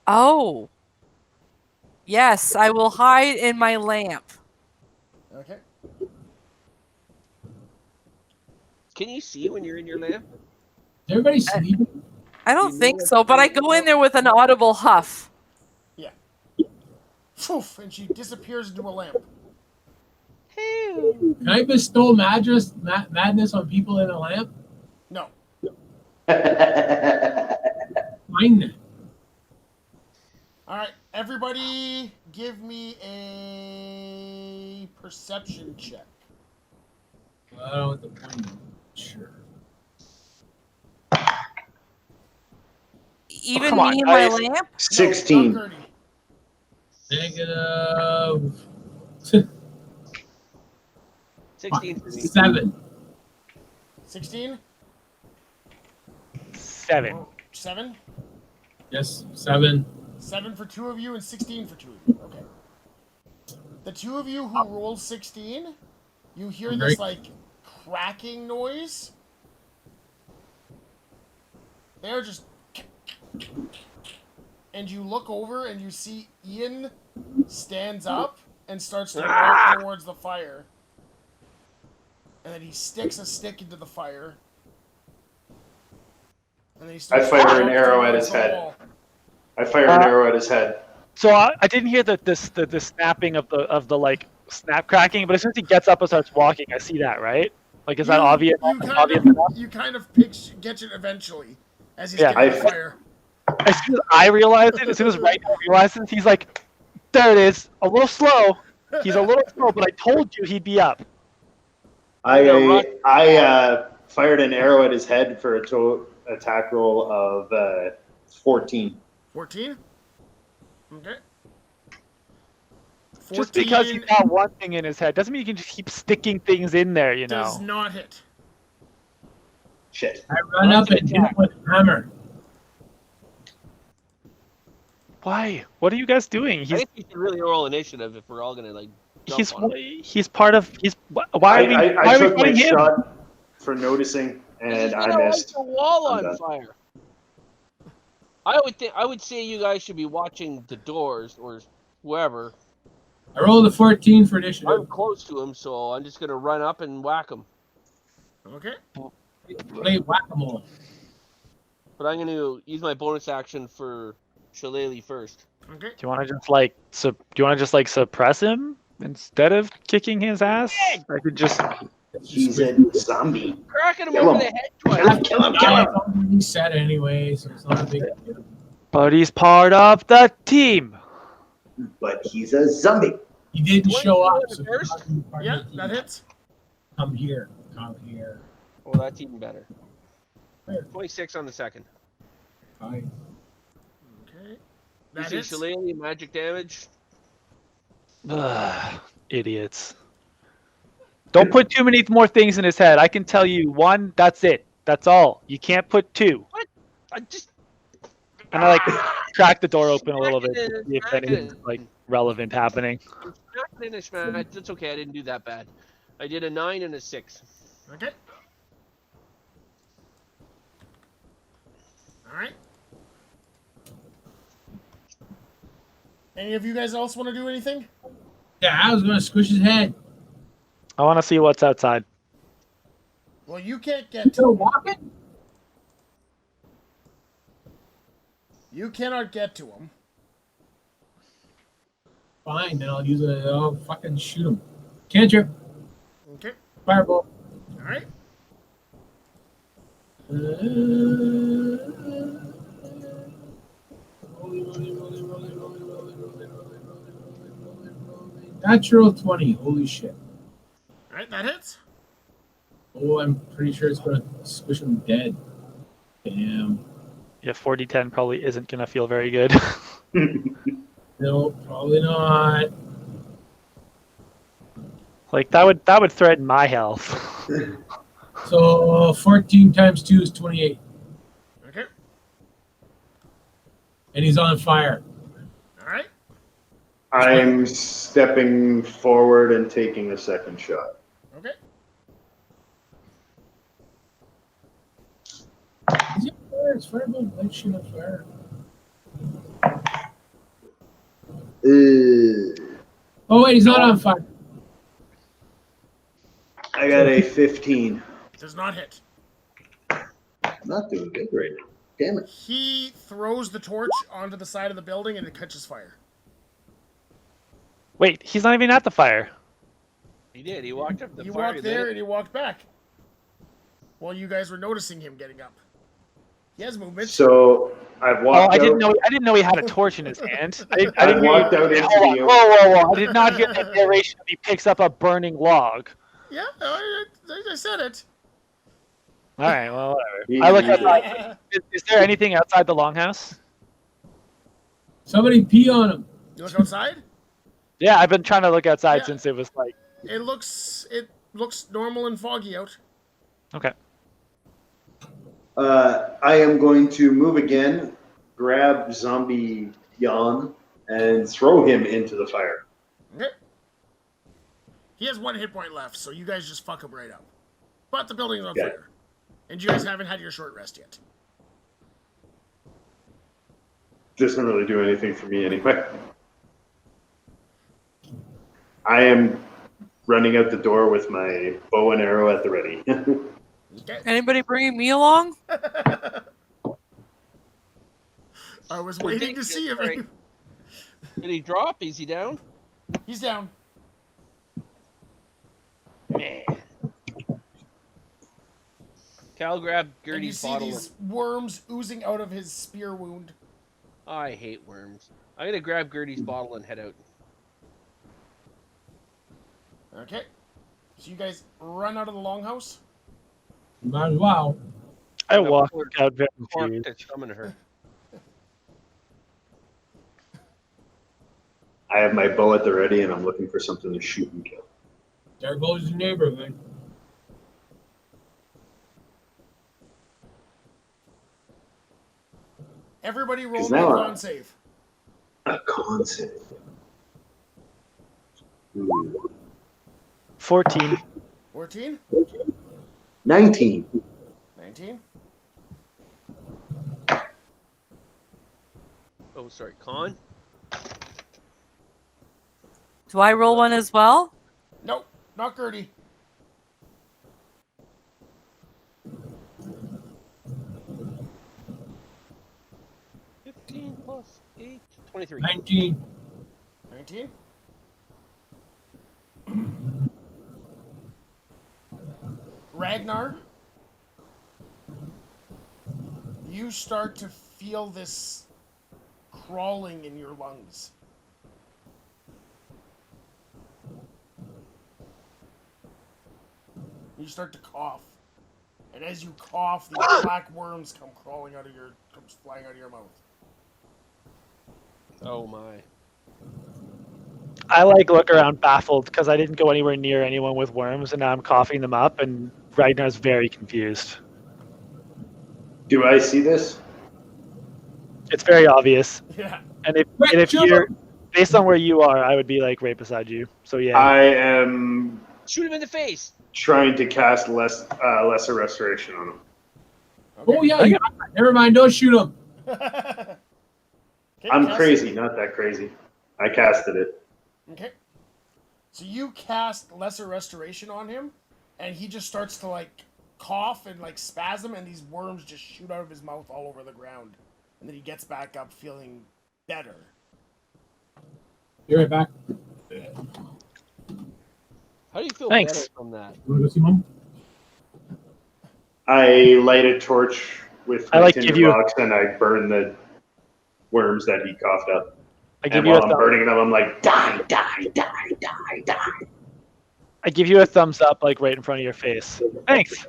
Speaker 2: Oh. Yes, I will hide in my lamp.
Speaker 1: Okay.
Speaker 5: Can you see when you're in your lamp?
Speaker 6: Is everybody sleeping?
Speaker 2: I don't think so, but I go in there with an audible huff.
Speaker 1: Yeah. Poof, and she disappears into a lamp.
Speaker 6: Can I bestow madness on people in a lamp?
Speaker 1: No.
Speaker 6: Fine then.
Speaker 1: All right, everybody, give me a perception check.
Speaker 6: I don't know what the point is. Sure.
Speaker 2: Even
Speaker 4: come
Speaker 2: me
Speaker 4: on,
Speaker 2: in my
Speaker 4: guys.
Speaker 2: lamp?
Speaker 3: 16.
Speaker 1: No, not Gertie.
Speaker 6: Negative
Speaker 5: 16 for me.
Speaker 6: 7.
Speaker 1: 16?
Speaker 4: 7.
Speaker 1: Oh, 7?
Speaker 6: Yes, 7.
Speaker 1: 7 for 2 of you and 16 for 2 of you. Okay. The 2 of you who rolled 16, you hear this like cracking noise. They're just, and you look over and you see Ian stands up and starts to walk towards the fire. And then he sticks a stick into the fire. And then he starts
Speaker 3: I fire
Speaker 1: to
Speaker 3: an
Speaker 1: walk
Speaker 3: arrow at
Speaker 1: towards
Speaker 3: his
Speaker 1: the
Speaker 3: head.
Speaker 1: wall.
Speaker 3: I fire an arrow at his head.
Speaker 4: So I didn't hear the snapping of the like snap cracking, but as soon as he gets up and starts walking, I see that, right? Like, is that obvious?
Speaker 1: You kind of get it eventually as he's
Speaker 4: Yeah,
Speaker 1: getting the fire.
Speaker 4: As soon as I realized it, as soon as Ragnar realizes it, he's like, there it is. A little slow. He's a little slow, but I told you he'd be up.
Speaker 3: I fired an arrow at his head for a attack roll of 14.
Speaker 1: 14? Okay. 14
Speaker 4: Just because he's got one thing in his head doesn't mean you can just keep sticking things in there, you know.
Speaker 1: does not hit.
Speaker 3: Shit.
Speaker 6: I run up and hit him with a hammer.
Speaker 4: Why? What are you guys doing?
Speaker 5: I
Speaker 4: He's
Speaker 5: think we should really roll initiative if we're all gonna like jump on him.
Speaker 4: he's part of why are we
Speaker 3: I took my
Speaker 4: fighting him?
Speaker 3: shot for noticing, and I missed.
Speaker 5: The wall
Speaker 3: I'm
Speaker 5: on
Speaker 3: done.
Speaker 5: fire. I would say you guys should be watching the doors or whoever.
Speaker 6: I rolled a 14 for initiative.
Speaker 5: I'm close to him, so I'm just gonna run up and whack him.
Speaker 1: Okay.
Speaker 6: Play whack-a-mole.
Speaker 5: But I'm gonna use my bonus action for Shillelagh first.
Speaker 1: Okay.
Speaker 4: Do you want to just like suppress him instead of kicking his ass? I could just
Speaker 3: He's a zombie.
Speaker 5: Cracking him
Speaker 3: Kill
Speaker 5: over
Speaker 3: him.
Speaker 5: the head
Speaker 3: Kill him, kill him, kill
Speaker 6: Yeah,
Speaker 3: him.
Speaker 6: it's already set anyway, so it's not a big deal.
Speaker 4: but he's part of the team.
Speaker 3: But he's a zombie.
Speaker 6: He didn't show up. So
Speaker 5: First?
Speaker 6: he's not part of
Speaker 1: Yeah,
Speaker 6: the team.
Speaker 1: that hits.
Speaker 6: Come here. Come here.
Speaker 5: Oh, that's even better.
Speaker 6: Where?
Speaker 5: 26 on the second.
Speaker 6: Fine.
Speaker 1: Okay. That
Speaker 5: Using
Speaker 1: hits.
Speaker 5: Shillelagh magic damage.
Speaker 4: Ugh, idiots. Don't put too many more things in his head. I can tell you one, that's it. That's all. You can't put two.
Speaker 5: I just
Speaker 4: And I like crack the door open a little bit to
Speaker 5: Smack
Speaker 4: see if
Speaker 5: it.
Speaker 4: anything's like relevant happening.
Speaker 5: finish, man. It's okay. I didn't do that bad. I did a 9 and a 6.
Speaker 1: Okay. All right. Any of you guys else want to do anything?
Speaker 6: Yeah, I was going to squish his head.
Speaker 4: I want to see what's outside.
Speaker 1: Well, you can't get to
Speaker 6: Still
Speaker 1: him.
Speaker 6: walking?
Speaker 1: You cannot get to him.
Speaker 6: Fine, then I'll use it. I'll fucking shoot him. Cantrip.
Speaker 1: Okay.
Speaker 6: Fireball.
Speaker 1: All right.
Speaker 6: Natural 20. Holy shit.
Speaker 1: All right, that hits.
Speaker 6: Oh, I'm pretty sure it's going to squish him dead. Damn.
Speaker 4: Yeah, 40-10 probably isn't gonna feel very good.
Speaker 6: No, probably not.
Speaker 4: Like that would threaten my health.
Speaker 6: So 14 times 2 is 28.
Speaker 1: Okay.
Speaker 6: And he's on fire.
Speaker 1: All right.
Speaker 3: I'm stepping forward and taking a second shot.
Speaker 1: Okay.
Speaker 6: Is he on fire? Is fireball light shit on fire? Oh, wait, he's not on fire.
Speaker 3: I got a 15.
Speaker 1: Does not hit.
Speaker 3: Not doing good right now. Damn it.
Speaker 1: He throws the torch onto the side of the building and it catches fire.
Speaker 4: Wait, he's not even at the fire.
Speaker 5: He did. He walked up the
Speaker 1: He
Speaker 5: fire.
Speaker 1: walked there and he walked back. While you guys were noticing him getting up. He has movement.
Speaker 3: So I've
Speaker 4: Oh,
Speaker 3: walked
Speaker 4: I
Speaker 3: out.
Speaker 4: didn't know he had a torch in his hand. I
Speaker 3: I
Speaker 4: didn't hear
Speaker 3: walked
Speaker 4: you.
Speaker 3: out into
Speaker 4: Hold on.
Speaker 3: the
Speaker 4: Whoa! I did not hear the narration. He picks up a burning log.
Speaker 1: Yeah, I said it.
Speaker 4: All right, well, whatever. I look outside. Is there anything outside the longhouse?
Speaker 6: Somebody pee on him.
Speaker 1: You look outside?
Speaker 4: Yeah, I've been trying to look outside
Speaker 1: Yeah.
Speaker 4: since it was like.
Speaker 1: It looks normal and foggy out.
Speaker 4: Okay.
Speaker 3: I am going to move again, grab zombie Jan, and throw him into the fire.
Speaker 1: Okay. He has 1 hit point left, so you guys just fuck him right up. But the building's on
Speaker 3: Yeah.
Speaker 1: fire. And you guys haven't had your short rest yet.
Speaker 3: Doesn't really do anything for me anyway. I am running out the door with my bow and arrow at the ready.
Speaker 1: Okay.
Speaker 2: Anybody bringing me along?
Speaker 1: I was waiting to see if
Speaker 5: Did he drop? Is he down?
Speaker 1: he's down.
Speaker 5: Cal grabbed
Speaker 1: And you
Speaker 5: Gertie's
Speaker 1: see
Speaker 5: bottle.
Speaker 1: these worms oozing out of his spear wound.
Speaker 5: I hate worms. I'm gonna grab Gertie's bottle and head out.
Speaker 1: Okay. So you guys run out of the longhouse?
Speaker 6: Might as well.
Speaker 4: I walk out very
Speaker 5: Cork
Speaker 4: confused.
Speaker 5: to summon her.
Speaker 3: I have my bow at the ready, and I'm looking for something to shoot and kill.
Speaker 6: There goes the neighborhood.
Speaker 1: Everybody roll
Speaker 3: Is
Speaker 1: me a
Speaker 3: that a-
Speaker 1: con save.
Speaker 3: A con save. Ooh.
Speaker 4: 14.
Speaker 1: 14?
Speaker 3: 19.
Speaker 1: 19?
Speaker 5: Oh, sorry, con.
Speaker 2: Do I roll one as well?
Speaker 1: Nope, not Gertie.
Speaker 5: Plus 8, 23.
Speaker 6: 19.
Speaker 1: 19? Ragnar, you start to feel this crawling in your lungs. You start to cough. And as you cough, these black worms come flying out of your mouth.
Speaker 5: Oh my.
Speaker 4: I like look around baffled because I didn't go anywhere near anyone with worms, and now I'm coughing them up, and Ragnar's very confused.
Speaker 3: Do I see this?
Speaker 4: It's very obvious.
Speaker 1: Yeah.
Speaker 4: And if you're based on where you are, I would be like right beside you. So yeah.
Speaker 3: I am
Speaker 5: Shoot him in the face.
Speaker 3: trying to cast lesser restoration on him.
Speaker 6: Oh, yeah, you got that. Never mind. Don't shoot him.
Speaker 1: Okay,
Speaker 3: I'm
Speaker 1: cast
Speaker 3: crazy,
Speaker 1: it.
Speaker 3: not that crazy. I casted it.
Speaker 1: Okay. So you cast Lesser Restoration on him, and he just starts to, like, cough and, like, spasm, and these worms just shoot out of his mouth all over the ground. And then he gets back up feeling better.
Speaker 6: Be right back.
Speaker 5: How do you feel
Speaker 4: Thanks.
Speaker 5: better from that?
Speaker 6: You want to go see Mom?
Speaker 3: I light a torch with
Speaker 4: I
Speaker 3: my
Speaker 4: like give you-
Speaker 3: tinderbox, and I burn the worms that he coughed up.
Speaker 4: I give
Speaker 3: And
Speaker 4: you a
Speaker 3: while I'm
Speaker 4: thumb,
Speaker 3: burning them, I'm like, die, die, die, die, die.
Speaker 4: I give you a thumbs up, like right in front of your face. Thanks.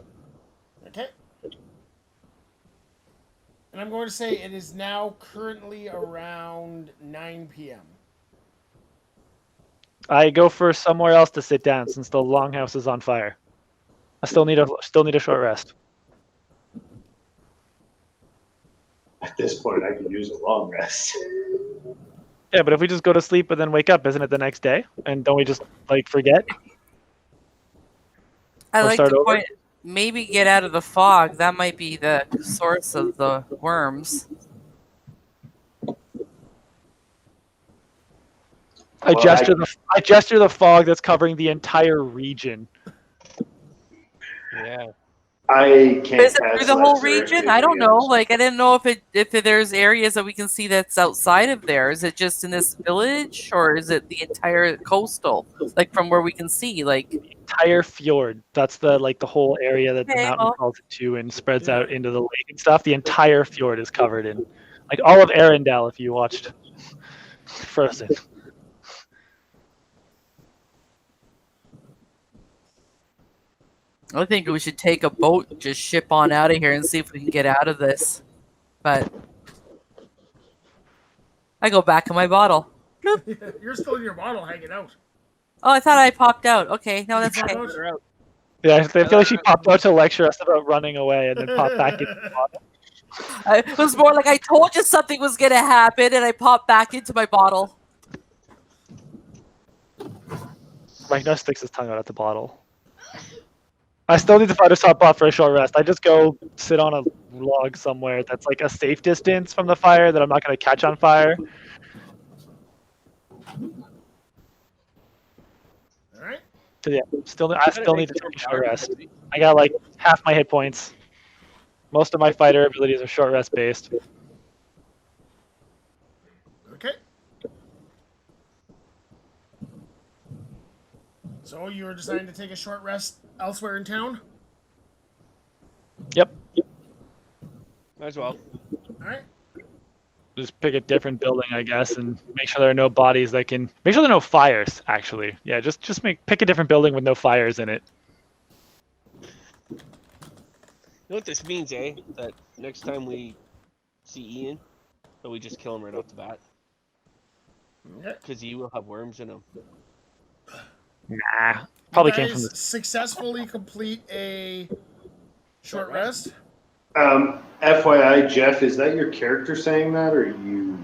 Speaker 1: Okay. And I'm going to say it is now currently around 9 p.m.
Speaker 4: I go for somewhere else to sit down since the longhouse is on fire. I still need a short rest.
Speaker 3: At this point, I could use a long rest.
Speaker 4: Yeah, but if we just go to sleep and then wake up, isn't it the next day? And don't we just like forget?
Speaker 2: I
Speaker 4: Or
Speaker 2: like
Speaker 4: start
Speaker 2: the
Speaker 4: over?
Speaker 2: point. Maybe get out of the fog. That might be the source of the worms.
Speaker 4: I
Speaker 3: Well,
Speaker 4: gesture the fog that's covering the entire region.
Speaker 5: Yeah.
Speaker 3: I can't
Speaker 2: Is it
Speaker 3: cast
Speaker 2: through the whole
Speaker 3: lesser if
Speaker 2: region? I don't
Speaker 3: anybody
Speaker 2: know.
Speaker 3: else.
Speaker 2: Like, I didn't know if there's areas that we can see that's outside of there. Is it just in this village, or is it the entire coastal? Like from where we can see, like.
Speaker 4: Entire fjord. That's the whole area that the
Speaker 2: Okay,
Speaker 4: mountain
Speaker 2: well-
Speaker 4: falls into and spreads out into the lake and stuff. The entire fjord is covered in, like all of Arendelle. If you watched Frozen.
Speaker 2: I think we should take a boat and just ship on out of here and see if we can get out of this. But I go back in my bottle.
Speaker 1: You're still in your bottle hanging out.
Speaker 2: Oh, I thought I popped out. Okay, no, that's
Speaker 1: You
Speaker 2: okay.
Speaker 1: popped out?
Speaker 4: Yeah, I feel like she popped out to lecture us about running away and then popped back into the bottle.
Speaker 2: It was more like I told you something was gonna happen, and I popped back into my bottle.
Speaker 4: Ragnar sticks his tongue out at the bottle. I still need to find a spot for a short rest. I just go sit on a log somewhere that's like a safe distance from the fire that I'm not going to catch on fire.
Speaker 1: All right.
Speaker 4: So yeah, I still need to take a short rest. I got like half my hit points. Most of my fighter abilities are short rest based.
Speaker 1: Okay. So you're deciding to take a short rest elsewhere in town?
Speaker 4: Yep.
Speaker 5: Might as well.
Speaker 1: All right.
Speaker 4: just pick a different building, I guess, and make sure there are no bodies that can. Make sure there are no fires. Actually, yeah, just pick a different building with no fires in it.
Speaker 5: You know what this means, eh? That next time we see Ian, that we just kill him right off the bat. Because he will have worms in him.
Speaker 4: Nah, probably
Speaker 1: you
Speaker 4: came
Speaker 1: guys
Speaker 4: from the.
Speaker 1: successfully complete a short rest.
Speaker 3: FYI, Jeff, is that your character saying that, or you?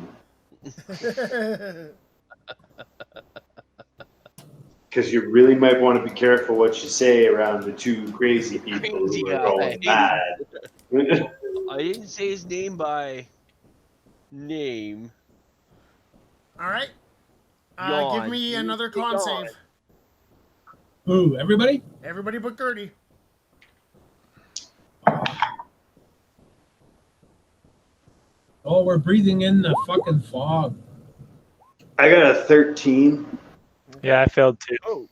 Speaker 3: Because you really might want to be careful what you say around the two crazy people who are going mad.
Speaker 5: I didn't say his name by name.
Speaker 1: All right.
Speaker 5: Yawn.
Speaker 1: Give me
Speaker 5: You
Speaker 1: another
Speaker 5: say
Speaker 1: con
Speaker 5: yawn.
Speaker 1: save.
Speaker 6: Ooh, everybody?
Speaker 1: Everybody but Gertie.
Speaker 6: Oh, we're breathing in the fucking fog.
Speaker 3: I got a 13.
Speaker 4: Yeah, I failed too.
Speaker 5: Oh,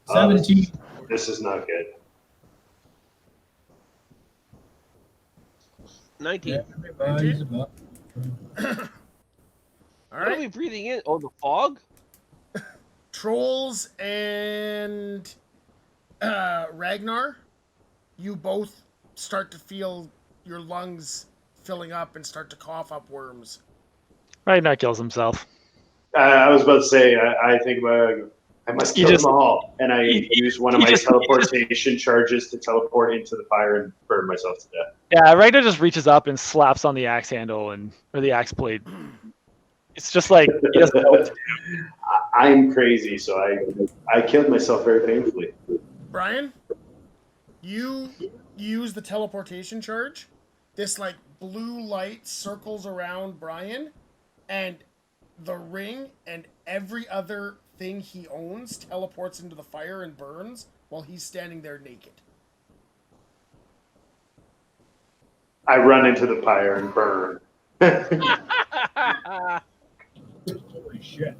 Speaker 6: 17.
Speaker 3: This is not good.
Speaker 5: 19.
Speaker 6: Yeah, everybody's above.
Speaker 1: All
Speaker 5: What are
Speaker 1: right.
Speaker 5: we breathing in? Oh, the fog?
Speaker 1: Trolls and Ragnar, you both start to feel your lungs filling up and start to cough up worms.
Speaker 4: Ragnar kills himself.
Speaker 3: I was about to say, I think about it, I must kill them all. And I use one of my teleportation charges to teleport into the fire and burn myself to death.
Speaker 4: Yeah, Ragnar just reaches up and slaps on the axe handle or the axe blade. It's just like he doesn't know what to do.
Speaker 3: I'm crazy, so I killed myself very painfully.
Speaker 1: Brian, you use the teleportation charge. This like blue light circles around Brian, and the ring and every other thing he owns teleports into the fire and burns while he's standing there naked.
Speaker 3: I run into the fire and burn.
Speaker 6: Holy shit.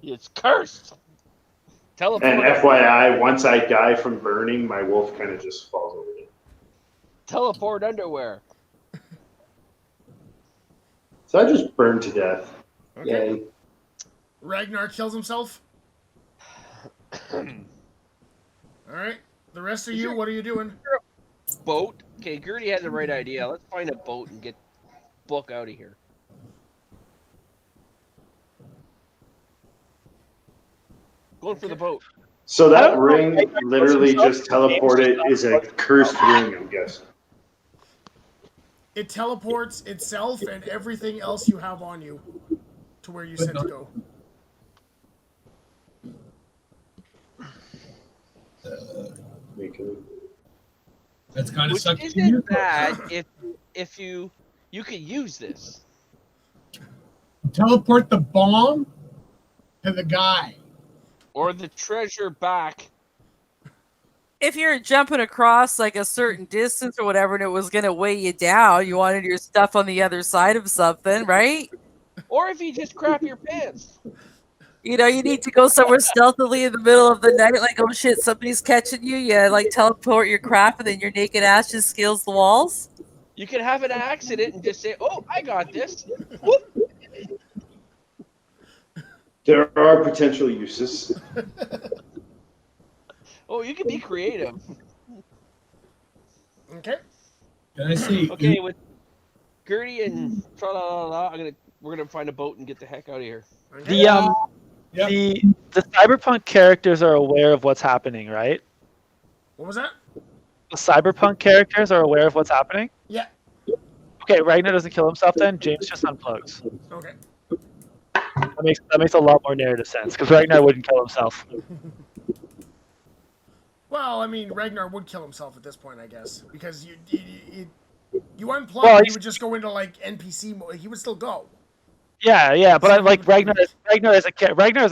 Speaker 5: It's cursed. Teleport.
Speaker 3: And FYI, once I die from burning, my wolf kind of just falls over it.
Speaker 5: Teleport underwear.
Speaker 3: So I just burned to death.
Speaker 1: Okay.
Speaker 3: Yay.
Speaker 1: Ragnar kills himself. All right. The rest of you, what are you doing?
Speaker 5: Boat. Okay, Gertie had the right idea. Let's find a boat and get Book out of here. Going for the boat.
Speaker 3: So that ring literally just teleported is a cursed ring, I'm guessing.
Speaker 1: It teleports itself and everything else you have on you to where you said to go.
Speaker 6: That's kind of
Speaker 5: Which
Speaker 6: sucky.
Speaker 5: isn't bad if you could use this.
Speaker 6: Teleport the bomb to the guy.
Speaker 5: Or the treasure back.
Speaker 2: If you're jumping across like a certain distance or whatever and it was going to weigh you down, you wanted your stuff on the other side of something, right?
Speaker 5: Or if you just crap your pants.
Speaker 2: You know, you need to go somewhere stealthily in the middle of the night, like, oh shit, somebody's catching you. You like teleport your crap and then your naked ass just scales the walls.
Speaker 5: You could have an accident and just say, oh, I got this. Whoop.
Speaker 3: There are potential uses.
Speaker 5: Oh, you can be creative.
Speaker 1: Okay.
Speaker 6: Can I see?
Speaker 5: Okay, with Gertie and tra-la-la-la, we're gonna find a boat and get the heck out of here.
Speaker 4: The the cyberpunk characters are aware of what's happening, right?
Speaker 1: What was that?
Speaker 4: The cyberpunk characters are aware of what's happening?
Speaker 1: Yeah.
Speaker 4: Okay, Ragnar doesn't kill himself then, James just unplugs.
Speaker 1: Okay.
Speaker 4: That makes a lot more narrative sense, because Ragnar wouldn't kill himself.
Speaker 1: Well, I mean, Ragnar would kill himself at this point, I guess, because you unplug,
Speaker 4: Well,
Speaker 1: he would just go into like NPC mode. He would still go.
Speaker 4: Yeah, but I like Ragnar as a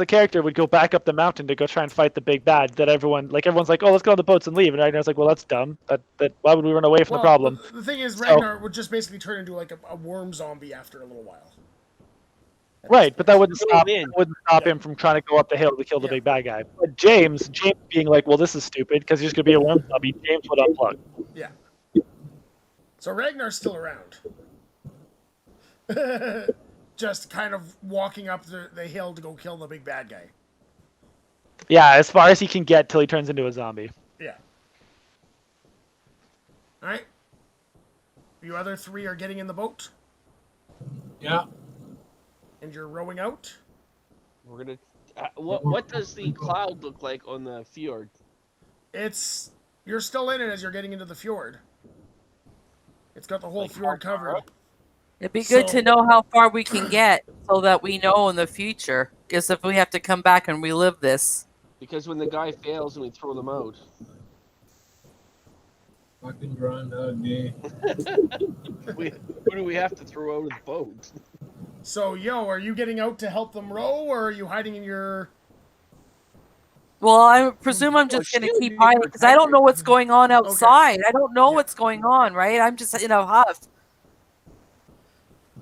Speaker 4: character would go back up the mountain to go try and fight the big bad that everyone's like, oh, let's go on the boats and leave, and Ragnar's like, well, that's dumb. That why would we run away from the problem?
Speaker 1: The thing is, Ragnar would just basically turn into like a worm zombie after a little while.
Speaker 4: Right, but that wouldn't stop him from trying to go up the hill to kill the big bad guy. But James being like, well, this is stupid because he's just gonna be a worm zombie. James would unplug.
Speaker 1: Yeah. So Ragnar's still around. Just kind of walking up the hill to go kill the big bad guy.
Speaker 4: Yeah, as far as he can get till he turns into a zombie.
Speaker 1: Yeah. Alright. You other three are getting in the boat?
Speaker 6: Yeah.
Speaker 1: And you're rowing out?
Speaker 5: We're gonna. What does the cloud look like on the fjord?
Speaker 1: You're still in it as you're getting into the fjord. It's got the whole
Speaker 5: Like
Speaker 1: fjord
Speaker 5: how far
Speaker 1: covered.
Speaker 5: up?
Speaker 2: It'd be good to know how far we can get so that we know in the future. Because if we have to come back and relive this.
Speaker 5: Because when the guy fails and we throw them out.
Speaker 6: Fucking Groundhog Day.
Speaker 5: Who do we have to throw out of the boat?
Speaker 1: So, are you getting out to help them row, or are you hiding in your...
Speaker 2: Well, I presume I'm just going to keep hiding because I don't know what's going on outside. Okay. I don't know what's going on, right? I'm just in a huff.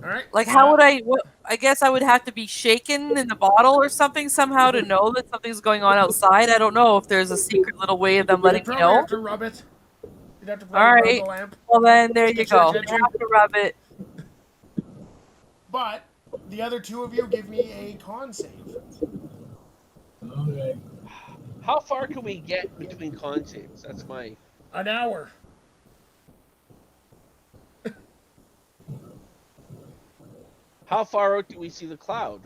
Speaker 1: All right.
Speaker 2: Like, how would I guess I would have to be shaken in the bottle or something somehow to know that something's going on outside. I don't know if there's a secret little way of them letting me know.
Speaker 1: You'd have to rub it. You'd have to
Speaker 2: All right.
Speaker 1: rub the lamp.
Speaker 2: Well, then, there you go. You have to rub it.
Speaker 1: But the other two of you give me a con save.
Speaker 6: Okay.
Speaker 5: How far can we get between con saves? That's my...
Speaker 1: An hour.
Speaker 5: How far out do we see the cloud?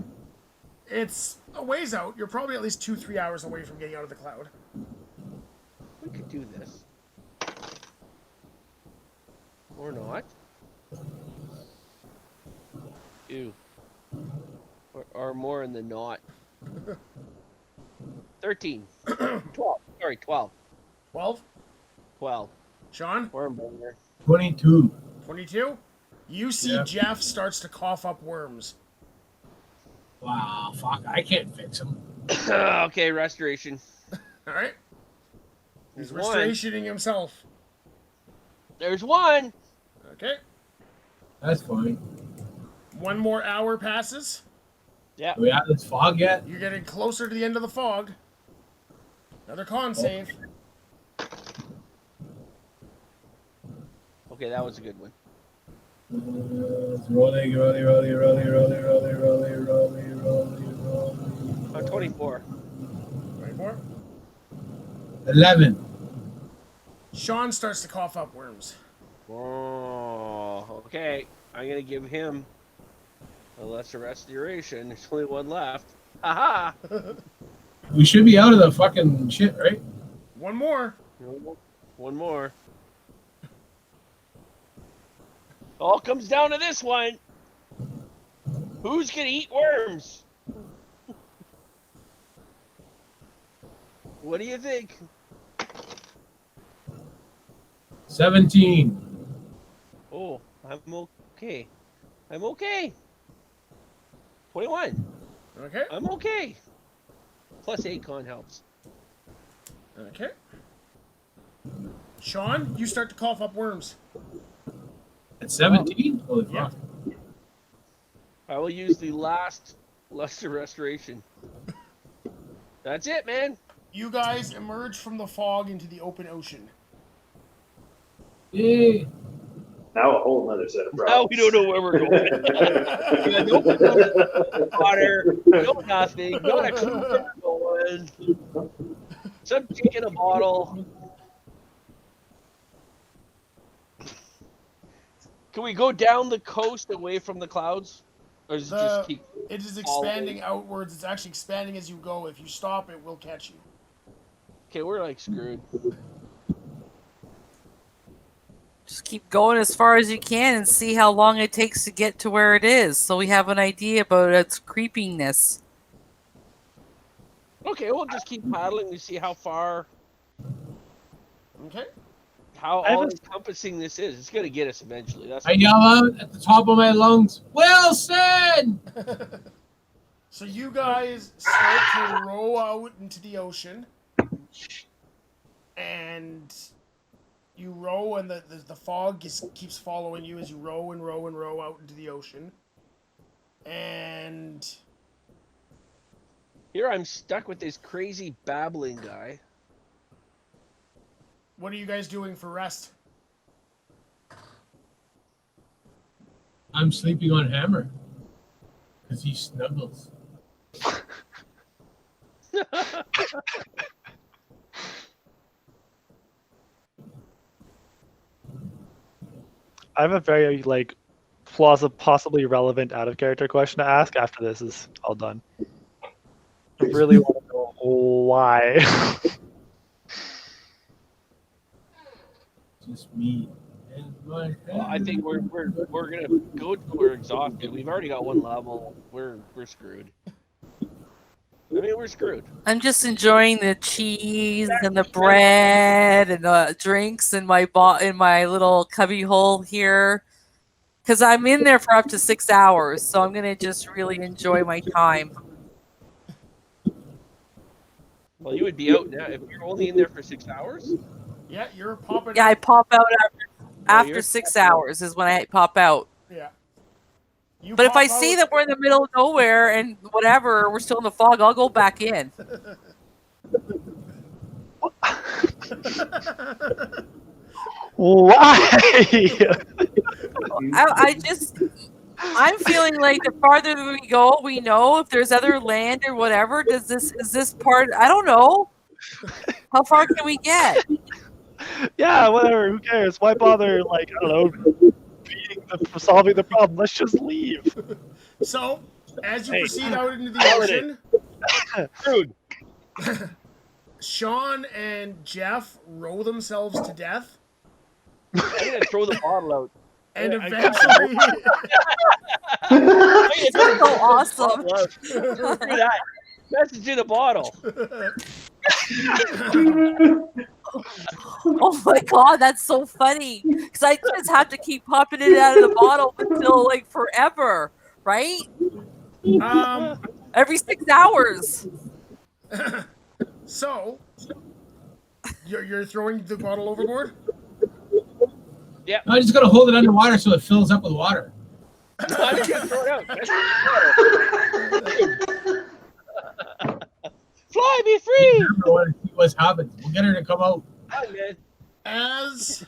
Speaker 1: It's a ways out. You're probably at least 2-3 hours away from getting out of the cloud.
Speaker 5: We could do this. Or not. Ew. Or more in the not. 13. 12. Sorry, 12.
Speaker 1: 12?
Speaker 5: 12.
Speaker 1: Sean?
Speaker 5: Wormbringer.
Speaker 6: 22.
Speaker 1: 22? You see Jeff starts to cough up worms.
Speaker 6: Wow, fuck. I can't fix him.
Speaker 5: Okay, restoration.
Speaker 1: All right. He's restorationing himself.
Speaker 5: There's one.
Speaker 6: Okay. That's fine.
Speaker 1: One more hour passes.
Speaker 5: Yeah.
Speaker 6: Do we have this fog yet?
Speaker 1: You're getting closer to the end of the fog. Another con save.
Speaker 5: Okay, that was a good one.
Speaker 6: Rolling.
Speaker 5: 24.
Speaker 1: 24.
Speaker 6: 11.
Speaker 1: Sean starts to cough up worms.
Speaker 5: Oh, okay. I'm gonna give him a lesser restoration. There's only one left. Haha.
Speaker 6: We should be out of the fucking shit, right?
Speaker 1: One more.
Speaker 5: One more. All comes down to this one. Who's gonna eat worms? What do you think?
Speaker 6: 17.
Speaker 5: Oh, I'm okay. I'm okay. 21.
Speaker 1: Okay.
Speaker 5: I'm okay. Plus 8 con helps.
Speaker 1: Okay. Sean, you start to cough up worms.
Speaker 6: At 17? Holy fuck.
Speaker 1: Yeah.
Speaker 5: I will use the last lesser restoration. That's it, man.
Speaker 1: You guys emerge from the fog into the open ocean.
Speaker 6: Yay.
Speaker 3: Now a whole other set of problems.
Speaker 5: Now we don't know where we're going. Yeah, no water, no nothing, not a clue where we're going. Some chick in a bottle. Can we go down the coast away from the clouds? Or does it just keep...
Speaker 1: It is expanding outwards. It's actually expanding as you go. If you stop, it will catch you.
Speaker 5: Okay, we're like screwed.
Speaker 2: Just keep going as far as you can and see how long it takes to get to where it is, so we have an idea about its creepiness.
Speaker 5: Okay, we'll just keep paddling to see how far...
Speaker 1: Okay.
Speaker 5: How all-encompassing this is. It's going to get us eventually. That's
Speaker 6: I yell out at the top of my lungs, Wilson!
Speaker 1: So you guys start to row out into the ocean. And you row, and the fog keeps following you as you row and row and row out into the ocean. And...
Speaker 5: Here I'm stuck with this crazy babbling guy.
Speaker 1: What are you guys doing for rest?
Speaker 6: I'm sleeping on Hammer because he snuggles.
Speaker 4: I have a very possibly relevant out of character question to ask after this is all done. I really want to know why.
Speaker 6: Just me and my
Speaker 5: Well, I think we're gonna go till we're exhausted. We've already got one level. We're screwed. I mean, we're screwed.
Speaker 2: I'm just enjoying the cheese and the bread and the drinks in my little cubby hole here, because I'm in there for up to 6 hours. So I'm gonna just really enjoy my time.
Speaker 5: Well, you would be out now if you're only in there for 6 hours.
Speaker 1: Yeah, you're popping.
Speaker 2: Yeah, I pop out after
Speaker 5: you're
Speaker 2: 6 hours is when I pop out.
Speaker 1: Yeah.
Speaker 2: But if I see that we're in the middle of nowhere and whatever, we're still in the fog, I'll go back in.
Speaker 4: Why?
Speaker 2: I'm feeling like the farther we go, we know if there's other land or whatever. Is this part? I don't know. How far can we get?
Speaker 4: Yeah, whatever. Who cares? Why bother? I don't know. Solving the problem. Let's just leave.
Speaker 1: So, as you proceed out into the ocean,
Speaker 5: Dude.
Speaker 1: Sean and Jeff row themselves to death.
Speaker 5: I'm gonna throw the bottle out.
Speaker 1: And eventually...
Speaker 2: That's so awesome.
Speaker 5: Do that. Message in a bottle.
Speaker 2: Oh my god, that's so funny. Because I just have to keep popping it out of the bottle until forever, right? Every 6 hours.
Speaker 1: So, you're throwing the bottle overboard?
Speaker 5: Yeah.
Speaker 6: I just gotta hold it underwater so it fills up with water.
Speaker 5: No, I'm just gonna throw it out. Fly me free!
Speaker 6: What's happened? We'll get her to come out.
Speaker 5: Hi, man.
Speaker 1: As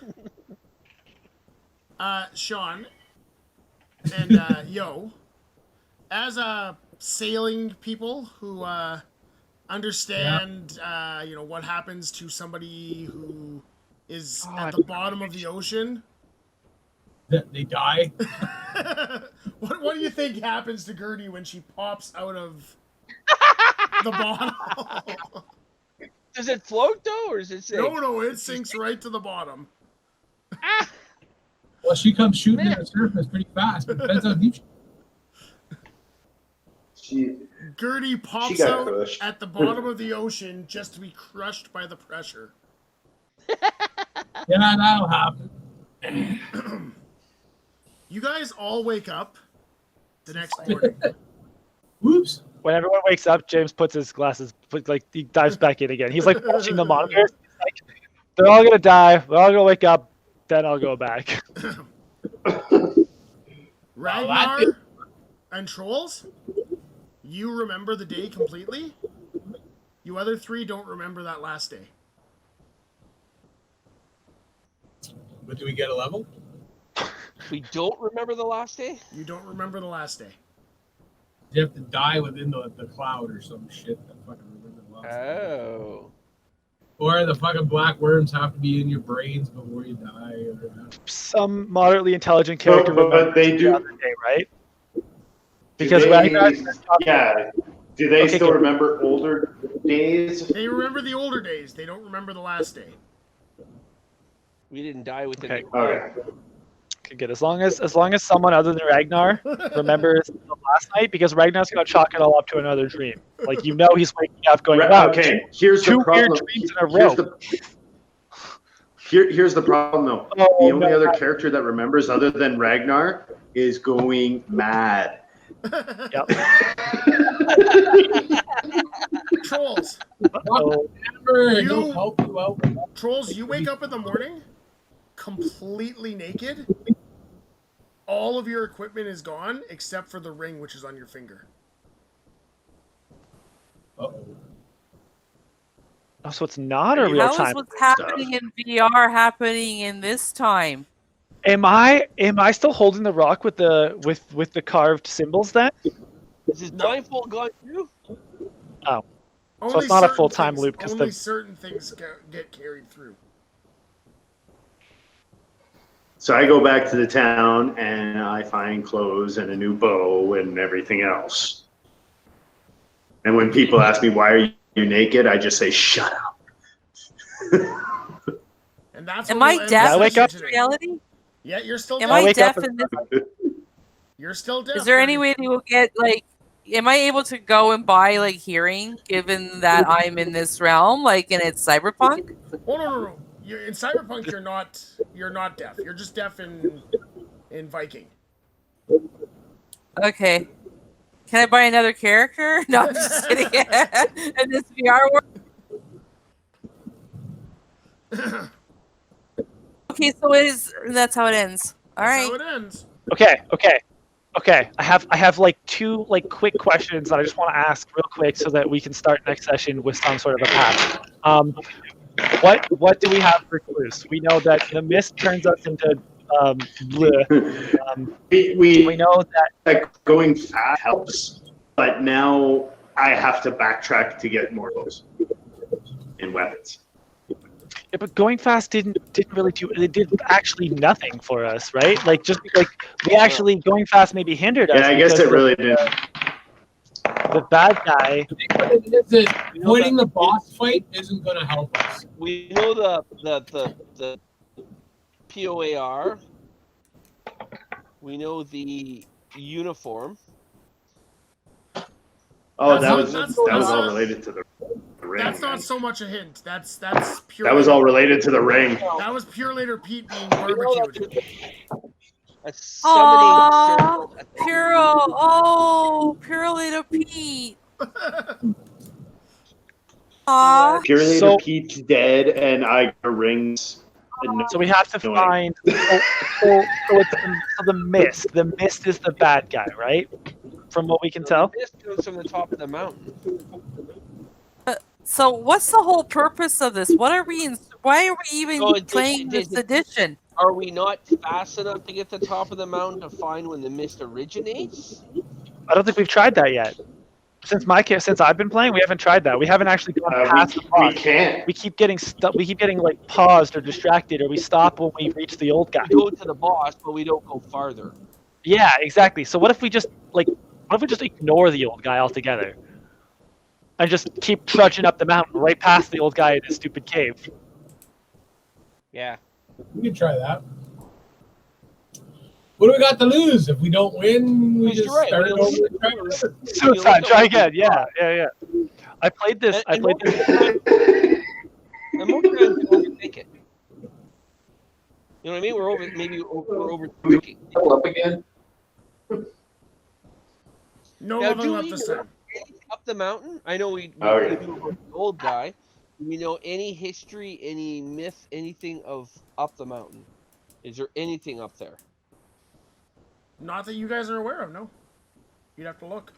Speaker 1: Sean and Yo, as sailing people who understand what happens to somebody who is at the bottom of the ocean.
Speaker 6: They die.
Speaker 1: What do you think happens to Gertie when she pops out of the bottle?
Speaker 5: Does it float though, or is it sink?
Speaker 1: No, it sinks right to the bottom.
Speaker 6: Well, she comes shooting at the surface pretty fast. But depends how deep
Speaker 1: Gertie pops
Speaker 8: got
Speaker 1: out
Speaker 8: crushed.
Speaker 1: at the bottom of the ocean just to be crushed by the pressure.
Speaker 6: Yeah, that'll happen.
Speaker 1: You guys all wake up the next morning.
Speaker 6: Whoops.
Speaker 4: When everyone wakes up, James puts his glasses, he dives back in again. He's watching the monitors. They're all gonna die. We're all gonna wake up. Then I'll go back.
Speaker 1: Ragnar and Trolls, you remember the day completely. You other three don't remember that last day.
Speaker 6: But do we get a level?
Speaker 5: We don't remember the last day?
Speaker 1: You don't remember the last day.
Speaker 6: You have to die within the cloud or some shit. That fucking remember the last day.
Speaker 5: Oh.
Speaker 6: Or the fucking black worms have to be in your brains before you die. Or
Speaker 4: Some moderately intelligent character
Speaker 3: but they
Speaker 4: the
Speaker 3: do.
Speaker 4: other day, right? Because Ragnar.
Speaker 3: Yeah. Do they still remember older days?
Speaker 1: They remember the older days. They don't remember the last day.
Speaker 5: We didn't die within
Speaker 4: Okay.
Speaker 5: the
Speaker 3: Okay.
Speaker 4: Good. As long as someone other than Ragnar remembers the last night, because Ragnar's gonna chalk it all up to another dream. He's waking up going, "Wow,
Speaker 3: Okay, here's the
Speaker 4: two
Speaker 3: problem.
Speaker 4: weird dreams in a row."
Speaker 3: Here's the problem, though.
Speaker 4: Oh,
Speaker 3: The only
Speaker 4: no.
Speaker 3: other character that remembers other than Ragnar is going mad.
Speaker 4: Yep.
Speaker 1: Trolls.
Speaker 4: Oh,
Speaker 6: don't help you out.
Speaker 1: Trolls, you wake up in the morning completely naked. All of your equipment is gone except for the ring, which is on your finger.
Speaker 6: Uh-oh.
Speaker 4: so it's not a real
Speaker 2: How is
Speaker 4: time.
Speaker 2: what's happening in VR happening in this time?
Speaker 4: Am I still holding the rock with the carved symbols then?
Speaker 5: Is his blindfold gone through?
Speaker 4: Oh.
Speaker 1: Only
Speaker 4: So it's not a
Speaker 1: certain
Speaker 4: full-time
Speaker 1: things-
Speaker 4: loop because
Speaker 1: Only
Speaker 4: the
Speaker 1: certain things get carried through.
Speaker 3: So I go back to the town and I find clothes and a new bow and everything else. And when people ask me, why are you naked? I just say, shut up.
Speaker 1: And that's
Speaker 2: Am
Speaker 1: where
Speaker 2: I
Speaker 1: we'll end
Speaker 2: deaf
Speaker 1: the
Speaker 2: in
Speaker 1: session
Speaker 2: this
Speaker 1: today.
Speaker 2: reality?
Speaker 1: Yeah, you're still
Speaker 2: Am
Speaker 1: deaf.
Speaker 2: I
Speaker 4: wake up
Speaker 2: deaf in this?
Speaker 1: You're still deaf.
Speaker 2: Is there any
Speaker 1: Fergie.
Speaker 2: way to get like? Am I able to go and buy like hearing, given that I'm in this realm, like, and it's cyberpunk?
Speaker 1: Oh no. In Cyberpunk, you're not deaf. You're just deaf in Viking.
Speaker 2: Okay. Can I buy another character? No, I'm just kidding. In this VR world. Okay, so that's how it ends. All
Speaker 1: That's
Speaker 2: right.
Speaker 1: how it ends.
Speaker 4: Okay. I have like two like quick questions that I just want to ask real quick so that we can start next session with some sort of a path. What do we have for clues? We know that the mist turns us into bleh. We know that
Speaker 3: going fast helps, but now I have to backtrack to get more clothes and weapons.
Speaker 4: yeah, but going fast didn't really do it. Did actually nothing for us, right? Like just like we actually going fast maybe hindered us.
Speaker 3: Yeah, I guess
Speaker 4: because
Speaker 3: it really didn't.
Speaker 4: the bad guy.
Speaker 6: Avoiding the boss fight isn't going to help us.
Speaker 5: We know the POAR. We know the uniform.
Speaker 3: Oh,
Speaker 1: That's
Speaker 3: that
Speaker 1: not-
Speaker 3: was all related to the ring.
Speaker 1: That's not
Speaker 3: right?
Speaker 1: so much a hint. That's pure.
Speaker 3: That was all related to the ring.
Speaker 1: That was pure later Pete being barbecued.
Speaker 5: A summoning
Speaker 2: Aw,
Speaker 5: circle.
Speaker 2: Pure little Pete. Aw.
Speaker 3: Pure Later
Speaker 4: So-
Speaker 3: Pete's dead, and I got rings. And
Speaker 4: So we have to
Speaker 3: Annoying.
Speaker 4: find. So the mist. The mist is the bad guy, right? From what we can tell.
Speaker 5: This goes from the top of the mountain.
Speaker 2: So what's the whole purpose of this? What are we in? Why are we even
Speaker 5: So it-
Speaker 2: playing
Speaker 5: it-
Speaker 2: this
Speaker 5: it-
Speaker 2: edition?
Speaker 5: Are we not fast enough to get to the top of the mountain to find when the mist originates?
Speaker 4: I don't think we've tried that yet. Since I've been playing, we haven't tried that. We haven't actually gone past the
Speaker 3: we
Speaker 4: boss.
Speaker 3: can't.
Speaker 4: We keep getting stuck. We keep getting like paused or distracted, or we stop when we reach the old guy.
Speaker 5: We go to the boss, but we don't go farther.
Speaker 4: Yeah, exactly. So what if we just ignore the old guy altogether, and just keep trudging up the mountain right past the old guy in his stupid cave?
Speaker 5: Yeah.
Speaker 6: We can try that. What do we got to lose? If we don't win, we
Speaker 5: You're
Speaker 6: just
Speaker 5: right.
Speaker 6: start
Speaker 5: We'll-
Speaker 6: over.
Speaker 4: Suicide. Try again. Yeah. I played this.
Speaker 5: And most of the time we overthink it. You know what I mean? We're overthinking.
Speaker 8: Level up again.
Speaker 1: No
Speaker 5: Now,
Speaker 1: leveling
Speaker 5: do
Speaker 1: up
Speaker 5: we
Speaker 1: this
Speaker 5: know
Speaker 1: time.
Speaker 5: anything up the mountain? I know we
Speaker 3: Okay.
Speaker 5: knew about the old guy. Do we know any history, any myth, anything of up the mountain? Is there anything up there?
Speaker 1: Not that you guys are aware of. No. You'd have to look.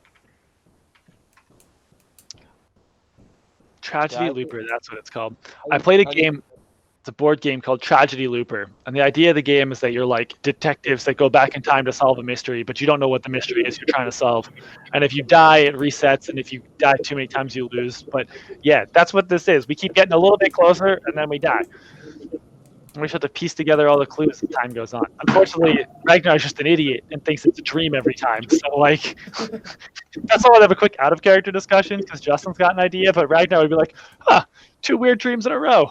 Speaker 4: Tragedy
Speaker 5: Yeah,
Speaker 4: Looper. That's what it's called. I played a game. It's a board game called Tragedy Looper, and the idea of the game is that you're like detectives that go back in time to solve a mystery, but you don't know what the mystery is you're trying to solve. And if you die, it resets, and if you die too many times, you lose. But yeah, that's what this is. We keep getting a little bit closer, and then we die. And we just have to piece together all the clues as time goes on. Unfortunately, Ragnar's just an idiot and thinks it's a dream every time. So like, that's why I have a quick out of character discussion because Justin's got an idea, but Ragnar would be like, "Huh, 2 weird dreams in a row.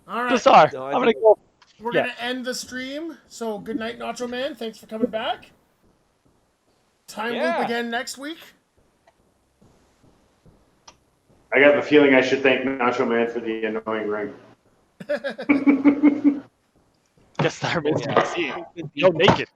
Speaker 1: All right.
Speaker 4: Bizarre.
Speaker 5: No, I
Speaker 4: I'm gonna
Speaker 5: think-
Speaker 4: go."
Speaker 1: We're
Speaker 4: Yeah.
Speaker 1: gonna end the stream. So good night, Nacho Man. Thanks for coming back. Time
Speaker 5: Yeah.
Speaker 1: loop again next week.
Speaker 3: I got the feeling I should thank Nacho Man for the annoying ring.
Speaker 4: Guess that remains to be seen.
Speaker 5: Could be-
Speaker 4: Go naked.